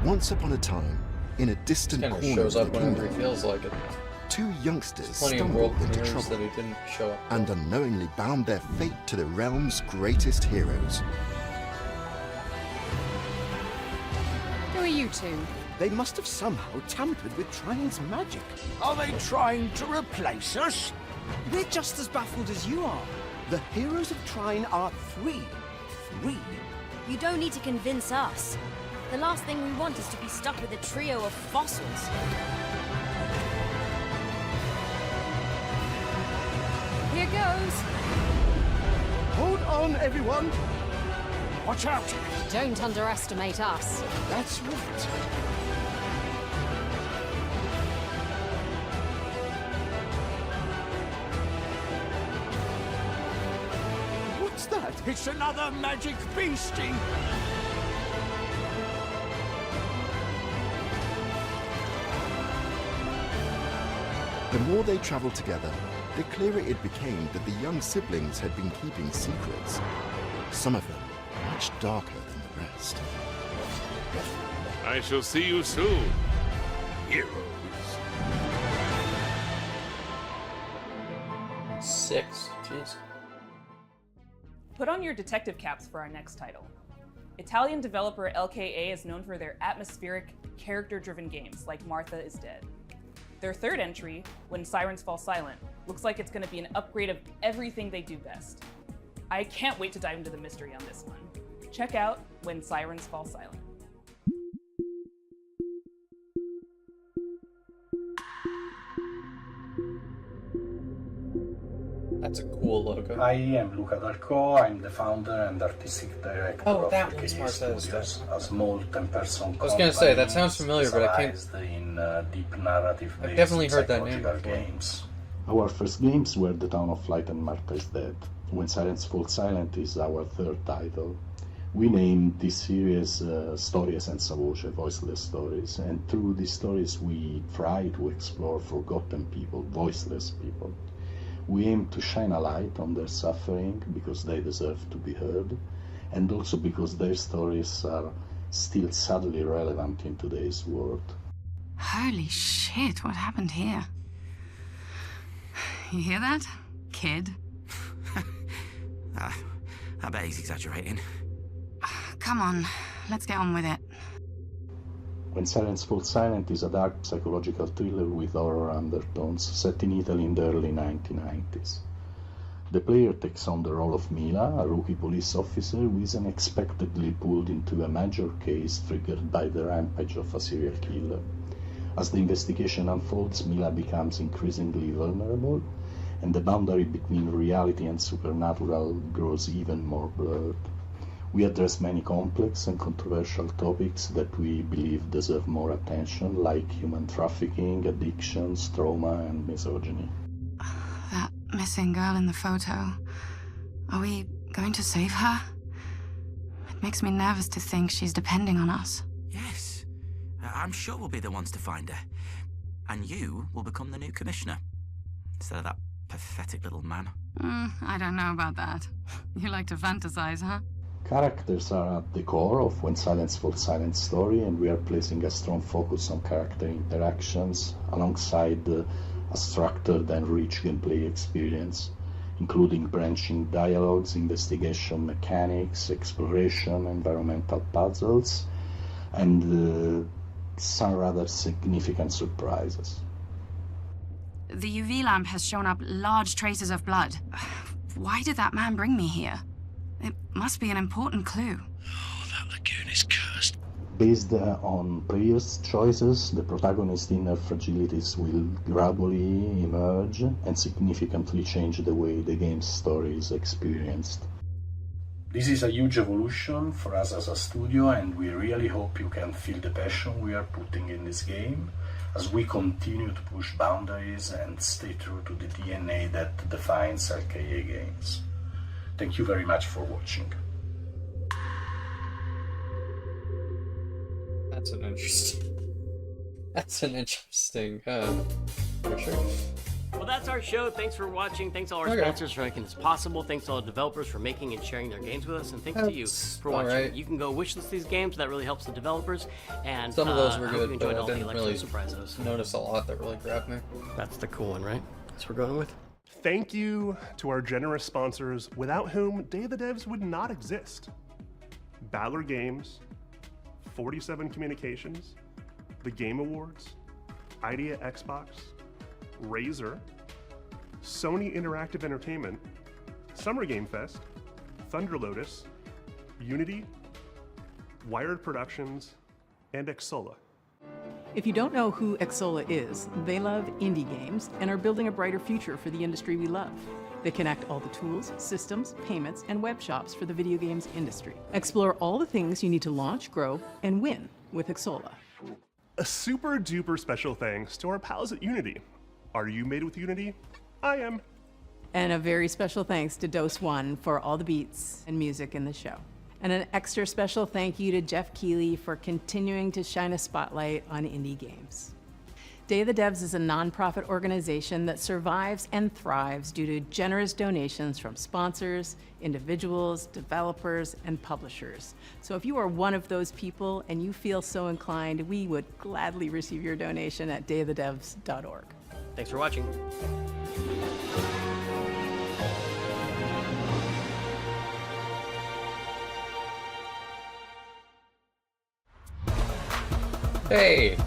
Once upon a time, in a distant Kind of corner shows of up the whenever he kingdom, feels like it. two youngsters Plenty of stumbled world into premieres trouble that he didn't show up. and unknowingly bound their fate to the realm's greatest heroes. Who are you two? They must have somehow tampered with Trine's magic. Are they trying to replace us? We're just as baffled as you are. The heroes of Trine are three. Three. You don't need to convince us. The last thing we want is to be stuck with a trio of fossils. Here goes. Hold on, everyone. Watch out. Don't underestimate us. That's right. What's that? It's another magic beastie! The more they traveled together, the clearer it became that the young siblings had been keeping secrets. Some of them much darker than the rest. I shall see you soon, heroes. 6. Jeez. Put on your detective caps for our next title. Italian developer LKA is known for their atmospheric, character-driven games like Martha is Dead. Their third entry, When Sirens Fall Silent, looks like it's going to be an upgrade of everything they do best. I can't wait to dive into the mystery on this one. Check out When Sirens Fall Silent. That's a cool logo. I am Luca Darko. I'm the founder and artistic director of that LKA was Martha Studios, a small 10-person company. I was gonna say, that sounds familiar, but I can't. specialized in deep narrative-based I've definitely heard that name psychological before. games. Our first games were The Town of Light and Martha is Dead. When Sirens Fall Silent is our third title. We named this series Storie senza voce, voiceless stories, and through these stories we try to explore forgotten people, voiceless people. We aim to shine a light on their suffering because they deserve to be heard, and also because their stories are still sadly relevant in today's world. Holy shit, what happened here? You hear that, kid? I bet he's exaggerating. Come on, let's get on with it. When Sirens Fall Silent is a dark psychological thriller with horror undertones set in Italy in the early 1990s. The player takes on the role of Mila, a rookie police officer who is unexpectedly pulled into a major case triggered by the rampage of a serial killer. As the investigation unfolds, Mila becomes increasingly vulnerable, and the boundary between reality and supernatural grows even more blurred. We address many complex and controversial topics that we believe deserve more attention, like human trafficking, addictions, trauma, and misogyny. That missing girl in the photo. Are we going to save her? It makes me nervous to think she's depending on us. Yes. I'm sure we'll be the ones to find her. And you will become the new commissioner. Instead of that pathetic little man. I don't know about that. You like to fantasize, huh? Characters are at the core of When Silence Falls Silent story, and we are placing a strong focus on character interactions alongside a structured and rich gameplay experience, including branching dialogues, investigation mechanics, exploration, environmental puzzles, and some rather significant surprises. The UV lamp has shown up large traces of blood. Why did that man bring me here? It must be an important clue. Oh, that lagoon is cursed. Based on previous choices, the protagonist's inner fragilities will gradually emerge and significantly change the way the game's story is experienced. This is a huge evolution for us as a studio, and we really hope you can feel the passion we are putting in this game as we continue to push boundaries and stay true to the DNA that defines LKA games. Thank you very much for watching. That's an interesting, for sure. Well, that's our show. Thanks for watching. Thanks to all our sponsors for making this possible. Thanks to all the developers for making and sharing their games with us. And thanks to you for watching. Alright. You can go wishlist these games. That really helps the developers. And Some of those were I hope good, you but enjoyed I all the didn't electro really surprises. notice a lot that really grabbed me. That's the cool one, right? That's what we're going with. Thank you to our generous sponsors, without whom Day of the Devs would not exist. Battler Games, 47 Communications, the Game Awards, Idea Xbox, Razer, Sony Interactive Entertainment, Summer Game Fest, Thunder Lotus, Unity, Wired Productions, and Xsola. If you don't know who Xsola is, they love indie games and are building a brighter future for the industry we love. They connect all the tools, systems, payments, and web shops for the video games industry. Explore all the things you need to launch, grow, and win with Xsola. A super duper special thanks to our pals at Unity. Are you made with Unity? I am. And a very special thanks to Dose One for all the beats and music in the show. And an extra special thank you to Jeff Keighley for continuing to shine a spotlight on indie games. Day of the Devs is a nonprofit organization that survives and thrives due to generous donations from sponsors, individuals, developers, and publishers. So if you are one of those people and you feel so inclined, we would gladly receive your donation at dayofthedevs.org. Thanks for watching. Hey!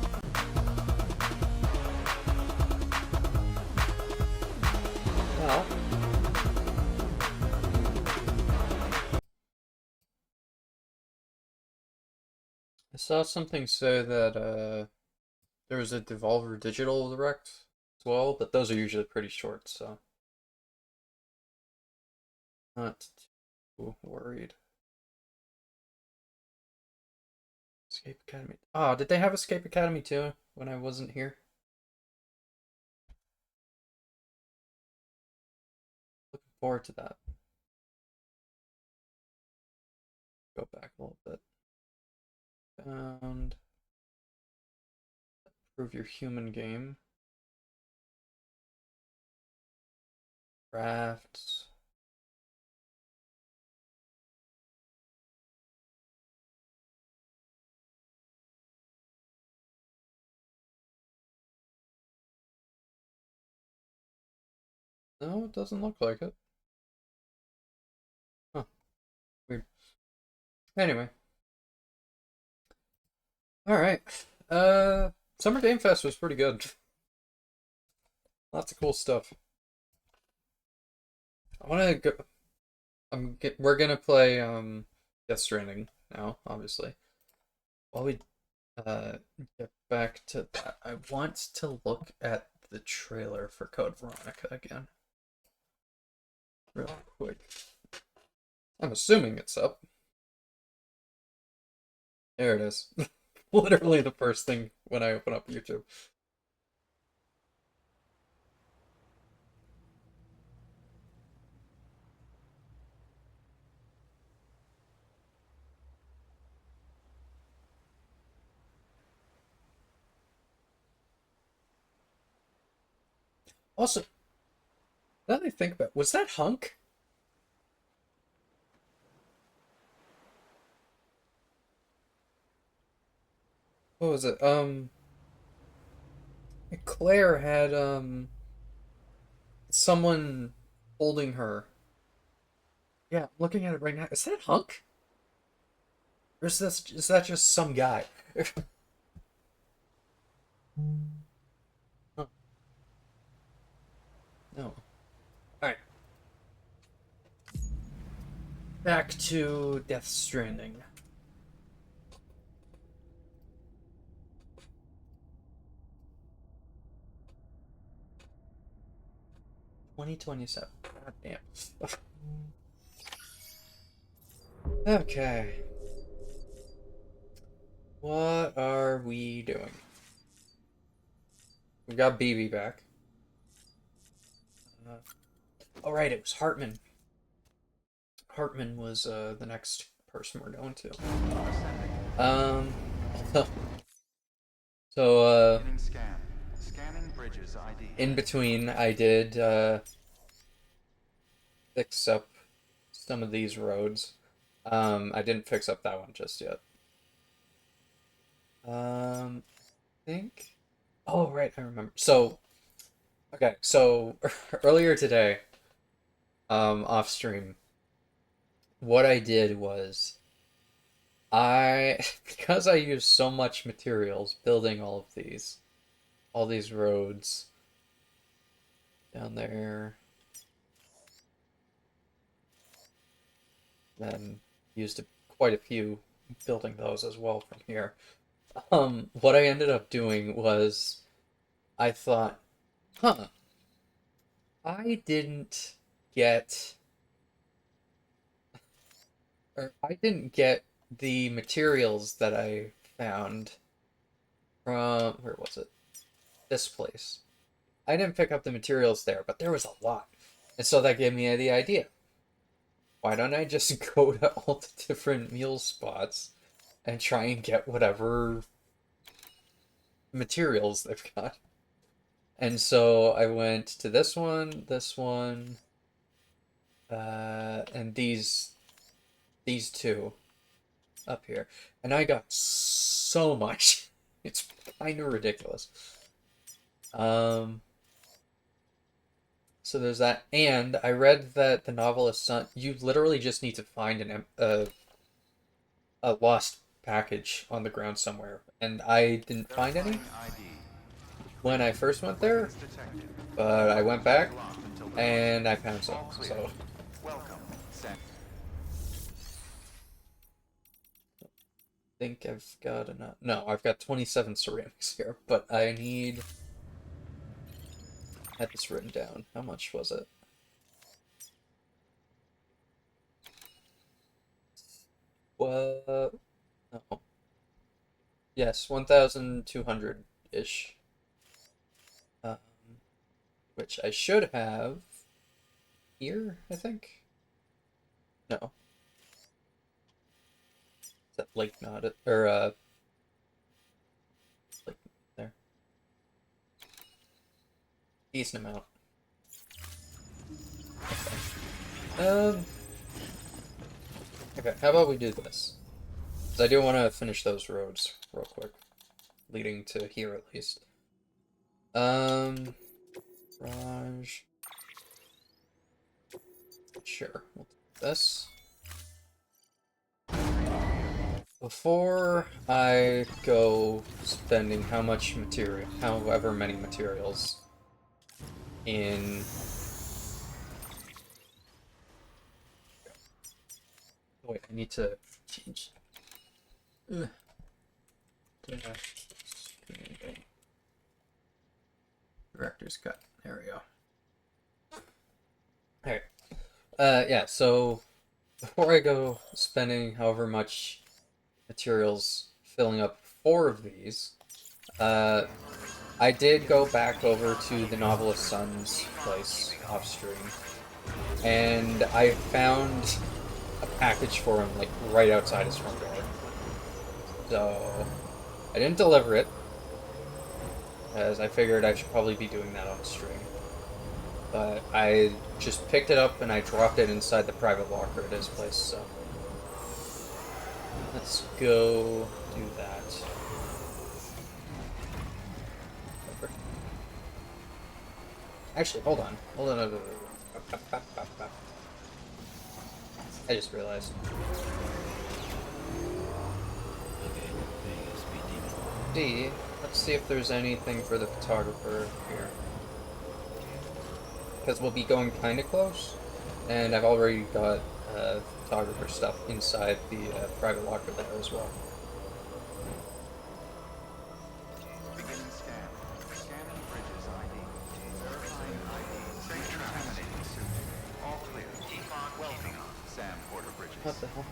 Well. I saw something say that there was a Devolver Digital Direct as well, but those are usually pretty short, so not too worried. Escape Academy. Oh, did they have Escape Academy too when I wasn't here? Looking forward to that. Go back a little bit. Found. Improve your human game. Crafts. No, it doesn't look like it. Huh. Weird. Anyway. Alright. Summer Game Fest was pretty good. Lots of cool stuff. I wanna go we're gonna play Death Stranding now, obviously. While we get back to that, I want to look at the trailer for Code Veronica again. Real quick. I'm assuming it's up. There it is. Literally the first thing when I open up YouTube. Also, now that I think about it, was that Hunk? What was it? Claire had someone holding her. Yeah, I'm looking at it right now. Is that Hunk? Or is that just some guy? Huh. No. Alright. Back to Death Stranding. $2027. God damn. Okay. What are we doing? We got BB back. Oh right, it was Hartman. Hartman was the next person we're going to. So in between I did fix up some of these roads. I didn't fix up that one just yet. I think. Oh right, I remember. So okay, so earlier today, off stream, what I did was because I used so much materials building all these roads down there, then used quite a few building those as well from here. What I ended up doing was I thought, huh, I didn't get the materials that I found from, where was it? This place. I didn't pick up the materials there, but there was a lot. And so that gave me the idea. Why don't I just go to all the different meal spots and try and get whatever materials they've got? And so I went to this one, and these two up here. And I got so much. It's kind of ridiculous. So there's that, and I read that the novelist's son, you literally just need to find a lost package on the ground somewhere, and I didn't find any when I first went there, but I went back and I found some. So I think I've got enough. No, I've got 27 ceramics here, but I need. I had this written down. How much was it? What? No. Yes, 1,200-ish. Which I should have here, I think. No. Is that Lake not it? Or Lake there. Decent amount. Okay. Okay, how about we do this? Because I do want to finish those roads real quick. Leading to here, at least. Garage. Sure, we'll do this. Before I go spending however many materials in... Wait, I need to change. Director's cut. There we go. Alright. Yeah, so before I go spending however much materials filling up 4 of these, I did go back over to the novelist's son's place off stream, and I found a package for him like right outside his front door. So I didn't deliver it, as I figured I should probably be doing that on stream. But I just picked it up and I dropped it inside the private locker at his place, so let's go do that. Actually, hold on. I just realized. Let's see if there's anything for the photographer here. Because we'll be going kind of close, and I've already got photographer stuff inside the private locker there as well. Beginning scan. Scanning bridges ID. Verifying ID. Safe terminating suit. All clear. Keep on welding on. Sam Porter Bridges. What the hell?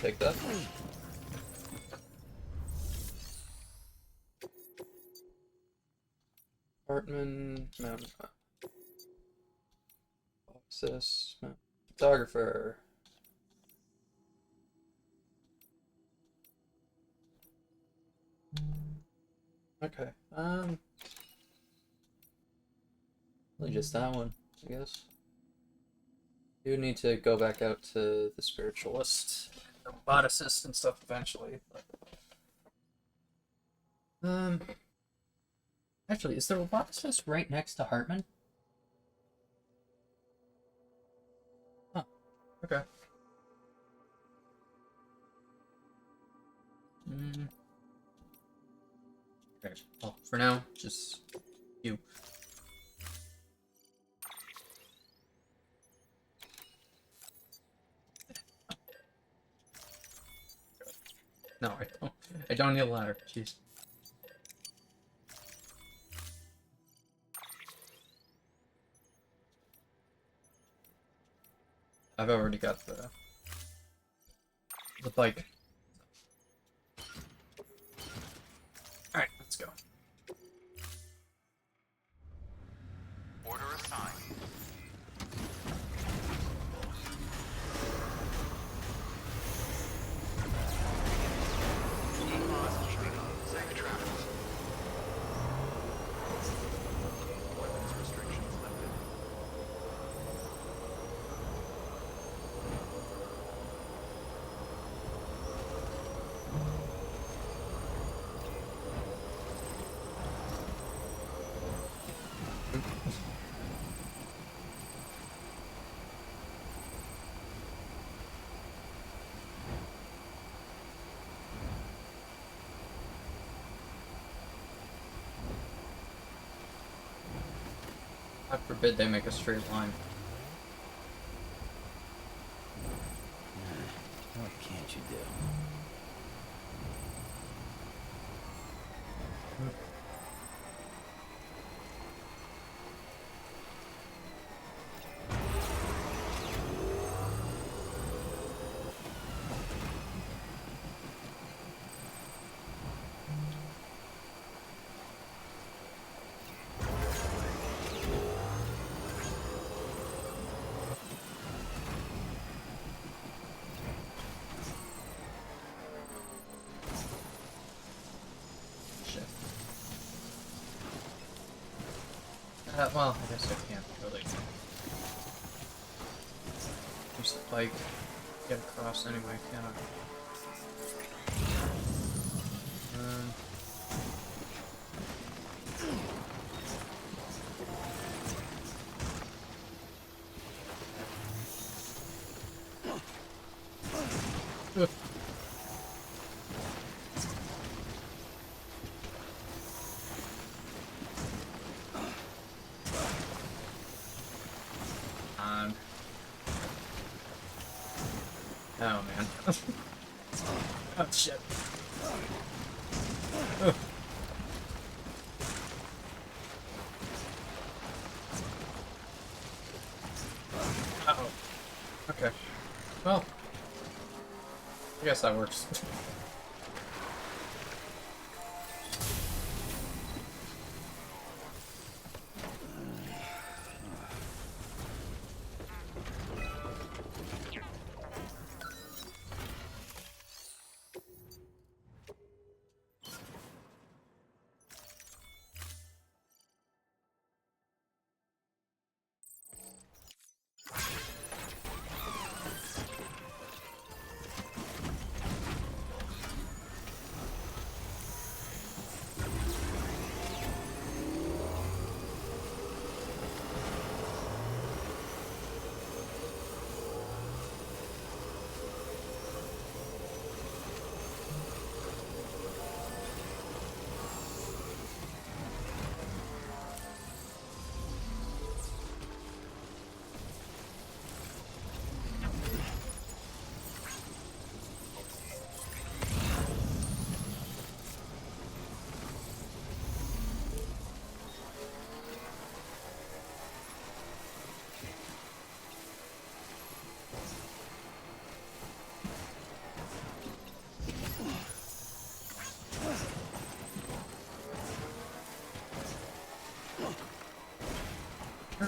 Take that. Apartment, mount, office, mount, photographer. Okay, really just that one, I guess. Do need to go back out to the spiritualist, the roboticist and stuff eventually. But... Actually, is the roboticist right next to Hartman? Huh. Okay. Okay. Well, for now, just you. No, I don't. I don't need a ladder. Jeez. I've already got the bike. Alright, let's go. God forbid they make a straight line. What can't you do? Well, I guess I can't really use the bike to get across anyway, can I? Oh man. Oh shit. Ugh. Uh-oh. Okay. Well, I guess that works.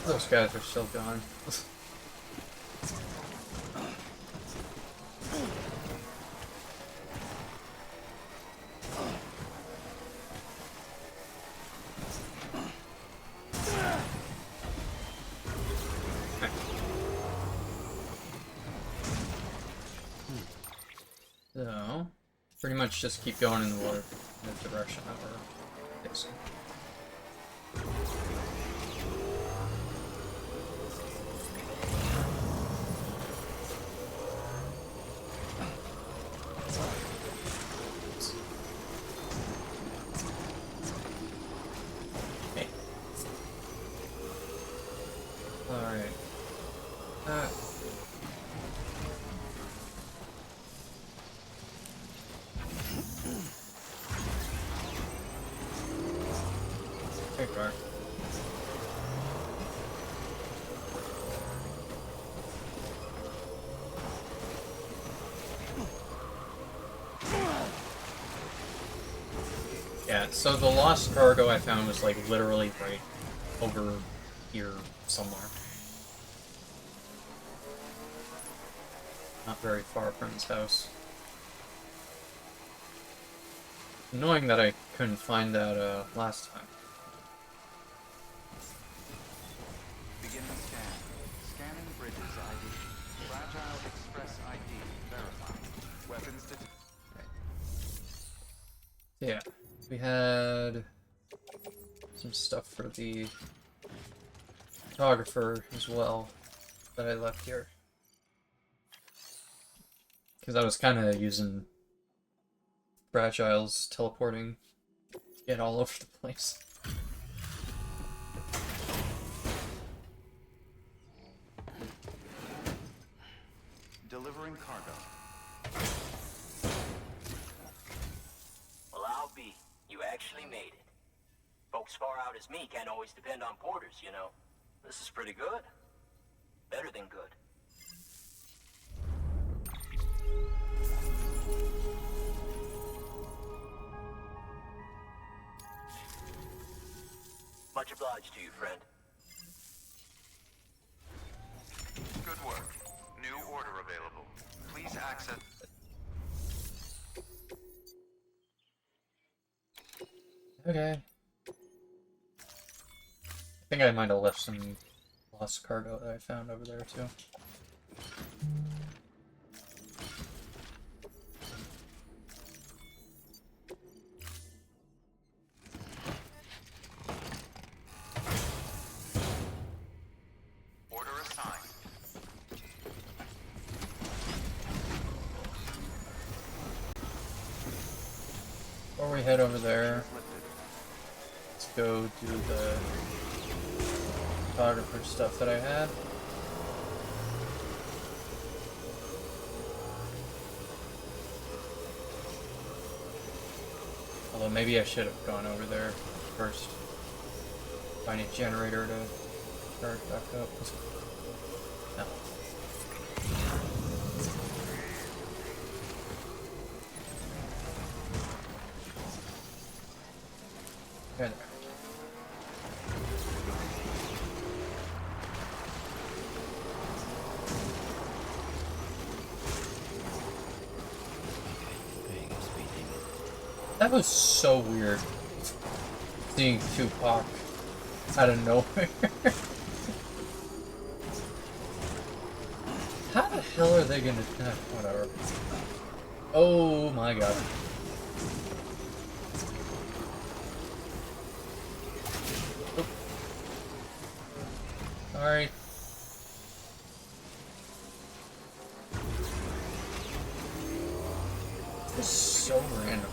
Those guys are still gone. So, pretty much just keep going in the water in the direction that we're facing. Yeah, so the lost cargo I found was like literally right over here somewhere. Not very far from his house. Annoying that I couldn't find that last time. Begin the scan. Scanning bridges ID. Fragile Express ID verified. Weapons detected. Yeah, we had some stuff for the photographer as well that I left here. Because I was kind of using Fragile's teleporting to get all over the place. Delivering cargo. Well, I'll be. You actually made it. Folks far out as me can't always depend on porters, you know. This is pretty good. Better than good. Much obliged to you, friend. Good work. New order available. Please access... Okay. I think I might have left some lost cargo that I found over there too. Order assigned. Before we head over there, let's go do the photographer stuff that I had. Although maybe I should have gone over there first. Find a generator to start back up. No. There. That was so weird. Seeing Tupac out of nowhere. How the hell are they gonna... whatever. Oh my god. Oop. Sorry. This is so random.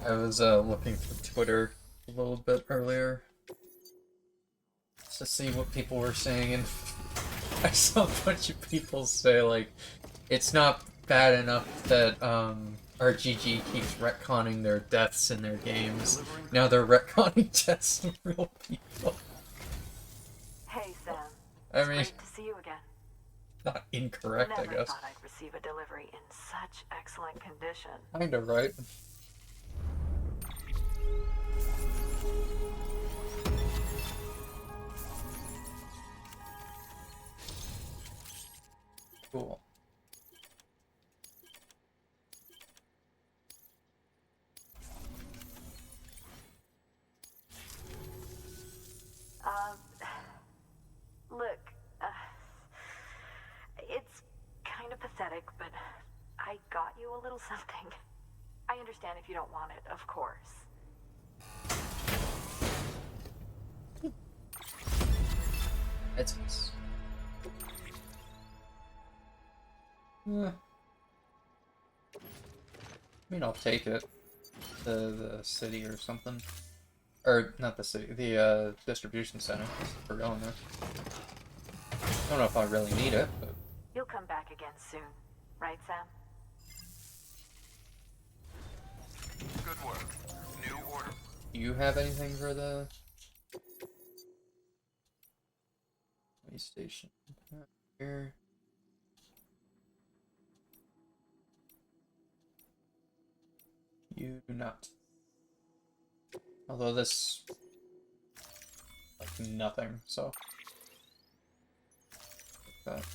I was looking through Twitter a little bit earlier to see what people were saying, and I saw a bunch of people say, like, it's not bad enough that RGG keeps retconning their deaths in their games. Now they're retconning deaths of real people. Hey, Sam. I It's mean, great to see you again. not incorrect, I Never guess. thought I'd receive a delivery in such excellent condition. Kinda right. Cool. Look, it's kind of pathetic, but I got you a little something. I understand if you don't want it, of course. It's nice. I mean, I'll take it. The city or something. Or, not the city, the distribution center, for going there. Don't know if I really need it, but... You'll come back again soon, right, Sam? Good work. New order. Do you have anything for the... Space station? Here. You do not. Although this... like, nothing, so... like that.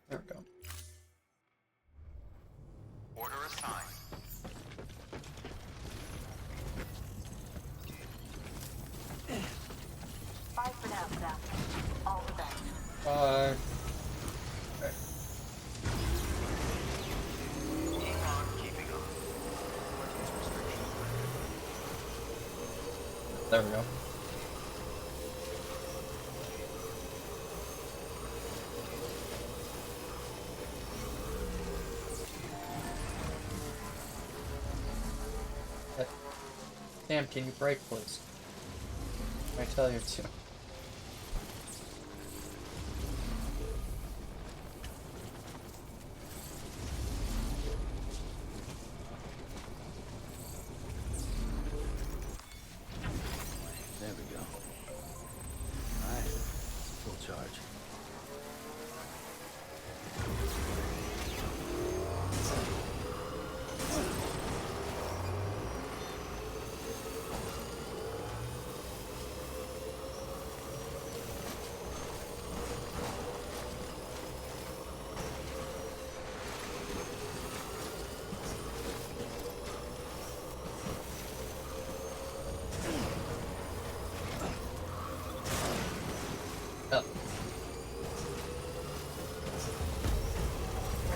There we go. Order assigned. Bye for now, Sam. All the best. Bye. Okay. Keep on keeping on. There we go. Damn, can you brake, please? I tell you to. There we go. Alright, full charge.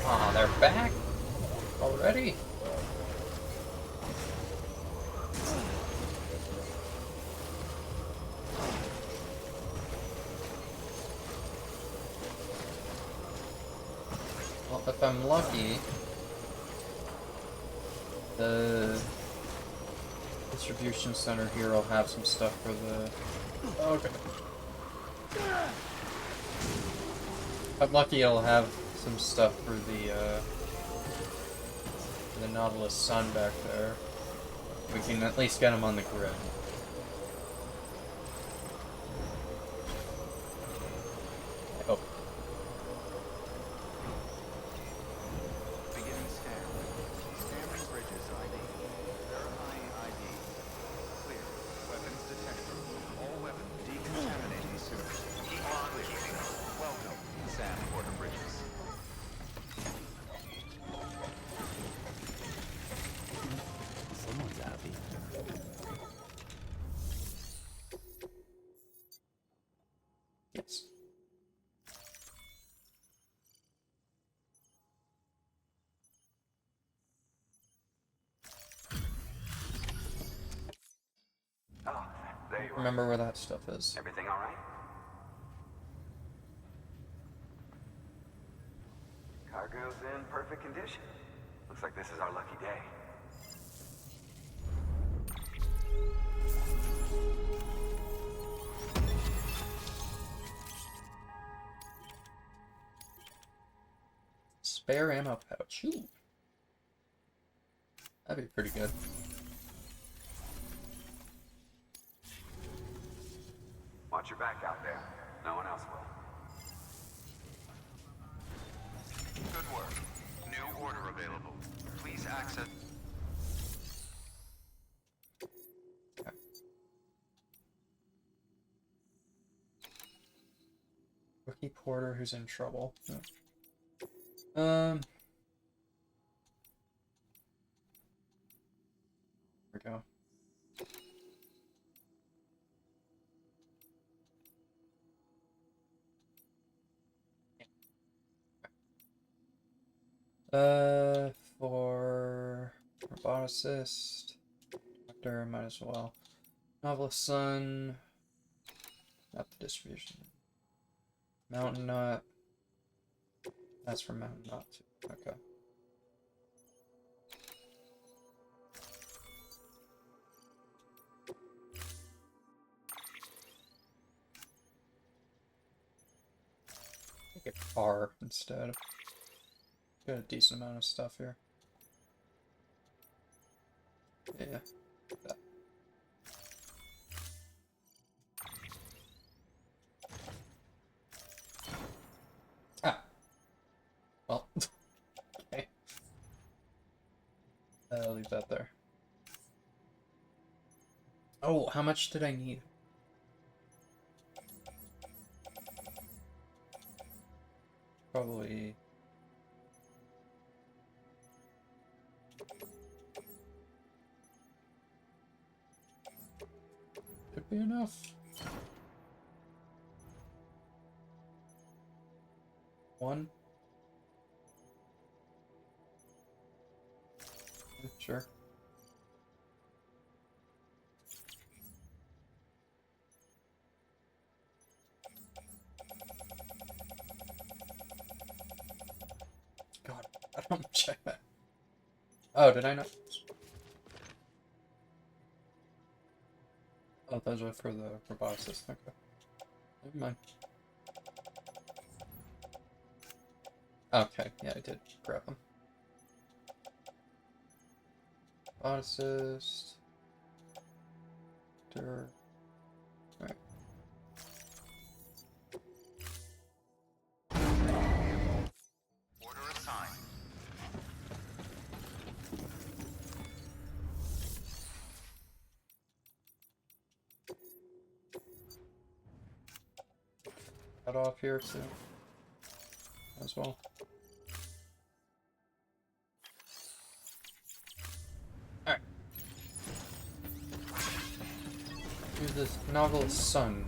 Aw, they're back already? Well, if I'm lucky, the distribution center here will have some stuff for the... Okay. If I'm lucky, it'll have some stuff for the Nautilus Sun back there. We can at least get him on the grid. I hope. Beginning scan. Scanning bridges ID. Verifying ID. Clear. Weapons detected. All weapons decontaminating soon. Keep on clear. Welcome, Sand Border Bridges. Someone's happy. Yes. Oh, there you are. Remember where that stuff is. Everything all right? Cargo's in perfect condition. Looks like this is our lucky day. Spare ammo pouch. Ooh. That'd be pretty good. Watch your back out there. No one else will. Good work. New order available. Please access. Rookie Porter who's in trouble. Yeah. There we go. For roboticist, doctor, might as well. Novelist Sun, not the distribution. Mountain Knot. That's for Mountain Knot too. Okay. Take a car instead. Got a decent amount of stuff here. Yeah. That. Ah. Well. Okay. I'll leave that there. Oh, how much did I need? Probably... Could be enough. One? Sure. God, I don't check that. Oh, did I not? Oh, those are for the roboticist. Okay. Never mind. Okay, yeah, I did grab them. Roboticist. Alright. Order assigned. Cut off here too. As well. Alright. Use this novel sun.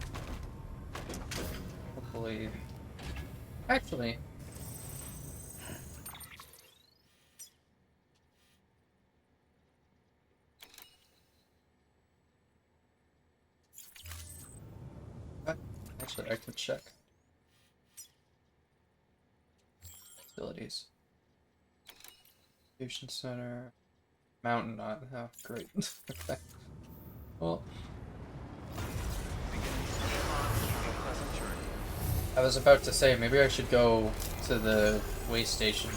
Hopefully. Actually. Actually, I could check. Facilities. Distribution center. Mountain Knot. Oh, great. Okay. Well. I was about to say, maybe I should go to the way station.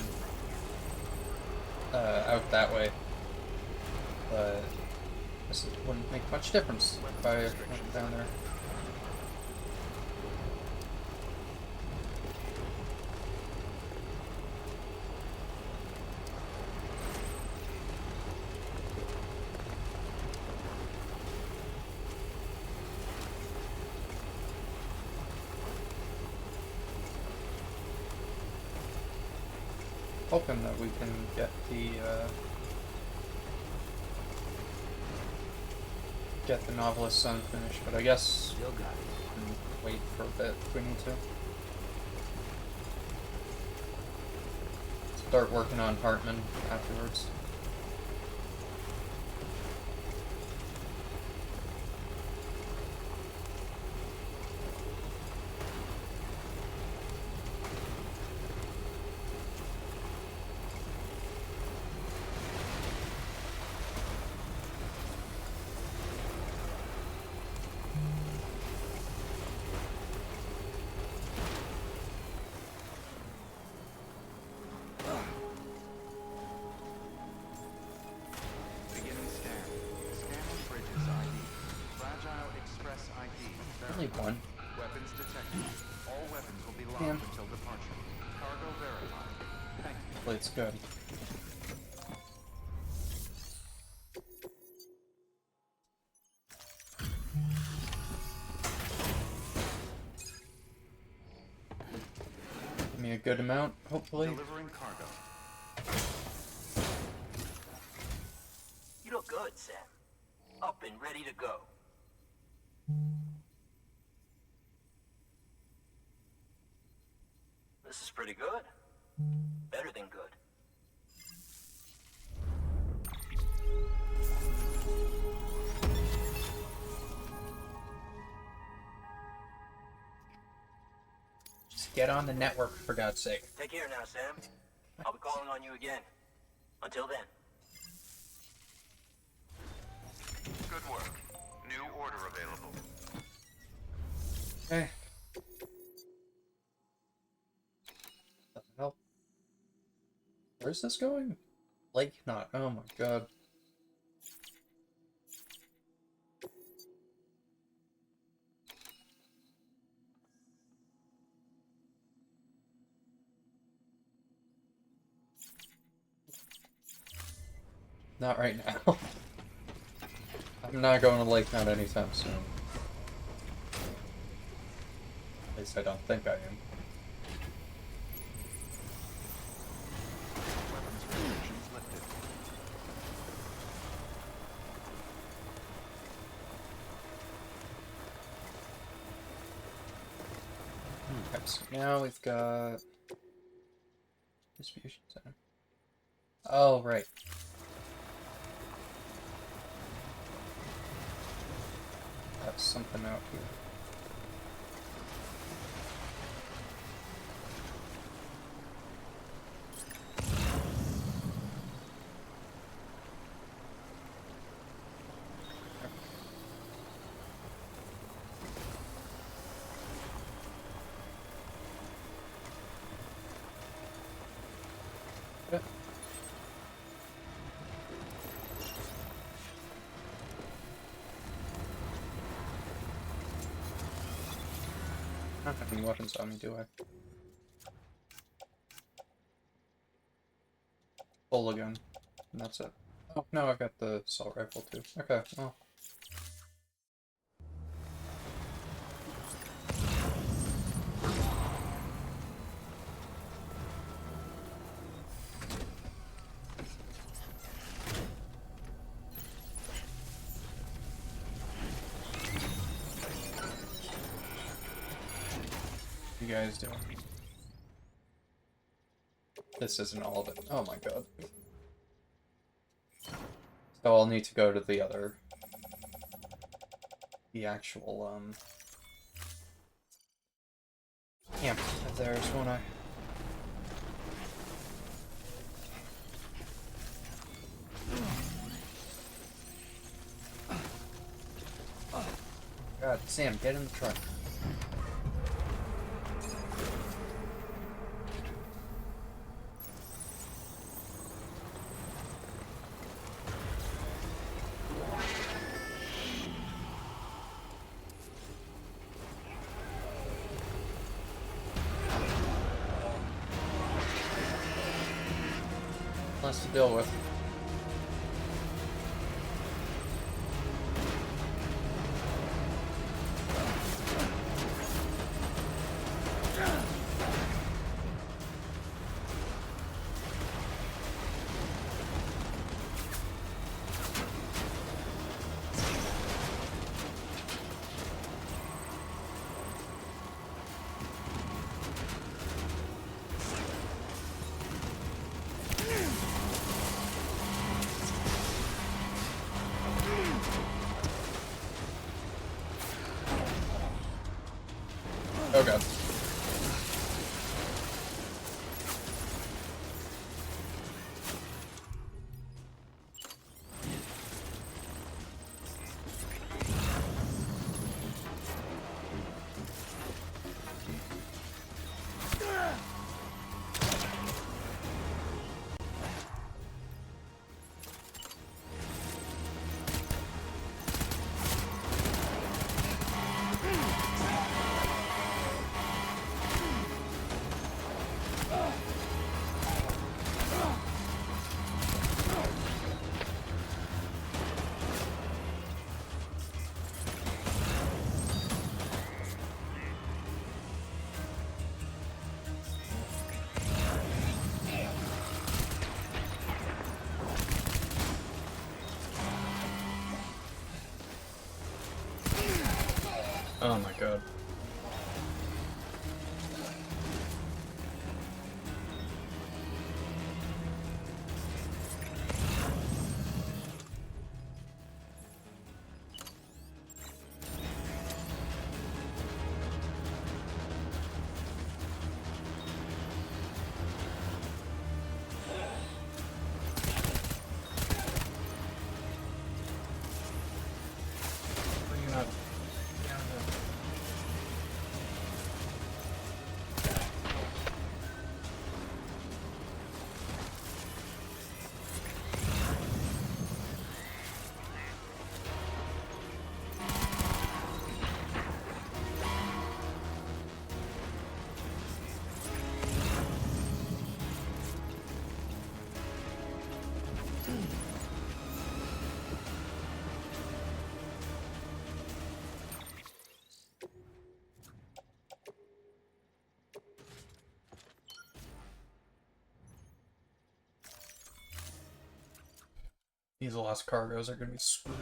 Out that way. But this wouldn't make much difference if I went down there. Hoping that we can get the Novelist Sun finished, but I guess we can wait for a bit if we need to. Start working on Hartman afterwards. Only one. Weapons detected. All weapons will be locked until departure. Cargo verified. Thank you. Hopefully it's good. Give me a good amount, hopefully. Delivering cargo. You look good, Sam. Up and ready to go. This is pretty good. Better than good. Just get on the network, for God's sake. Take care now, Sam. I'll be calling on you again. Until then. Good work. New order available. Okay. Doesn't help. Where's this going? Lake Knot. Oh my god. Not right now. I'm not going to Lake Knot anytime soon. At least I don't think I am. Weapons restrictions lifted. Okay, so now we've got distribution center. Oh, right. That's something out here. don't have any weapons on me, do I? Full again. And that's it. Oh, no, I've got the assault rifle too. Okay, well. You guys doing? This isn't all of it. Oh my god. So I'll need to go to the other... the actual, camp of theirs, won't I? God, Sam, get in the truck. Less to deal with. Oh god. Oh my god. Bring it up. Down there. These last cargoes are gonna be screwed.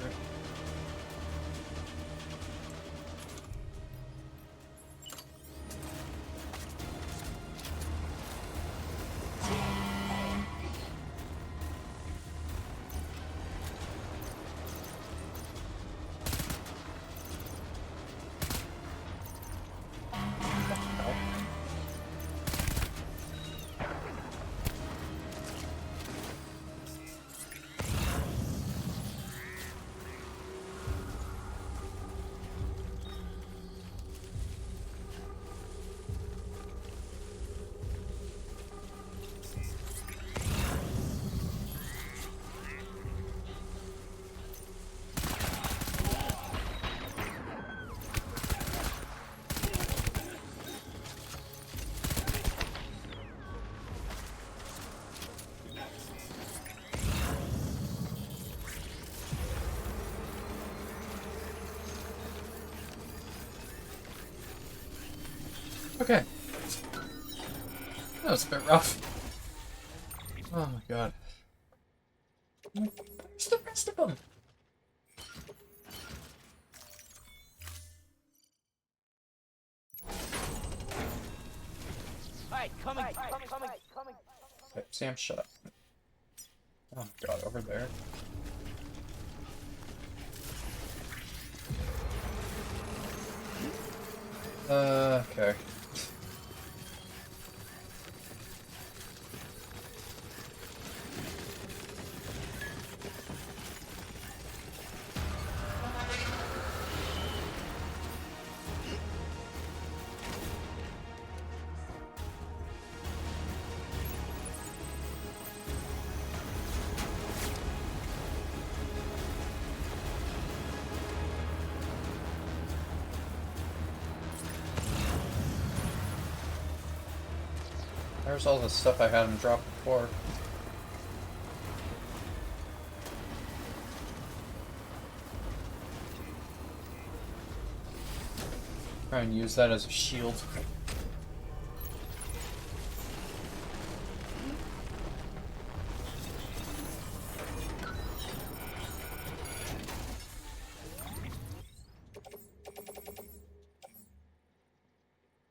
Okay. That was a bit rough. Oh my god. Where's the rest of them? Alright, coming. Okay, Sam, shut up. Oh my god, over there. Okay. There's all the stuff I had him drop before. Try and use that as a shield.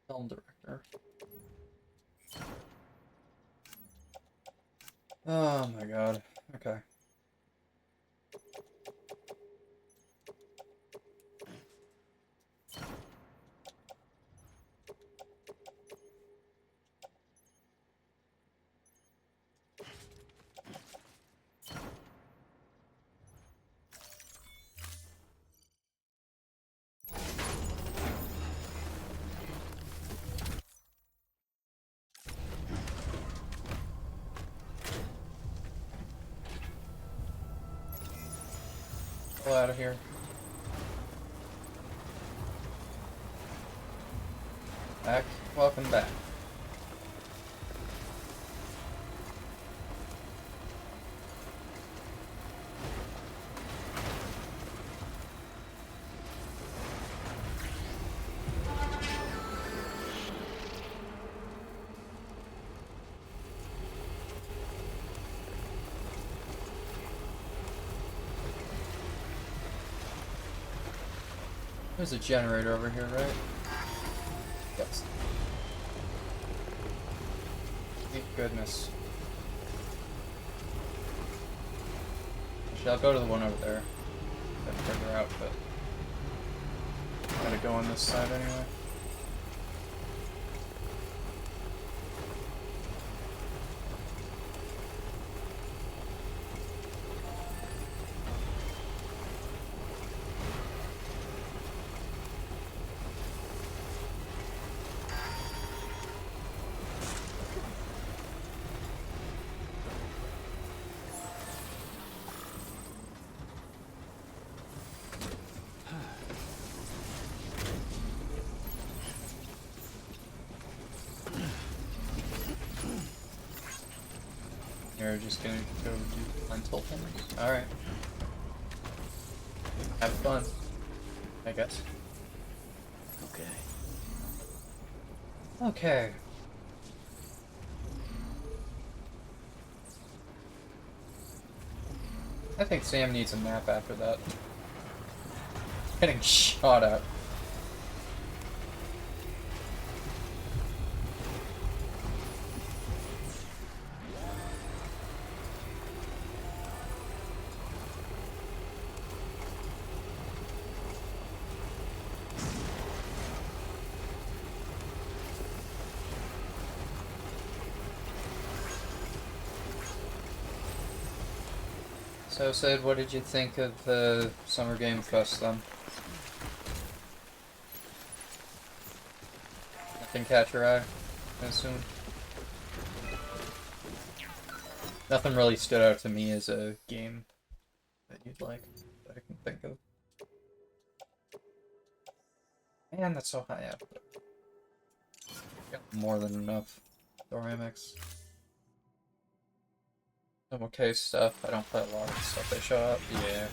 Film director. Oh my god. Okay. Pull out of here. Back. Welcome back. There's a generator over here, right? Yes. Thank goodness. Actually, I'll go to the one over there. Gotta figure out, but gotta go on this side anyway. You're just gonna go do lentil things? Alright. Have fun, I guess. Okay. Okay. I think Sam needs a nap after that. Getting shot at. So, Sid, what did you think of the Summer Game Fest then? Nothing catch your eye, I assume? Nothing really stood out to me as a game that you'd like, that I can think of. Man, that's so high up. Got more than enough ceramics. Some okay stuff. I don't play a lot of the stuff they show up. Yeah.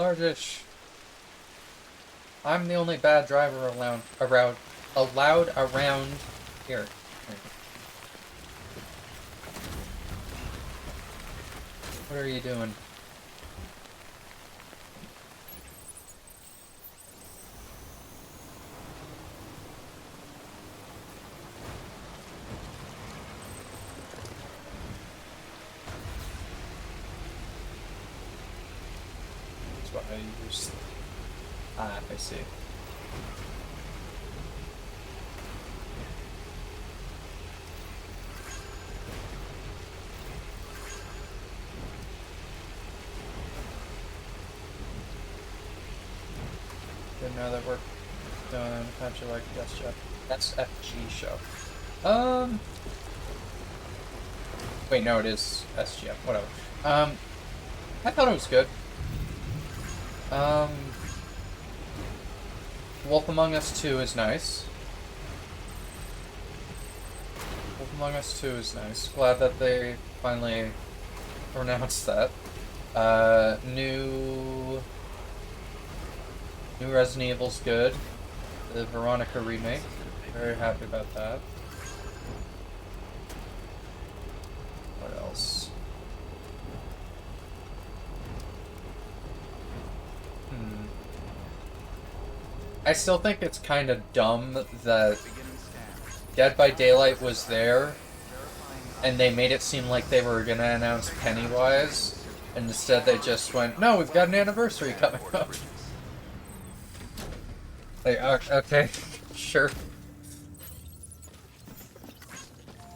Largish. I'm the only bad driver allowed around here. What are you doing? That's what I use. Ah, I see. Good, now that we're done, how'd you like the SFG show? Wait, no, it is SGF, whatever. I thought it was good. Wolf Among Us 2 is nice. Wolf Among Us 2 is nice. Glad that they finally announced that. New Resident Evil's good. The Veronica remake. Very happy about that. What else? I still think it's kind of dumb that Dead by Daylight was there, and they made it seem like they were gonna announce Pennywise, and instead they just went, "No, we've got an anniversary coming up." Like, okay, sure.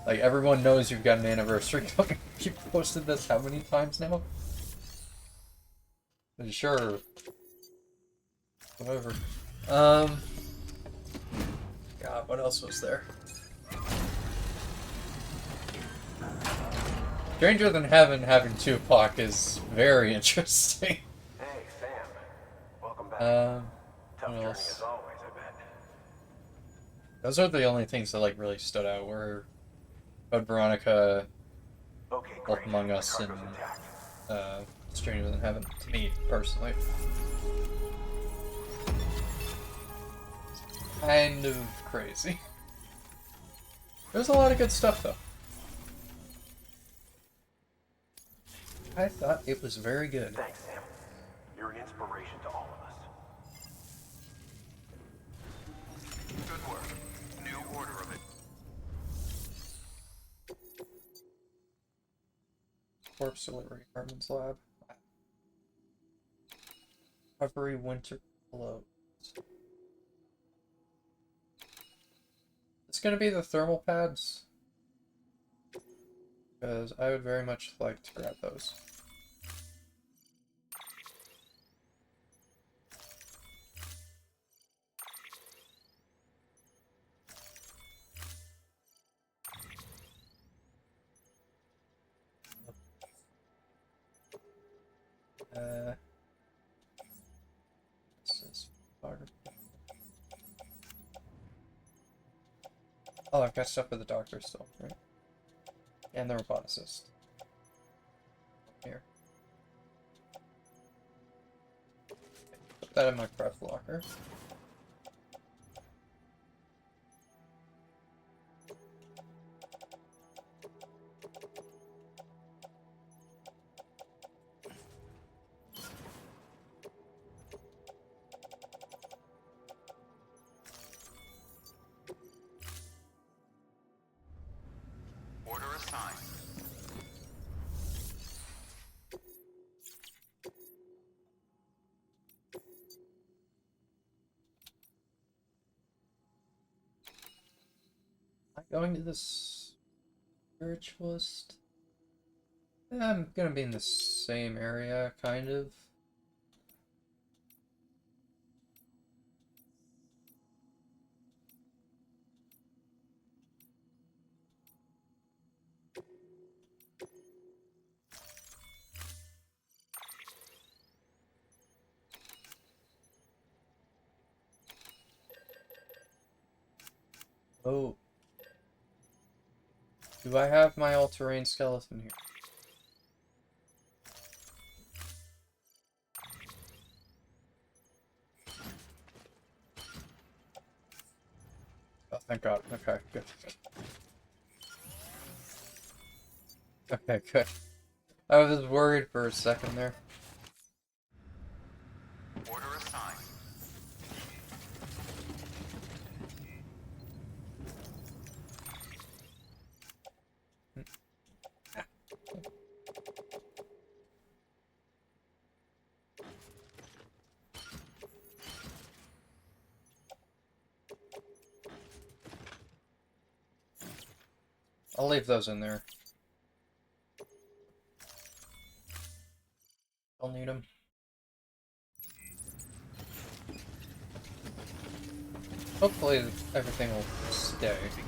Like, everyone knows you've got an anniversary coming. You've posted this how many times now? Sure. Whatever. God, what else was there? Stranger Than Heaven having Tupac is very interesting. Hey, Sam. Welcome back. What else? Those are the only things that like really stood out. Were Code Veronica, Wolf Among Us, and Stranger Than Heaven to me personally. Kind of crazy. There's a lot of good stuff though. I thought it was very good. Thanks, Sam. You're an inspiration to all of us. Good work. New order of it. Corpse Delivery Department's lab. Recovery winter clothes. It's gonna be the thermal pads. Because I would very much like to grab those. This is photography. Oh, I've got stuff for the doctor still, right? And the roboticist. Here. Put that in my prep locker. Order assigned. Am I going to this spiritualist? Yeah, I'm gonna be in the same area, kind of. Oh. Do I have my all-terrain skeleton here? thank God. Okay, good. Okay, good. I was worried for a second there. Order assigned. I'll leave those in there. I'll need them. Hopefully everything will stay, but you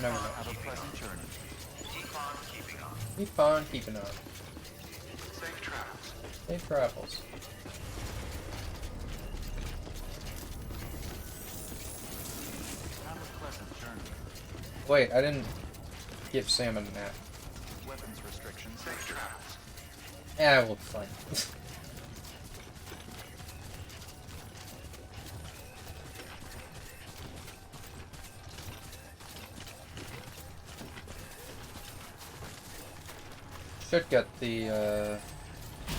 never know. Have a pleasant journey. Keep on keeping on. Keep on keeping on. Safe travels. Safe travels. Have a pleasant journey. Wait, I didn't give Salmon a nap. Weapons restrictions. Safe travels. Yeah, we'll be fine. Should get the,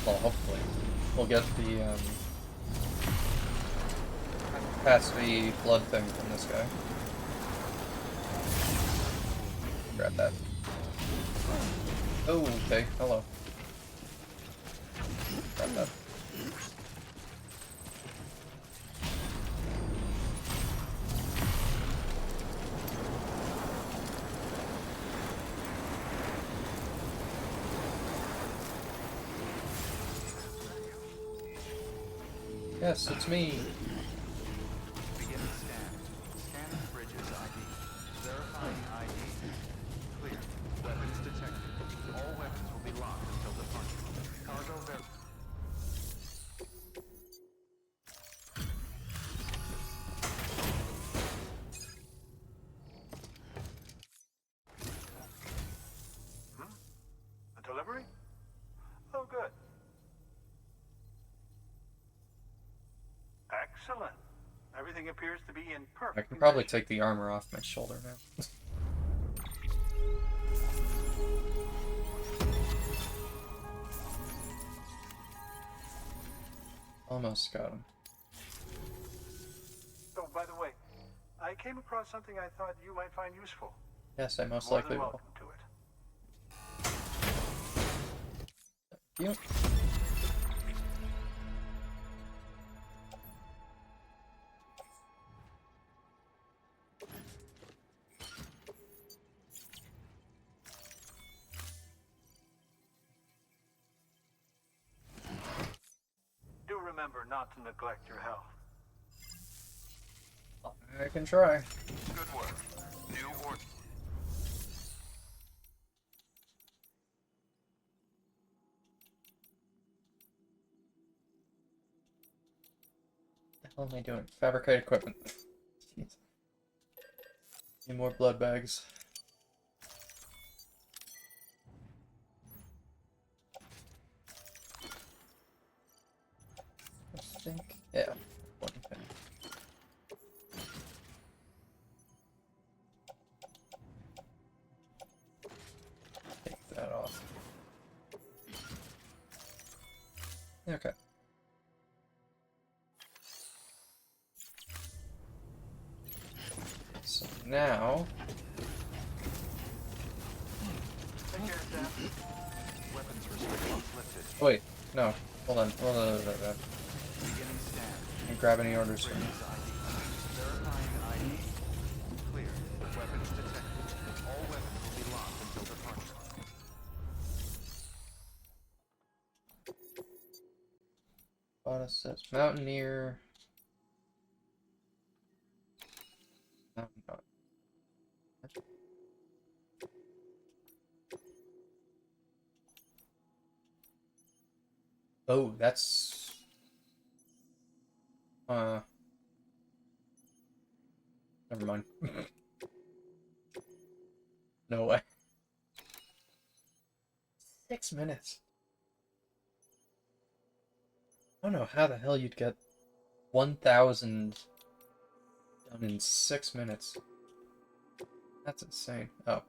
well, hopefully, we'll get the, capacity blood thing from this guy. Grab that. Oh, okay, hello. Grab that. Yes, it's me. Beginning scan. Scanning bridges ID. Verifying ID. Clear. Weapons detected. All weapons will be locked until departure. Cargo ver... A delivery? Oh, good. Excellent. Everything appears to be in perfect I can probably condition. take the armor off my shoulder now. Almost got him. Oh, by the way, I came across something I thought you might find useful. Yes, I most More likely than will. welcome to it. Yep. Do remember not to neglect your health. I can try. Good work. New order. What the hell am I doing? Fabricate equipment. Jeez. Need more blood bags. I think, yeah, one thing. Take that off. Okay. So now, Take care, Sam. Weapons restrictions lifted. wait, no, hold on, Beginning scan. Can't grab any orders from me. Verifying ID. Clear. Weapons detected. All weapons will be locked until departure. Bada says Mountaineer. Mountain Dog. Oh, that's never mind. No way. 6 minutes. I don't know how the hell you'd get 1,000 done in 6 minutes. That's insane. Oh.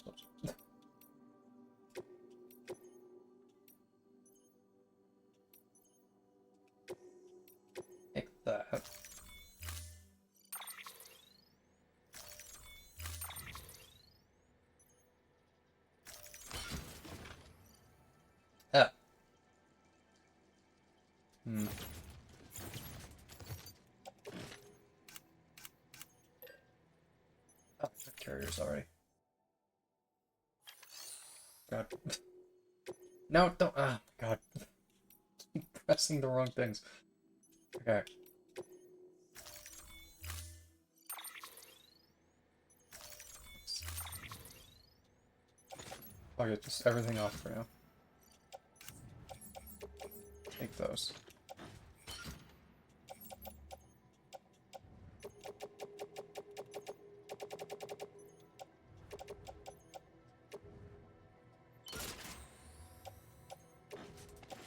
Take that. Ah. Hmm. Oh, carriers already. God. No, don't. Ah, God. Keep pressing the wrong things. Okay. I'll get just everything off for now. Take those.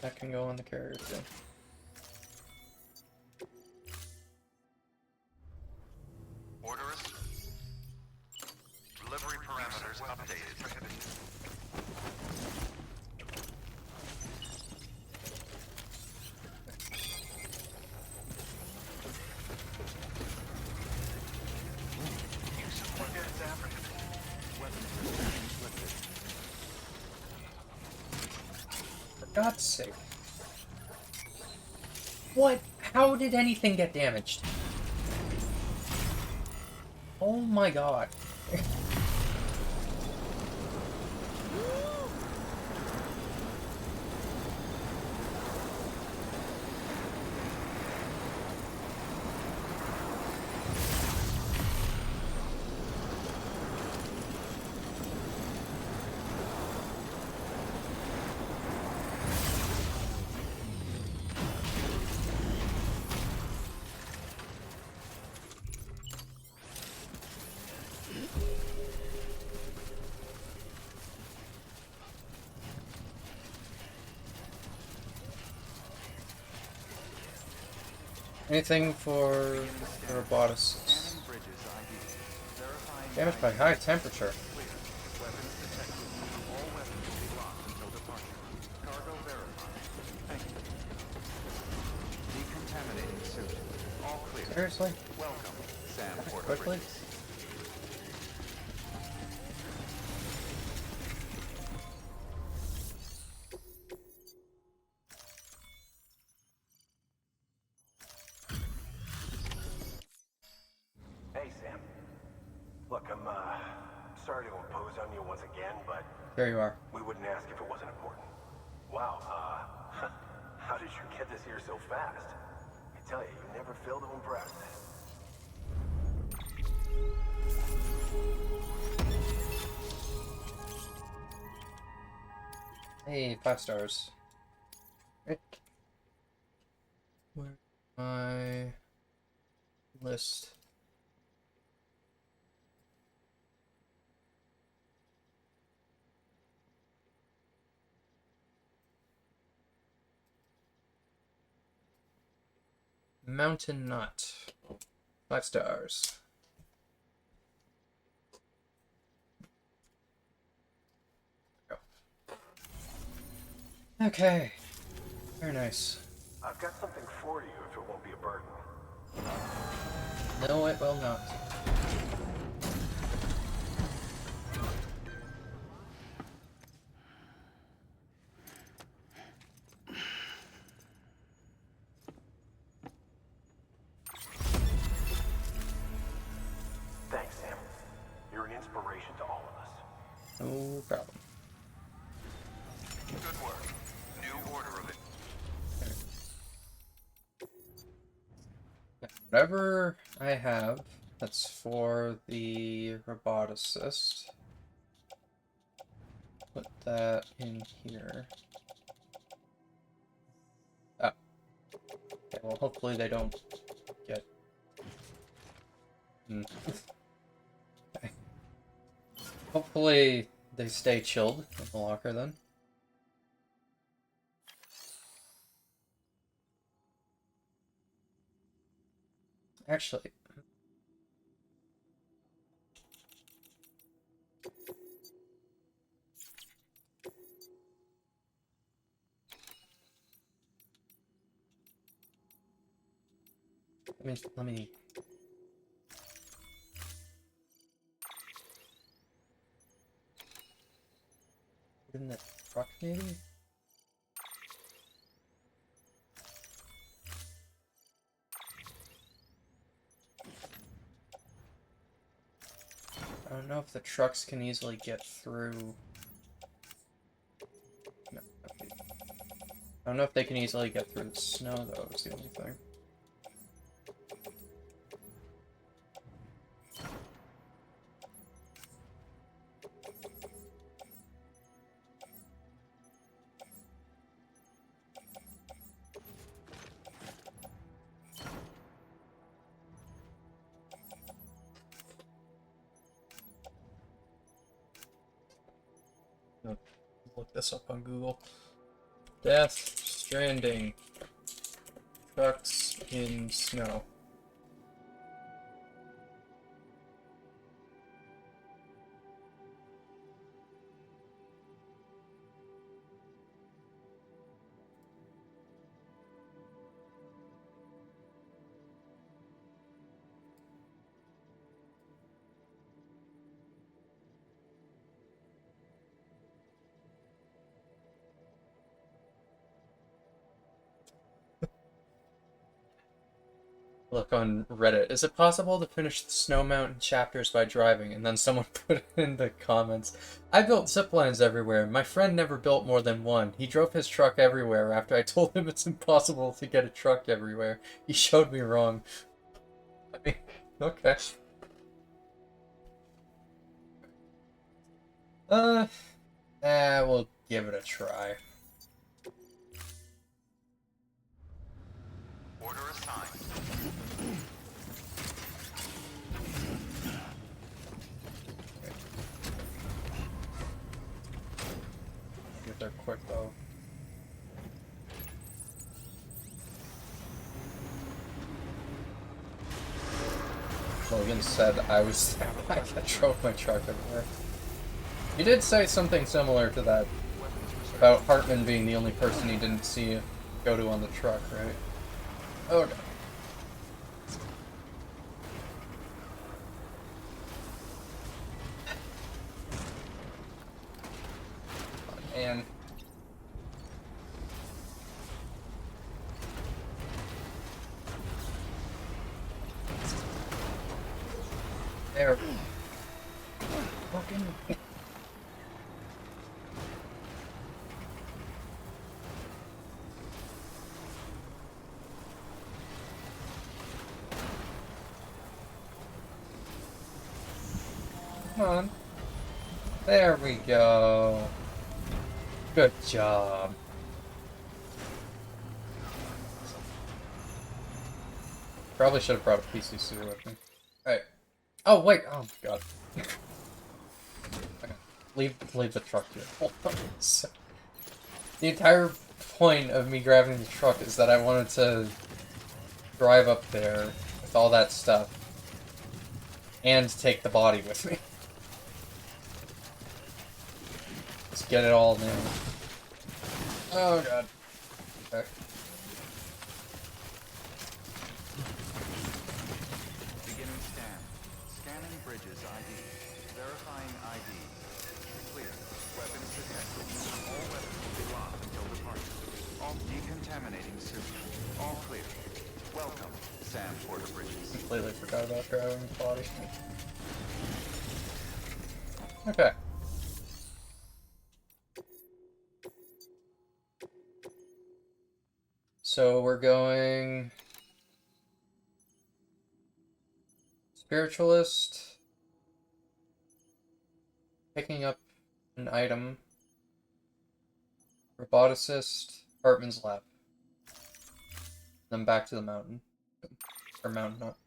That can go on the carrier too. Orderers. Delivery parameters updated. Use of weapons apprehended. Weapons restrictions lifted. For God's sake. What? How did anything get damaged? Oh my God. Anything for the robotics? Damaged by high temperature. Weapons detected. All weapons will be locked until departure. Cargo verified. Thank you. Decontaminating suit. All clear. Seriously? Welcome, Sam Porter. Quickly? Hey, Sam. Look, I'm sorry to impose on you once again, but There you are. we wouldn't ask if it wasn't important. Wow, how did you get this here so fast? I tell you, you never fail to impress. Hey, 5 stars. Right. Where's my list? Mountain Nut. 5 stars. Okay. Very nice. I've got something for you if it won't be a burden. No, it will not. Thanks, Sam. You're an inspiration to all of us. No problem. Good work. New order of it. Whatever I have that's for the roboticist, put that in here. Oh. Okay, well, hopefully they don't get... Okay. Hopefully they stay chilled in the locker then. Actually, Let me. Put in the truck, maybe? I don't know if the trucks can easily get through. No, okay. I don't know if they can easily get through the snow, though, is the only thing. Look this up on Google. Death Stranding. Trucks in snow. Look on Reddit. Is it possible to finish the Snow Mountain chapters by driving? And then someone put in the comments, I built zip lines everywhere. My friend never built more than one. He drove his truck everywhere after I told him it's impossible to get a truck everywhere. He showed me wrong. I mean, okay. We'll give it a try. Order assigned. Get there quick though. Logan said I drove my truck everywhere. He did say something similar to that about Hartman being the only person he didn't see go to on the truck, right? Oh no. And there. Fucking. Come on. There we go. Good job. Probably should have brought a PCC with me. Alright. Oh, wait. Oh, my God. Okay. Leave the truck here. Hold on. The entire point of me grabbing the truck is that I wanted to drive up there with all that stuff and take the body with me. Let's get it all now. Oh god. Okay. Beginning scan. Scanning bridges ID. Verifying ID. Clear. Weapons detected. All weapons will be locked until departure. All decontaminating soon. All clear. Welcome, Sam Porter Bridges. Completely forgot about driving the body. Okay. So we're going Spiritualist, picking up an item, Roboticist, Hartman's lab, then back to the mountain, or mountain up.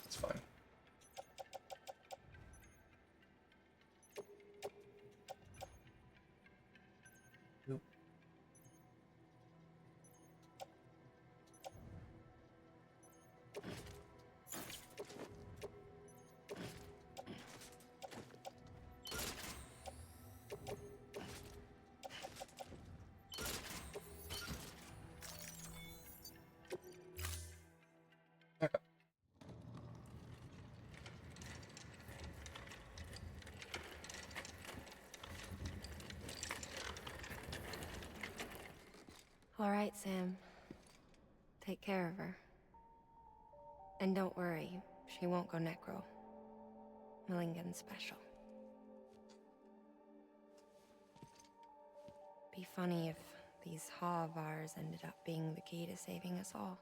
It's fine. Oop. All right, Sam. Take care of her. And don't worry, she won't go necro. Millingen's special. Be funny if these Ha of ours ended up being the key to saving us all.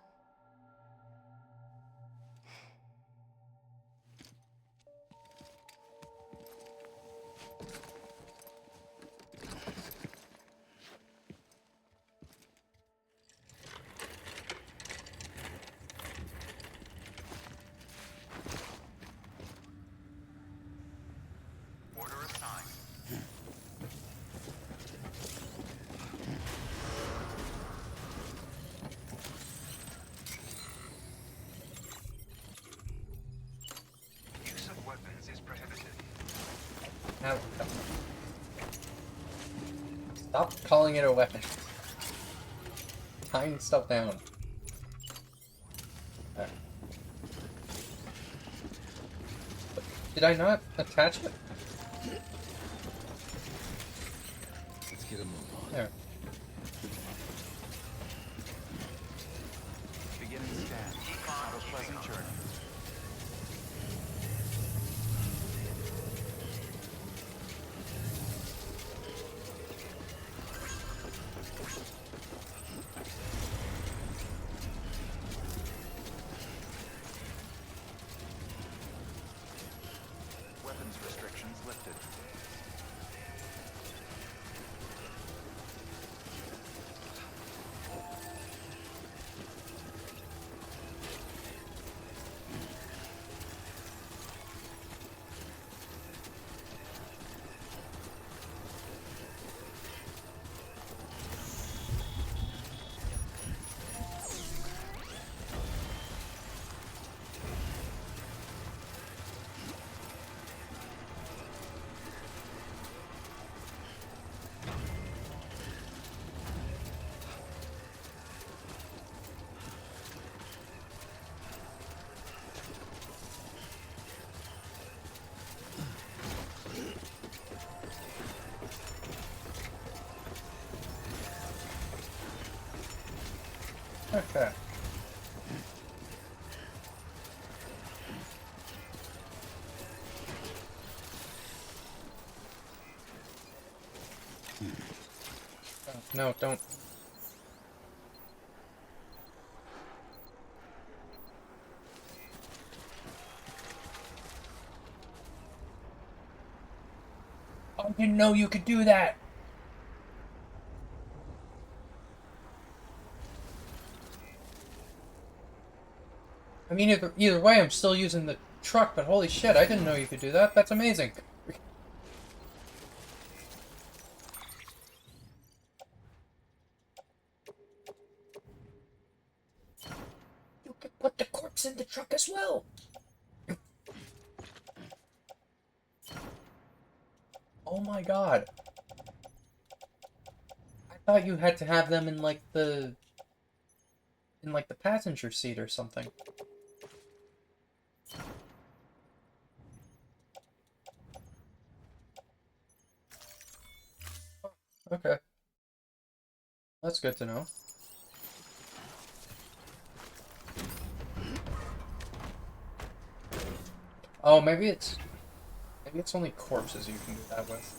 Order assigned. Use of weapons is prohibited. Now, stop calling it a weapon. Tying stuff down. Right. Did I not attach it? Let's get a move on. There. Beginning scan. Have a pleasant journey. Weapons restrictions lifted. Okay. Oh, no, don't. I didn't know you could do that. I mean, either way, I'm still using the truck, but holy shit, I didn't know you could do that. That's amazing. You could put the corpse in the truck as well. Oh my god. I thought you had to have them in like the passenger seat or something. Okay. That's good to know. Oh, maybe it's only corpses you can do that with.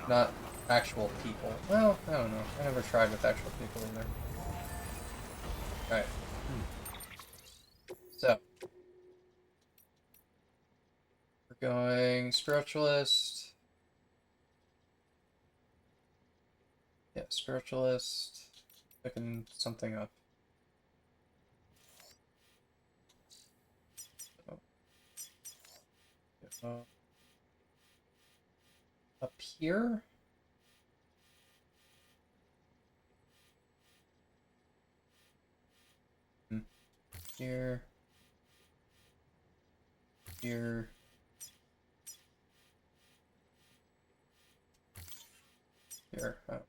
Not actual people. Well, I don't know. I never tried with actual people either. Alright. So. We're going spiritualist. Yeah, spiritualist. Picking something up. Up here? Here. Here. Here. Oh.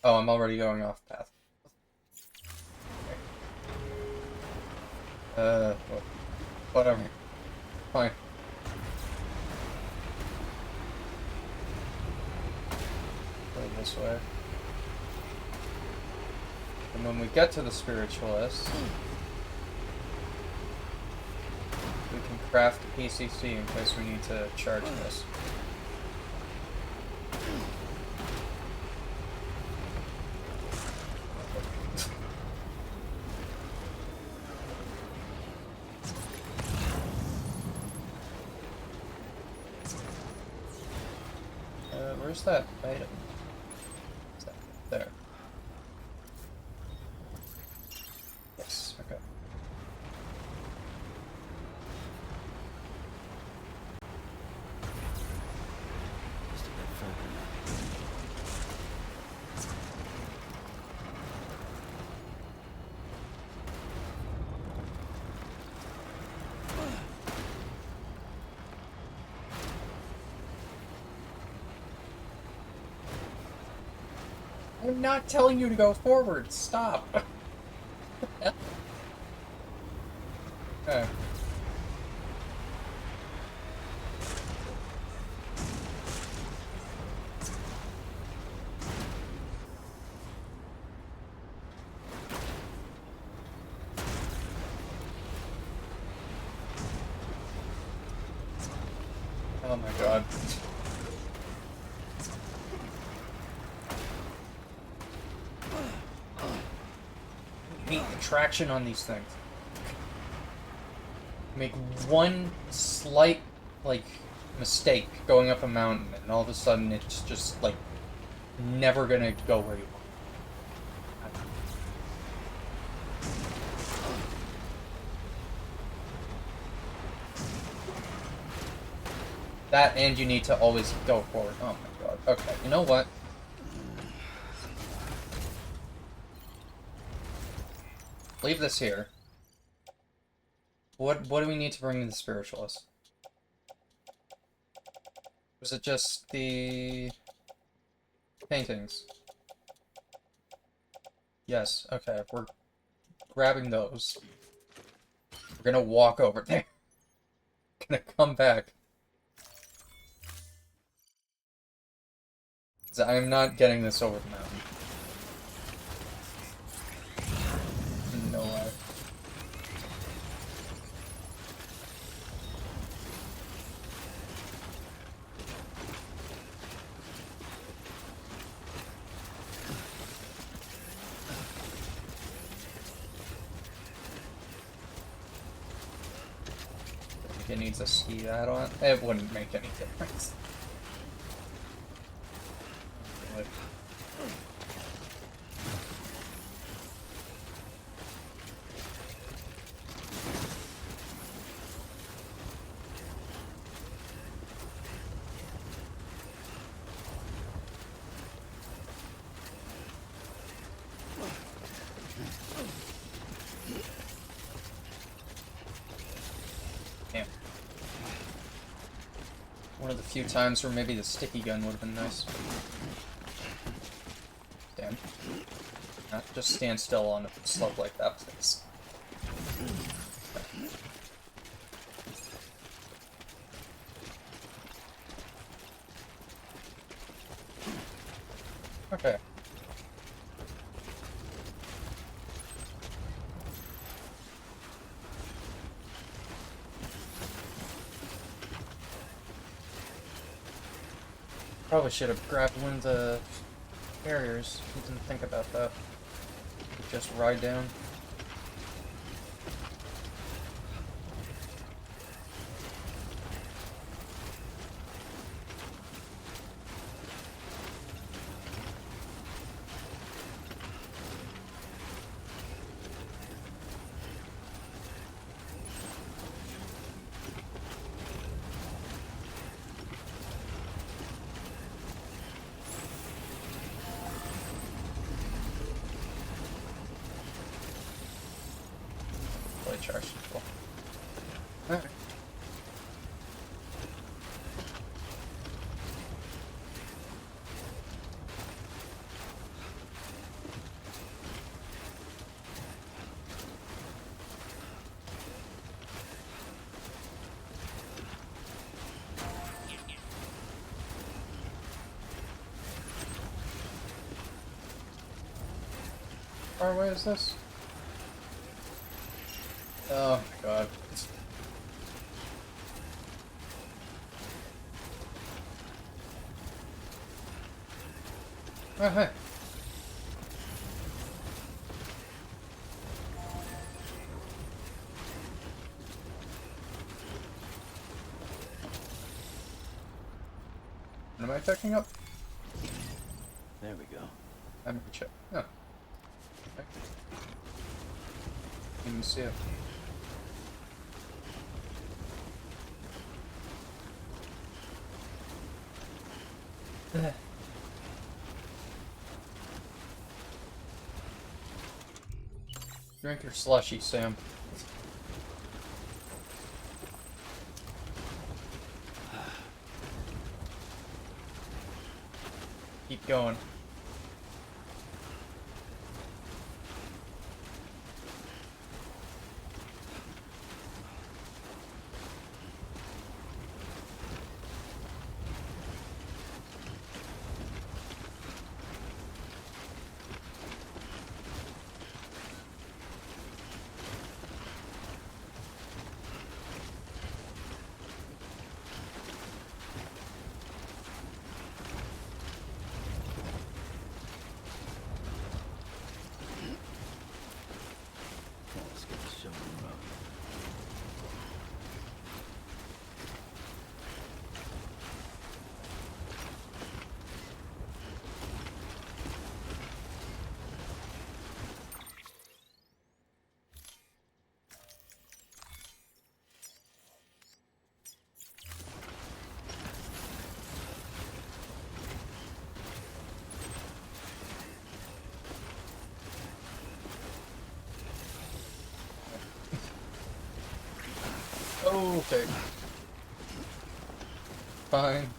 Oh, I'm already going off path. Whatever. Fine. Go this way. And when we get to the spiritualist, we can craft a PCC in case we need to charge this. Where's that item? Is that there? Yes, okay. Just a bit further now. I'm not telling you to go forward. Stop. Okay. Oh my god. I hate the traction on these things. Make one slight, like, mistake going up a mountain, and all of a sudden it's just, like, never gonna go where you want. That, and you need to always go forward. Oh my god. Okay, you know what? Leave this here. What do we need to bring to the spiritualist? Was it just the paintings? Yes, okay, we're grabbing those. We're gonna walk over there. Gonna come back. 'Cause I'm not getting this over the mountain. No way. It needs a ski add-on. It wouldn't make any difference. Like, damn. One of the few times where maybe the sticky gun would have been nice. Damn. Just stand still on a slope like that, please. Okay. Probably should have grabbed one of the barriers. Didn't think about that. Just ride down. Charge. Cool. Alright. far away is this? Oh my god. Oh, hey. What am I picking up? There we go. I'm gonna check. Oh. Okay. You can see it. Ugh. Drink your slushy, Sam. Keep going. Let's get this show on the road. Okay. Fine.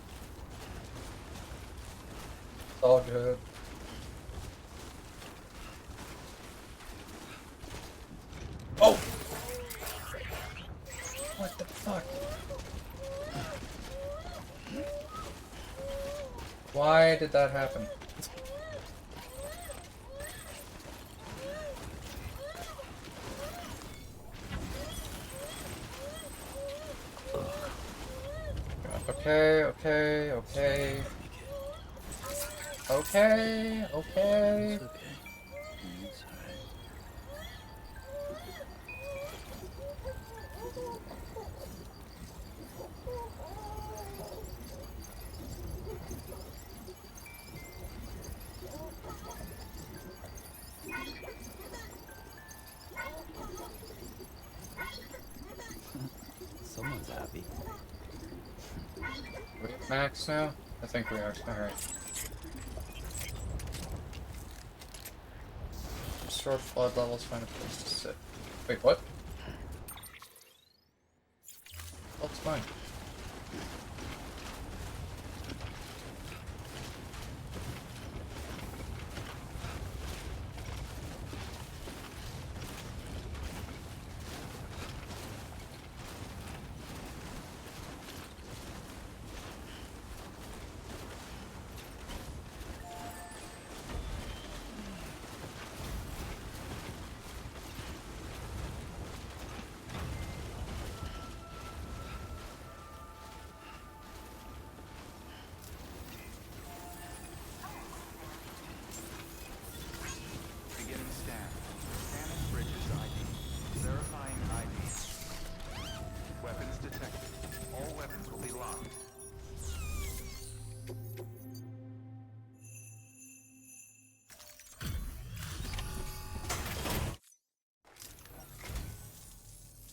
It's all good. Oh! What the fuck? Why did that happen? Okay, okay, okay. Okay, okay. It's alright. Someone's happy. We at max now? I think we are. Alright. Restore flood levels, find a place to sit. Wait, what? That's fine. Beginning scan. Scanning bridges ID. Verifying ID. Weapons detected. All weapons will be locked.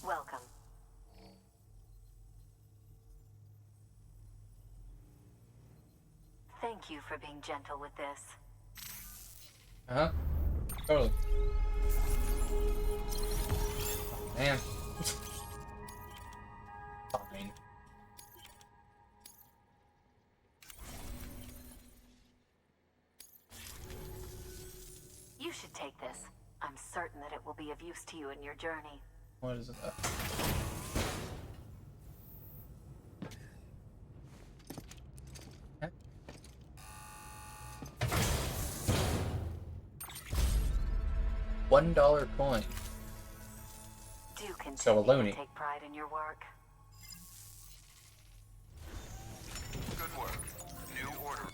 Welcome. Thank you for being gentle with this. Uh-huh. Totally. Oh, man. Fine. You should take this. I'm certain that it will be of use to you in your journey. What is it? $1 coin. Do continue So a loony. to take pride in your work. Good work. New order.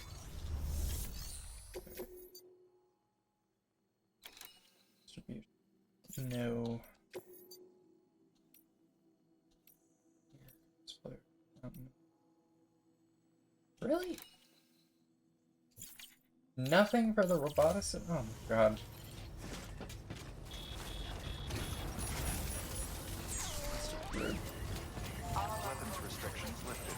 No. Really? Nothing for the roboticist? Oh my god. Rude. All weapons restrictions lifted.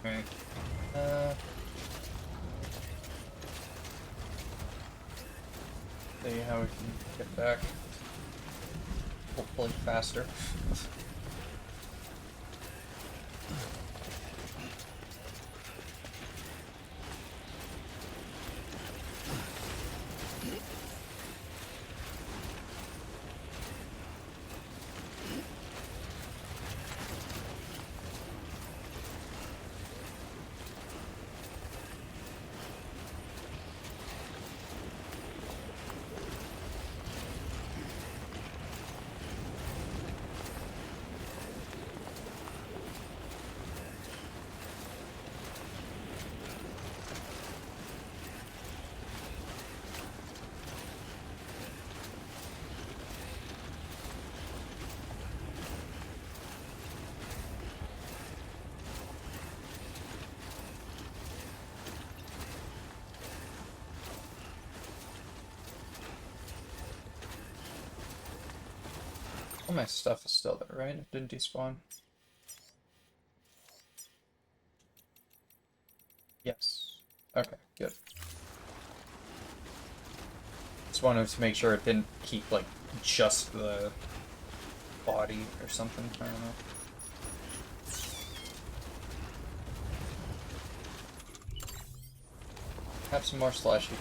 Alright. See how we can get back. Hopefully faster. All my stuff is still there, right? It didn't despawn. Yes. Okay, good. Just wanted to make sure it didn't keep, like, just the body or something. I don't know. Have some more slushy.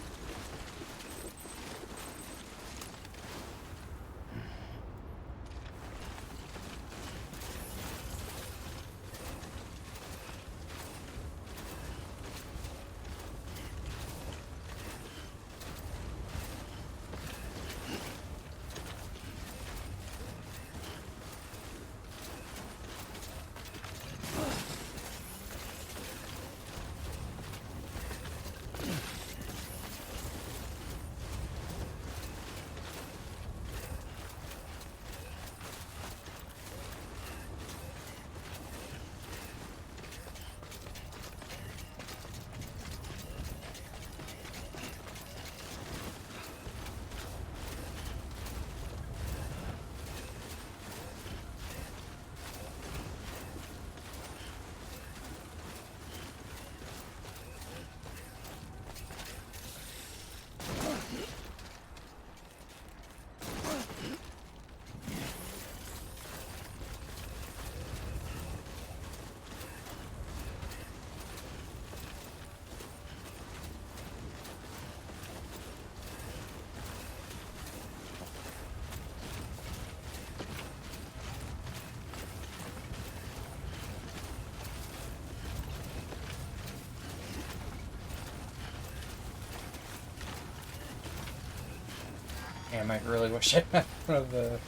Damn, I really wish I had one of the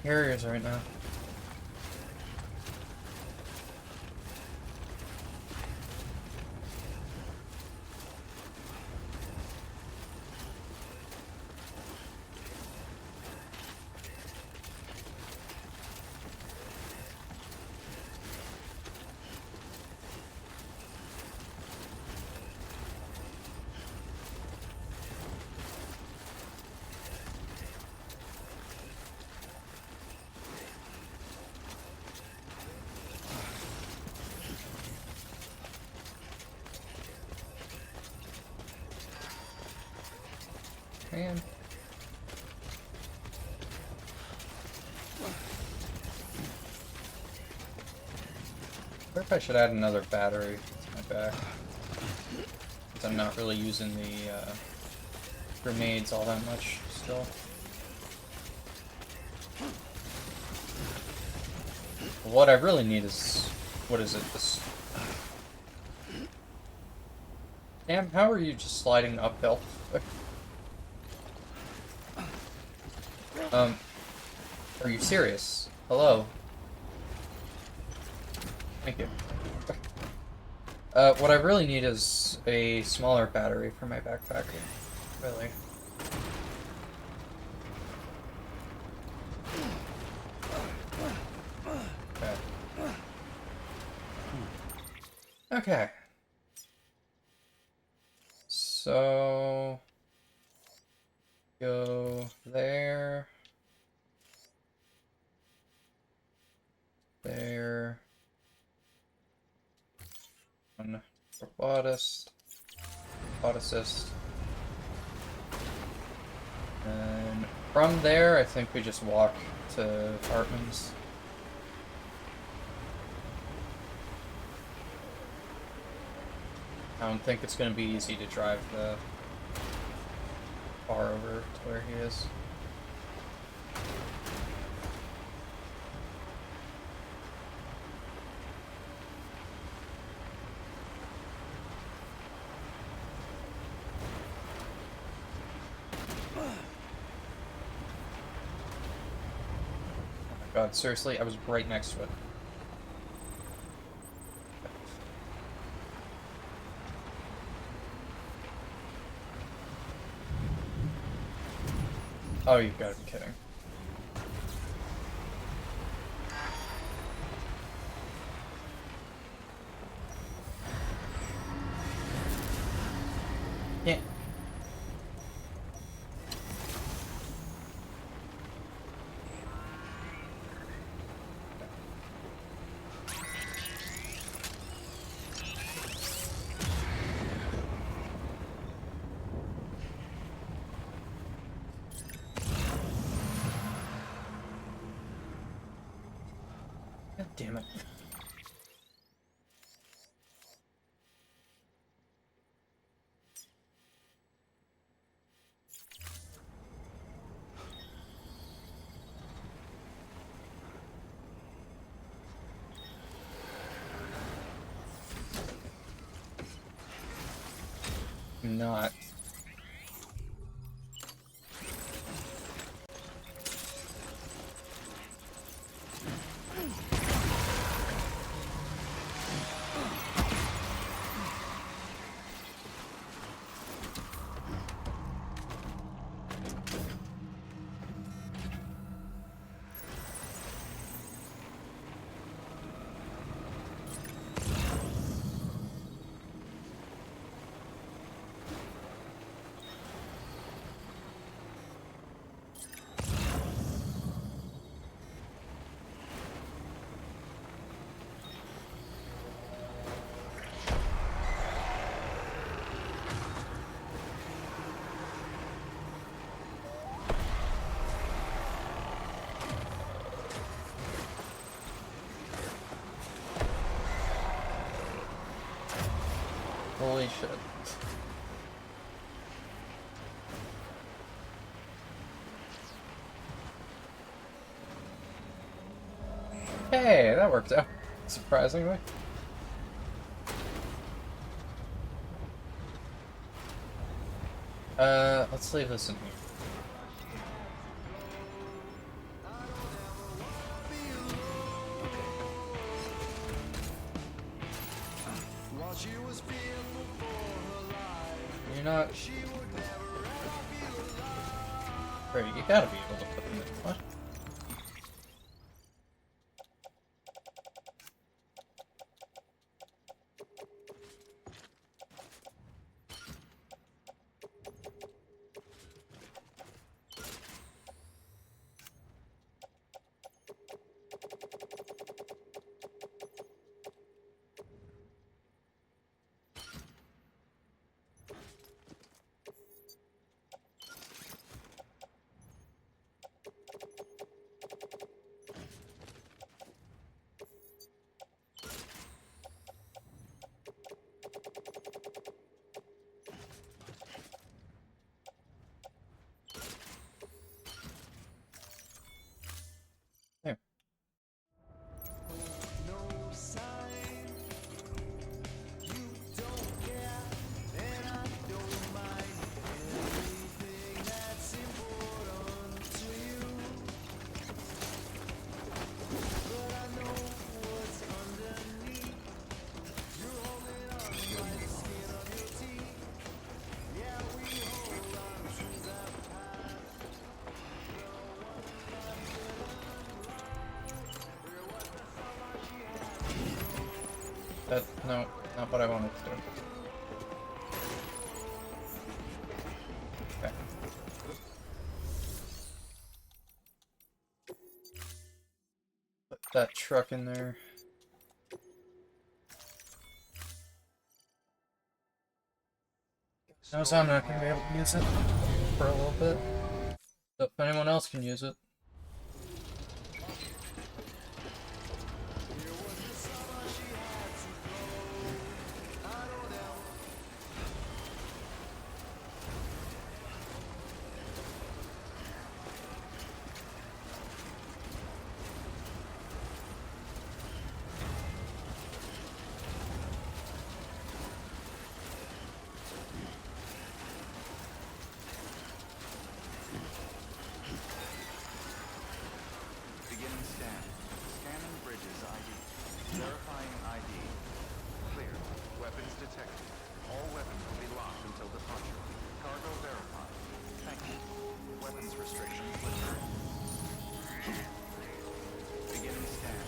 carriers right now. Man. I wonder if I should add another battery to my back. Because I'm not really using the grenades all that much still. What I really need is, what is it, this Damn, how are you just sliding uphill? Are you serious? Hello? Thank you. What I really need is a smaller battery for my backpack. Really. Okay. Okay. So... go there. There. One roboticist. Roboticist. And from there, I think we just walk to Hartman's. I don't think it's going to be easy to drive the car over to where he is. God, seriously, I was right next to it. Oh, you've got to be kidding. Yeah. God damn it. Not. Holy shit. Hey, that worked out, surprisingly. Let's leave this in here. You're not... Right, you gotta be able to put them in. What? No, not what I wanted to do. Okay. Put that truck in there. Notice I'm not going to be able to use it for a little bit. So if anyone else can use it. Beginning scan. Scanning bridges ID. Verifying ID. Clear. Weapons detected. All weapons will be locked until departure. Cargo verified. Thank you. Weapons restrictions lifted. Beginning scan.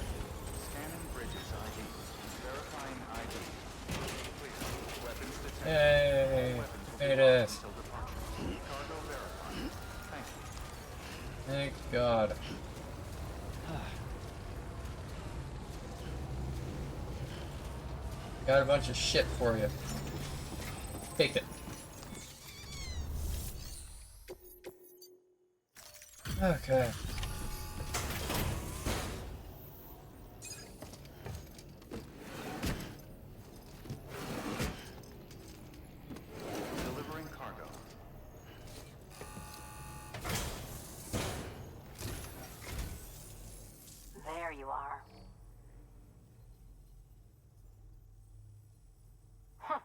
Scanning bridges ID. Verifying ID. Clear. Weapons detected. Yay! All weapons will be Made locked it. until departure. Cargo verified. Thank you. Thank God. Got a bunch of shit for you. Take it. Okay. Delivering cargo. There you are. Huh.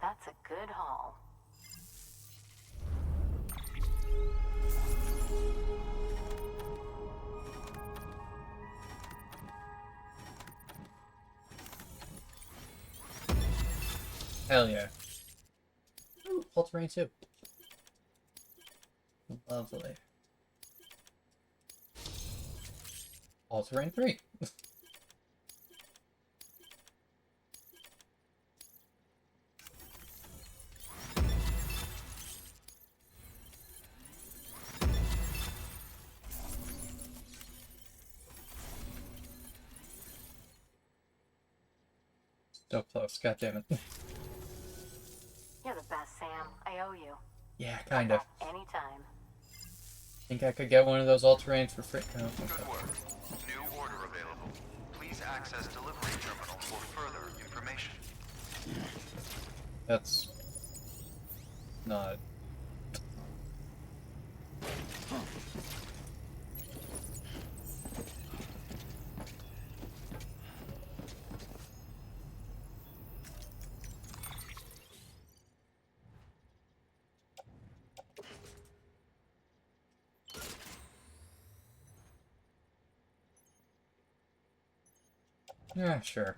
That's a good haul. Hell yeah. Ooh, full terrain too. Lovely. All terrain 3. So close, god damn it. You're the best, Sam. I owe you. Yeah, kind of. Anytime. Think I could get one of those all-terrains for free? No, Good okay. work. New order available. Please access delivery terminal for further information. That's not. Yeah, sure.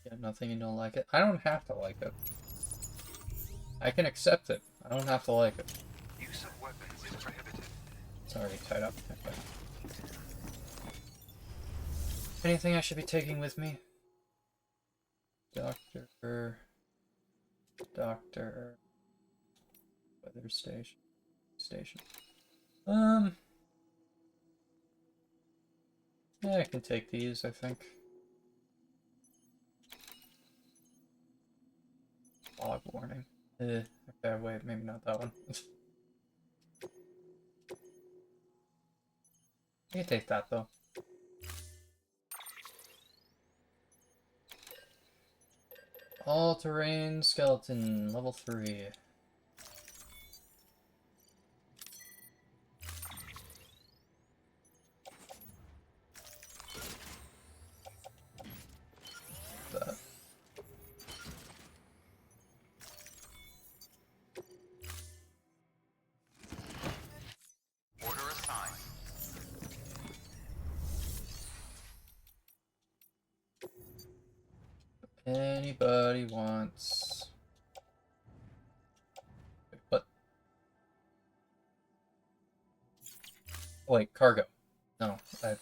Yeah, nothing, you don't like it. I don't have to like it. I can accept it. I don't have to like it. Use of weapons is prohibited. It's already tied up. Okay. Anything I should be taking with me? Doctor. Weather station. Yeah, I can take these, I think. Log warning. Okay, wait, maybe not that one. I can take that, though. All-terrain skeleton, level 3. That. Order assigned. Anybody wants... Wait, what? Oh, wait, cargo. No, I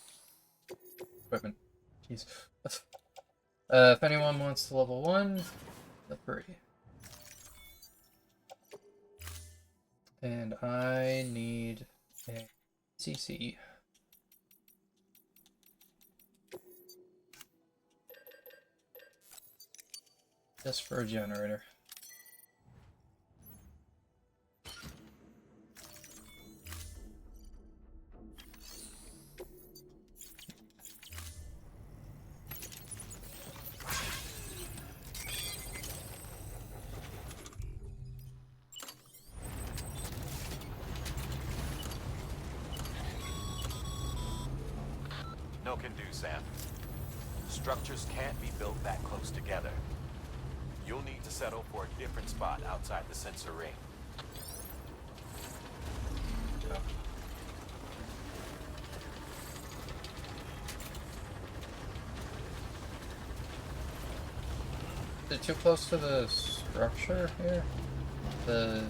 equipment. Jeez. If anyone wants to level 1, feel free. And I need a CC. Just for a generator. No can do, Sam. Structures can't be built that close together. You'll need to settle for a different spot outside the sensor ring. Is it too close to the structure here? Does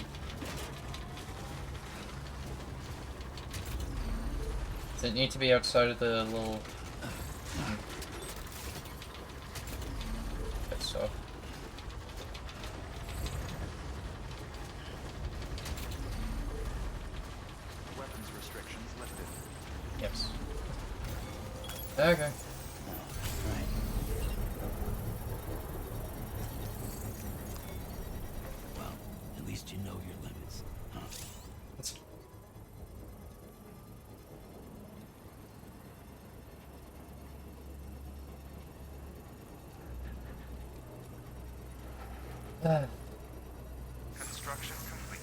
it need to be outside of the little... I guess so. Weapons restrictions lifted. Yes. Okay. Well, at least you know your limits, huh? Construction complete.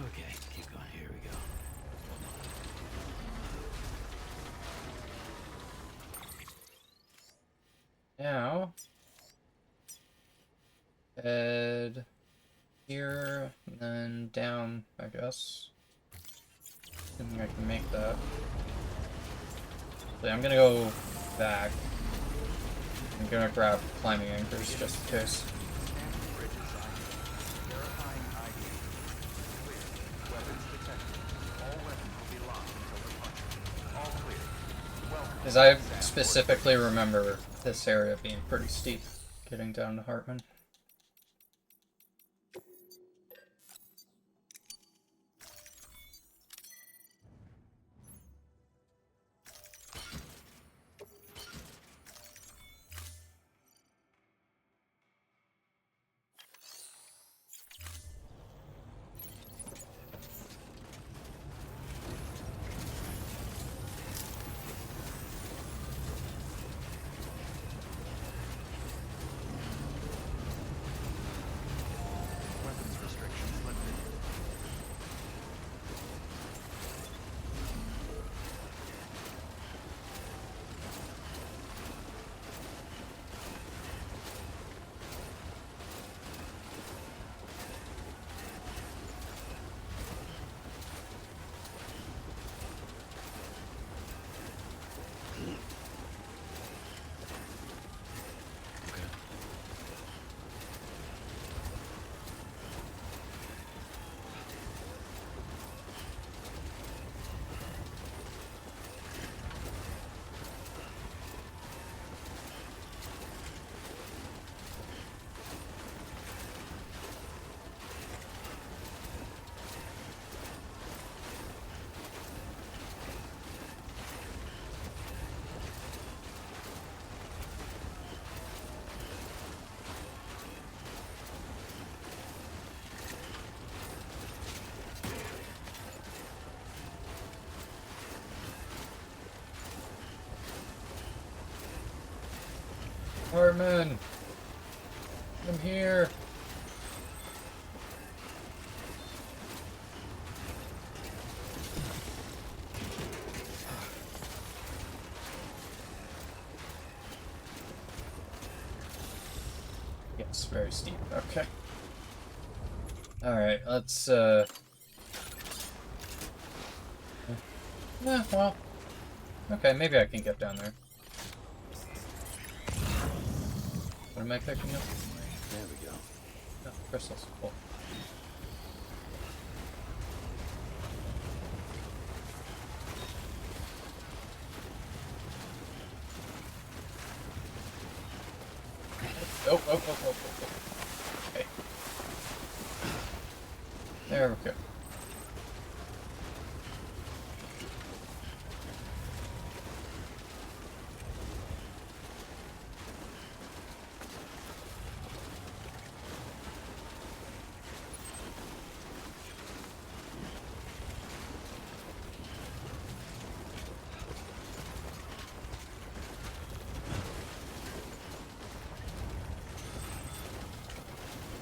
Okay, keep going. Here we go. Now, head here, and then down, I guess. I think I can make that. So I'm gonna go back. I'm gonna grab climbing anchors just in case. Verifying ID. Clear. Weapons detected. All weapons will be locked until departure. All clear. Welcome. Because I specifically remember this area being pretty steep, getting down to Hartman. Weapons restrictions lifted. Hartman! I'm here! Yes, very steep. Okay. Alright, let's, yeah, well... Okay, maybe I can get down there. What am I picking up? There we go. Oh, crystals. Cool. Oh, oh, oh, oh, oh, oh. Okay. There we go.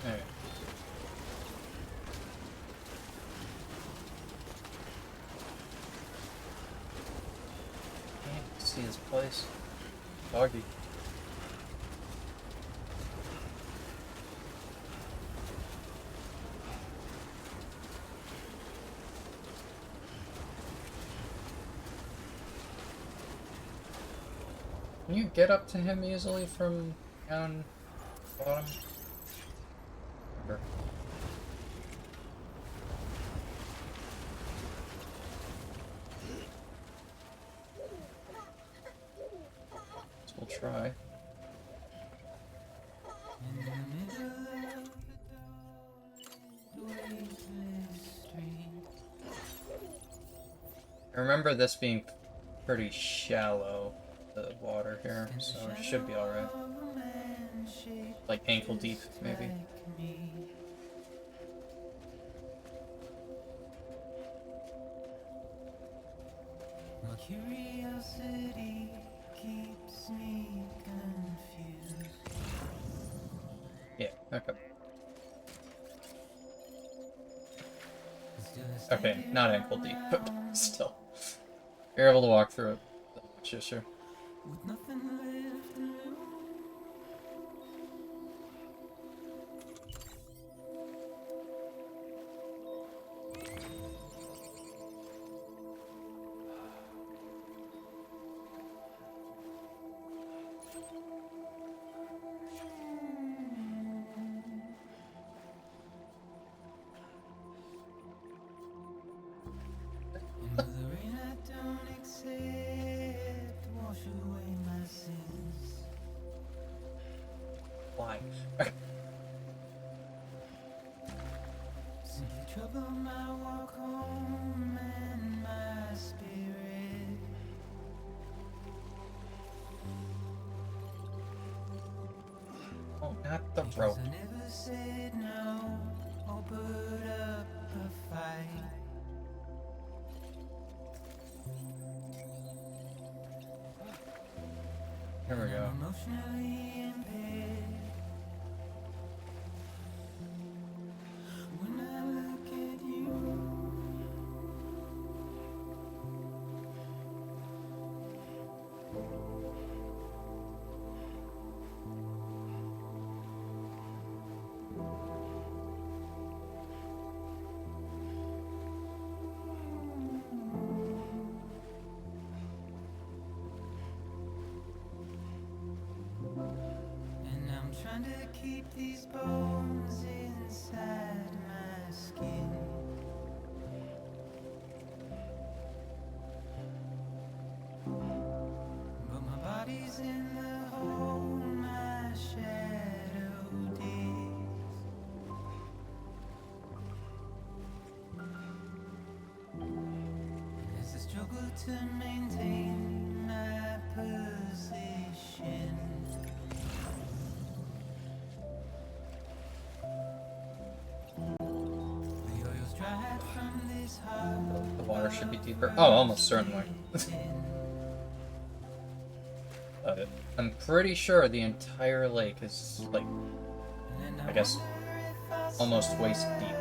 Alright. Can't see this place. Doggy. Can you get up to him easily from down bottom? Or... So we'll try. I remember this being pretty shallow, the water here, so it should be alright. Like ankle deep, maybe. My curiosity keeps me confused. Yeah, okay. Okay, not ankle deep, but still. You're able to walk through it. Sure, sure. With nothing left to lose. Into the rain I don't accept, wash away my sins. Why? Simply trouble my walk home and my spirit. Oh, not the rope. I never said no or put up a fight. Here we go. Emotionally impaired. When I look at you, and I'm trying to keep these bones inside my skin. But my body's in the hole my shadow digs. And as I struggle to maintain my position, the oil's dried from this heart. The water should be deeper. Oh, almost certainly. I'm pretty sure the entire lake is, like, I guess, almost waist deep.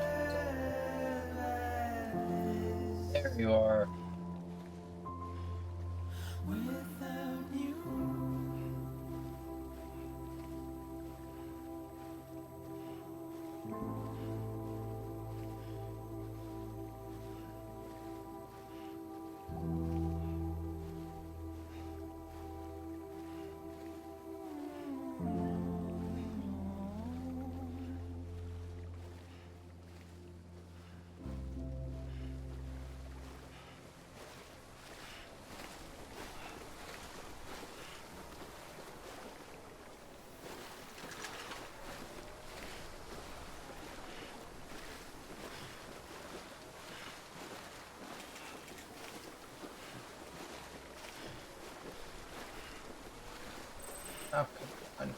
There you are. Without you, Oh, come on.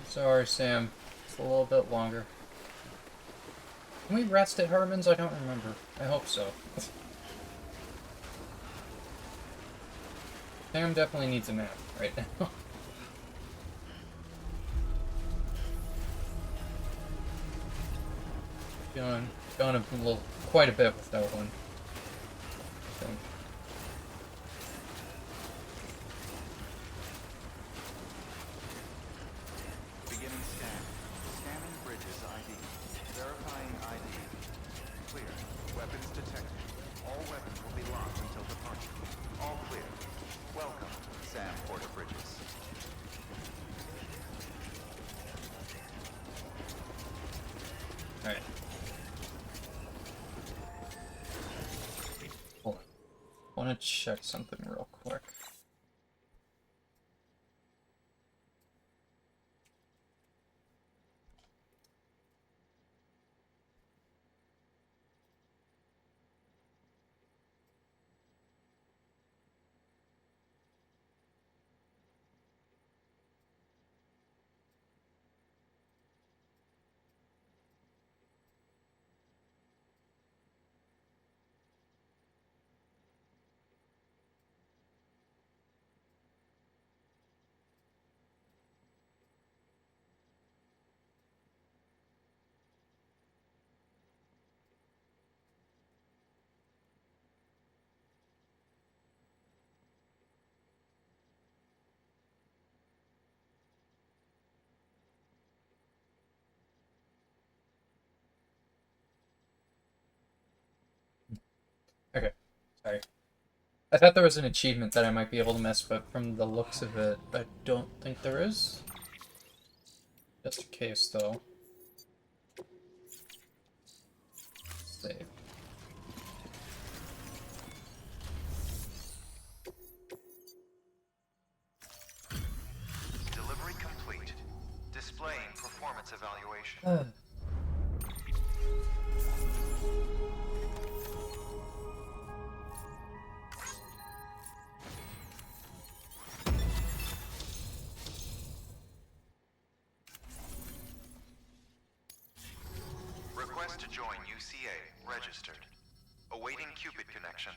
Sorry, Sam. It's a little bit longer. Can we rest at Herman's? I don't remember. I hope so. Sam definitely needs a nap right now. Going a little, quite a bit without one. I think. Beginning scan. Scanning bridges ID. Verifying ID. Clear. Weapons detected. All weapons will be locked until departure. All clear. Welcome, Sam Porter Bridges. Alright. Hold on. I want to check something real quick. Okay, sorry. I thought there was an achievement that I might be able to miss, but from the looks of it, I don't think there is. Just in case, though. Save. Delivery complete. Displaying performance evaluation. Request to join UCA. Registered. Awaiting Cupid connection.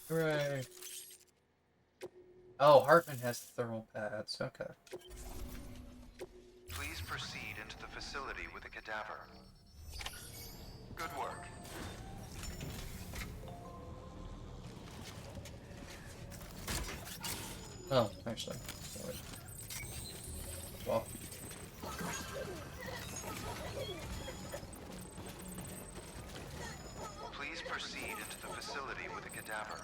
Hooray. Oh, Hartman has thermal pads. Okay. Please proceed into the facility with a cadaver. Good work. Oh, actually. Sorry. Well. Please proceed into the facility with a cadaver.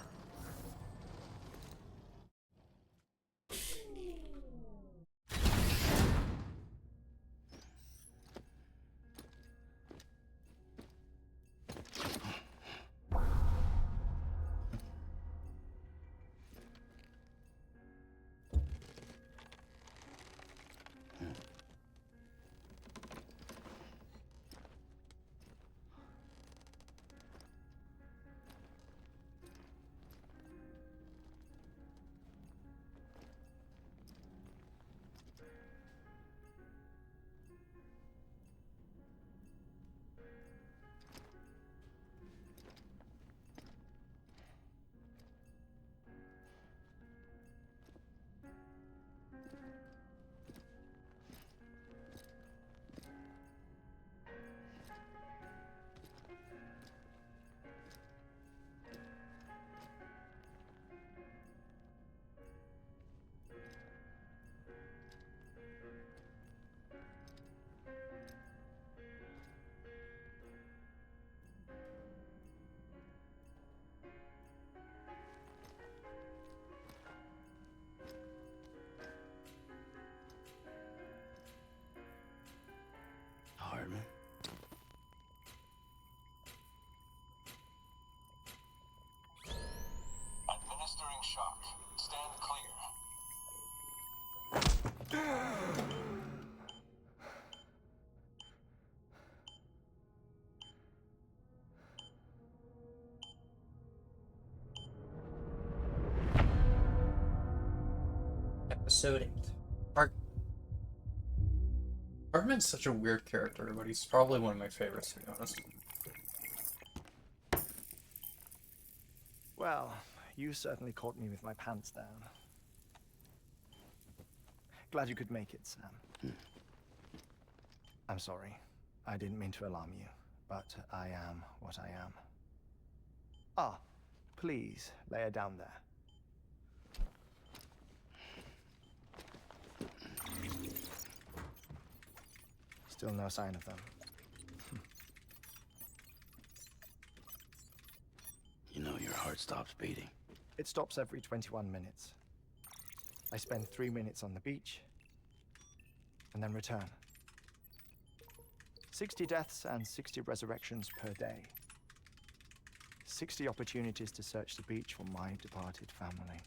Episode 8. Artman's such a weird character, but he's probably one of my favorites, to be honest. Well, you certainly caught me with my pants down. Glad you could make it, Sam. I'm sorry. I didn't mean to alarm you, but I am what I am. Ah, please, lay her down there. Still no sign of them. You know your heart stops beating. It stops every 21 minutes. I spend 3 minutes on the beach, and then return. 60 deaths and 60 resurrections per day. 60 opportunities to search the beach for my departed family.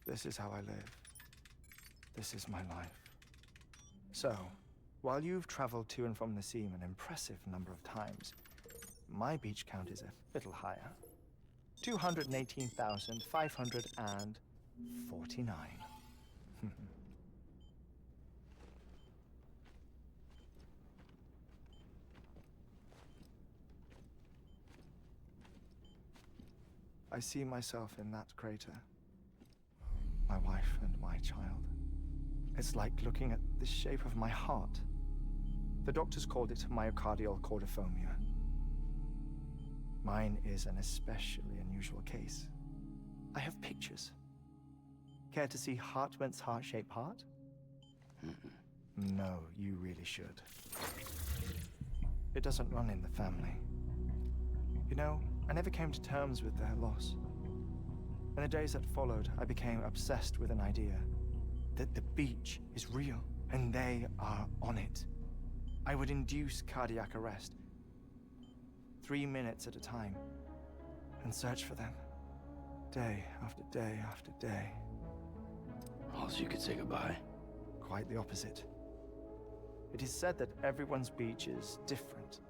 This is how I live. This is my life. So, while you've traveled to and from the sea an impressive number of times, my beach count is a little higher. 218,549. I see myself in that crater. My wife and my child. It's like looking at the shape of my heart. The doctors called it myocardial cordiformia. Mine is an especially unusual case. I have pictures. Care to see Hartman's heart-shaped heart? No, you really should. It doesn't run in the family. You know, I never came to terms with their loss. In the days that followed, I became obsessed with an idea that the beach is real, and they are on it. I would induce cardiac arrest, 3 minutes at a time, and search for them, day after day after day. All so you could say goodbye? Quite the opposite. It is said that everyone's beach is different.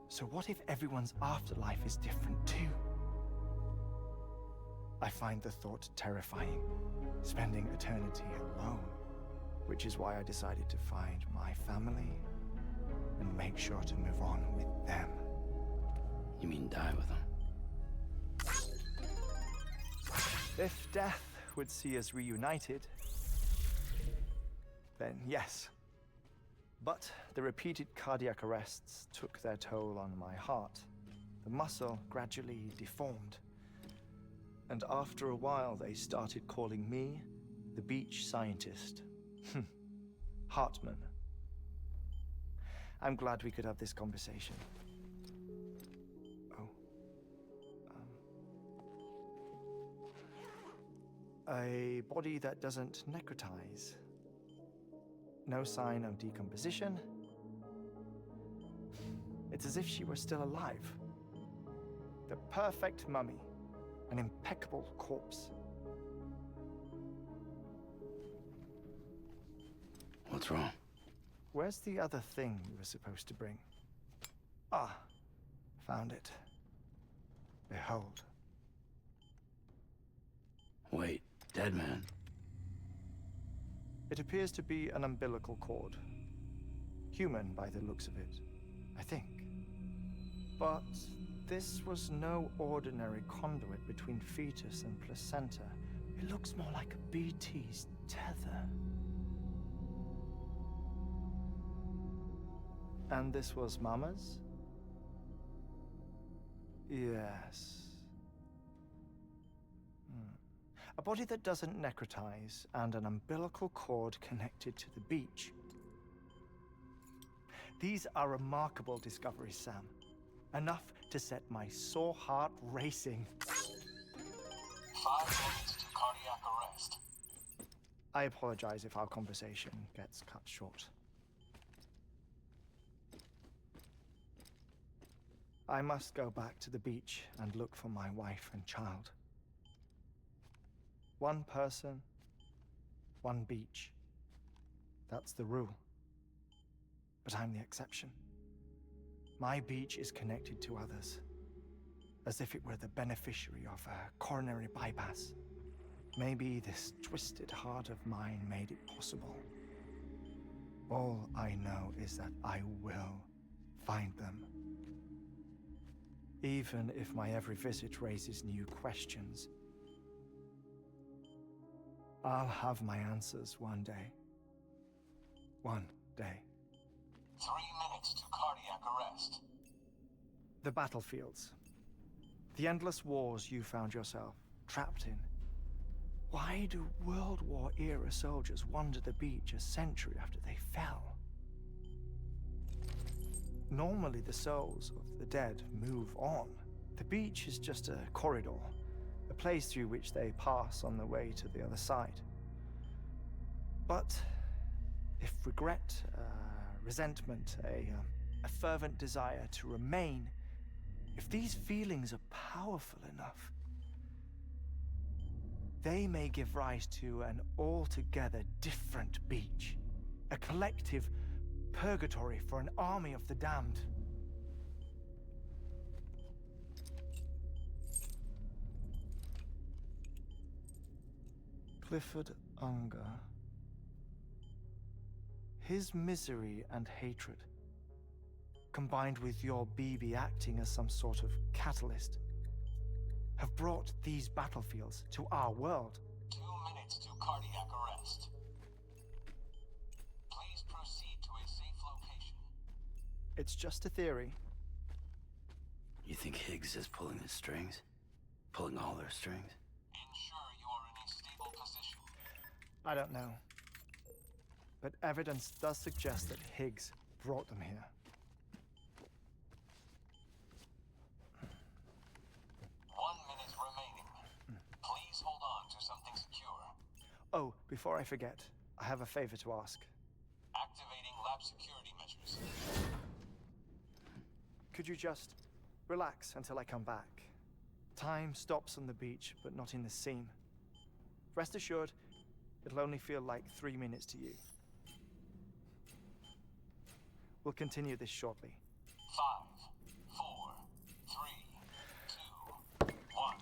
So what if everyone's afterlife is different too? I find the thought terrifying, spending eternity alone, which is why I decided to find my family and make sure to move on with them. You mean die with them? If death would see us reunited, then yes. But the repeated cardiac arrests took their toll on my heart. The muscle gradually deformed. And after a while, they started calling me the beach scientist. Hartman. I'm glad we could have this conversation. A body that doesn't necrotize. No sign of decomposition. It's as if she were still alive. The perfect mummy. An impeccable corpse. What's wrong? Where's the other thing you were supposed to bring? Ah, found it. Behold. Wait, dead man? It appears to be an umbilical cord. Human by the looks of it, I think. But this was no ordinary conduit between fetus and placenta. It looks more like a BT's tether. And this was Mama's? Yes. A body that doesn't necrotize and an umbilical cord connected to the beach. These are remarkable discoveries, Sam. Enough to set my sore heart racing. 5 minutes to cardiac arrest. I apologize if our conversation gets cut short. I must go back to the beach and look for my wife and child. One person, one beach. That's the rule. But I'm the exception. My beach is connected to others, as if it were the beneficiary of a coronary bypass. Maybe this twisted heart of mine made it possible. All I know is that I will find them. Even if my every visit raises new questions, I'll have my answers one day. One day. 3 minutes to cardiac arrest. The battlefields. The endless wars you found yourself trapped in. Why do World War era soldiers wander the beach a century after they fell? Normally the souls of the dead move on. The beach is just a corridor, a place through which they pass on the way to the other side. But if regret, resentment, a fervent desire to remain, if these feelings are powerful enough, they may give rise to an altogether different beach, a collective purgatory for an army of the damned. Clifford Unger. His misery and hatred, combined with your BB acting as some sort of catalyst, have brought these battlefields to our world. 2 minutes to cardiac arrest. Please proceed to a safe location. It's just a theory. You think Higgs is pulling the strings? Pulling all their strings? Ensure you are in a stable position. I don't know. But evidence does suggest that Higgs brought them here. 1 minute remaining. Please hold on to something secure. Oh, before I forget, I have a favor to ask. Activating lab security measures. Could you just relax until I come back? Time stops on the beach, but not in the scene. Rest assured, it'll only feel like 3 minutes to you. We'll continue this shortly. 5, 4, 3, 2, 1.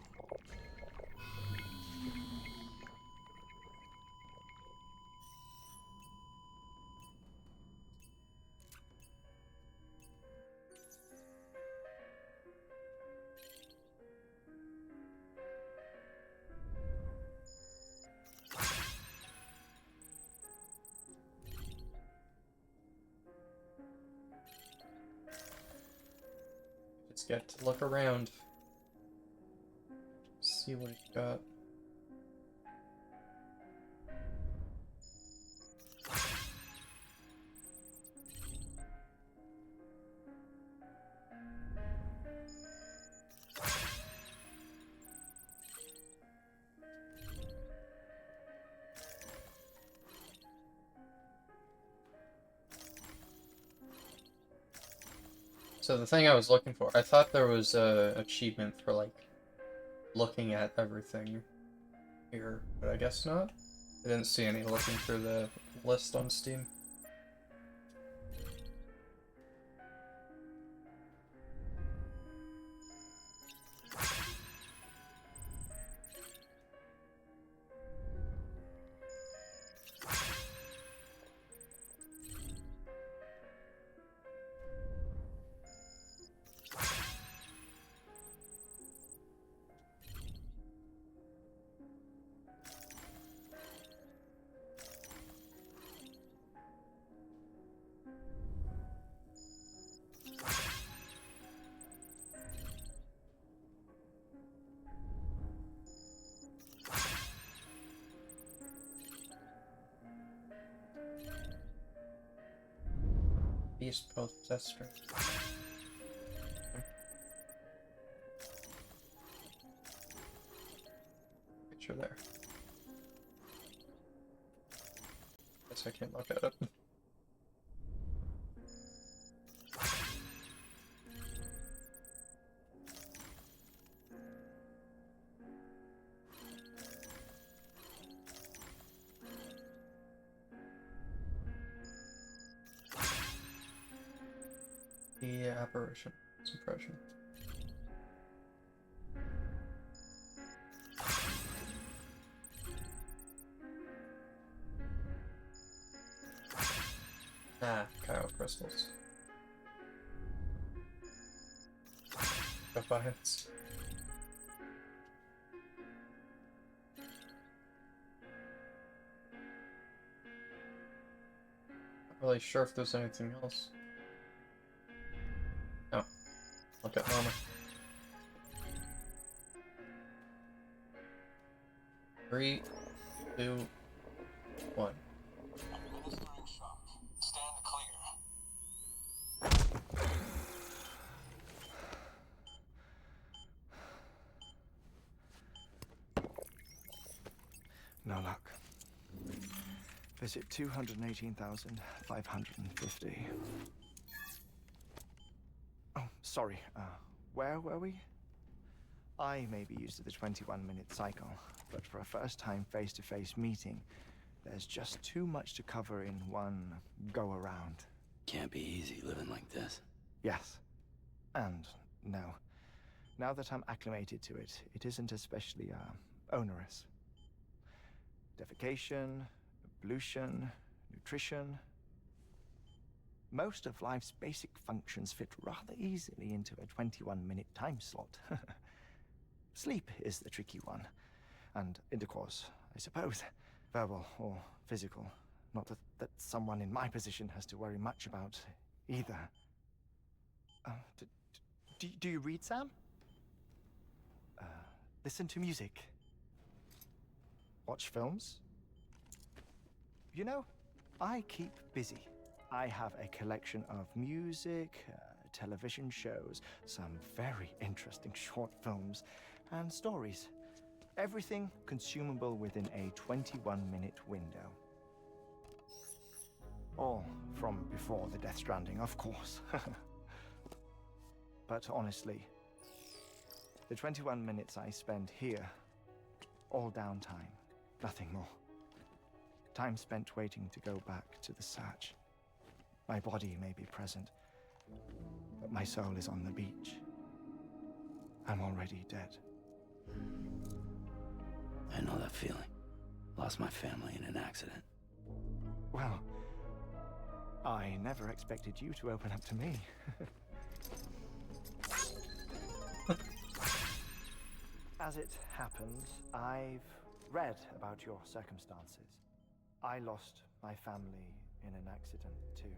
Just get to look around. See what he's got. So the thing I was looking for, I thought there was a achievement for like looking at everything here, but I guess not. I didn't see any looking through the list on Steam. Beast possessor. Picture there. Guess I can't look at it. The apparition suppression. Cryo crystals. Defiance. Not really sure if there's anything else. No. Look at Mama. 3, 2, 1. No luck. Visit 218,550. Oh, sorry. Where were we? I may be used to the 21-minute cycle, but for a first-time face-to-face meeting, there's just too much to cover in one go-around. Can't be easy living like this. Yes. And no. Now that I'm acclimated to it, it isn't especially, onerous. Defecation, ablution, nutrition. Most of life's basic functions fit rather easily into a 21-minute time slot. Sleep is the tricky one. And intercourse, I suppose. Verbal or physical. Not that someone in my position has to worry much about either. Do you read, Sam? Listen to music. Watch films? You know, I keep busy. I have a collection of music, television shows, some very interesting short films, and stories. Everything consumable within a 21-minute window. All from before the Death Stranding, of course. But honestly, the 21 minutes I spend here, all downtime, nothing more. Time spent waiting to go back to the search. My body may be present, but my soul is on the beach. I'm already dead. I know that feeling. Lost my family in an accident. Well, I never expected you to open up to me. As it happens, I've read about your circumstances. I lost my family in an accident, too.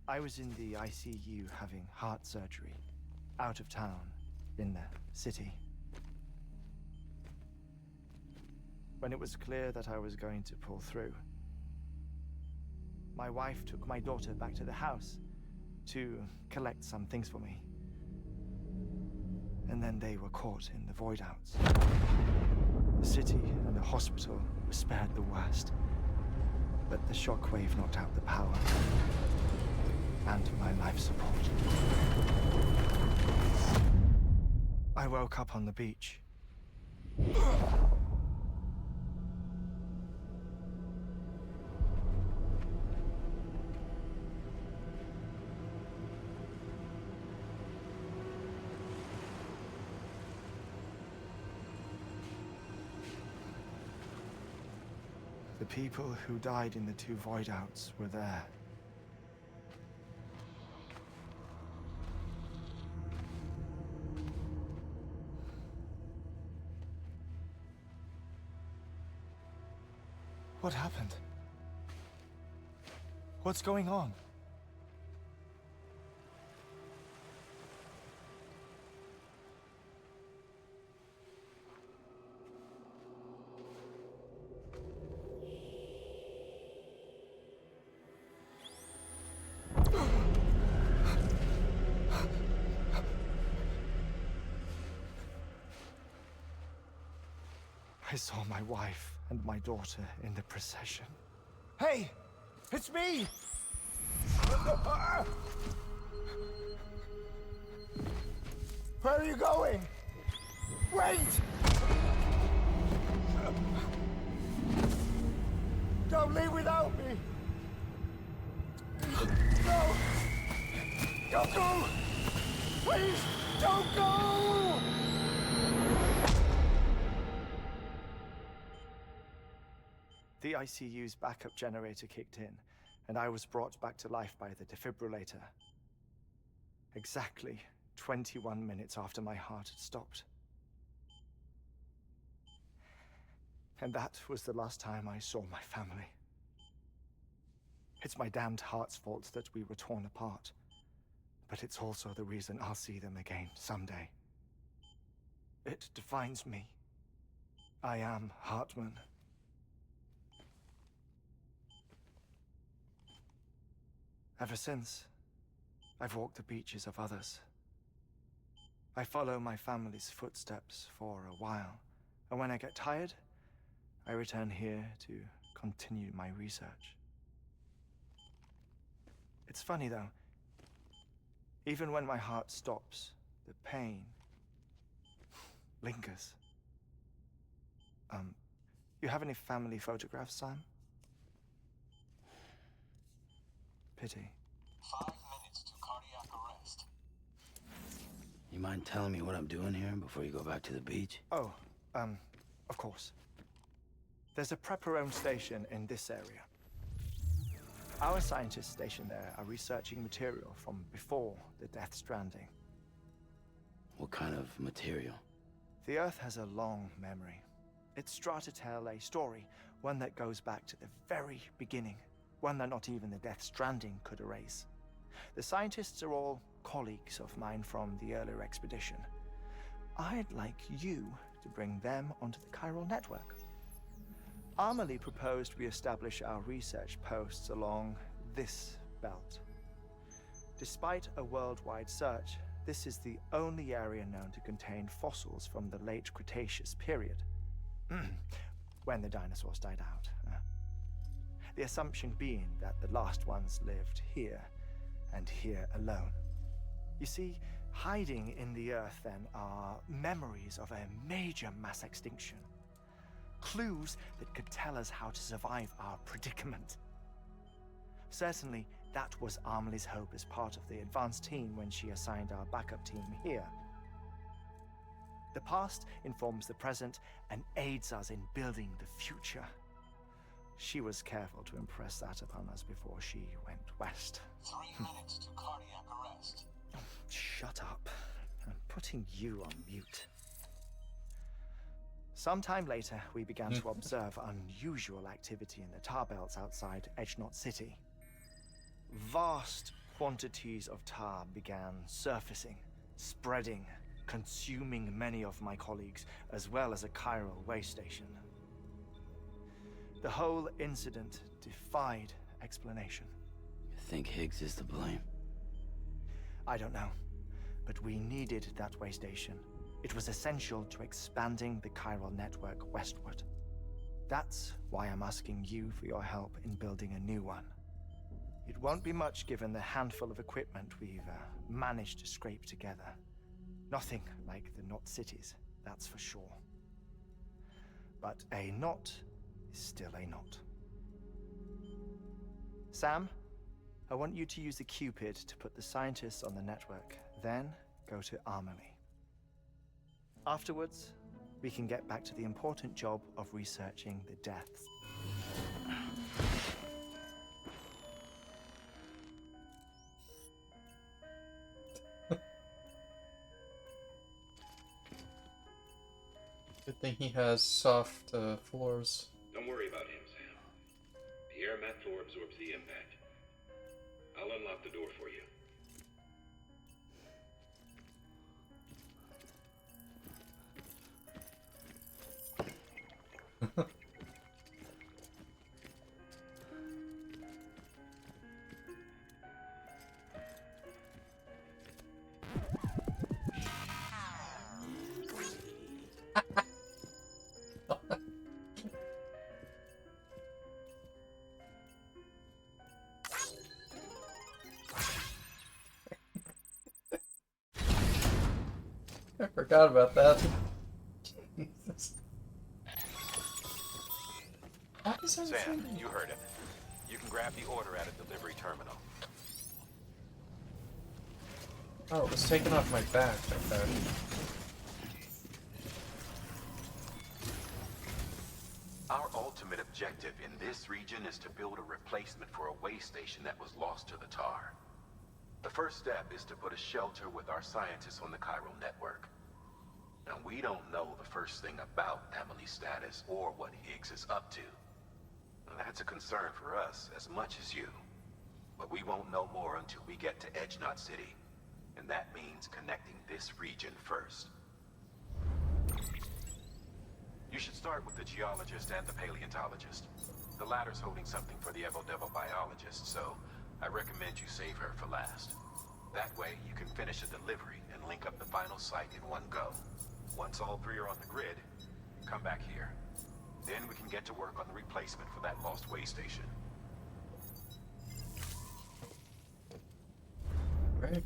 I was in the ICU having heart surgery, out of town, in the city. When it was clear that I was going to pull through, my wife took my daughter back to the house to collect some things for me. And then they were caught in the void outs. The city and the hospital were spared the worst, but the shockwave knocked out the power and my life support. I woke up on the beach. The people who died in the 2 void outs were there. What happened? What's going on? I saw my wife and my daughter in the procession. Hey! It's me! Where are you going? Wait! Don't leave without me! No! Don't go! Please, don't go! The ICU's backup generator kicked in, and I was brought back to life by the defibrillator. Exactly 21 minutes after my heart had stopped. And that was the last time I saw my family. It's my damned heart's fault that we were torn apart. But it's also the reason I'll see them again someday. It defines me. I am Hartman. Ever since, I've walked the beaches of others. I follow my family's footsteps for a while, and when I get tired, I return here to continue my research. It's funny though, even when my heart stops, the pain lingers. You have any family photographs, Sam? Pity. 5 minutes to cardiac arrest. You mind telling me what I'm doing here before you go back to the beach? Oh, of course. There's a Prepper-owned station in this area. Our scientists stationed there are researching material from before the Death Stranding. What kind of material? The Earth has a long memory. It's trying to tell a story, one that goes back to the very beginning, one that not even the Death Stranding could erase. The scientists are all colleagues of mine from the earlier expedition. I'd like you to bring them onto the chiral network. Amelie proposed we establish our research posts along this belt. Despite a worldwide search, this is the only area known to contain fossils from the late Cretaceous period, when the dinosaurs died out. The assumption being that the last ones lived here, and here alone. You see, hiding in the Earth then are memories of a major mass extinction. Clues that could tell us how to survive our predicament. Certainly, that was Amelie's hope as part of the advanced team when she assigned our backup team here. The past informs the present and aids us in building the future. She was careful to impress that upon us before she went west. 3 minutes to cardiac arrest. Shut up. I'm putting you on mute. Sometime later, we began to observe unusual activity in the tar belts outside Edgenot City. Vast quantities of tar began surfacing, spreading, consuming many of my colleagues, as well as a chiral way station. The whole incident defied explanation. You think Higgs is to blame? I don't know, but we needed that way station. It was essential to expanding the chiral network westward. That's why I'm asking you for your help in building a new one. It won't be much given the handful of equipment we've managed to scrape together. Nothing like the knot cities, that's for sure. But a knot is still a knot. Sam, I want you to use the Cupid to put the scientists on the network, then go to Amelie. Afterwards, we can get back to the important job of researching the deaths. Good thing he has soft floors. Don't worry about him, Sam. The air mat floor absorbs the impact. I'll unlock the door for you. I forgot about that. Jesus. Sam, you heard it. You can grab the order at a delivery terminal. Oh, it was taken off my back, I thought. Our ultimate objective in this region is to build a replacement for a way station that was lost to the tar. The first step is to put a shelter with our scientists on the chiral network. Now, we don't know the first thing about Emily's status or what Higgs is up to. That's a concern for us as much as you. But we won't know more until we get to Edge Knot City. And that means connecting this region first. You should start with the geologist and the paleontologist. The latter's holding something for the Evo-Devo biologist, so I recommend you save her for last. That way, you can finish a delivery and link up the final site in one go. Once all three are on the grid, come back here. Then we can get to work on the replacement for that lost way station. Right.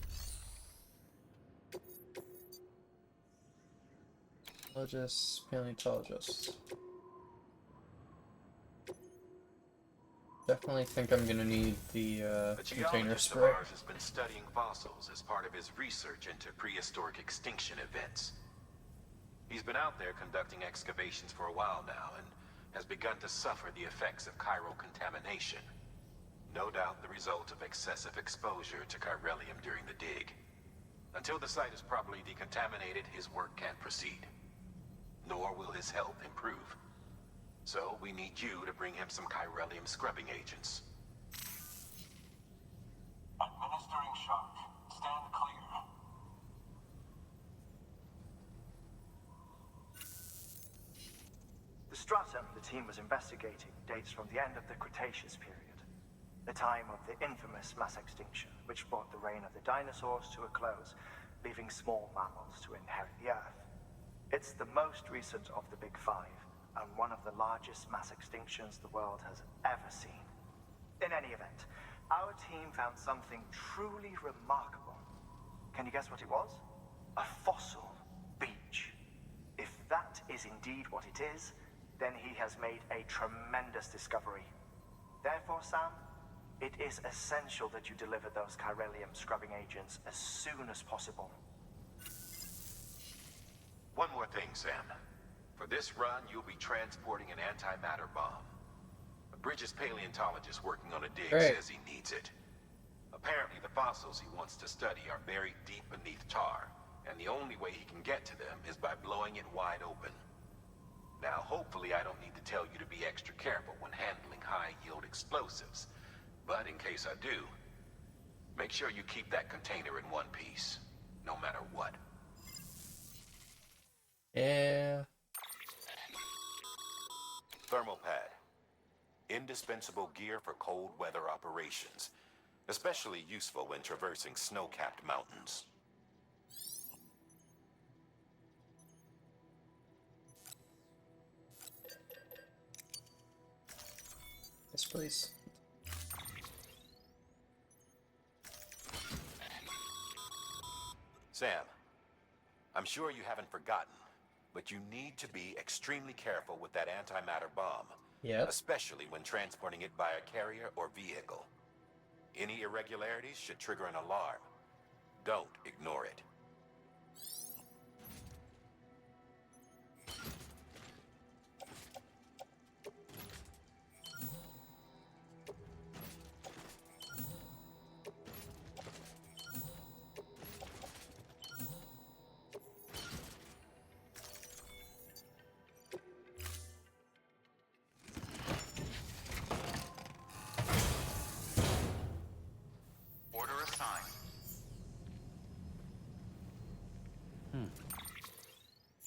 Paleontologists. Definitely think I'm gonna need the container geologist spray. of ours has been studying fossils as part of his research into prehistoric extinction events. He's been out there conducting excavations for a while now and has begun to suffer the effects of chiral contamination. No doubt the result of excessive exposure to chiralium during the dig. Until the site is properly decontaminated, his work can't proceed. Nor will his health improve. So we need you to bring him some chiralium scrubbing agents. Administering shock. Stand clear. The stratum the team was investigating dates from the end of the Cretaceous period, the time of the infamous mass extinction, which brought the reign of the dinosaurs to a close, leaving small mammals to inherit the Earth. It's the most recent of the Big Five, and one of the largest mass extinctions the world has ever seen. In any event, our team found something truly remarkable. Can you guess what it was? A fossil beach. If that is indeed what it is, then he has made a tremendous discovery. Therefore, Sam, it is essential that you deliver those chiralium scrubbing agents as soon as possible. One more thing, Sam. For this run, you'll be transporting an antimatter bomb. Bridges' paleontologist working on a dig says he needs it. Apparently, the fossils he wants to study are buried deep beneath tar, and the only way he can get to them is by blowing it wide open. Now, hopefully I don't need to tell you to be extra careful when handling high-yield explosives, but in case I do, make sure you keep that container in one piece, no matter what. Yeah. Thermal pad. Indispensable gear for cold weather operations, especially useful when traversing snow-capped mountains. Yes, please. Sam, I'm sure you haven't forgotten, but you need to be extremely careful with that antimatter bomb. Yep. Especially when transporting it by a carrier or vehicle. Any irregularities should trigger an alarm. Don't ignore it. Order assigned.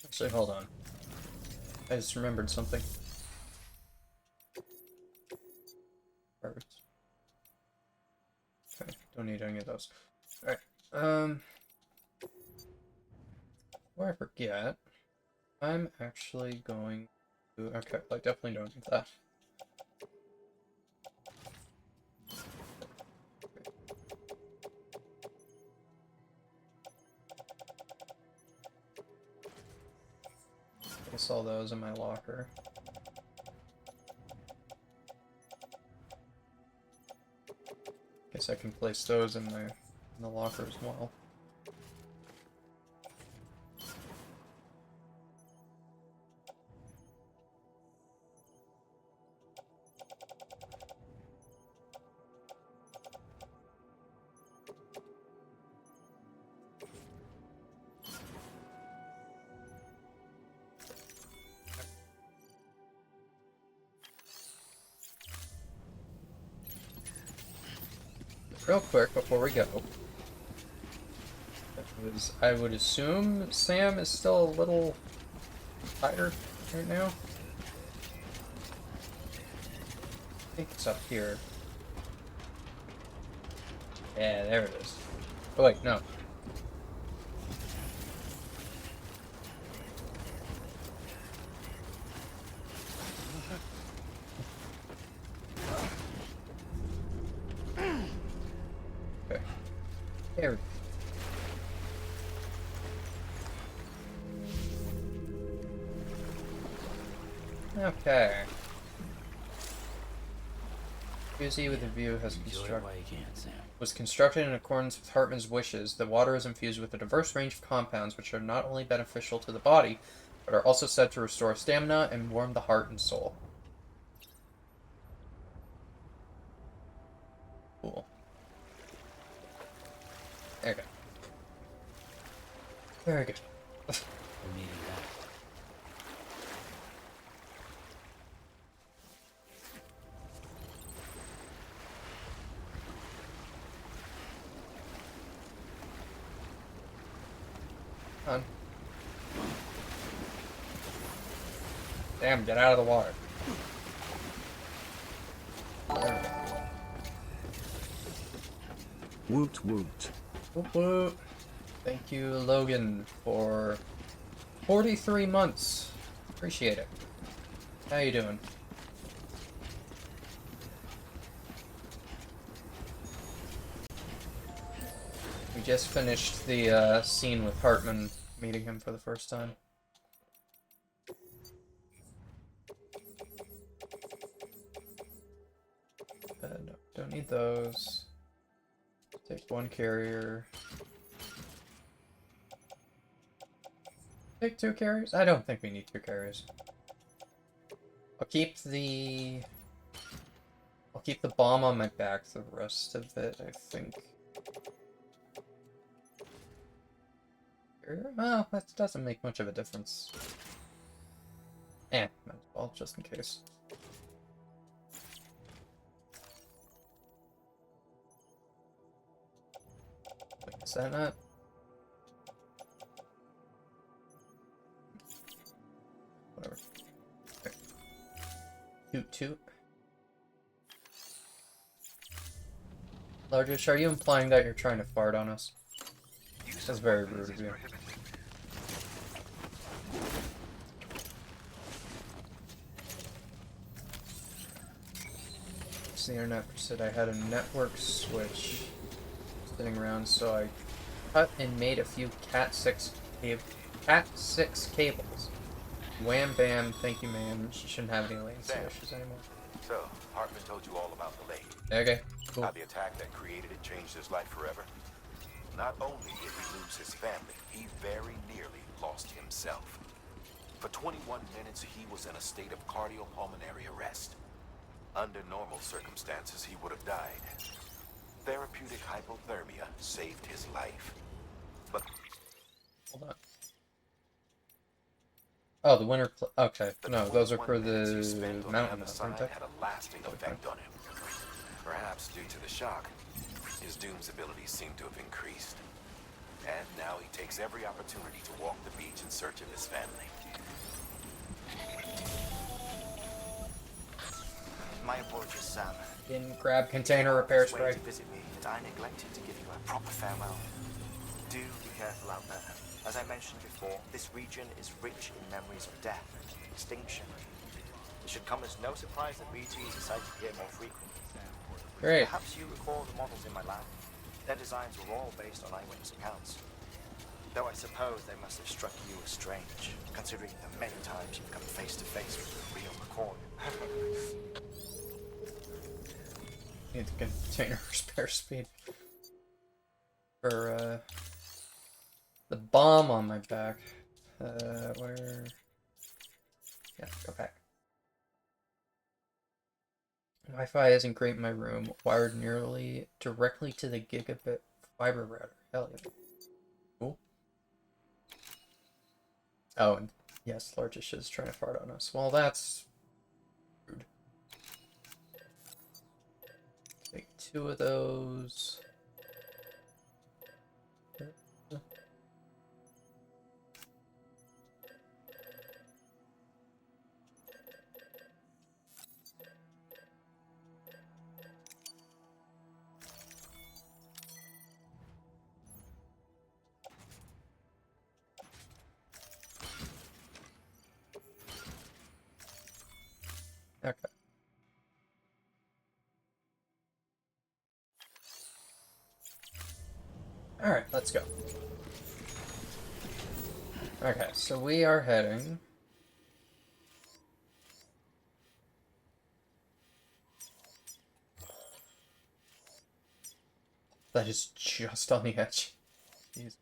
Actually, hold on. I just remembered something. Perfect. Okay, don't need any of those. Alright, before I forget, I'm actually going to... Okay, I definitely don't need that. Place all those in my locker. Guess I can place those in the locker as well. real quick before we go. I would assume Sam is still a little tired right now. I think it's up here. Yeah, there it is. Oh wait, no. Okay. There we go. Okay. Fusee with a view was constructed in accordance with Hartman's wishes. The water is infused with a diverse range of compounds which are not only beneficial to the body, but are also said to restore stamina and warm the heart and soul. Cool. There we go. Very good. Come on. Damn, get out of the water. Woot woot. Woot woot. Thank you, Logan, for 43 months. Appreciate it. How you doing? We just finished the scene with Hartman, meeting him for the first time. No, don't need those. Take one carrier. Take 2 carriers? I don't think we need 2 carriers. I'll keep the bomb on my back the rest of it, I think. Well, that doesn't make much of a difference. Might as well, just in case. Wait, is that not? Whatever. Okay. Toot toot. Largest, are you implying that you're trying to fart on us? That's very rude of you. The internet said I had a network switch sitting around, so I cut and made a few Cat6 cables. Wham bam, thank you ma'am. She shouldn't have any latency issues anymore. So, Hartman told you all about the lake. Okay, cool. How the attack that created it changed his life forever. Not only did he lose his family, he very nearly lost himself. For 21 minutes, he was in a state of cardiopulmonary arrest. Under normal circumstances, he would have died. Therapeutic hypothermia saved his life. But hold on. Oh, the winter. Okay, no, those are for the mountain. Had a lasting effect on him. Perhaps due to the shock, his Doom's abilities seem to have increased. And now he takes every opportunity to walk the beach in search of his family. My apologies, Sam. Didn't grab container repair spray. To visit me, but I neglected to give you a proper farewell. Do be careful out there. As I mentioned before, this region is rich in memories of death and extinction. It should come as no surprise that BTs are sighted here more frequently. Great. Perhaps you recall the models in my lab. Their designs were all based on eyewitness accounts. Though I suppose they must have struck you as strange, considering the many times you've come face to face with the real McCoy. Need the container spare speed. For, the bomb on my back. Where? Yeah, go back. Wi-Fi isn't great in my room. Wired nearly directly to the gigabit fiber router. Hell yeah. Cool. Oh, and yes, Largish is trying to fart on us. Well, that's rude. Take 2 of those. Okay. Alright, let's go. Okay, so we are heading... That is just on the edge. Jeez.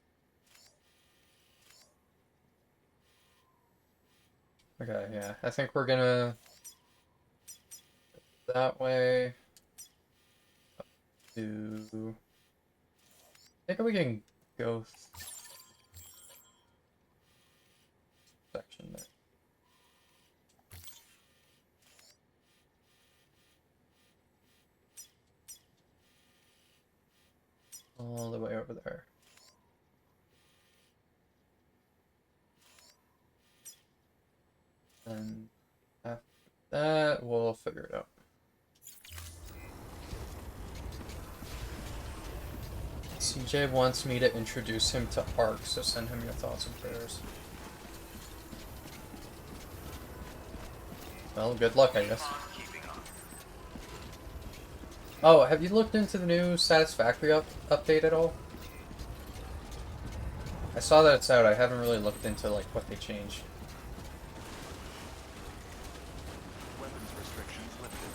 Okay, yeah, I think we're gonna... that way... Up to... I think we can go... section there. All the way over there. And after that, we'll figure it out. CJ wants me to introduce him to Ark, so send him your thoughts and prayers. Well, good luck, I guess. Oh, have you looked into the new Satisfactory update at all? I saw that it's out. I haven't really looked into like what they changed. Weapons restrictions lifted.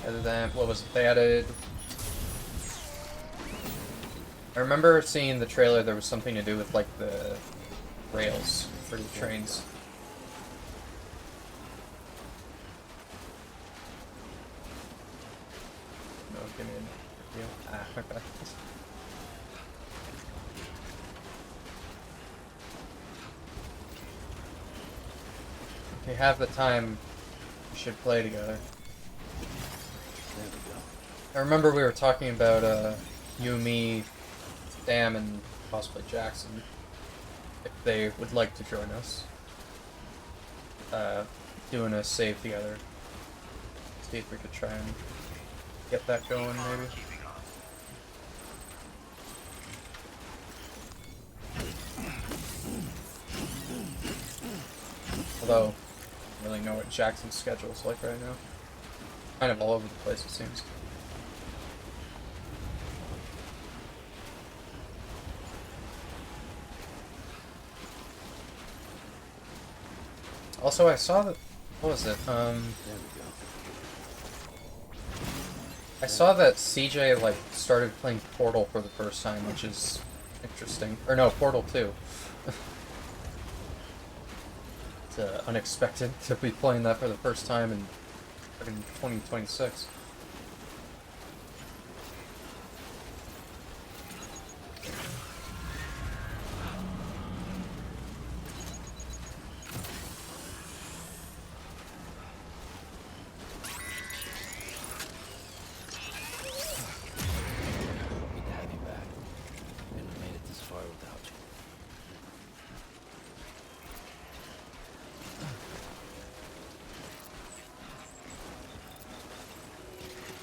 Other than, what was it? They added... I remember seeing the trailer, there was something to do with like the rails for the trains. No, give me a review. Ah, okay. If you have the time, we should play together. I remember we were talking about you, me, Sam, and possibly Jackson, if they would like to join us. Doing a save together. See if we could try and get that going, maybe. Although, I don't really know what Jackson's schedule is like right now. Kind of all over the place, it seems. Also, I saw that... what was it? I saw that CJ, like, started playing Portal for the first time, which is interesting. Or no, Portal 2. It's unexpected to be playing that for the first time in 2026.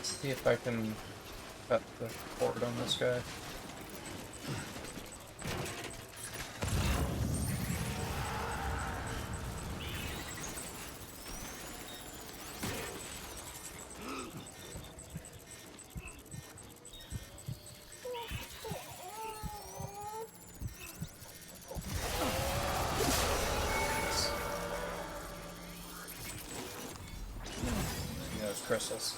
See if I can cut the cord on this guy. Those crystals.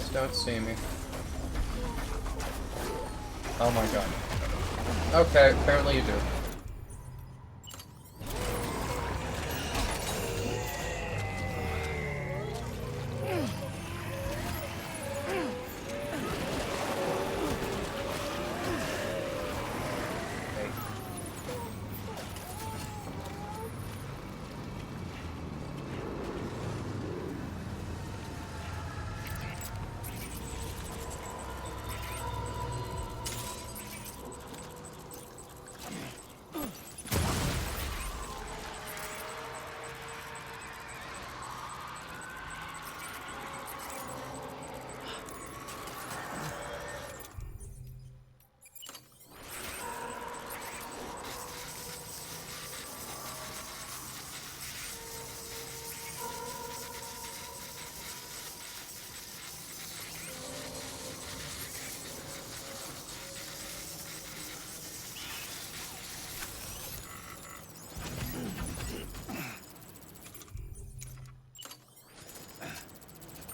guys don't see me. Oh my god. Okay, apparently you do.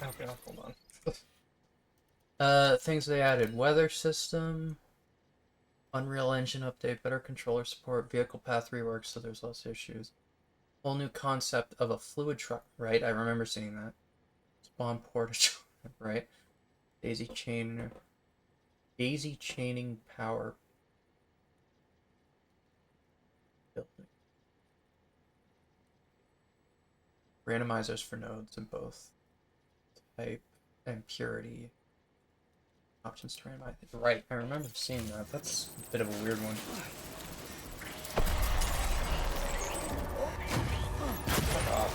Okay, hold on. Things they added. Weather system, Unreal Engine update, better controller support, vehicle path rework so there's less issues. Whole new concept of a fluid truck, right? I remember seeing that. Spawn portage, right? Daisy chaining power building. Randomizers for nodes in both type and purity. Options to randomize. Right, I remember seeing that. That's a bit of a weird one. Fuck off.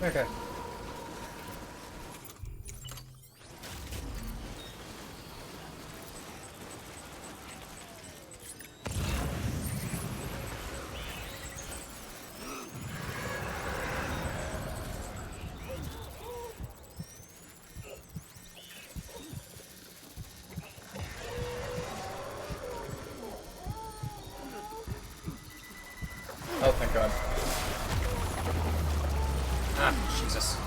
Okay. Oh, thank God. Ah, Jesus.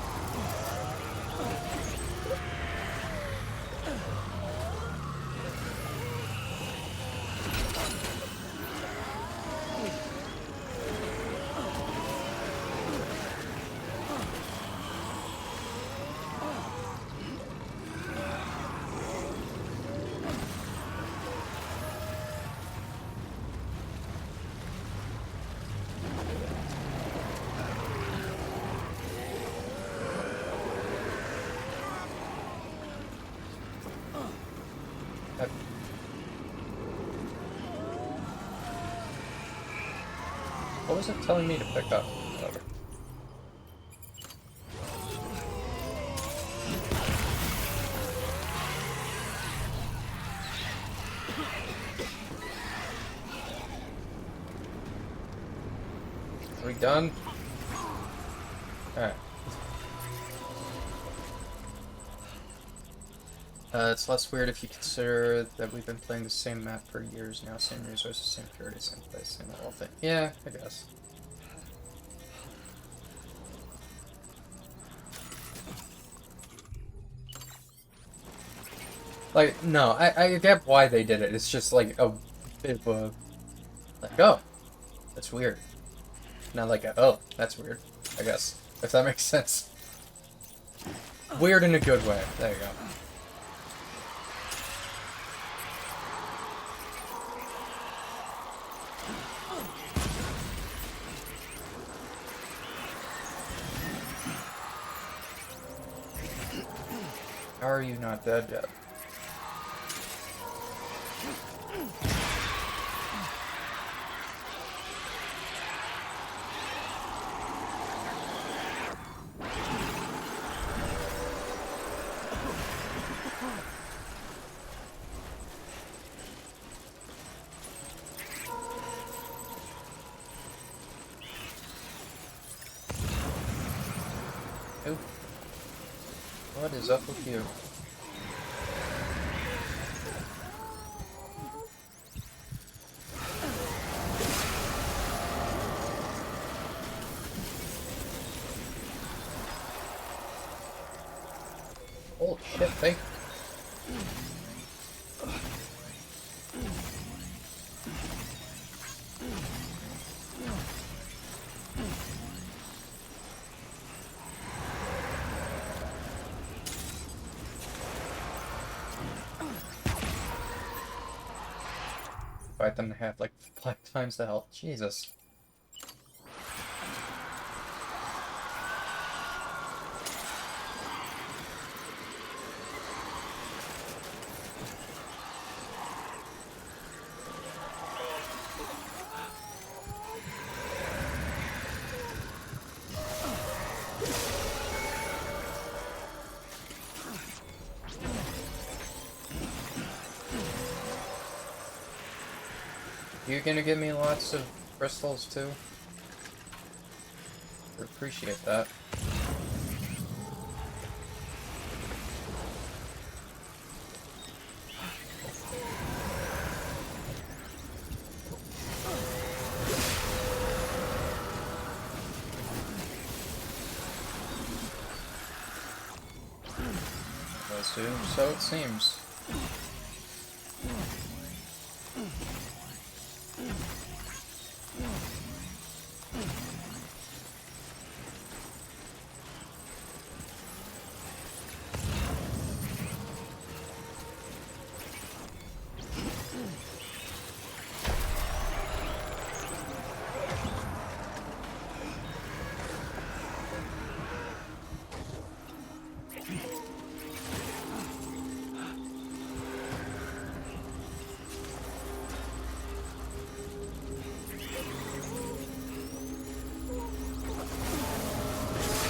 What was it telling me to pick up? Whatever. Are we done? Alright. It's less weird if you consider that we've been playing the same map for years now. Same resources, same purity, same place, same whole thing. Yeah, I guess. Like, no, I get why they did it. It's just like a bit of a... Like, oh, that's weird. Not like a, oh, that's weird, I guess. If that makes sense. Weird in a good way. There you go. How are you not dead yet? Ooh. What is up with you? Shit, fake. Fight them to have like 5 times the health. Jesus. You're gonna give me lots of crystals too? I appreciate that. Those two, so it seems.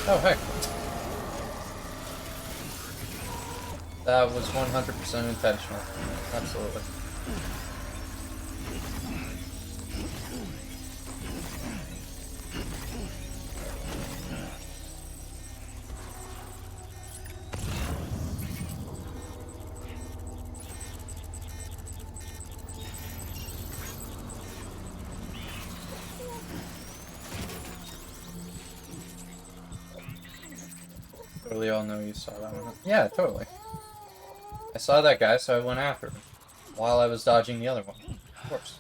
Oh, heck. That was 100% intentional. Absolutely. Totally all know you saw that one. Yeah, totally. I saw that guy, so I went after him. While I was dodging the other one. Of course.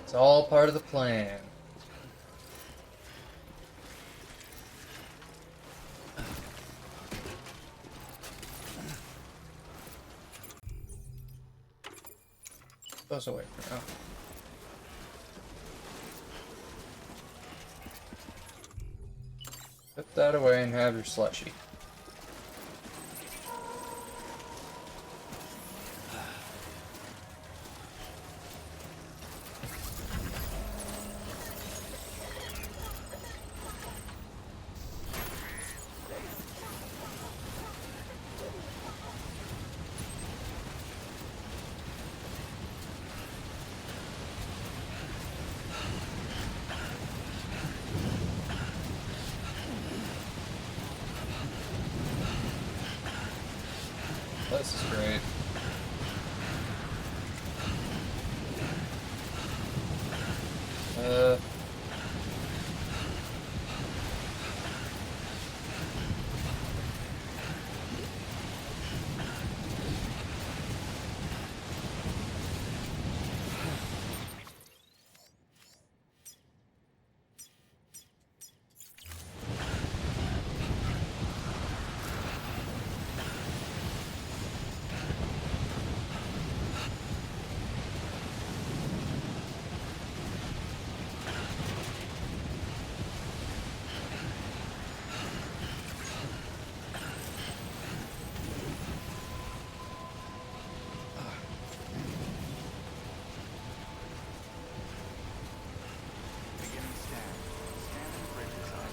It's all part of the plan. Goes away for now. Put that away and have your slushy. This is great.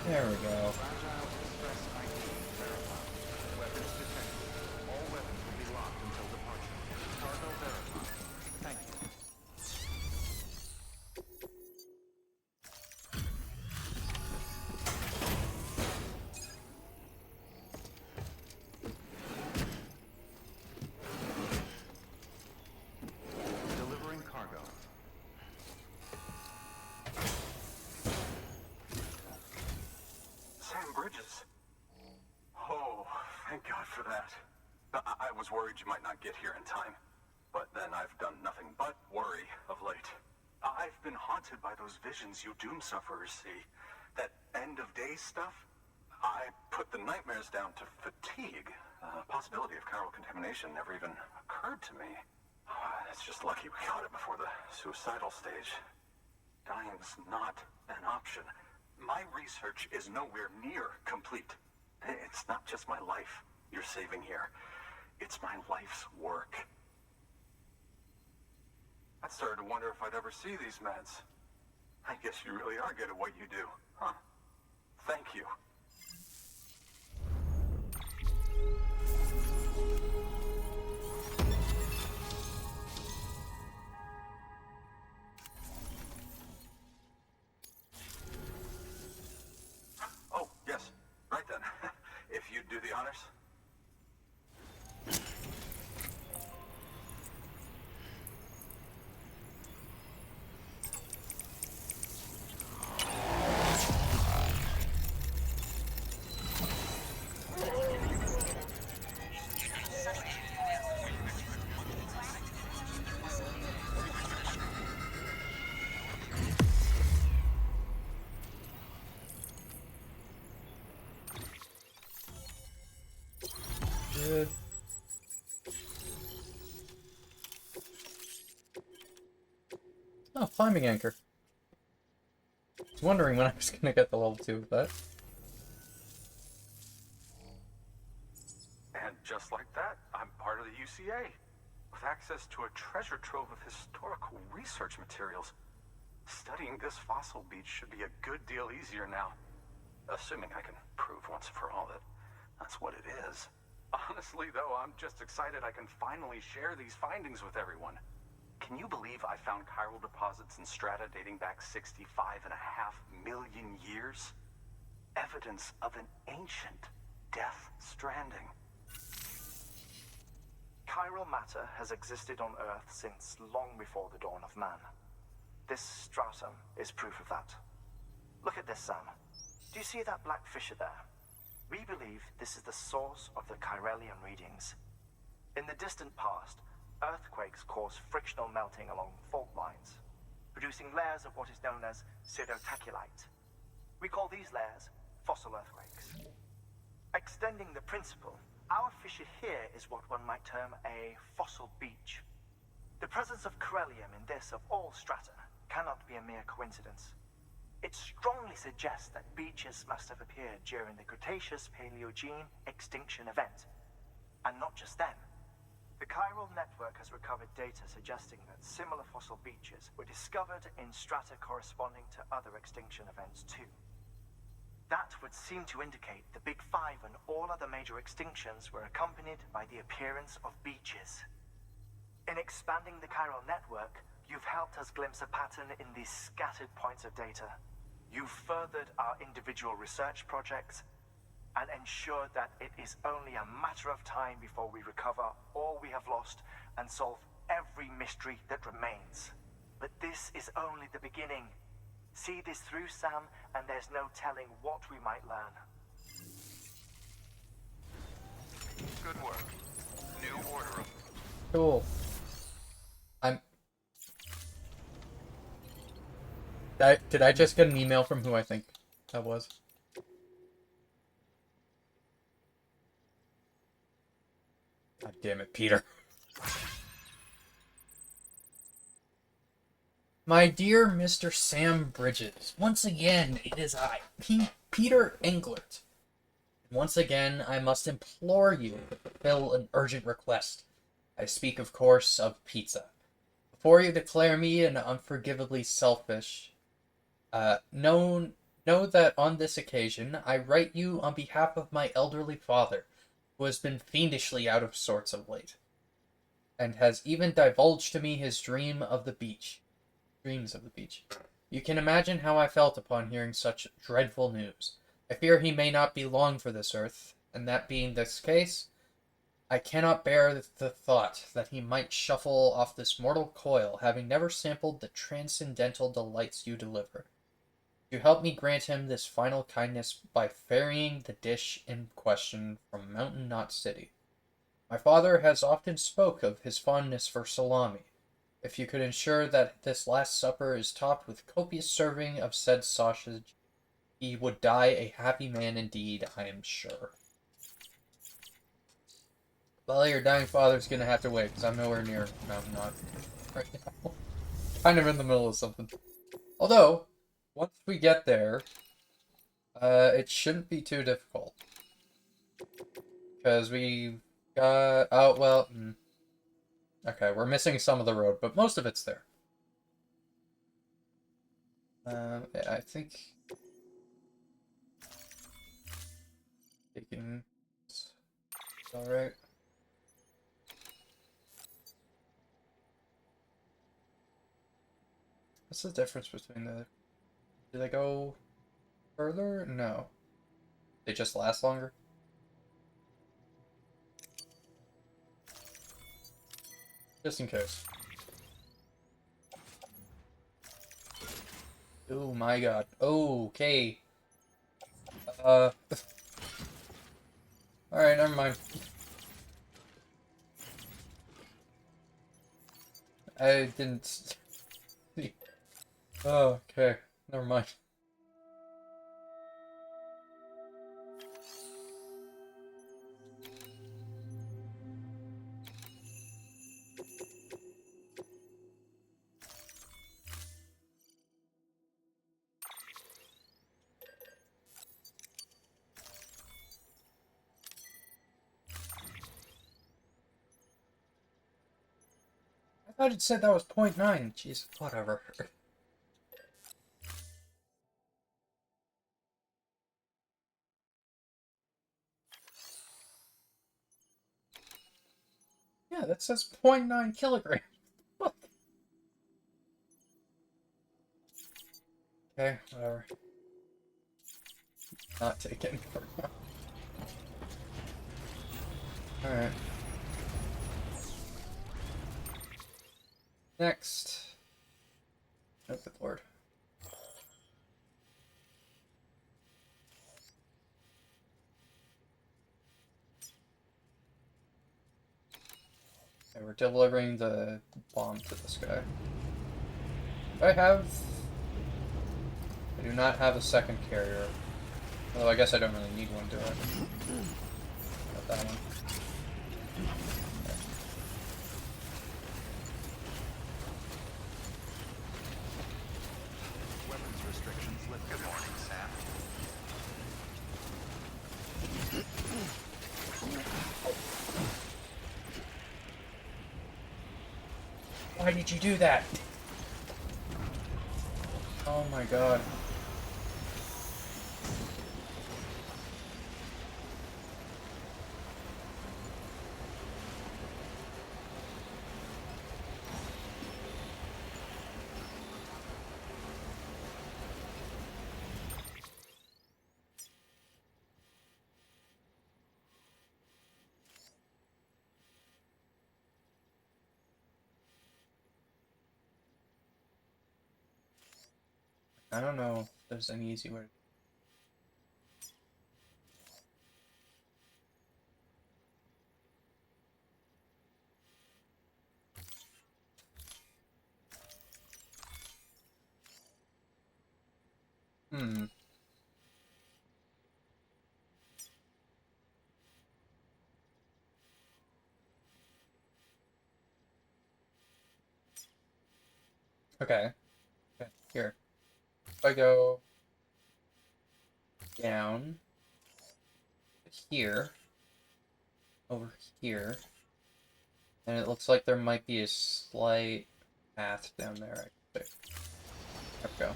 There we go. Delivering cargo. God for that. I was worried you might not get here in time. But then I've done nothing but worry of late. I've been haunted by those visions you doom sufferers see. That end of days stuff. I put the nightmares down to fatigue. The possibility of chiral contamination never even occurred to me. It's just lucky we got it before the suicidal stage. Dying's not an option. My research is nowhere near complete. It's not just my life you're saving here. It's my life's work. I started to wonder if I'd ever see these meds. I guess you really are good at what you do, huh? Thank you. Oh, yes. Right then. If you'd do the honors. Good. Oh, climbing anchor. I was wondering when I was gonna get the level 2 of that. And just like that, I'm part of the UCA, with access to a treasure trove of historical research materials. Studying this fossil beach should be a good deal easier now, assuming I can prove once for all that that's what it is. Honestly, though, I'm just excited I can finally share these findings with everyone. Can you believe I found chiral deposits in strata dating back 65.5 million years? Evidence of an ancient death stranding. Chiral matter has existed on Earth since long before the dawn of man. This stratum is proof of that. Look at this, Sam. Do you see that black fissure there? We believe this is the source of the Chiralian readings. In the distant past, earthquakes caused frictional melting along fault lines, producing layers of what is known as pseudotaculite. We call these layers fossil earthquakes. Extending the principle, our fissure here is what one might term a fossil beach. The presence of Chiralium in this of all strata cannot be a mere coincidence. It strongly suggests that beaches must have appeared during the Cretaceous-Paleogene extinction event. And not just then. The chiral network has recovered data suggesting that similar fossil beaches were discovered in strata corresponding to other extinction events too. That would seem to indicate the Big Five and all other major extinctions were accompanied by the appearance of beaches. In expanding the chiral network, you've helped us glimpse a pattern in these scattered points of data. You've furthered our individual research projects and ensured that it is only a matter of time before we recover all we have lost and solve every mystery that remains. But this is only the beginning. See this through, Sam, and there's no telling what we might learn. Good work. New order. Cool. Did I just get an email from who I think that was? God damn it, Peter. My dear Mr. Sam Bridges, once again, it is I, Peter Englert. Once again, I must implore you to fulfill an urgent request. I speak, of course, of pizza. Before you declare me an unforgivably selfish, know that on this occasion, I write you on behalf of my elderly father, who has been fiendishly out of sorts of late, and has even divulged to me his dreams of the beach. You can imagine how I felt upon hearing such dreadful news. I fear he may not be long for this earth, and that being this case, I cannot bear the thought that he might shuffle off this mortal coil, having never sampled the transcendental delights you deliver. to help me grant him this final kindness by ferrying the dish in question from Mountain Knot City. My father has often spoke of his fondness for salami. If you could ensure that this last supper is topped with copious serving of said sausage, he would die a happy man indeed, I am sure. Well, your dying father's gonna have to wait, because I'm nowhere near Mountain Knot right now. Kind of in the middle of something. Although, once we get there, it shouldn't be too difficult. Because we got... Oh, well... Okay, we're missing some of the road, but most of it's there. I think... Taking... Alright. What's the difference between the... Do they go further? No. They just last longer? Just in case. Oh my god. Okay. Alright, never mind. I didn't see. Oh, okay. Never mind. I thought it said that was 0.9. Jeez, whatever. Yeah, that says 0.9 kilograms. What? Okay, whatever. Not taken for now. Alright. Next. Oh, good lord. Okay, we're delivering the bomb to this guy. I do not have a second carrier. Although I guess I don't really need one, do I? Got that one. Weapons restrictions lifted. Good morning, Sam. Why did you do that? Oh my god. I don't know if there's any easy way. Okay. Okay, here. If I go down here, over here, and it looks like there might be a slight path down there, I think. There we go.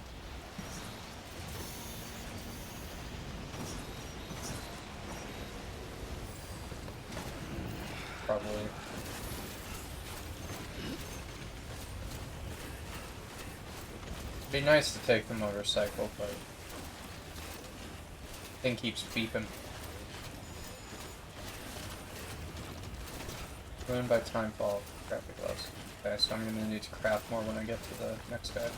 Probably. It'd be nice to take the motorcycle, but thing keeps beeping. Ruined by timefall. Crappy gloves. Okay, so I'm gonna need to craft more when I get to the next guy.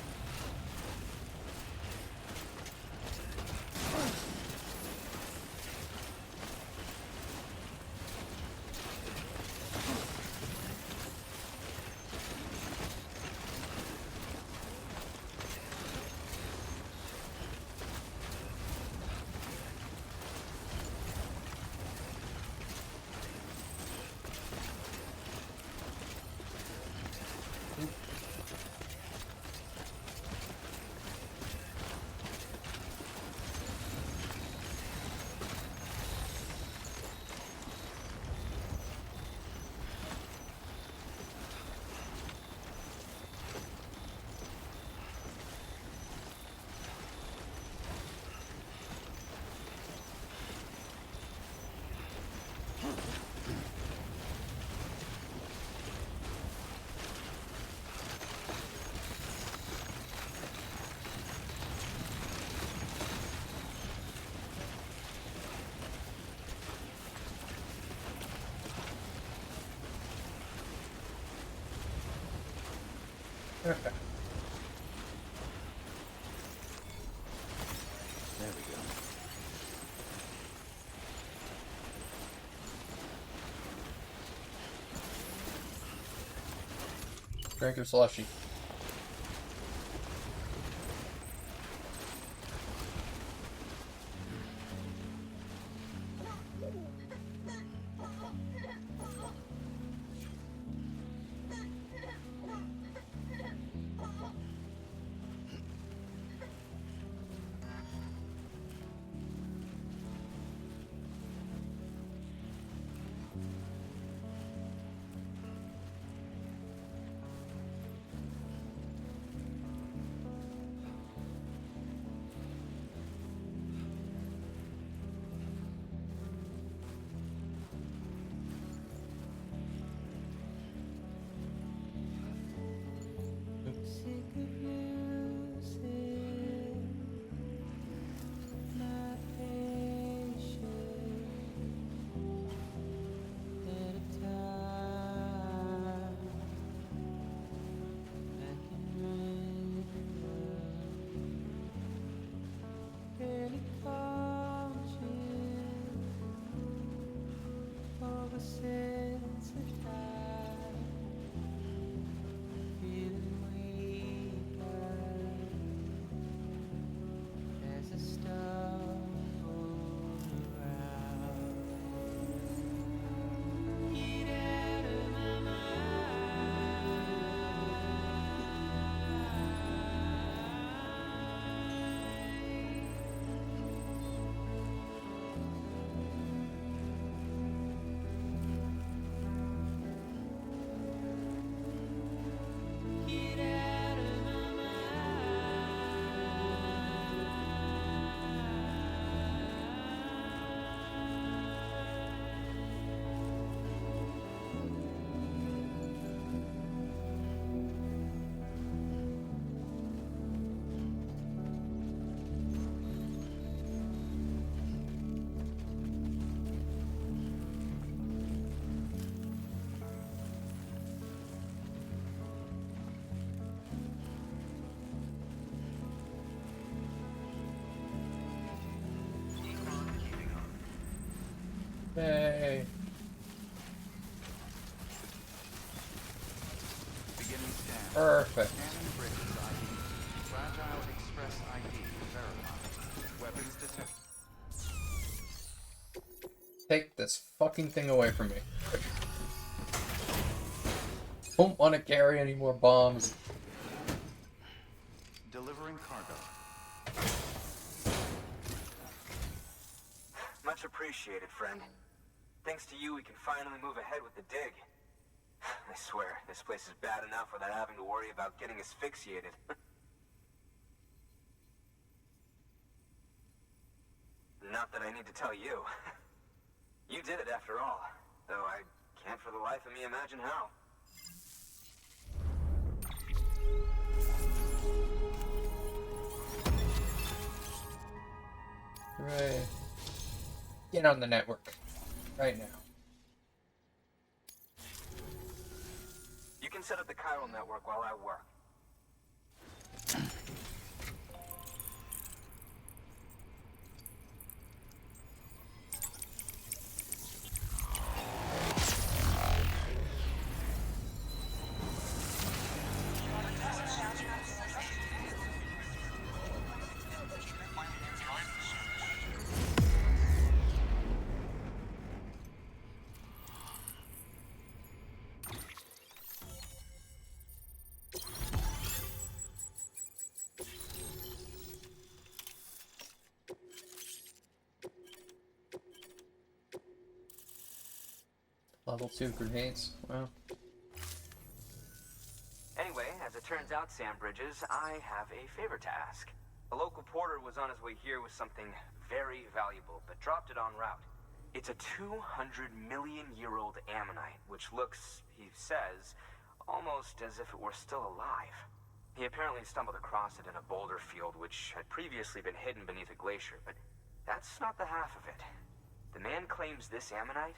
Okay. There we go. Drink your slushy. Yay. Beginning scan. Perfect. Scanning bridges ID. Fragile Express ID verified. Weapons detected. Take this fucking thing away from me. Don't want to carry any more bombs. Delivering cargo. Much appreciated, friend. Thanks to you, we can finally move ahead with the dig. I swear, this place is bad enough without having to worry about getting asphyxiated. Not that I need to tell you. You did it after all, though I can't for the life of me imagine how. Hooray. Get on the network. Right now. You can set up the chiral network while I work. Level 2 grenades. Wow. Anyway, as it turns out, Sam Bridges, I have a favor to ask. A local porter was on his way here with something very valuable, but dropped it en route. It's a 200-million-year-old ammonite, which looks, he says, almost as if it were still alive. He apparently stumbled across it in a boulder field which had previously been hidden beneath a glacier, but that's not the half of it. The man claims this ammonite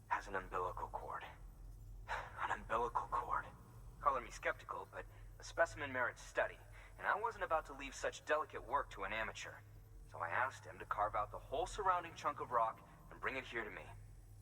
has an umbilical cord. An umbilical cord. Color me skeptical, but A specimen merits study, and I wasn't about to leave such delicate work to an amateur. So I asked him to carve out the whole surrounding chunk of rock and bring it here to me.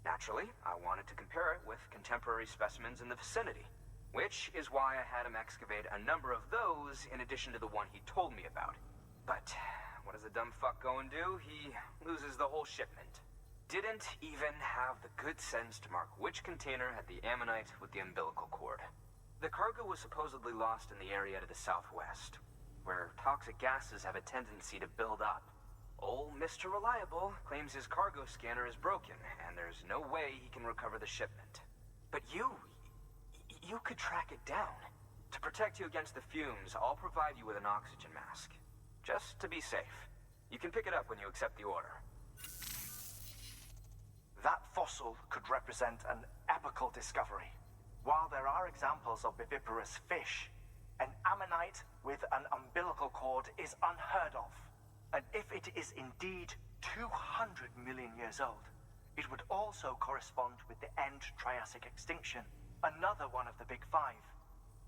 Naturally, I wanted to compare it with contemporary specimens in the vicinity, which is why I had him excavate a number of those in addition to the one he told me about. But what does the dumb fuck go and do? He loses the whole shipment. Didn't even have the good sense to mark which container had the ammonite with the umbilical cord. The cargo was supposedly lost in the area to the southwest, where toxic gases have a tendency to build up. Old Mr. Reliable claims his cargo scanner is broken, and there's no way he can recover the shipment. But you could track it down. To protect you against the fumes, I'll provide you with an oxygen mask. Just to be safe. You can pick it up when you accept the order. That fossil could represent an epochal discovery. While there are examples of viviparous fish, an ammonite with an umbilical cord is unheard of. And if it is indeed 200 million years old, it would also correspond with the end Triassic extinction, another one of the big five.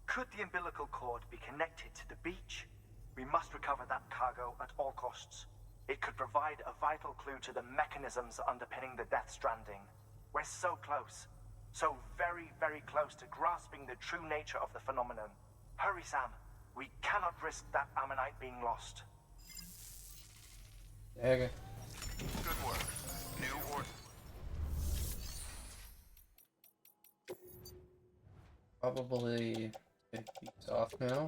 Could the umbilical cord be connected to the beach? We must recover that cargo at all costs. It could provide a vital clue to the mechanisms underpinning the Death Stranding. We're so close. So very, very close to grasping the true nature of the phenomenon. Hurry, Sam. We cannot risk that ammonite being lost. Okay. Good work. New order. Probably take these off now.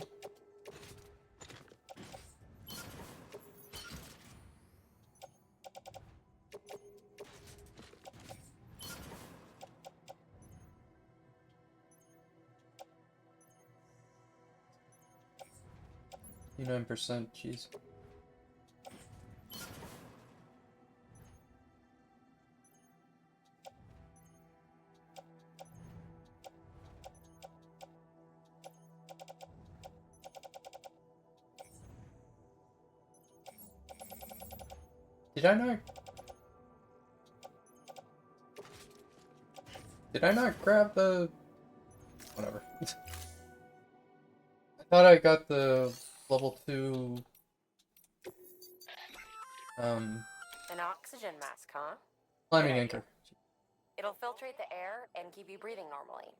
%, jeez. Did I not grab the... Whatever. I thought I got the level 2... An oxygen mask, huh? climbing anchor. It'll filtrate the air and keep you breathing normally.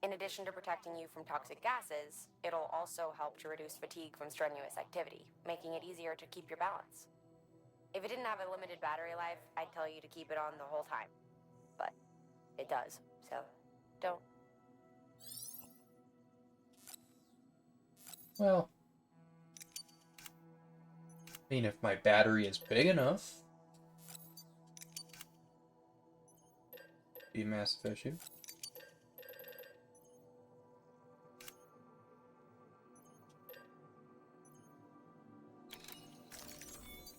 In addition to protecting you from toxic gases, it'll also help to reduce fatigue from strenuous activity, making it easier to keep your balance. If it didn't have a limited battery life, I'd tell you to keep it on the whole time. But it does, so don't. Well, I mean, if my battery is big enough, be a massive issue.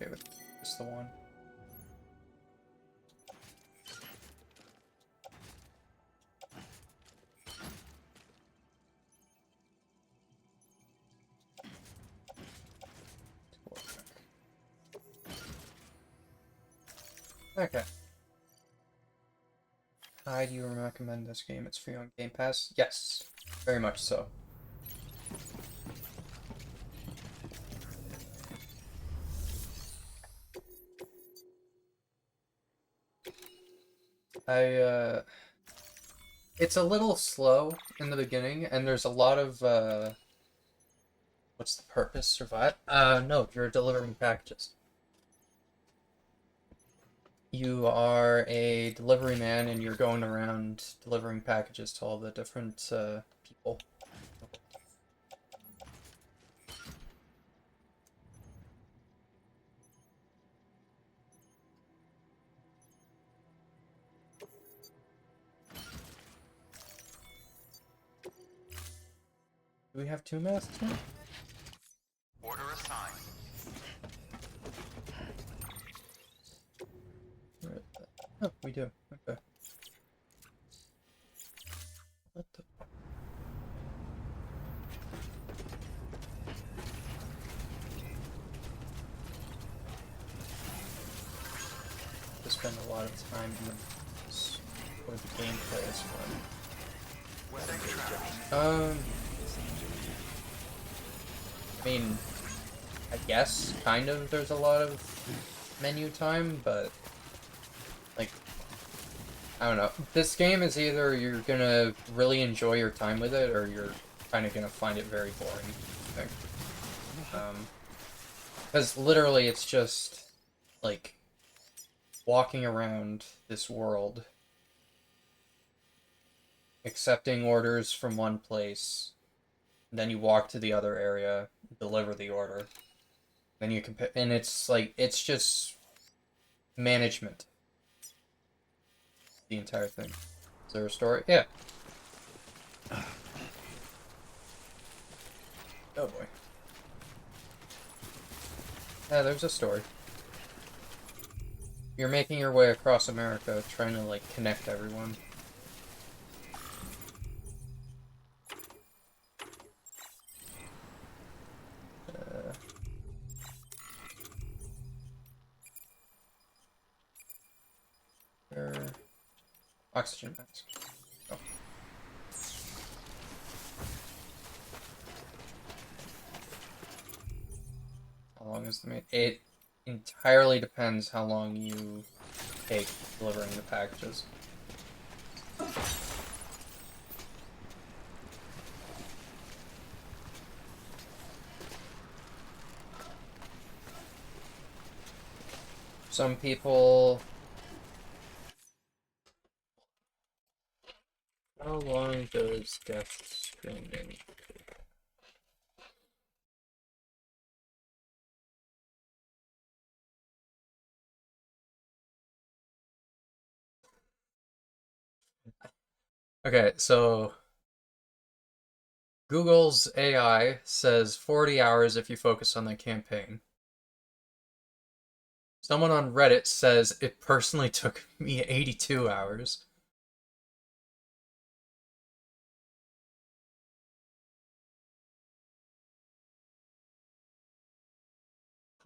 Okay, with just the one. Okay. Hi, do you recommend this game? It's free on Game Pass? Yes, very much so. It's a little slow in the beginning, and there's a lot of, what's the purpose? Survive? No, you're delivering packages. You are a delivery man, and you're going around delivering packages to all the different, people. Do we have 2 masks now? Order assigned. Oh, we do. Okay. What the... To spend a lot of time in this, where the gameplay is fun. I mean, I guess, kind of, there's a lot of menu time, but, like, I don't know. This game is either you're gonna really enjoy your time with it, or you're kind of gonna find it very boring, I think. Because literally it's just, like, walking around this world, accepting orders from one place, then you walk to the other area, deliver the order, then you can pick, and it's like, it's just management. The entire thing. Is there a story? Yeah. Oh boy. Yeah, there's a story. You're making your way across America, trying to, like, connect everyone. Oxygen mask. Oh. How long is the main? It entirely depends how long you take delivering the packages. Some people... How long does Death Stranding? Okay, so Google's AI says 40 hours if you focus on the campaign. Someone on Reddit says it personally took me 82 hours.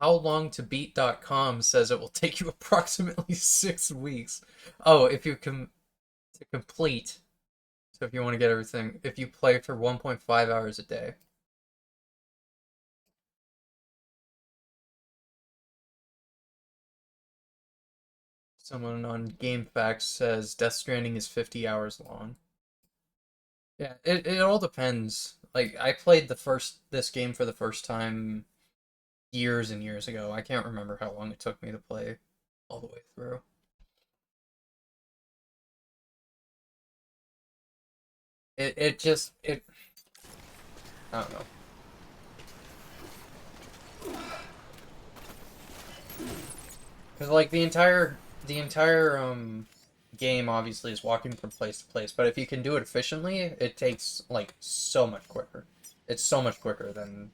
HowLongToBeat.com says it will take you approximately 6 weeks. Oh, if you can to complete. So if you want to get everything, if you play for 1.5 hours a day. Someone on GameFAQs says Death Stranding is 50 hours long. Yeah, it all depends. Like, I played this game for the first time years and years ago. I can't remember how long it took me to play all the way through. It just I don't know. Because, like, the entire game obviously is walking from place to place, but if you can do it efficiently, it takes, like, so much quicker. It's so much quicker than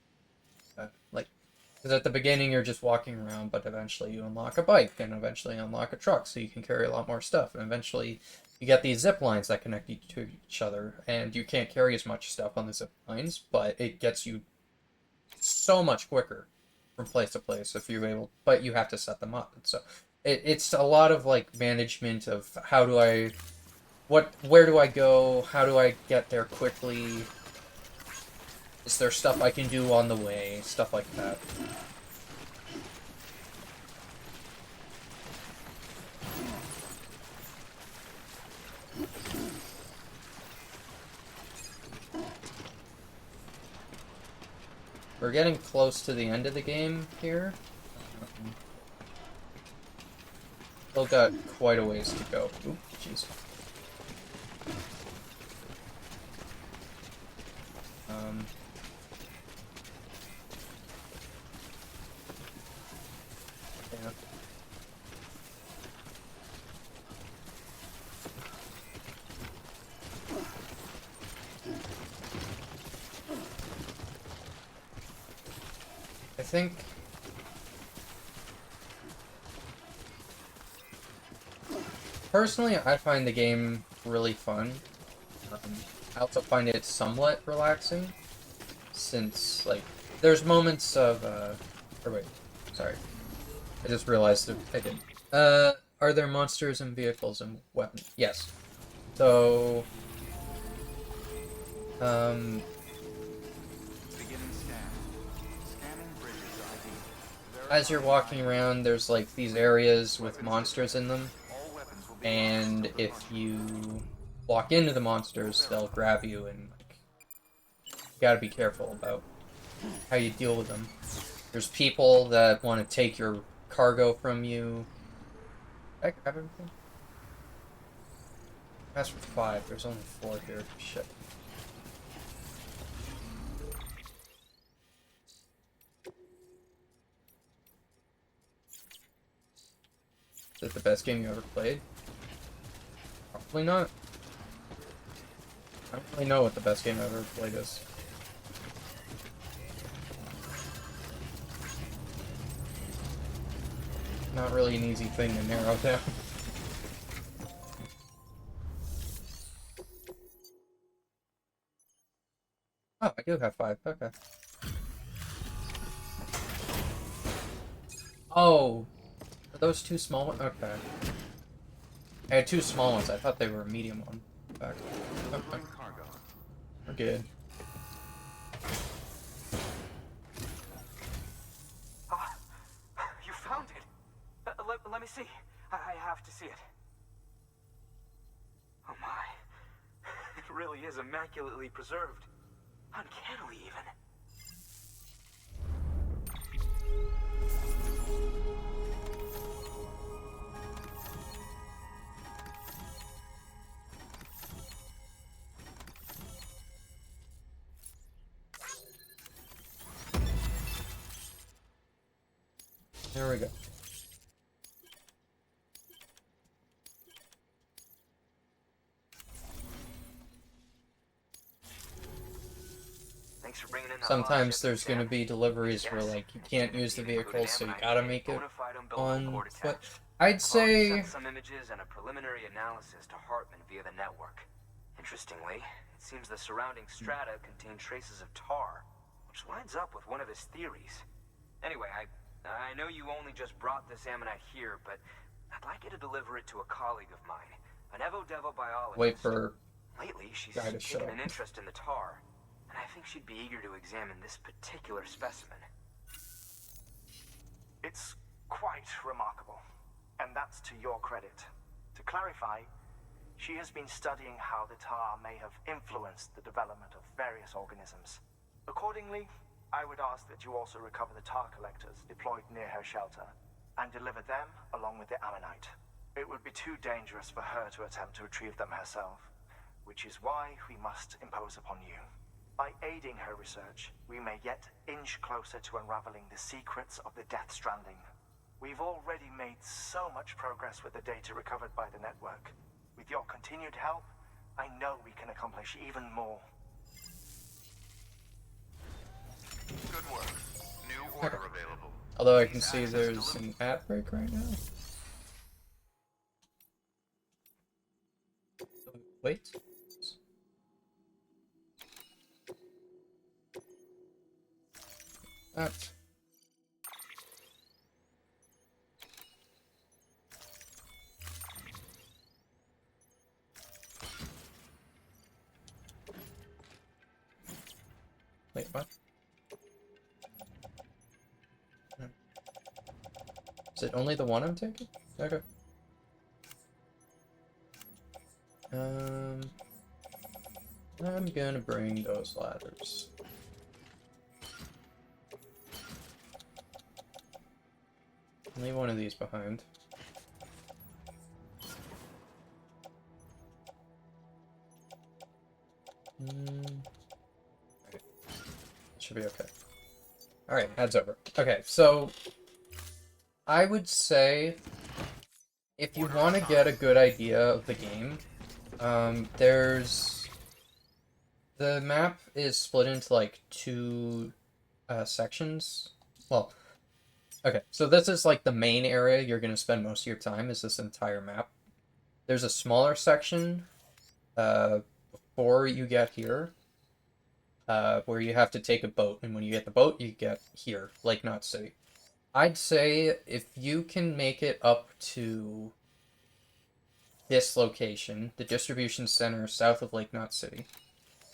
like, because at the beginning you're just walking around, but eventually you unlock a bike, and eventually unlock a truck, so you can carry a lot more stuff, and eventually you get these zip lines that connect you to each other, and you can't carry as much stuff on the zip lines, but it gets you so much quicker from place to place if you're able, but you have to set them up, and so it's a lot of, like, management of how do I, where do I go, how do I get there quickly, is there stuff I can do on the way, stuff like that. We're getting close to the end of the game here. Still got quite a ways to go. Oop, jeez. Yeah. I think personally, I find the game really fun. I also find it somewhat relaxing, since, like, there's moments of, or wait, sorry. I just realized that I didn't. Are there monsters and vehicles and weapons? Yes. So, Beginning scan. as you're walking around, there's like these areas with monsters in them, and if you walk into the monsters, they'll grab you, and like, you gotta be careful about how you deal with them. There's people that want to take your cargo from you. Did I grab everything? That's for 5. There's only 4 here. Shit. Is it the best game you ever played? Probably not. I don't really know what the best game I've ever played is. Not really an easy thing to narrow down. Oh, I do have 5. Okay. Oh, are those 2 small ones? Okay. I had 2 small ones. I thought they were a medium one. Back. Okay. We're good. You found it. Let me see. I have to see it. Oh my. It really is immaculately preserved. Uncannily, even. There we go. Thanks for bringing in that Sometimes there's going to be deliveries where like you can't use the vehicle, so you gotta make it on foot. I'd say sent some images and a preliminary analysis to Hartman via the network. Interestingly, it seems the surrounding strata contain traces of tar, which lines up with one of his theories. Anyway, I know you only just brought this ammonite here, but I'd like you to deliver it to a colleague of mine, an Evo-Devo biologist. wait for Lately, she's guy to show taken up. an interest in the tar, and I think she'd be eager to examine this particular specimen. It's quite remarkable, and that's to your credit. To clarify, she has been studying how the tar may have influenced the development of various organisms. Accordingly, I would ask that you also recover the tar collectors deployed near her shelter and deliver them along with the ammonite. It would be too dangerous for her to attempt to retrieve them herself, which is why we must impose upon you. By aiding her research, we may yet inch closer to unraveling the secrets of the Death Stranding. We've already made so much progress with the data recovered by the network. With your continued help, I know we can accomplish even more. Good work. New order available. Although I can see there's an ad break right now. Wait. That. Wait, what? Is it only the one I'm taking? Okay. I'm gonna bring those ladders. Leave one of these behind. Okay. Should be okay. Alright, heads over. Okay, so I would say if you want to get a good idea of the game, the map is split into like 2 sections. Well, okay, so this is like the main area you're going to spend most of your time, is this entire map. There's a smaller section before you get here, where you have to take a boat, and when you get the boat, you get here, Lake Knot City. I'd say if you can make it up to this location, the distribution center south of Lake Knot City,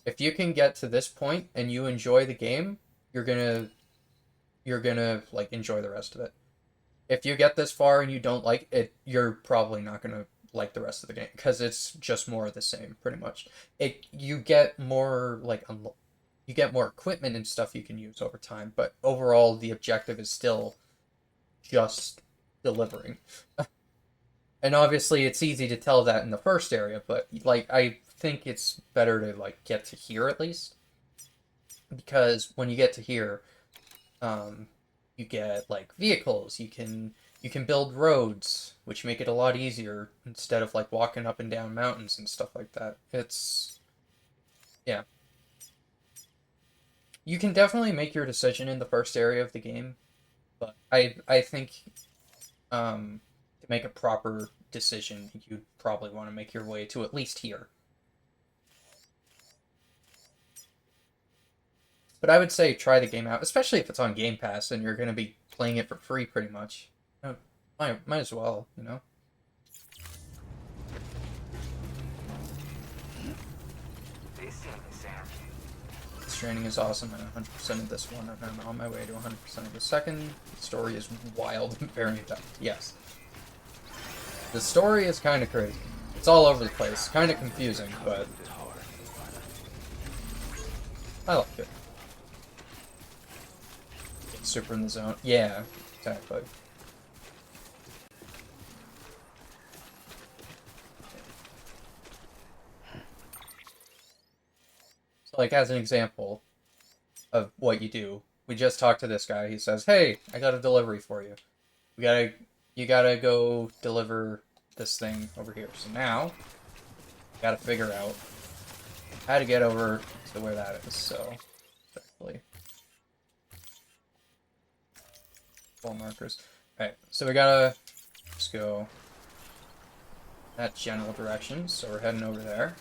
if you can get to this point and you enjoy the game, you're you're gonna like enjoy the rest of it. If you get this far and you don't like it, you're probably not gonna like the rest of the game because it's just more of the same, pretty much. You get more like you get more equipment and stuff you can use over time, but overall the objective is still just delivering. And obviously it's easy to tell that in the first area, but like I think it's better to like get to here at least, because when you get to here, you get like vehicles, you can build roads, which make it a lot easier instead of like walking up and down mountains and stuff like that. It's yeah. You can definitely make your decision in the first area of the game, but I think to make a proper decision, you'd probably want to make your way to at least here. But I would say try the game out, especially if it's on Game Pass and you're going to be playing it for free pretty much. Might as well, you know? Stranding is awesome, and 100% of this one, and I'm on my way to 100% of the second. The story is wild and very in-depth, yes. The story is kind of crazy. It's all over the place, kind of confusing, but I like it. It's super in the zone. Yeah, exactly. So, like, as an example of what you do, we just talked to this guy. He says, "Hey, I got a delivery for you. You gotta go deliver this thing over here." So now, gotta figure out how to get over to where that is. So, exactly. Full markers. Alright, so we gotta just go that general direction. So we're heading over there.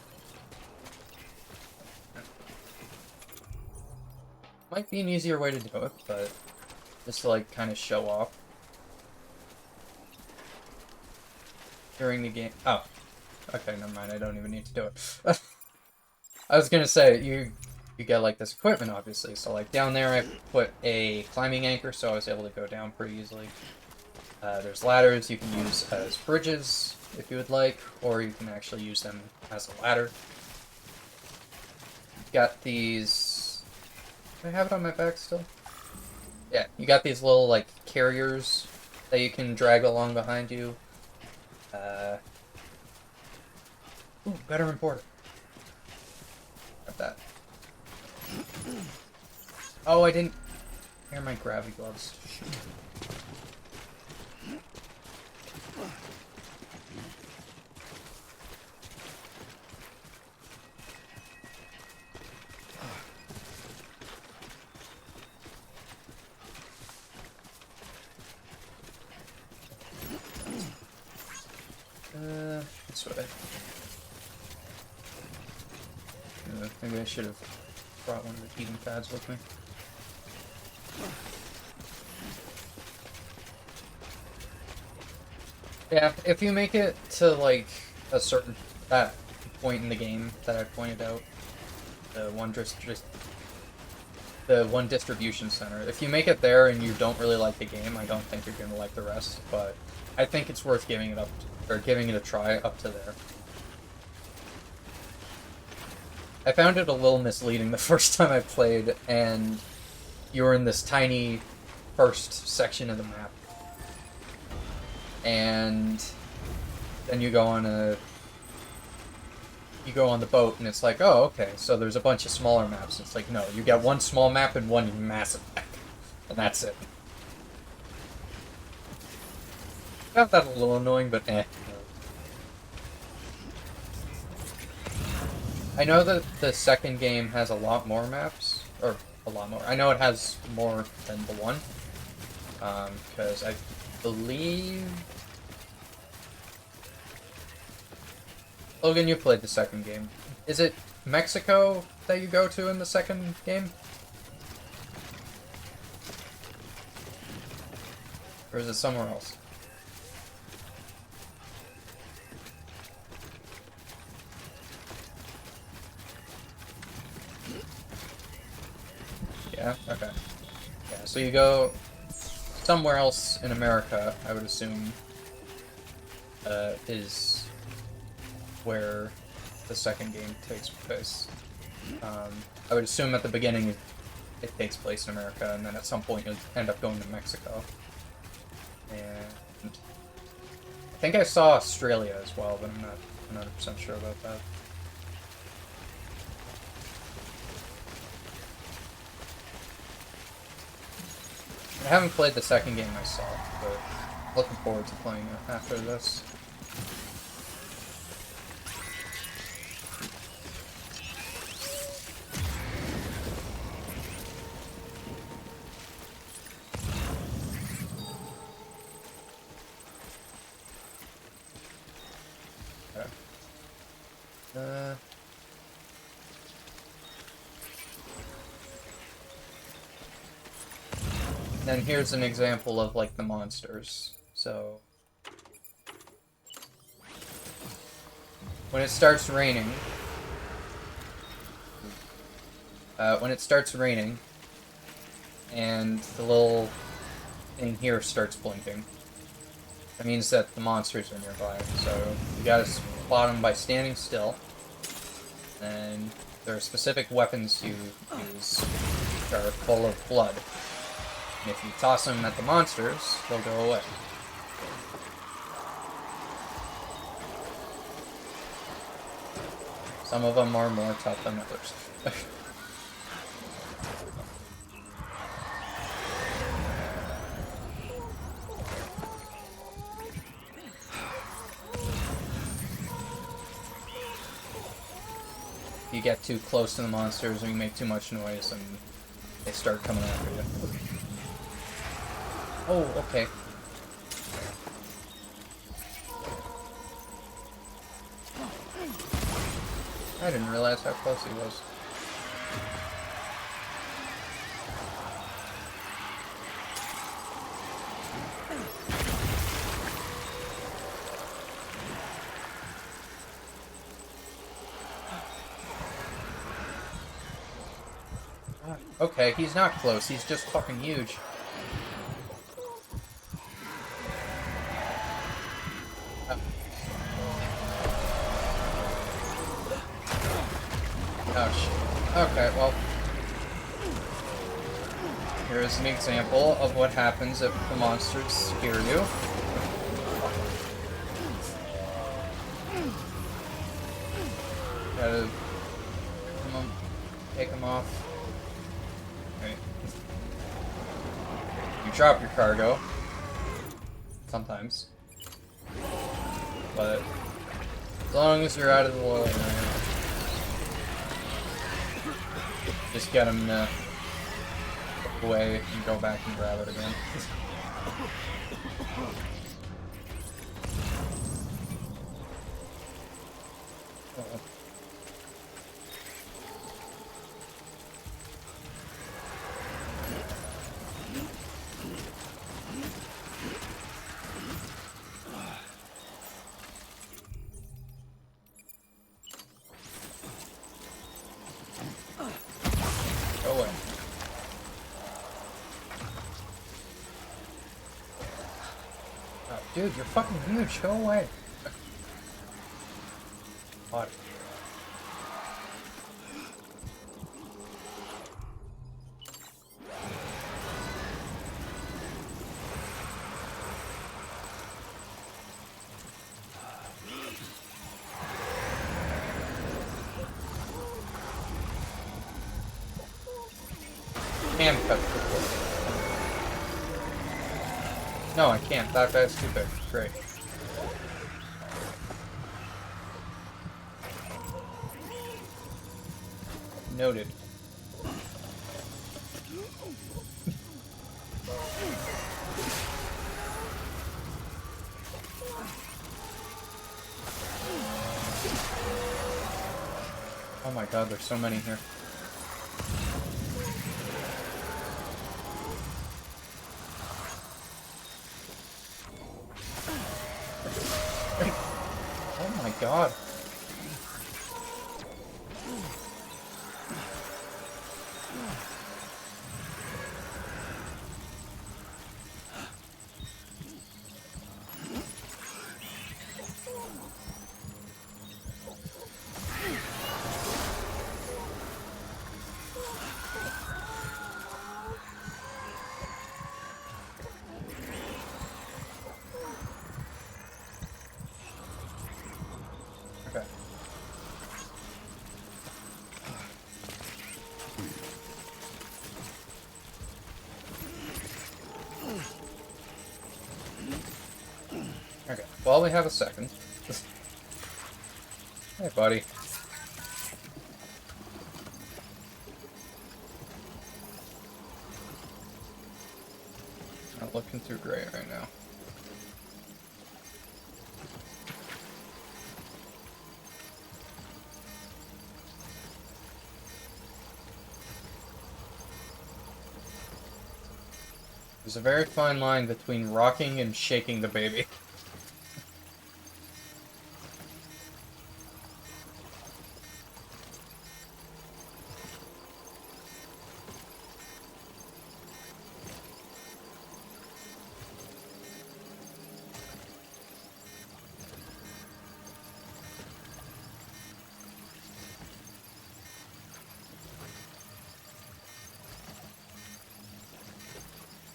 Might be an easier way to do it, but just to like kind of show off during the game. Oh, okay, never mind. I don't even need to do it. I was gonna say you get like this equipment, obviously. So like down there, I put a climbing anchor, so I was able to go down pretty easily. There's ladders you can use as bridges if you would like, or you can actually use them as a ladder. Got these. Do I have it on my back still? Yeah, you got these little, like, carriers that you can drag along behind you. Ooh, better importer. Got that. Oh, I didn't wear my gravity gloves. Shoot. This way. Maybe I should have brought one of the heating pads with me. Yeah, if you make it to like a certain that point in the game that I pointed out, the one distribution center. If you make it there and you don't really like the game, I don't think you're gonna like the rest. But I think it's worth giving it giving it a try up to there. I found it a little misleading the first time I played, and you were in this tiny first section of the map, and then you go on the boat, and it's like, oh, okay, so there's a bunch of smaller maps. It's like, no, you get one small map and one massive map, and that's it. I found that a little annoying, but eh. I know that the second game has a lot more maps, or a lot more. I know it has more than the one, because I believe... Logan, you played the second game. Is it Mexico that you go to in the second game? Or is it somewhere else? Yeah, okay. Yeah, so so you go somewhere else in America, I would assume, is where the second game takes place. I would assume at the beginning it takes place in America, and then at some point you'll end up going to Mexico. And I think I saw Australia as well, but I'm not 100% sure about that. I haven't played the second game myself, but looking forward to playing it after this. Then here's an example of like the monsters. So when it starts raining, and the little thing here starts blinking, that means that the monsters are nearby. So you gotta spot them by standing still. And there are specific weapons you use that are full of blood. And if you toss them at the monsters, they'll go away. Some of them are more tough than others. If you get too close to the monsters or you make too much noise, and they start coming after you. Oh, okay. I didn't realize how close he was. Okay, he's not close, he's just fucking huge. Oh shit. Okay, well. Here is an example of what happens if the monsters spear you. Gotta take them off. Okay. You drop your cargo. Sometimes. But as long as you're out of the little area, just get him to look away and go back and grab it again. Go away. Oh, dude, you're fucking huge. Go away. What? Can cut the cord. No, I can't. That guy's too big. Great. Noted. Oh my god, there's so many here. Oh my god. while we have a second. Hey, buddy. Not looking too great right now. There's a very fine line between rocking and shaking the baby.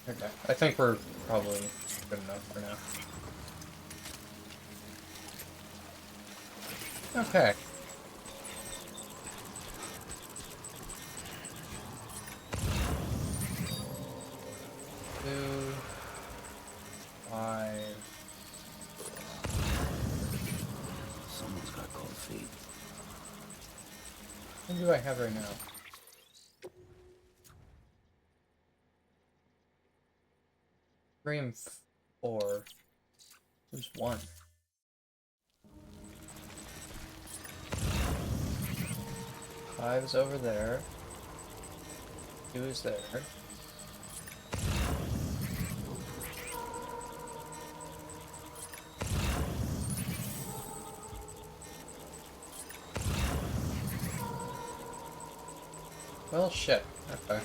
Okay, I think we're probably good enough for now. Okay. Two, 5. Someone's got cold feet. What do I have right now? 3 and 4. Who's 1? Five is over there. 2 is there. Well, shit. Okay.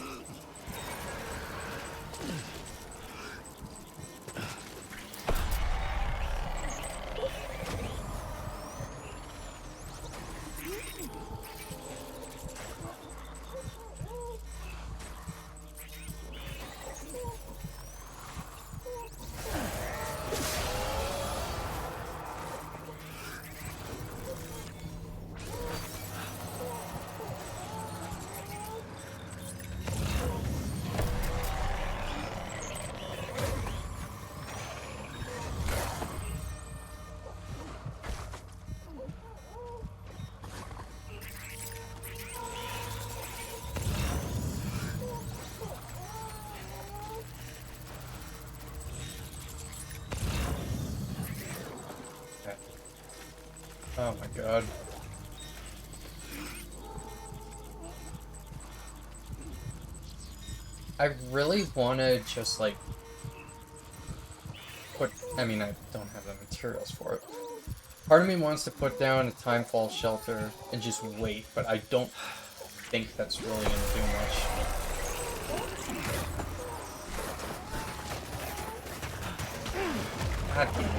Oh my god. I really want to just, like, I mean, I don't have the materials for it. Part of me wants to put down a timefall shelter and just wait, but I don't think that's really going to do much. God damn it.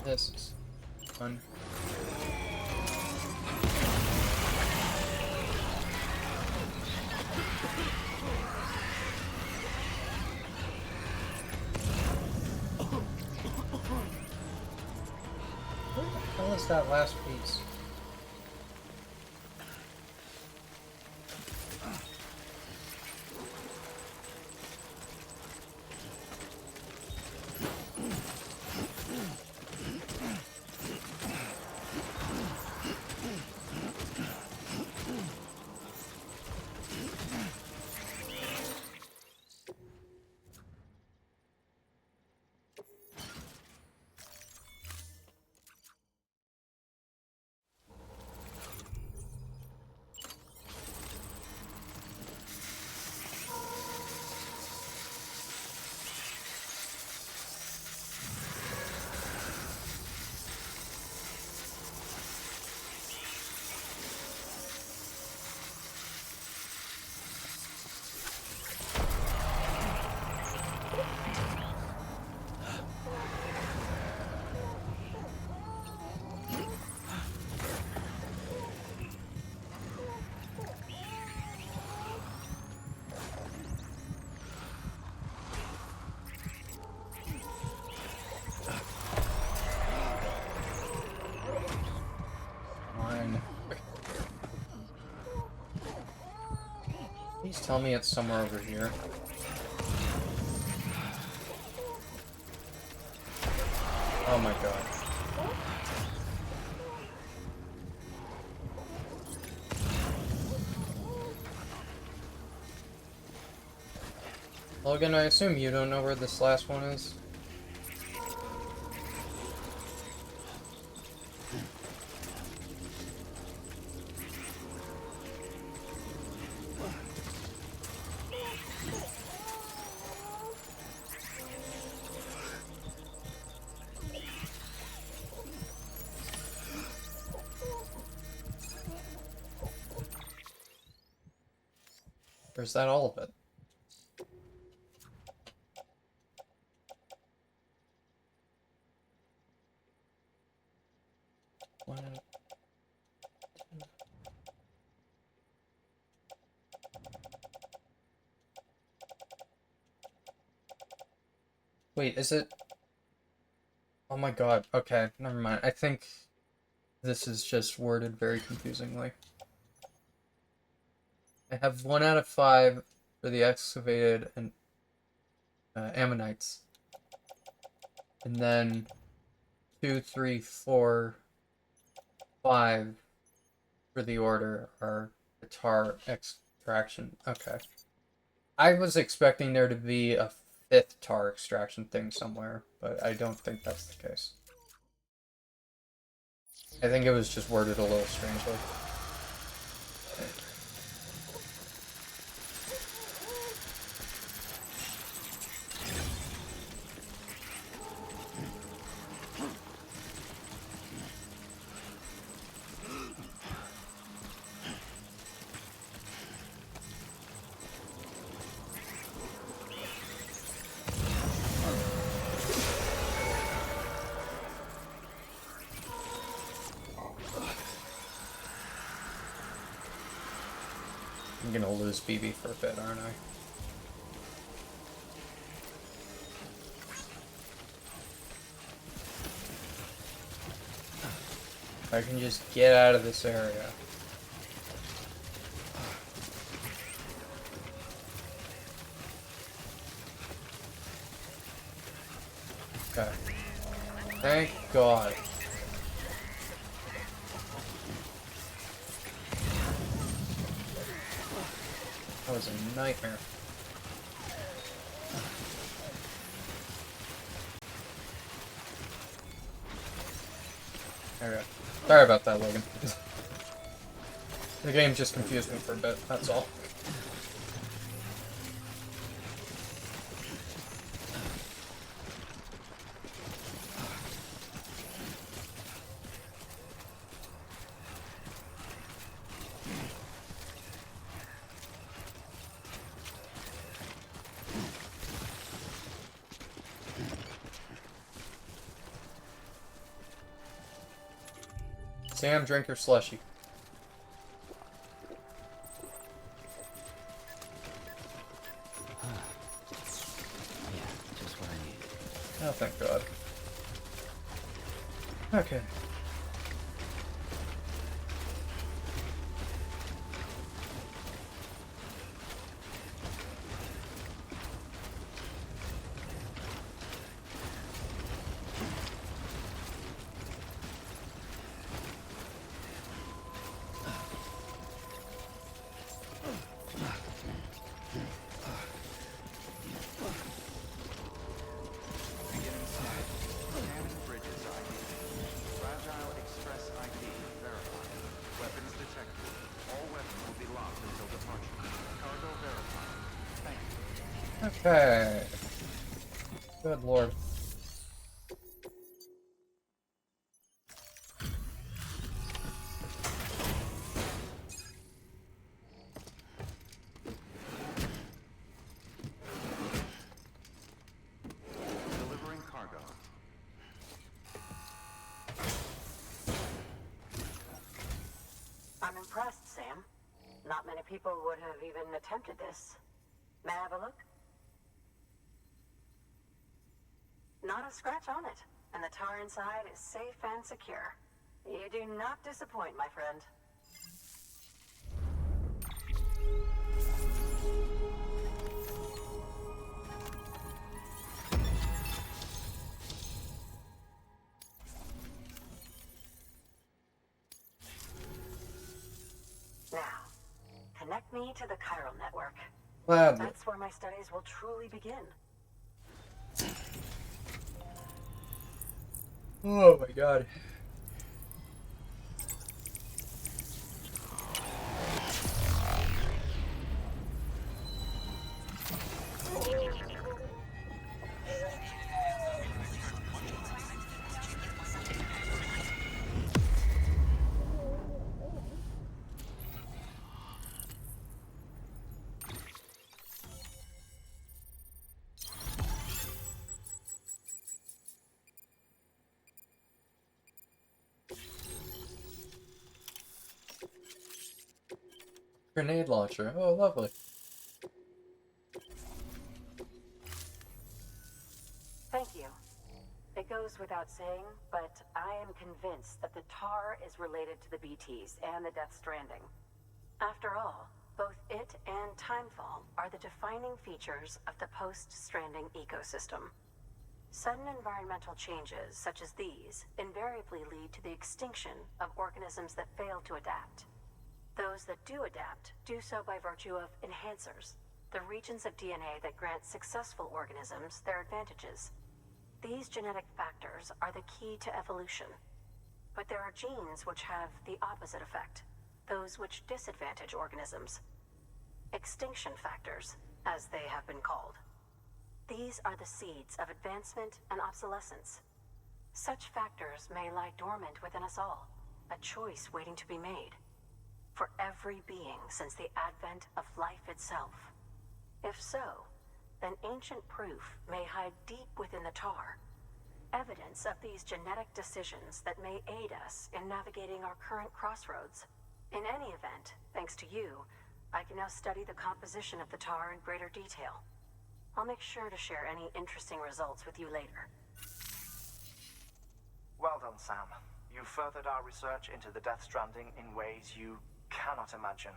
This is fun. Where the hell is that last piece? tell me it's somewhere over here. Oh my god. Logan, I assume you don't know where this last one is? Or is that all of it? One, two. Wait, is it? Oh my god. Okay, never mind. I think this is just worded very confusingly. I have 1 out of 5 for the excavated and ammonites. And then 2, 3, 4, 5 for the order are guitar extraction. Okay. I was expecting there to be a 5th tar extraction thing somewhere, but I don't think that's the case. I think it was just worded a little strangely. I'm gonna lose BB for a bit, aren't I? If I can just get out of this area. Okay. Thank God. That was a nightmare. There we go. Sorry about that, Logan. The game just confused me for a bit, that's all. Sam, drink your slushy. Yeah, just what I need. Oh, thank God. Okay. Okay. Good lord. Delivering cargo. I'm impressed, Sam. Not many people would have even attempted this. May I have a look? Not a scratch on it, and the tar inside is safe and secure. You do not disappoint, my friend. me to the chiral network. Gladly. That's where my studies will truly begin. Oh my god. Grenade launcher. Oh, lovely. Thank you. It goes without saying, but I am convinced that the tar is related to the BTs and the Death Stranding. After all, both it and Timefall are the defining features of the post-Stranding ecosystem. Sudden environmental changes such as these invariably lead to the extinction of organisms that fail to adapt. Those that do adapt do so by virtue of enhancers, the regions of DNA that grant successful organisms their advantages. These genetic factors are the key to evolution. But there are genes which have the opposite effect, those which disadvantage organisms. Extinction factors, as they have been called. These are the seeds of advancement and obsolescence. Such factors may lie dormant within us all, a choice waiting to be made. For every being since the advent of life itself. If so, then ancient proof may hide deep within the tar. Evidence of these genetic decisions that may aid us in navigating our current crossroads. In any event, thanks to you, I can now study the composition of the tar in greater detail. I'll make sure to share any interesting results with you later. Well done, Sam. You furthered our research into the Death Stranding in ways you cannot imagine.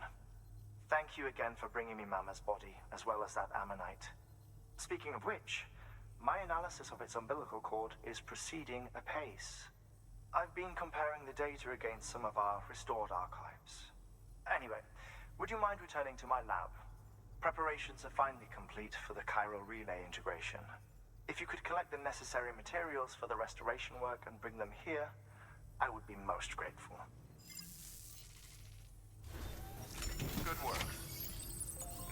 Thank you again for bringing me Mama's body, as well as that ammonite. Speaking of which, my analysis of its umbilical cord is proceeding apace. I've been comparing the data against some of our restored archives. Anyway, would you mind returning to my lab? Preparations are finally complete for the chiral relay integration. If you could collect the necessary materials for the restoration work and bring them here, I would be most grateful. Good work.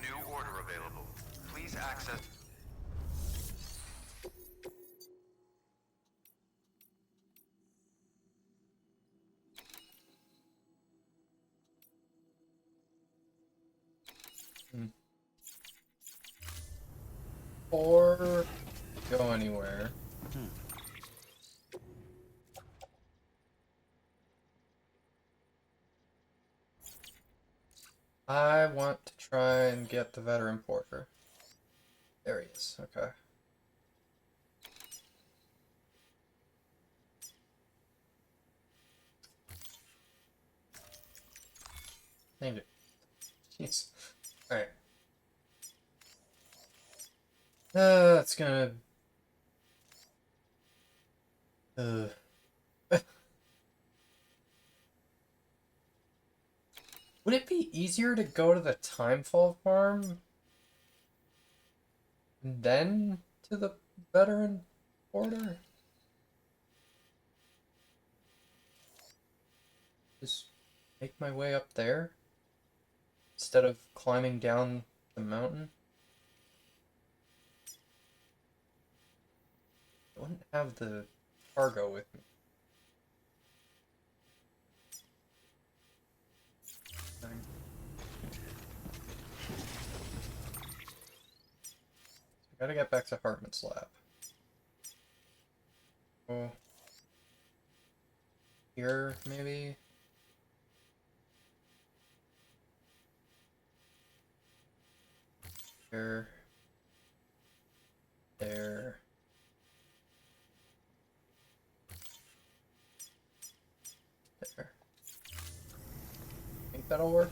New order available. Please access... Or go anywhere. I want to try and get the veteran porter. There he is. Okay. Named it. Jeez. Alright. That's gonna... Would it be easier to go to the Timefall farm and then to the veteran porter? Just make my way up there instead of climbing down the mountain? I wouldn't have the cargo with me. I gotta get back to Hartman's lab. Oh. Here, maybe? Here. There. There. Think that'll work?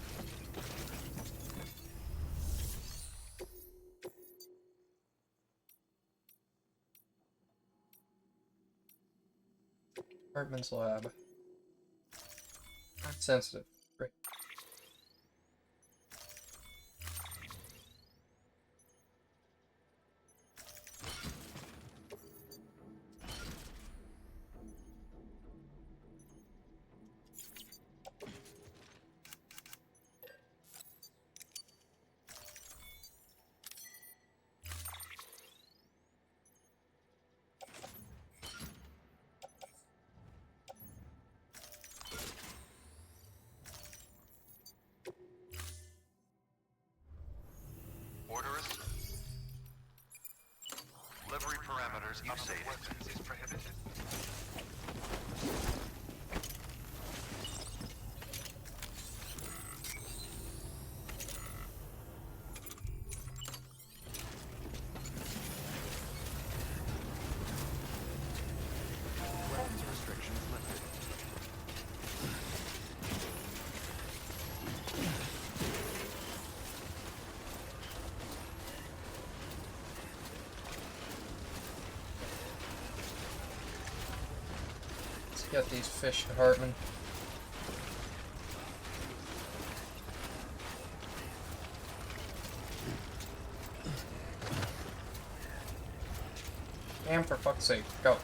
Hartman's lab. Not sensitive. Great. Use of weapons is prohibited. Weapons restrictions lifted. Let's get these fish to Hartman. Damn, for fuck's sake, go.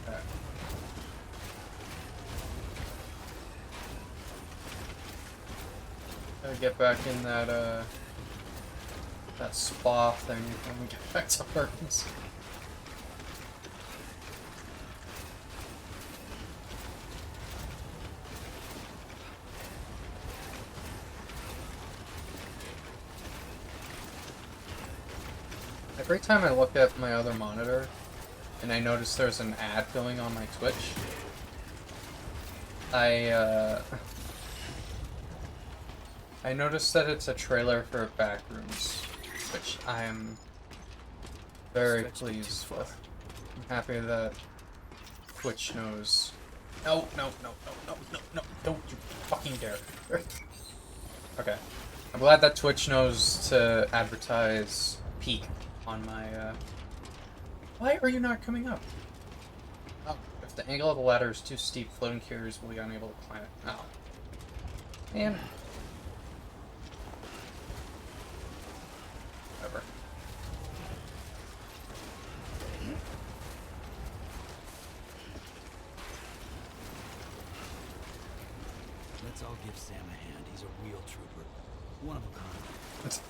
Okay. Gotta get back in that spa thing when we get back to Hartman's. Every time I look at my other monitor and I notice there's an ad going on my Twitch, I noticed that it's a trailer for Backrooms, which I am very pleased with. I'm happy that Twitch knows. No, no, no, no, no, no, no, don't you fucking dare. Okay. I'm glad that Twitch knows to advertise peak on my, Why are you not coming up? Oh, if the angle of the ladder is too steep, floating carriers will be unable to climb it. Oh. Man. Whatever. Let's all give Sam a hand. He's a real trooper. One of a kind.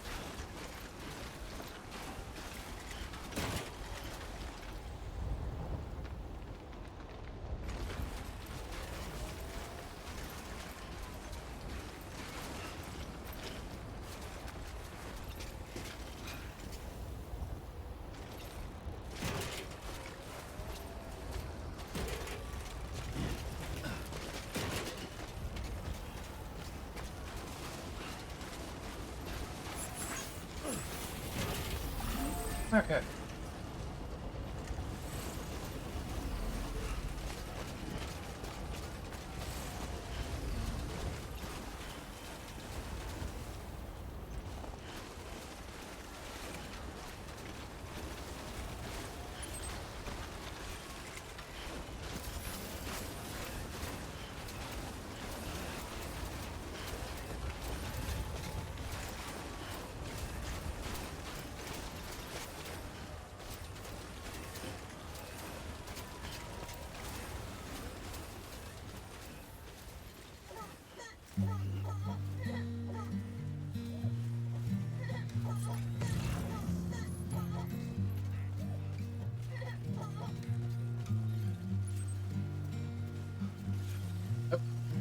Okay.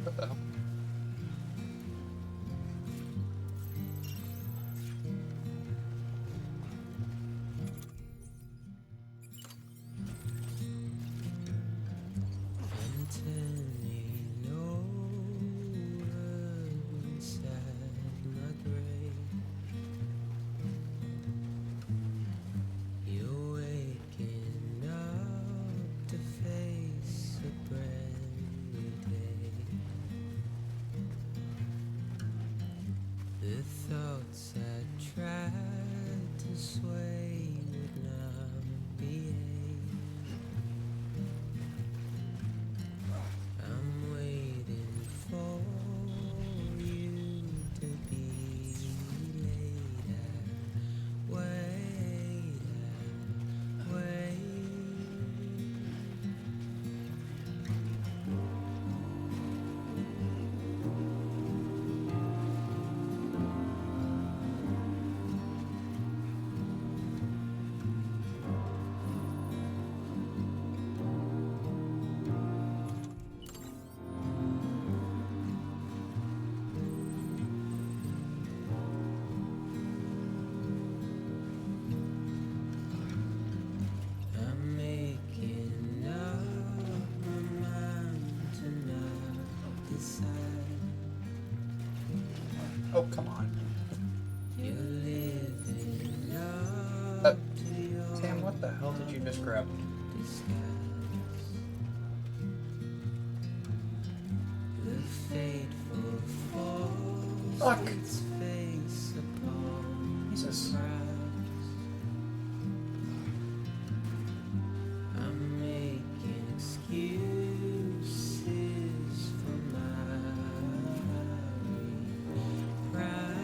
What the hell? The thoughts I tried to sway would not behave. I'm waiting for you to be later. Wait, wait. Sam, what the hell did you just grab? Fuck! Jesus. I'm making excuses for my pride.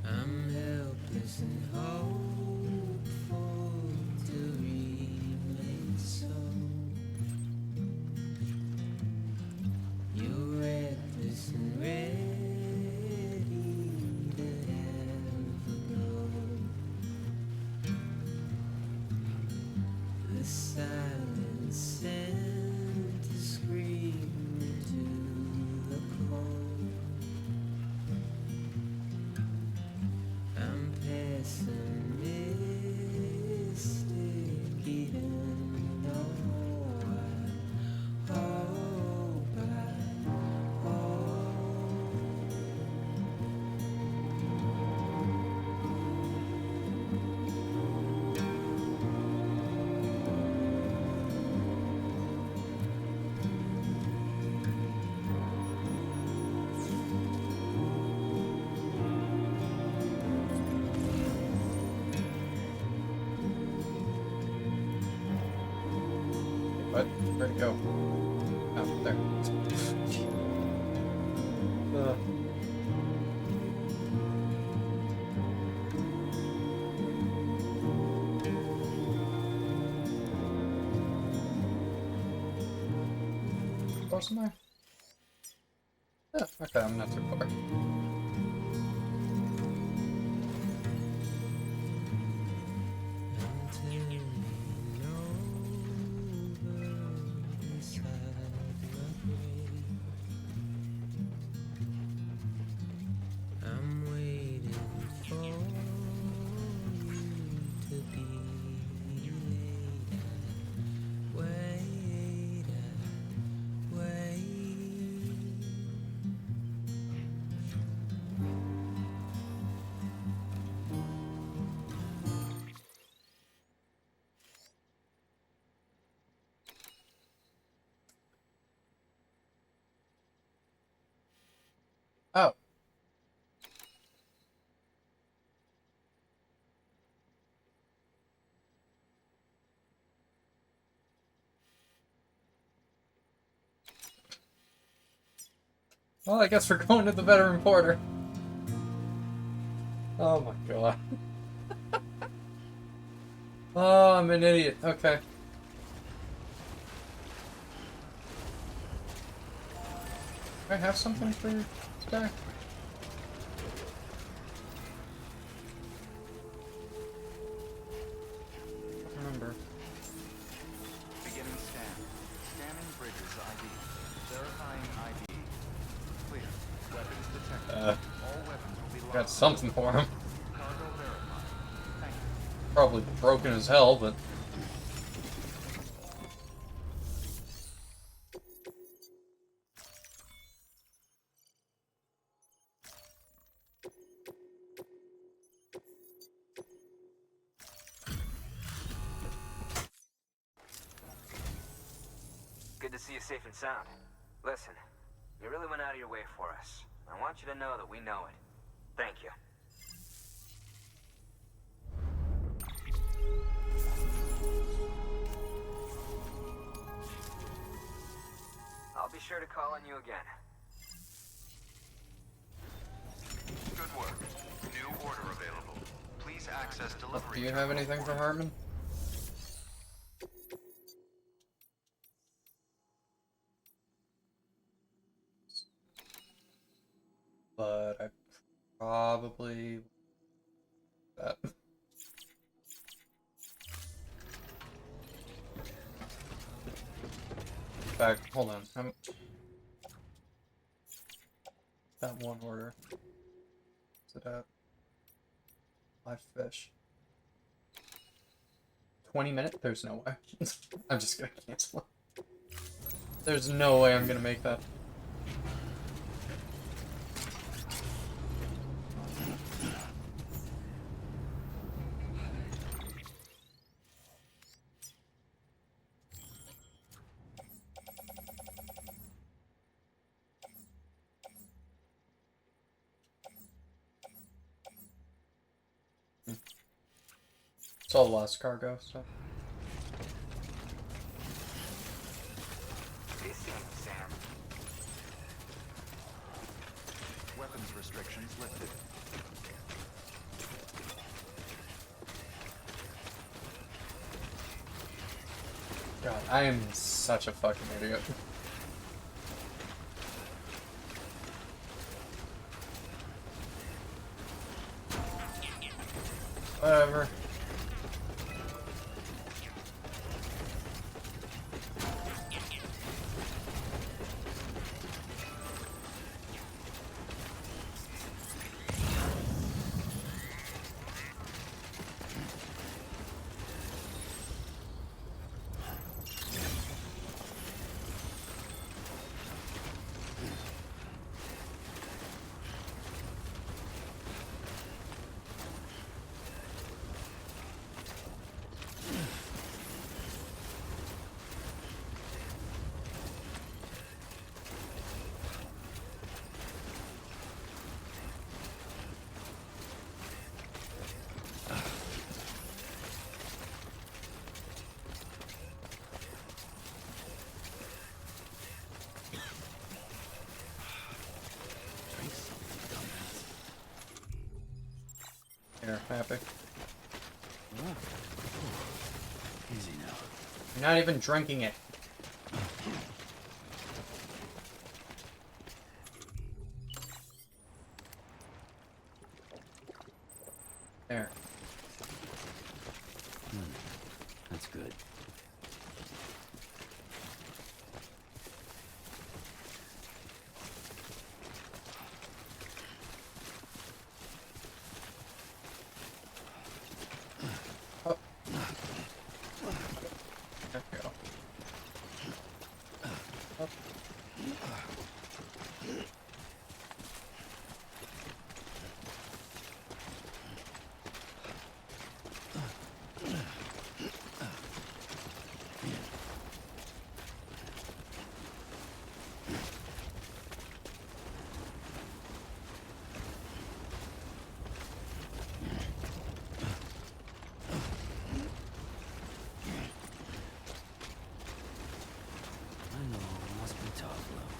I'm helpless and hopeful to remain so. You're reckless and ready to have a go. The silence sent to scream into the cold. I'm pessimistic, even though I hope What? Where'd it go? Oh, there. Go somewhere? Yeah, okay, I'm not too far. I'm waiting for you to be laid. Wait. Oh. Well, I guess we're going to the veteran porter. Oh my god. Oh, I'm an idiot. Okay. Do I have something for this guy? I don't remember. Beginning scan. Scanning bridges ID. Verifying ID. Clear. Weapons detected. All weapons will be locked. Got something for him. Cargo verified. Thank you. Probably broken as hell, but... Good to see you safe and sound. Listen, you really went out of your way for us. I want you to know that we know it. Thank you. I'll be sure to call on you again. Good work. New order available. Please access delivery. Do you have anything for Hartman? But I probably... that. fact, hold on. That one order. Is it at live fish? 20 minutes? There's no way. I'm just gonna cancel it. There's no way I'm gonna make that. It's all lost cargo, so. Stay safe, Sam. Weapons restrictions lifted. God, I am such a fucking idiot. Whatever. Here, happy. Easy now. You're not even drinking it. There. That's good. There we go. Up. I know, it must be tough, love.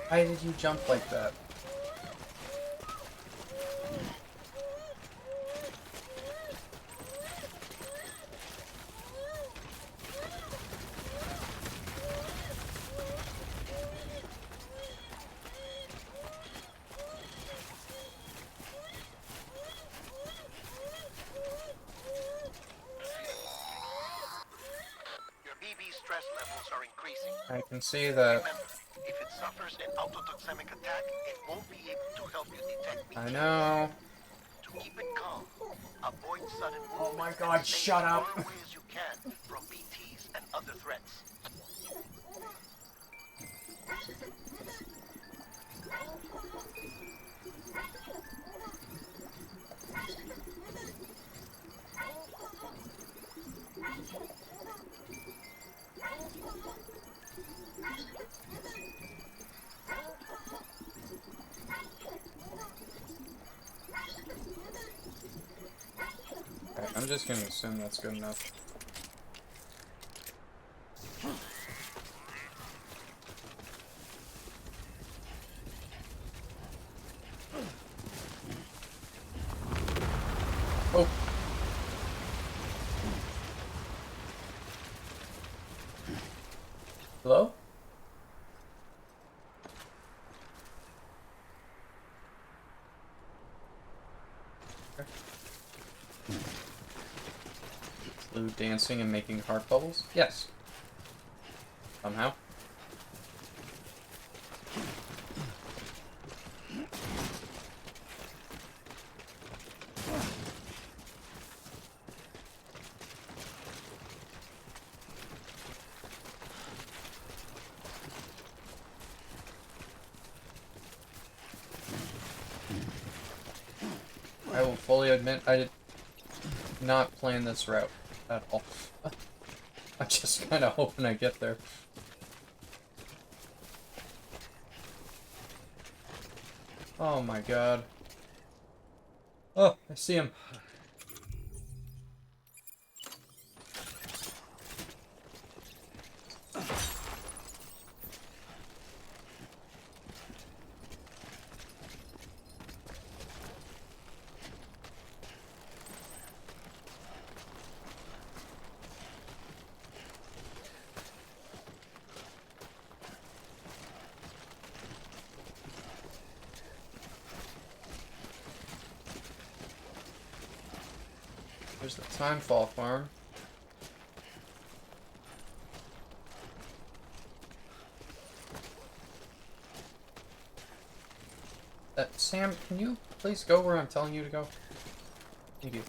Why did you jump like that? Your BB stress levels are increasing. I can see that. Remember, if it suffers an autotoxemic attack, it won't be able to help you detect BTs. I know. To keep it calm, avoid sudden movements. Oh my god, and stay shut as up. far away as you can from BTs and other threats. Okay, I'm just gonna assume that's good enough. Oh. Hello? Blue dancing and making heart bubbles? Yes. Somehow. I will fully admit I did not plan this route at all. I'm just kind of hoping I get there. Oh my god. Oh, I see him. There's the Timefall farm. Sam, can you please go where I'm telling you to go? Thank you.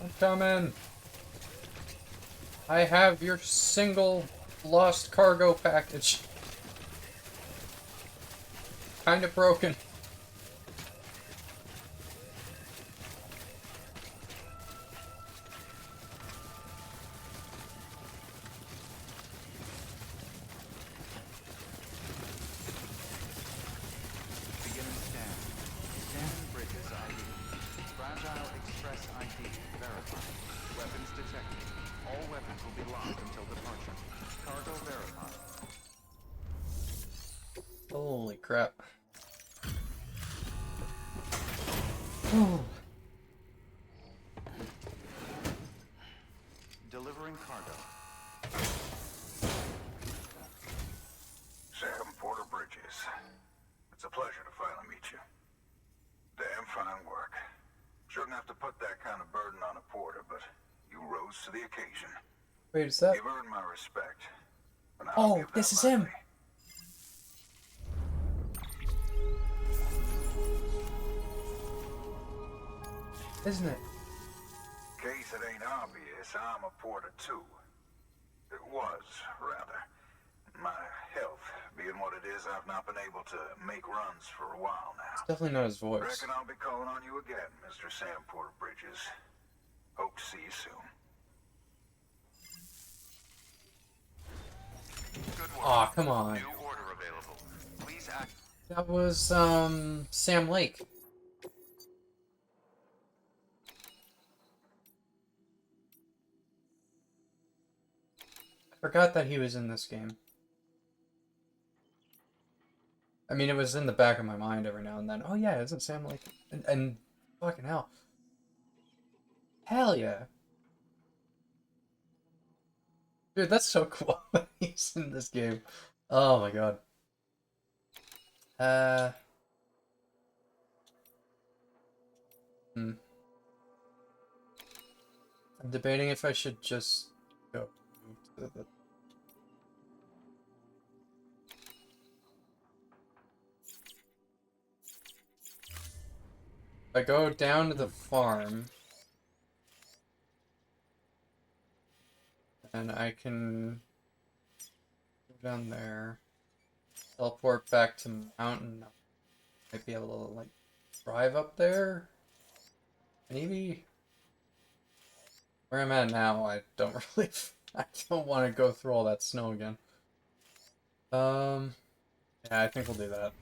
I'm coming. I have your single lost cargo package. Kind of broken. Beginning scan. Scanning bridges ID. Fragile Express ID verified. Weapons detected. All weapons will be locked until departure. Cargo verified. Holy crap. Oh. Delivering cargo. Sam Porter Bridges. It's a pleasure to finally meet you. Damn fine work. Shouldn't have to put that kind of burden on a porter, but you rose to the occasion. Wait, is that? You've earned my respect. And I'll Oh, give this that is him. lightly. Isn't it? Case it ain't obvious, I'm a porter too. It was, rather. My health being what it is, I've not been able to make runs for a while now. It's definitely not his voice. Reckon I'll be calling on you again, Mr. Sam Porter Bridges. Hope to see you soon. Aw, come on. New order available. Please act. That was, Sam Lake. I forgot that he was in this game. I mean, it was in the back of my mind every now and then. Oh yeah, isn't Sam Lake? And fucking hell. Hell yeah. Dude, that's so cool that he's in this game. Oh my god. I'm debating if I should just go to the... If I go down to the farm, and I can down there. Teleport back to mountain. Might be able to like drive up there. Maybe. Where I'm at now, I don't really. I don't want to go through all that snow again. Yeah, I think we'll do that.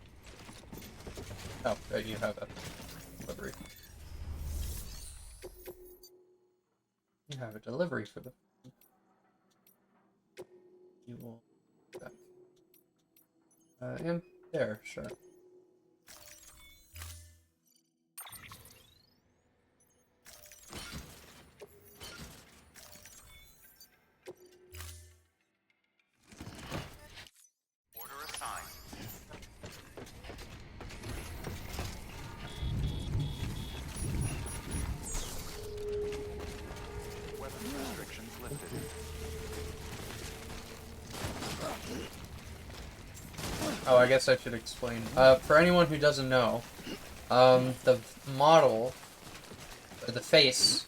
Oh, you have that delivery. You have a delivery for the. You will. In there, sure. Order assigned. Weapons restrictions lifted. Oh, I guess I should explain. For anyone who doesn't know, the model, or the face,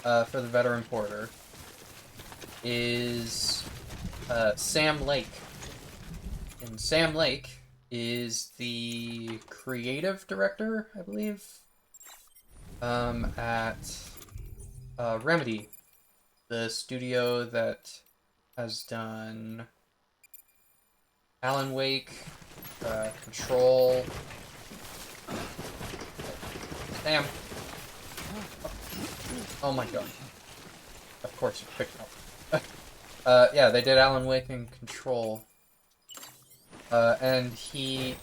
for the veteran porter is Sam Lake. And Sam Lake is the creative director, I believe, at Remedy, the studio that has done Alan Wake, Control. Damn. Oh my god. Of course you picked it up. Yeah, they did Alan Wake and Control. And he...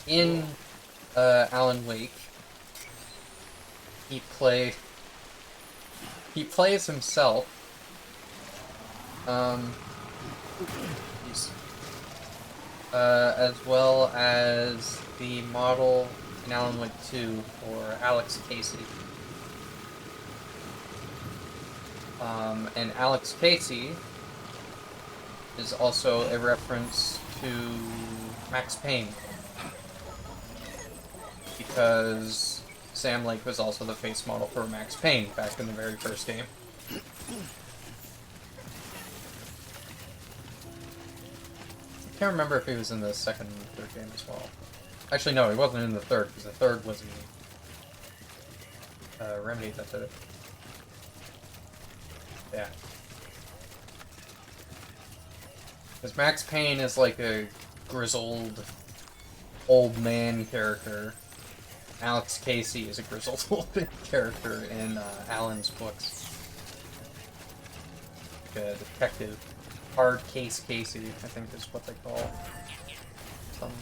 in Alan Wake, he plays himself. As well as the model in Alan Wake 2 for Alex Casey. And Alex Casey is also a reference to Max Payne, because Sam Lake was also the face model for Max Payne back in the very first game. I can't remember if he was in the second and third game as well. Actually, no, he wasn't in the third, because the third was in Remedy that did it. Yeah. Because Max Payne is like a grizzled old man character. Alex Casey is a grizzled old man character in Alan's books. Like a detective. Hard Case Casey, I think is what they call something.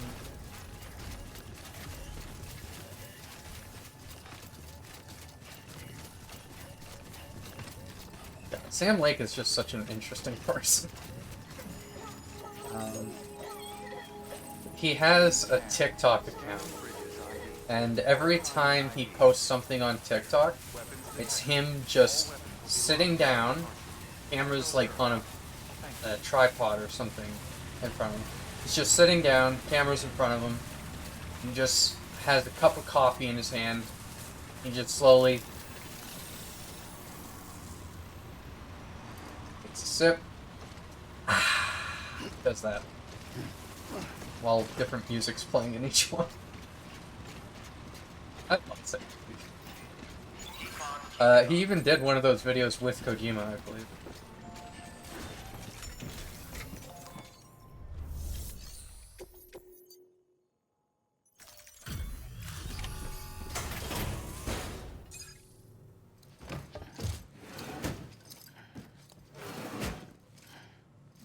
Yeah, Sam Lake is just such an interesting person. He has a TikTok account, and every time he posts something on TikTok, it's him just sitting down, camera's like on a tripod or something in front of him. He's just sitting down, camera's in front of him, and just has a cup of coffee in his hand. He just slowly takes a sip, does that, while different music's playing in each one. I'd love to say. He even did one of those videos with Kojima, I believe.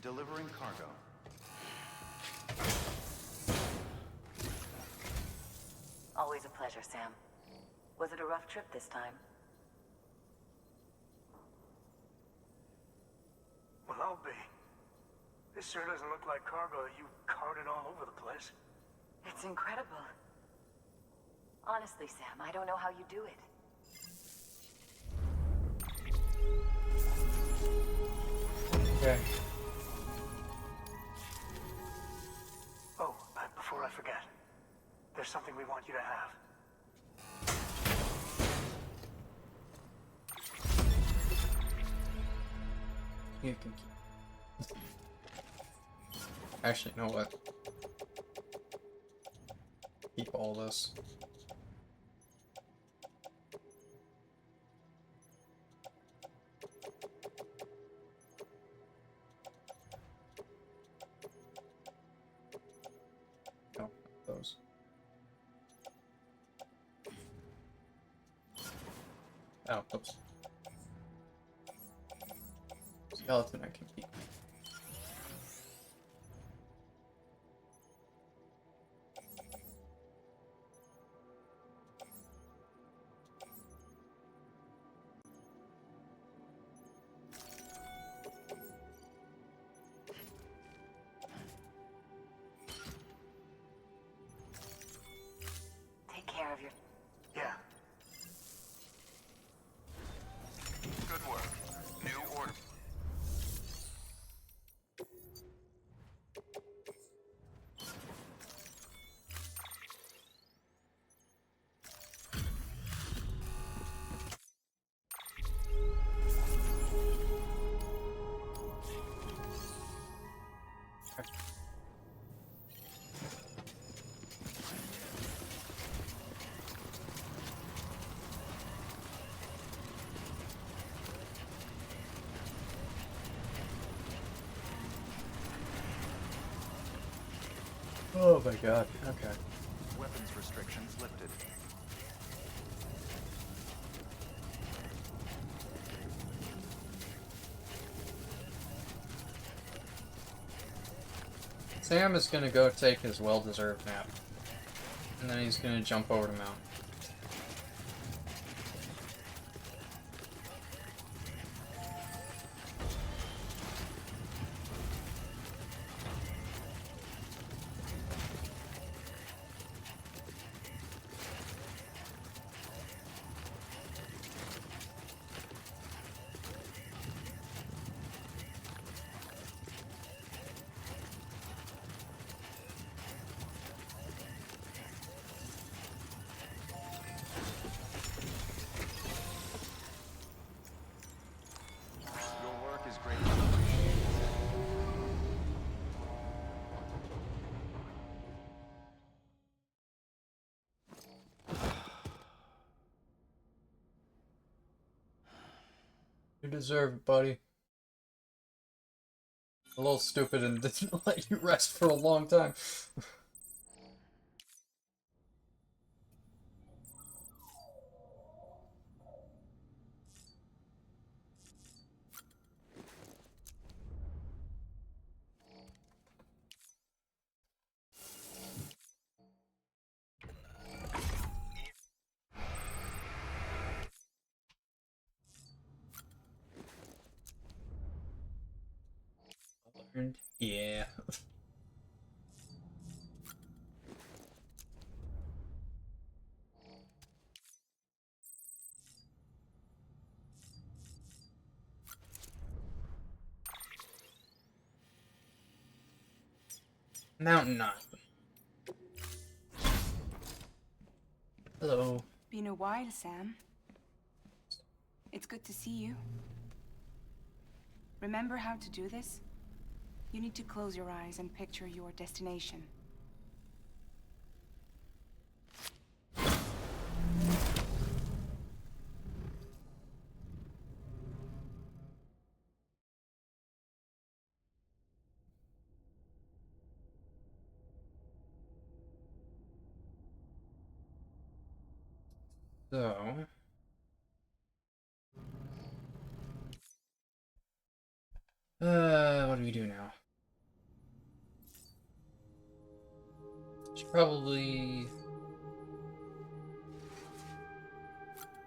Delivering cargo. Always a pleasure, Sam. Was it a rough trip this time? Well, I'll be. This sure doesn't look like cargo that you carted all over the place. It's incredible. Honestly, Sam, I don't know how you do it. Okay. Oh, before I forget, there's something we want you to have. You can keep. Actually, you know what? Keep all this. No, those. Oh, oops. Skeleton I can keep. Take care of your... Yeah. Good work. New order. Oh my god, okay. Weapons restrictions lifted. Sam is gonna go take his well-deserved nap. And then he's gonna jump over to Mount. Your work is greatly appreciated. You deserve it, buddy. A little stupid and didn't let you rest for a long time. Yeah. Mountain Knot. Hello. Been a while, Sam. It's good to see you. Remember how to do this? You need to close your eyes and picture your destination. So... what do we do now? Should probably...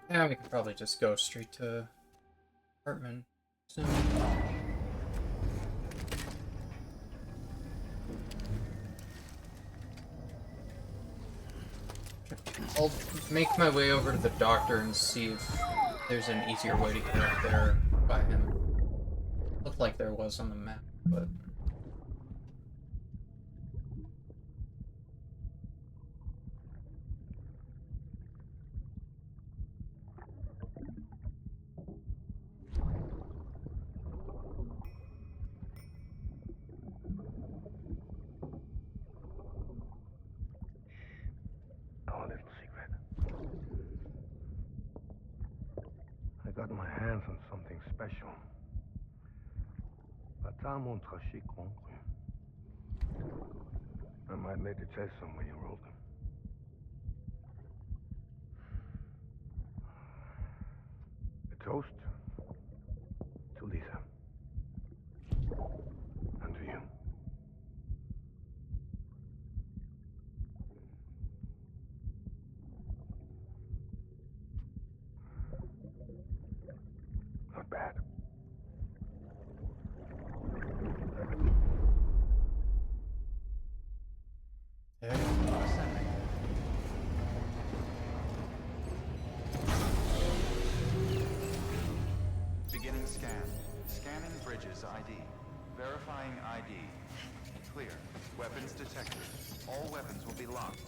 Yeah, we could probably just go straight to apartment soon. I'll make my way over to the doctor and see if there's an easier way to get up there by him. Looked like there was on the map, but... got my hands on something special. Pata montrachy concru. I might later taste some when you roll them. A toast to Lisa. And to you. Not bad. Beginning scan. Scanning bridges ID. Verifying ID. Clear. Weapons detected. All weapons will be locked.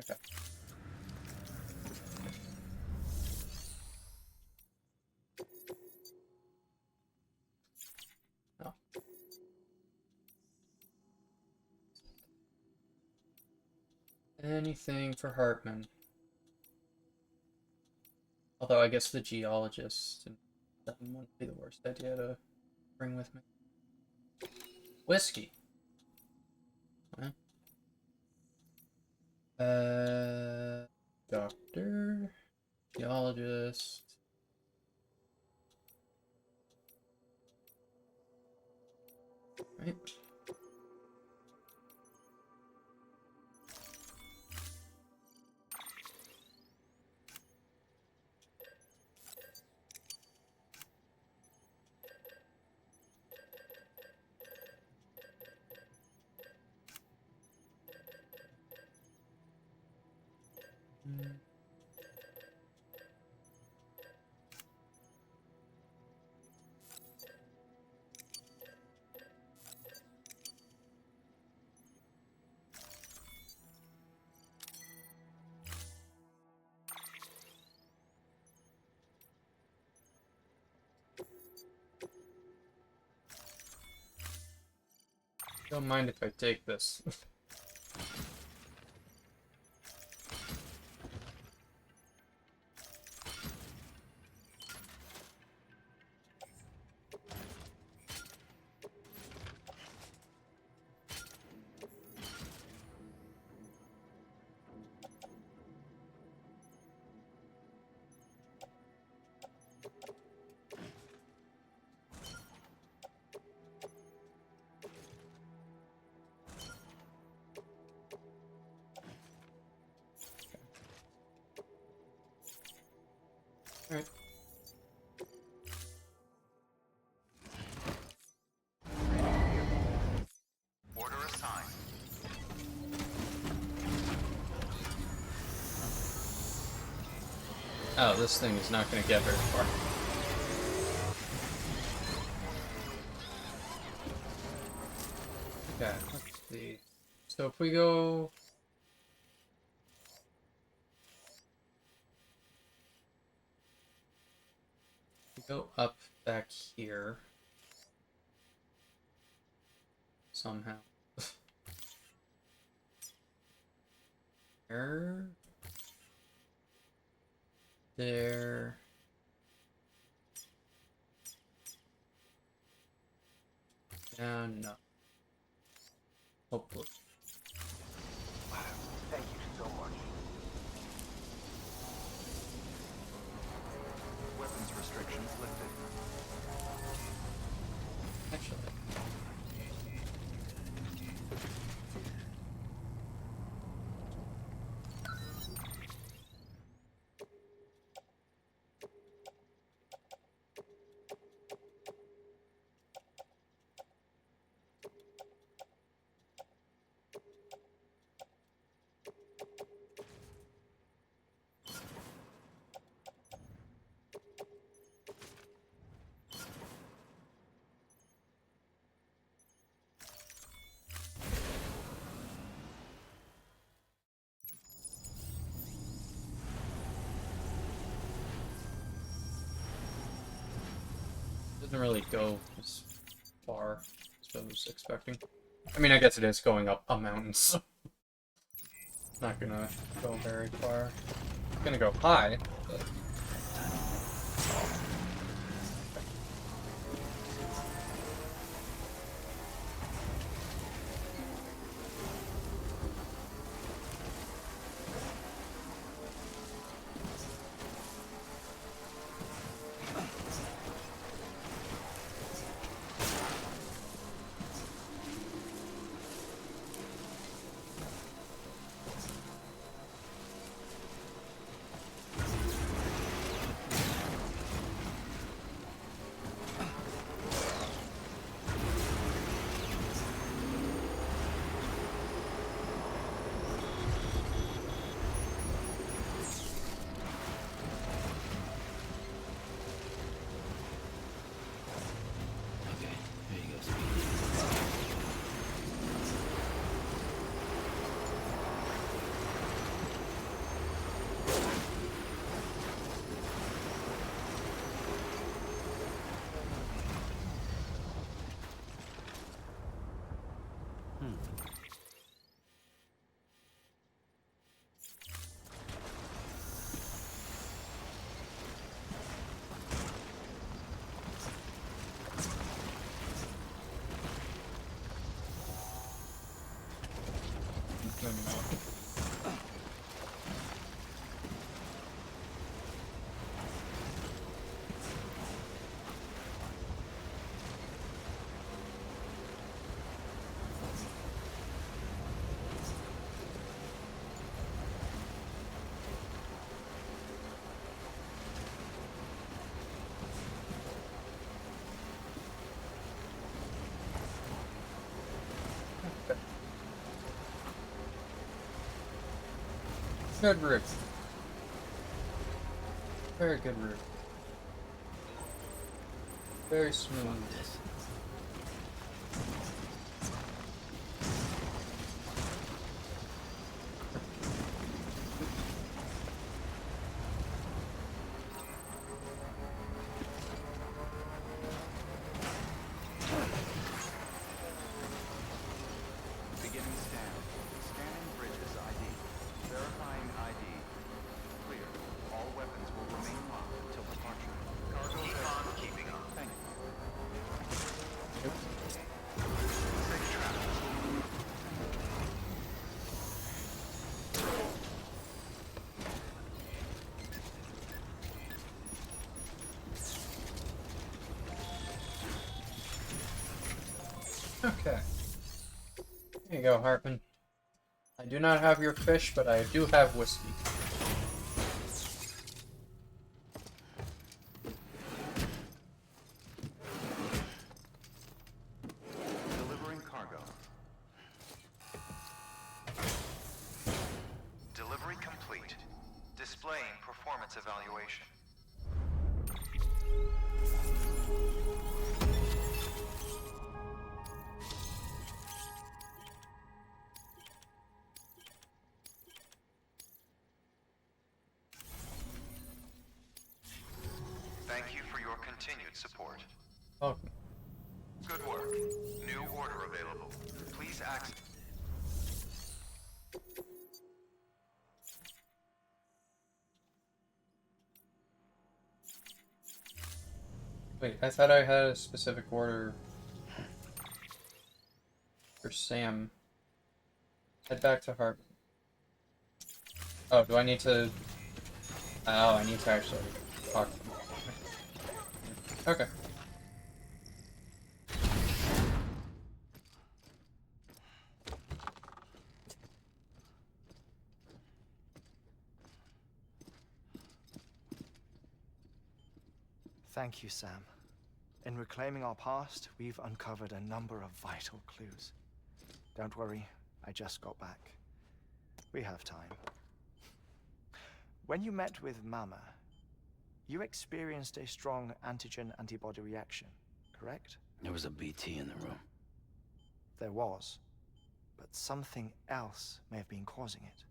Okay. No. Anything for Hartman. Although I guess the geologist, that wouldn't be the worst idea to bring with me. Whiskey. Okay. Doctor, geologist. Right. Don't mind if I take this. Alright. Order assigned. Oh, this thing is not going to get very far. Okay, let's see. So if we go... go up back here somehow. There. There. And no. Hopefully. Thank you so much. Weapons restrictions lifted. Actually. Doesn't really go as far as I was expecting. I mean, I guess it is going up a mountain, so not gonna go very far. It's gonna go high, but... Good route. Very good route. Very smooth. Beginning scan. Scanning bridges ID. Verifying ID. Clear. All weapons will remain locked until departure. Cargo keep on keeping on. Thank you. Safe travels. Okay. There you go, Harpin. I do not have your fish, but I do have whiskey. Delivering cargo. Delivery complete. Displaying performance evaluation. Thank you for your continued support. Welcome. Good work. New order available. Please access. Wait, I thought I had a specific order for Sam. Head back to Harpin. Oh, do I need to... Oh, I need to actually talk to him. Okay. Thank you, Sam. In reclaiming our past, we've uncovered a number of vital clues. Don't worry, I just got back. We have time. When you met with Mama, you experienced a strong antigen-antibody reaction, correct? There was a BT in the room. There was, but something else may have been causing it.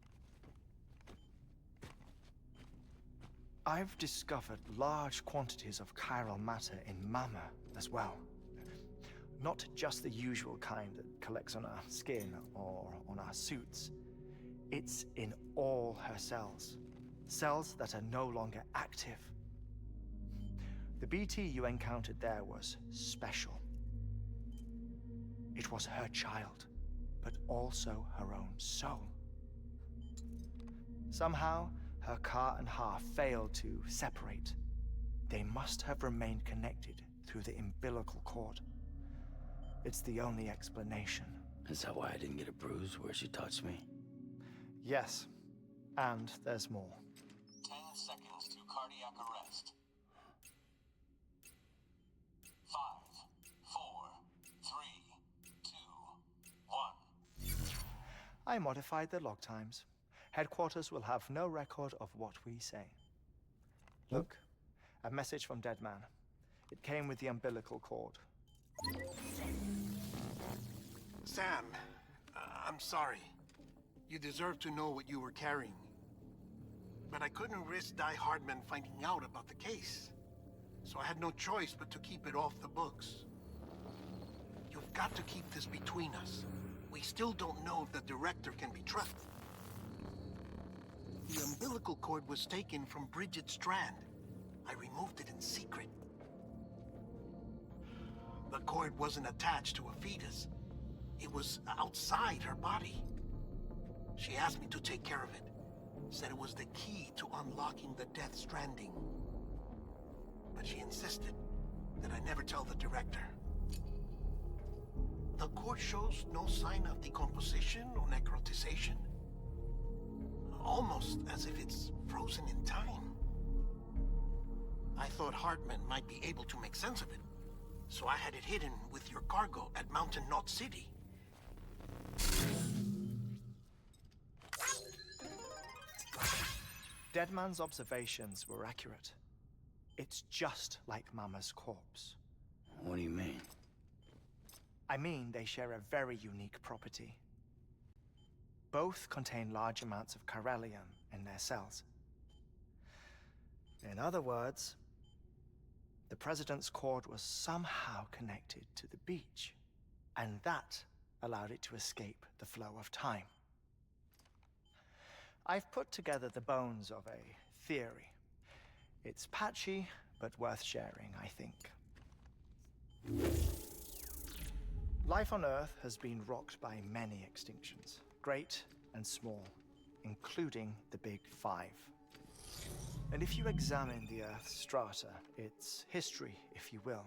I've discovered large quantities of chiral matter in Mama as well. Not just the usual kind that collects on our skin or on our suits. It's in all her cells. Cells that are no longer active. The BT you encountered there was special. It was her child, but also her own soul. Somehow, her car and half failed to separate. They must have remained connected through the umbilical cord. It's the only explanation. Is that why I didn't get a bruise where she touched me? Yes, and there's more. 10 seconds to cardiac arrest. 5, 4, 3, 2, 1. I modified the log times. Headquarters will have no record of what we say. Look, a message from Dead Man. It came with the umbilical cord. Sam, I'm sorry. You deserve to know what you were carrying. But I couldn't risk Die Hardman finding out about the case. So I had no choice but to keep it off the books. You've got to keep this between us. We still don't know if the director can be trusted. The umbilical cord was taken from Bridget Strand. I removed it in secret. The cord wasn't attached to a fetus. It was outside her body. She asked me to take care of it. Said it was the key to unlocking the Death Stranding. But she insisted that I never tell the director. The cord shows no sign of decomposition or necrotization. Almost as if it's frozen in time. I thought Hartman might be able to make sense of it, so I had it hidden with your cargo at Mountain Knot City. Deadman's observations were accurate. It's just like Mama's corpse. What do you mean? I mean they share a very unique property. Both contain large amounts of chiralium in their cells. In other words, the President's cord was somehow connected to the beach, and that allowed it to escape the flow of time. I've put together the bones of a theory. It's patchy, but worth sharing, I think. Life on Earth has been rocked by many extinctions, great and small, including the Big Five. And if you examine the Earth's strata, its history, if you will,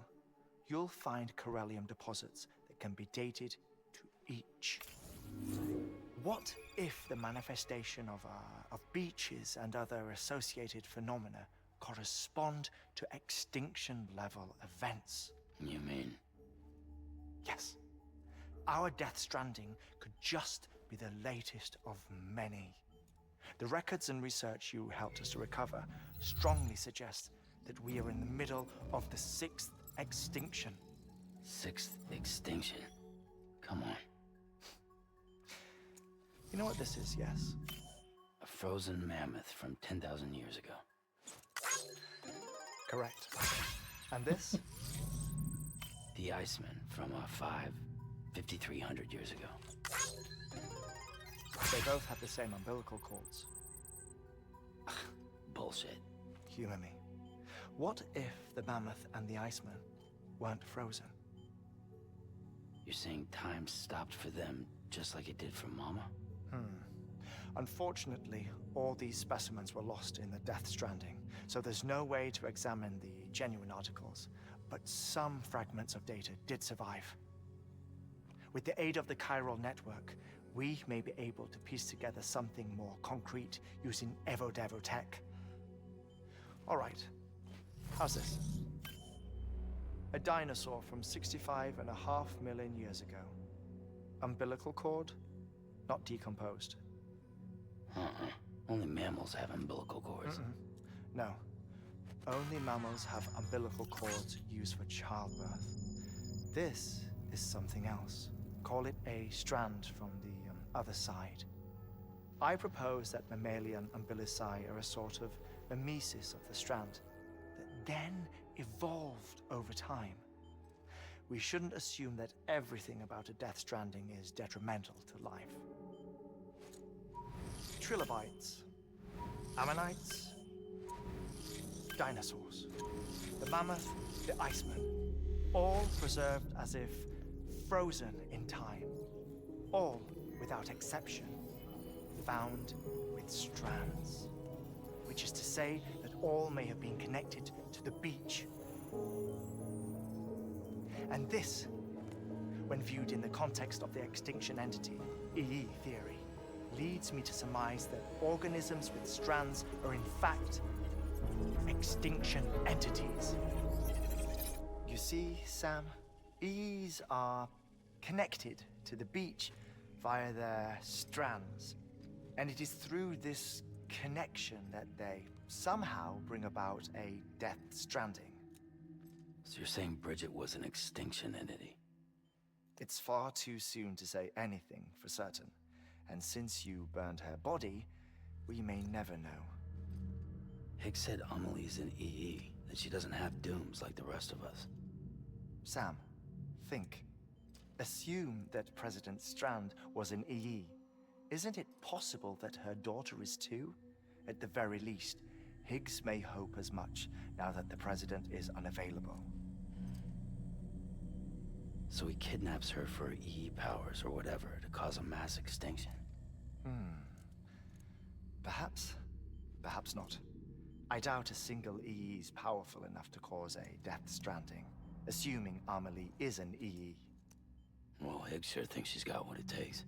you'll find chiralium deposits that can be dated to each. What if the manifestation of beaches and other associated phenomena correspond to extinction-level events? You mean? Yes. Our Death Stranding could just be the latest of many. The records and research you helped us to recover strongly suggest that we are in the middle of the 6th extinction. 6th extinction? Come on. You know what this is, yes? A frozen mammoth from 10,000 years ago. Correct. And this? The Iceman from 5,300 years ago. They both have the same umbilical cords. Bullshit. Humor me. What if the mammoth and the Iceman weren't frozen? You're saying time stopped for them just like it did for Mama? Unfortunately, all these specimens were lost in the Death Stranding, so there's no way to examine the genuine articles, but some fragments of data did survive. With the aid of the chiral network, we may be able to piece together something more concrete using Evo-Devo tech. All right, how's this? A dinosaur from 65.5 million years ago. Umbilical cord, not decomposed. Only mammals have umbilical cords. No. Only mammals have umbilical cords used for childbirth. This is something else. Call it a strand from the other side. I propose that mammalian umbilici are a sort of mimesis of the Strand, that then evolved over time. We shouldn't assume that everything about a Death Stranding is detrimental to life. Trilobites, ammonites, dinosaurs, the mammoth, the iceman, all preserved as if frozen in time, all, without exception, found with strands, which is to say that all may have been connected to the beach. And this, when viewed in the context of the extinction entity, EE theory, leads me to surmise that organisms with strands are in fact extinction entities. You see, Sam, EEs are connected to the beach via their strands. And it is through this connection that they somehow bring about a Death Stranding. So you're saying Bridget was an extinction entity? It's far too soon to say anything for certain. And since you burned her body, we may never know. Higgs said Amelie's an EE, that she doesn't have dooms like the rest of us. Sam, think. Assume that President Strand was an EE. Isn't it possible that her daughter is too? At the very least, Higgs may hope as much now that the president is unavailable. So he kidnaps her for EE powers or whatever to cause a mass extinction. Perhaps. Perhaps not. I doubt a single EE is powerful enough to cause a Death Stranding, assuming Amelie is an EE. Well, Higgs sure thinks she's got what it takes.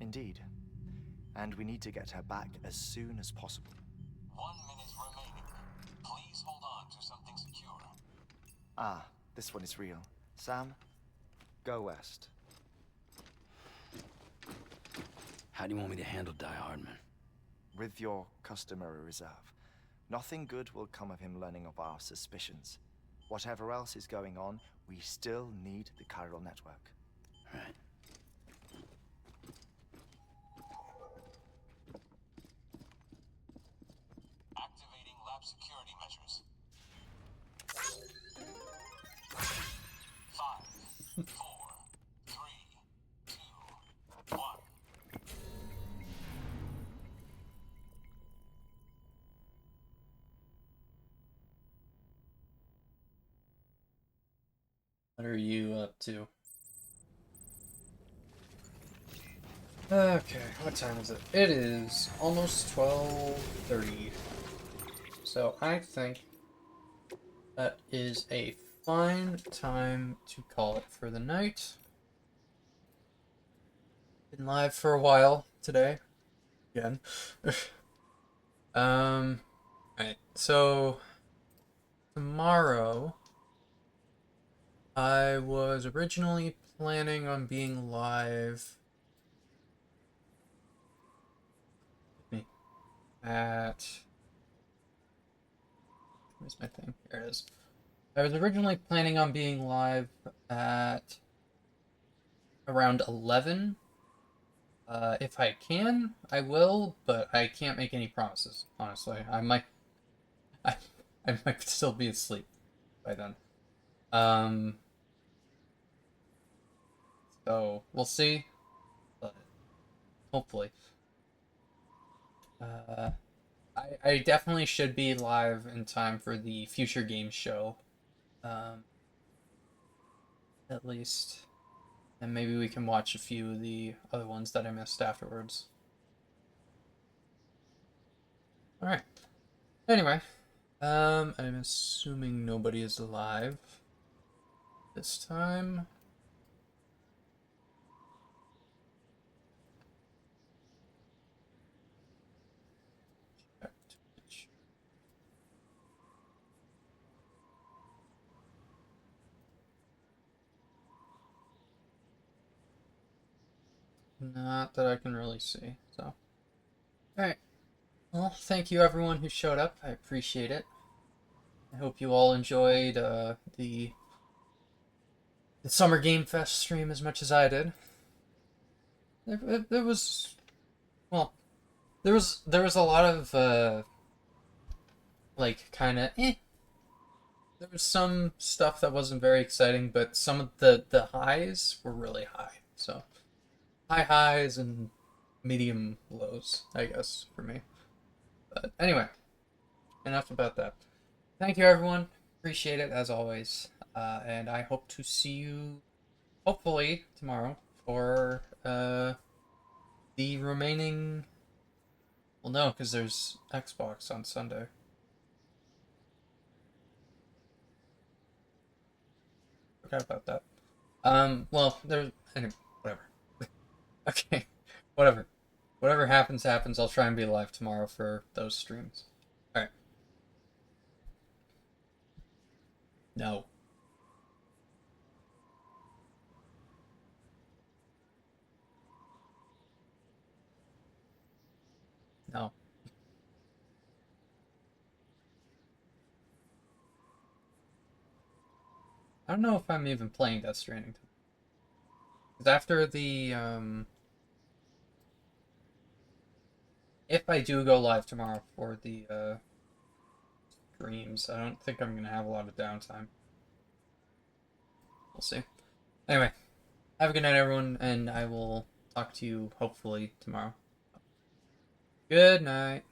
Indeed. And we need to get her back as soon as possible. 1 minute remaining. Please hold on to something secure. Ah, this one is real. Sam, go west. How do you want me to handle Die Hardman? With your customary reserve. Nothing good will come of him learning of our suspicions. Whatever else is going on, we still need the chiral network. Right. Activating lab security measures. 5, 4, 3, 2, 1. What are you up to? Okay, what time is it? It is almost 12:30. So I think that is a fine time to call it for the night. Been live for a while today. Again. Alright, so tomorrow I was originally planning on being live at... Where's my thing? Here it is. I was originally planning on being live at around 11. If I can, I will, but I can't make any promises, honestly. I might still be asleep by then. So we'll see, but hopefully. I definitely should be live in time for the Future Games show. At least. And maybe we can watch a few of the other ones that I missed afterwards. Alright. Anyway. I'm assuming nobody is live this time. Not that I can really see, so. Alright. Well, thank you everyone who showed up. I appreciate it. I hope you all enjoyed the Summer Game Fest stream as much as I did. There was, well, there was a lot of like kind of there was some stuff that wasn't very exciting, but some of the highs were really high. So high highs and medium lows, I guess, for me. But anyway, enough about that. Thank you, everyone. Appreciate it as always, and I hope to see you hopefully tomorrow for the remaining. Well, no, because there's Xbox on Sunday. Forgot about that. Well, there's anyway, whatever. Okay, whatever. Whatever happens, happens. I'll try and be live tomorrow for those streams. All right. No. No. I don't know if I'm even playing Death Stranding. Because after the, if I do go live tomorrow for the, streams, I don't think I'm going to have a lot of downtime. We'll see. Anyway, have a good night, everyone, and I will talk to you hopefully tomorrow. Good night.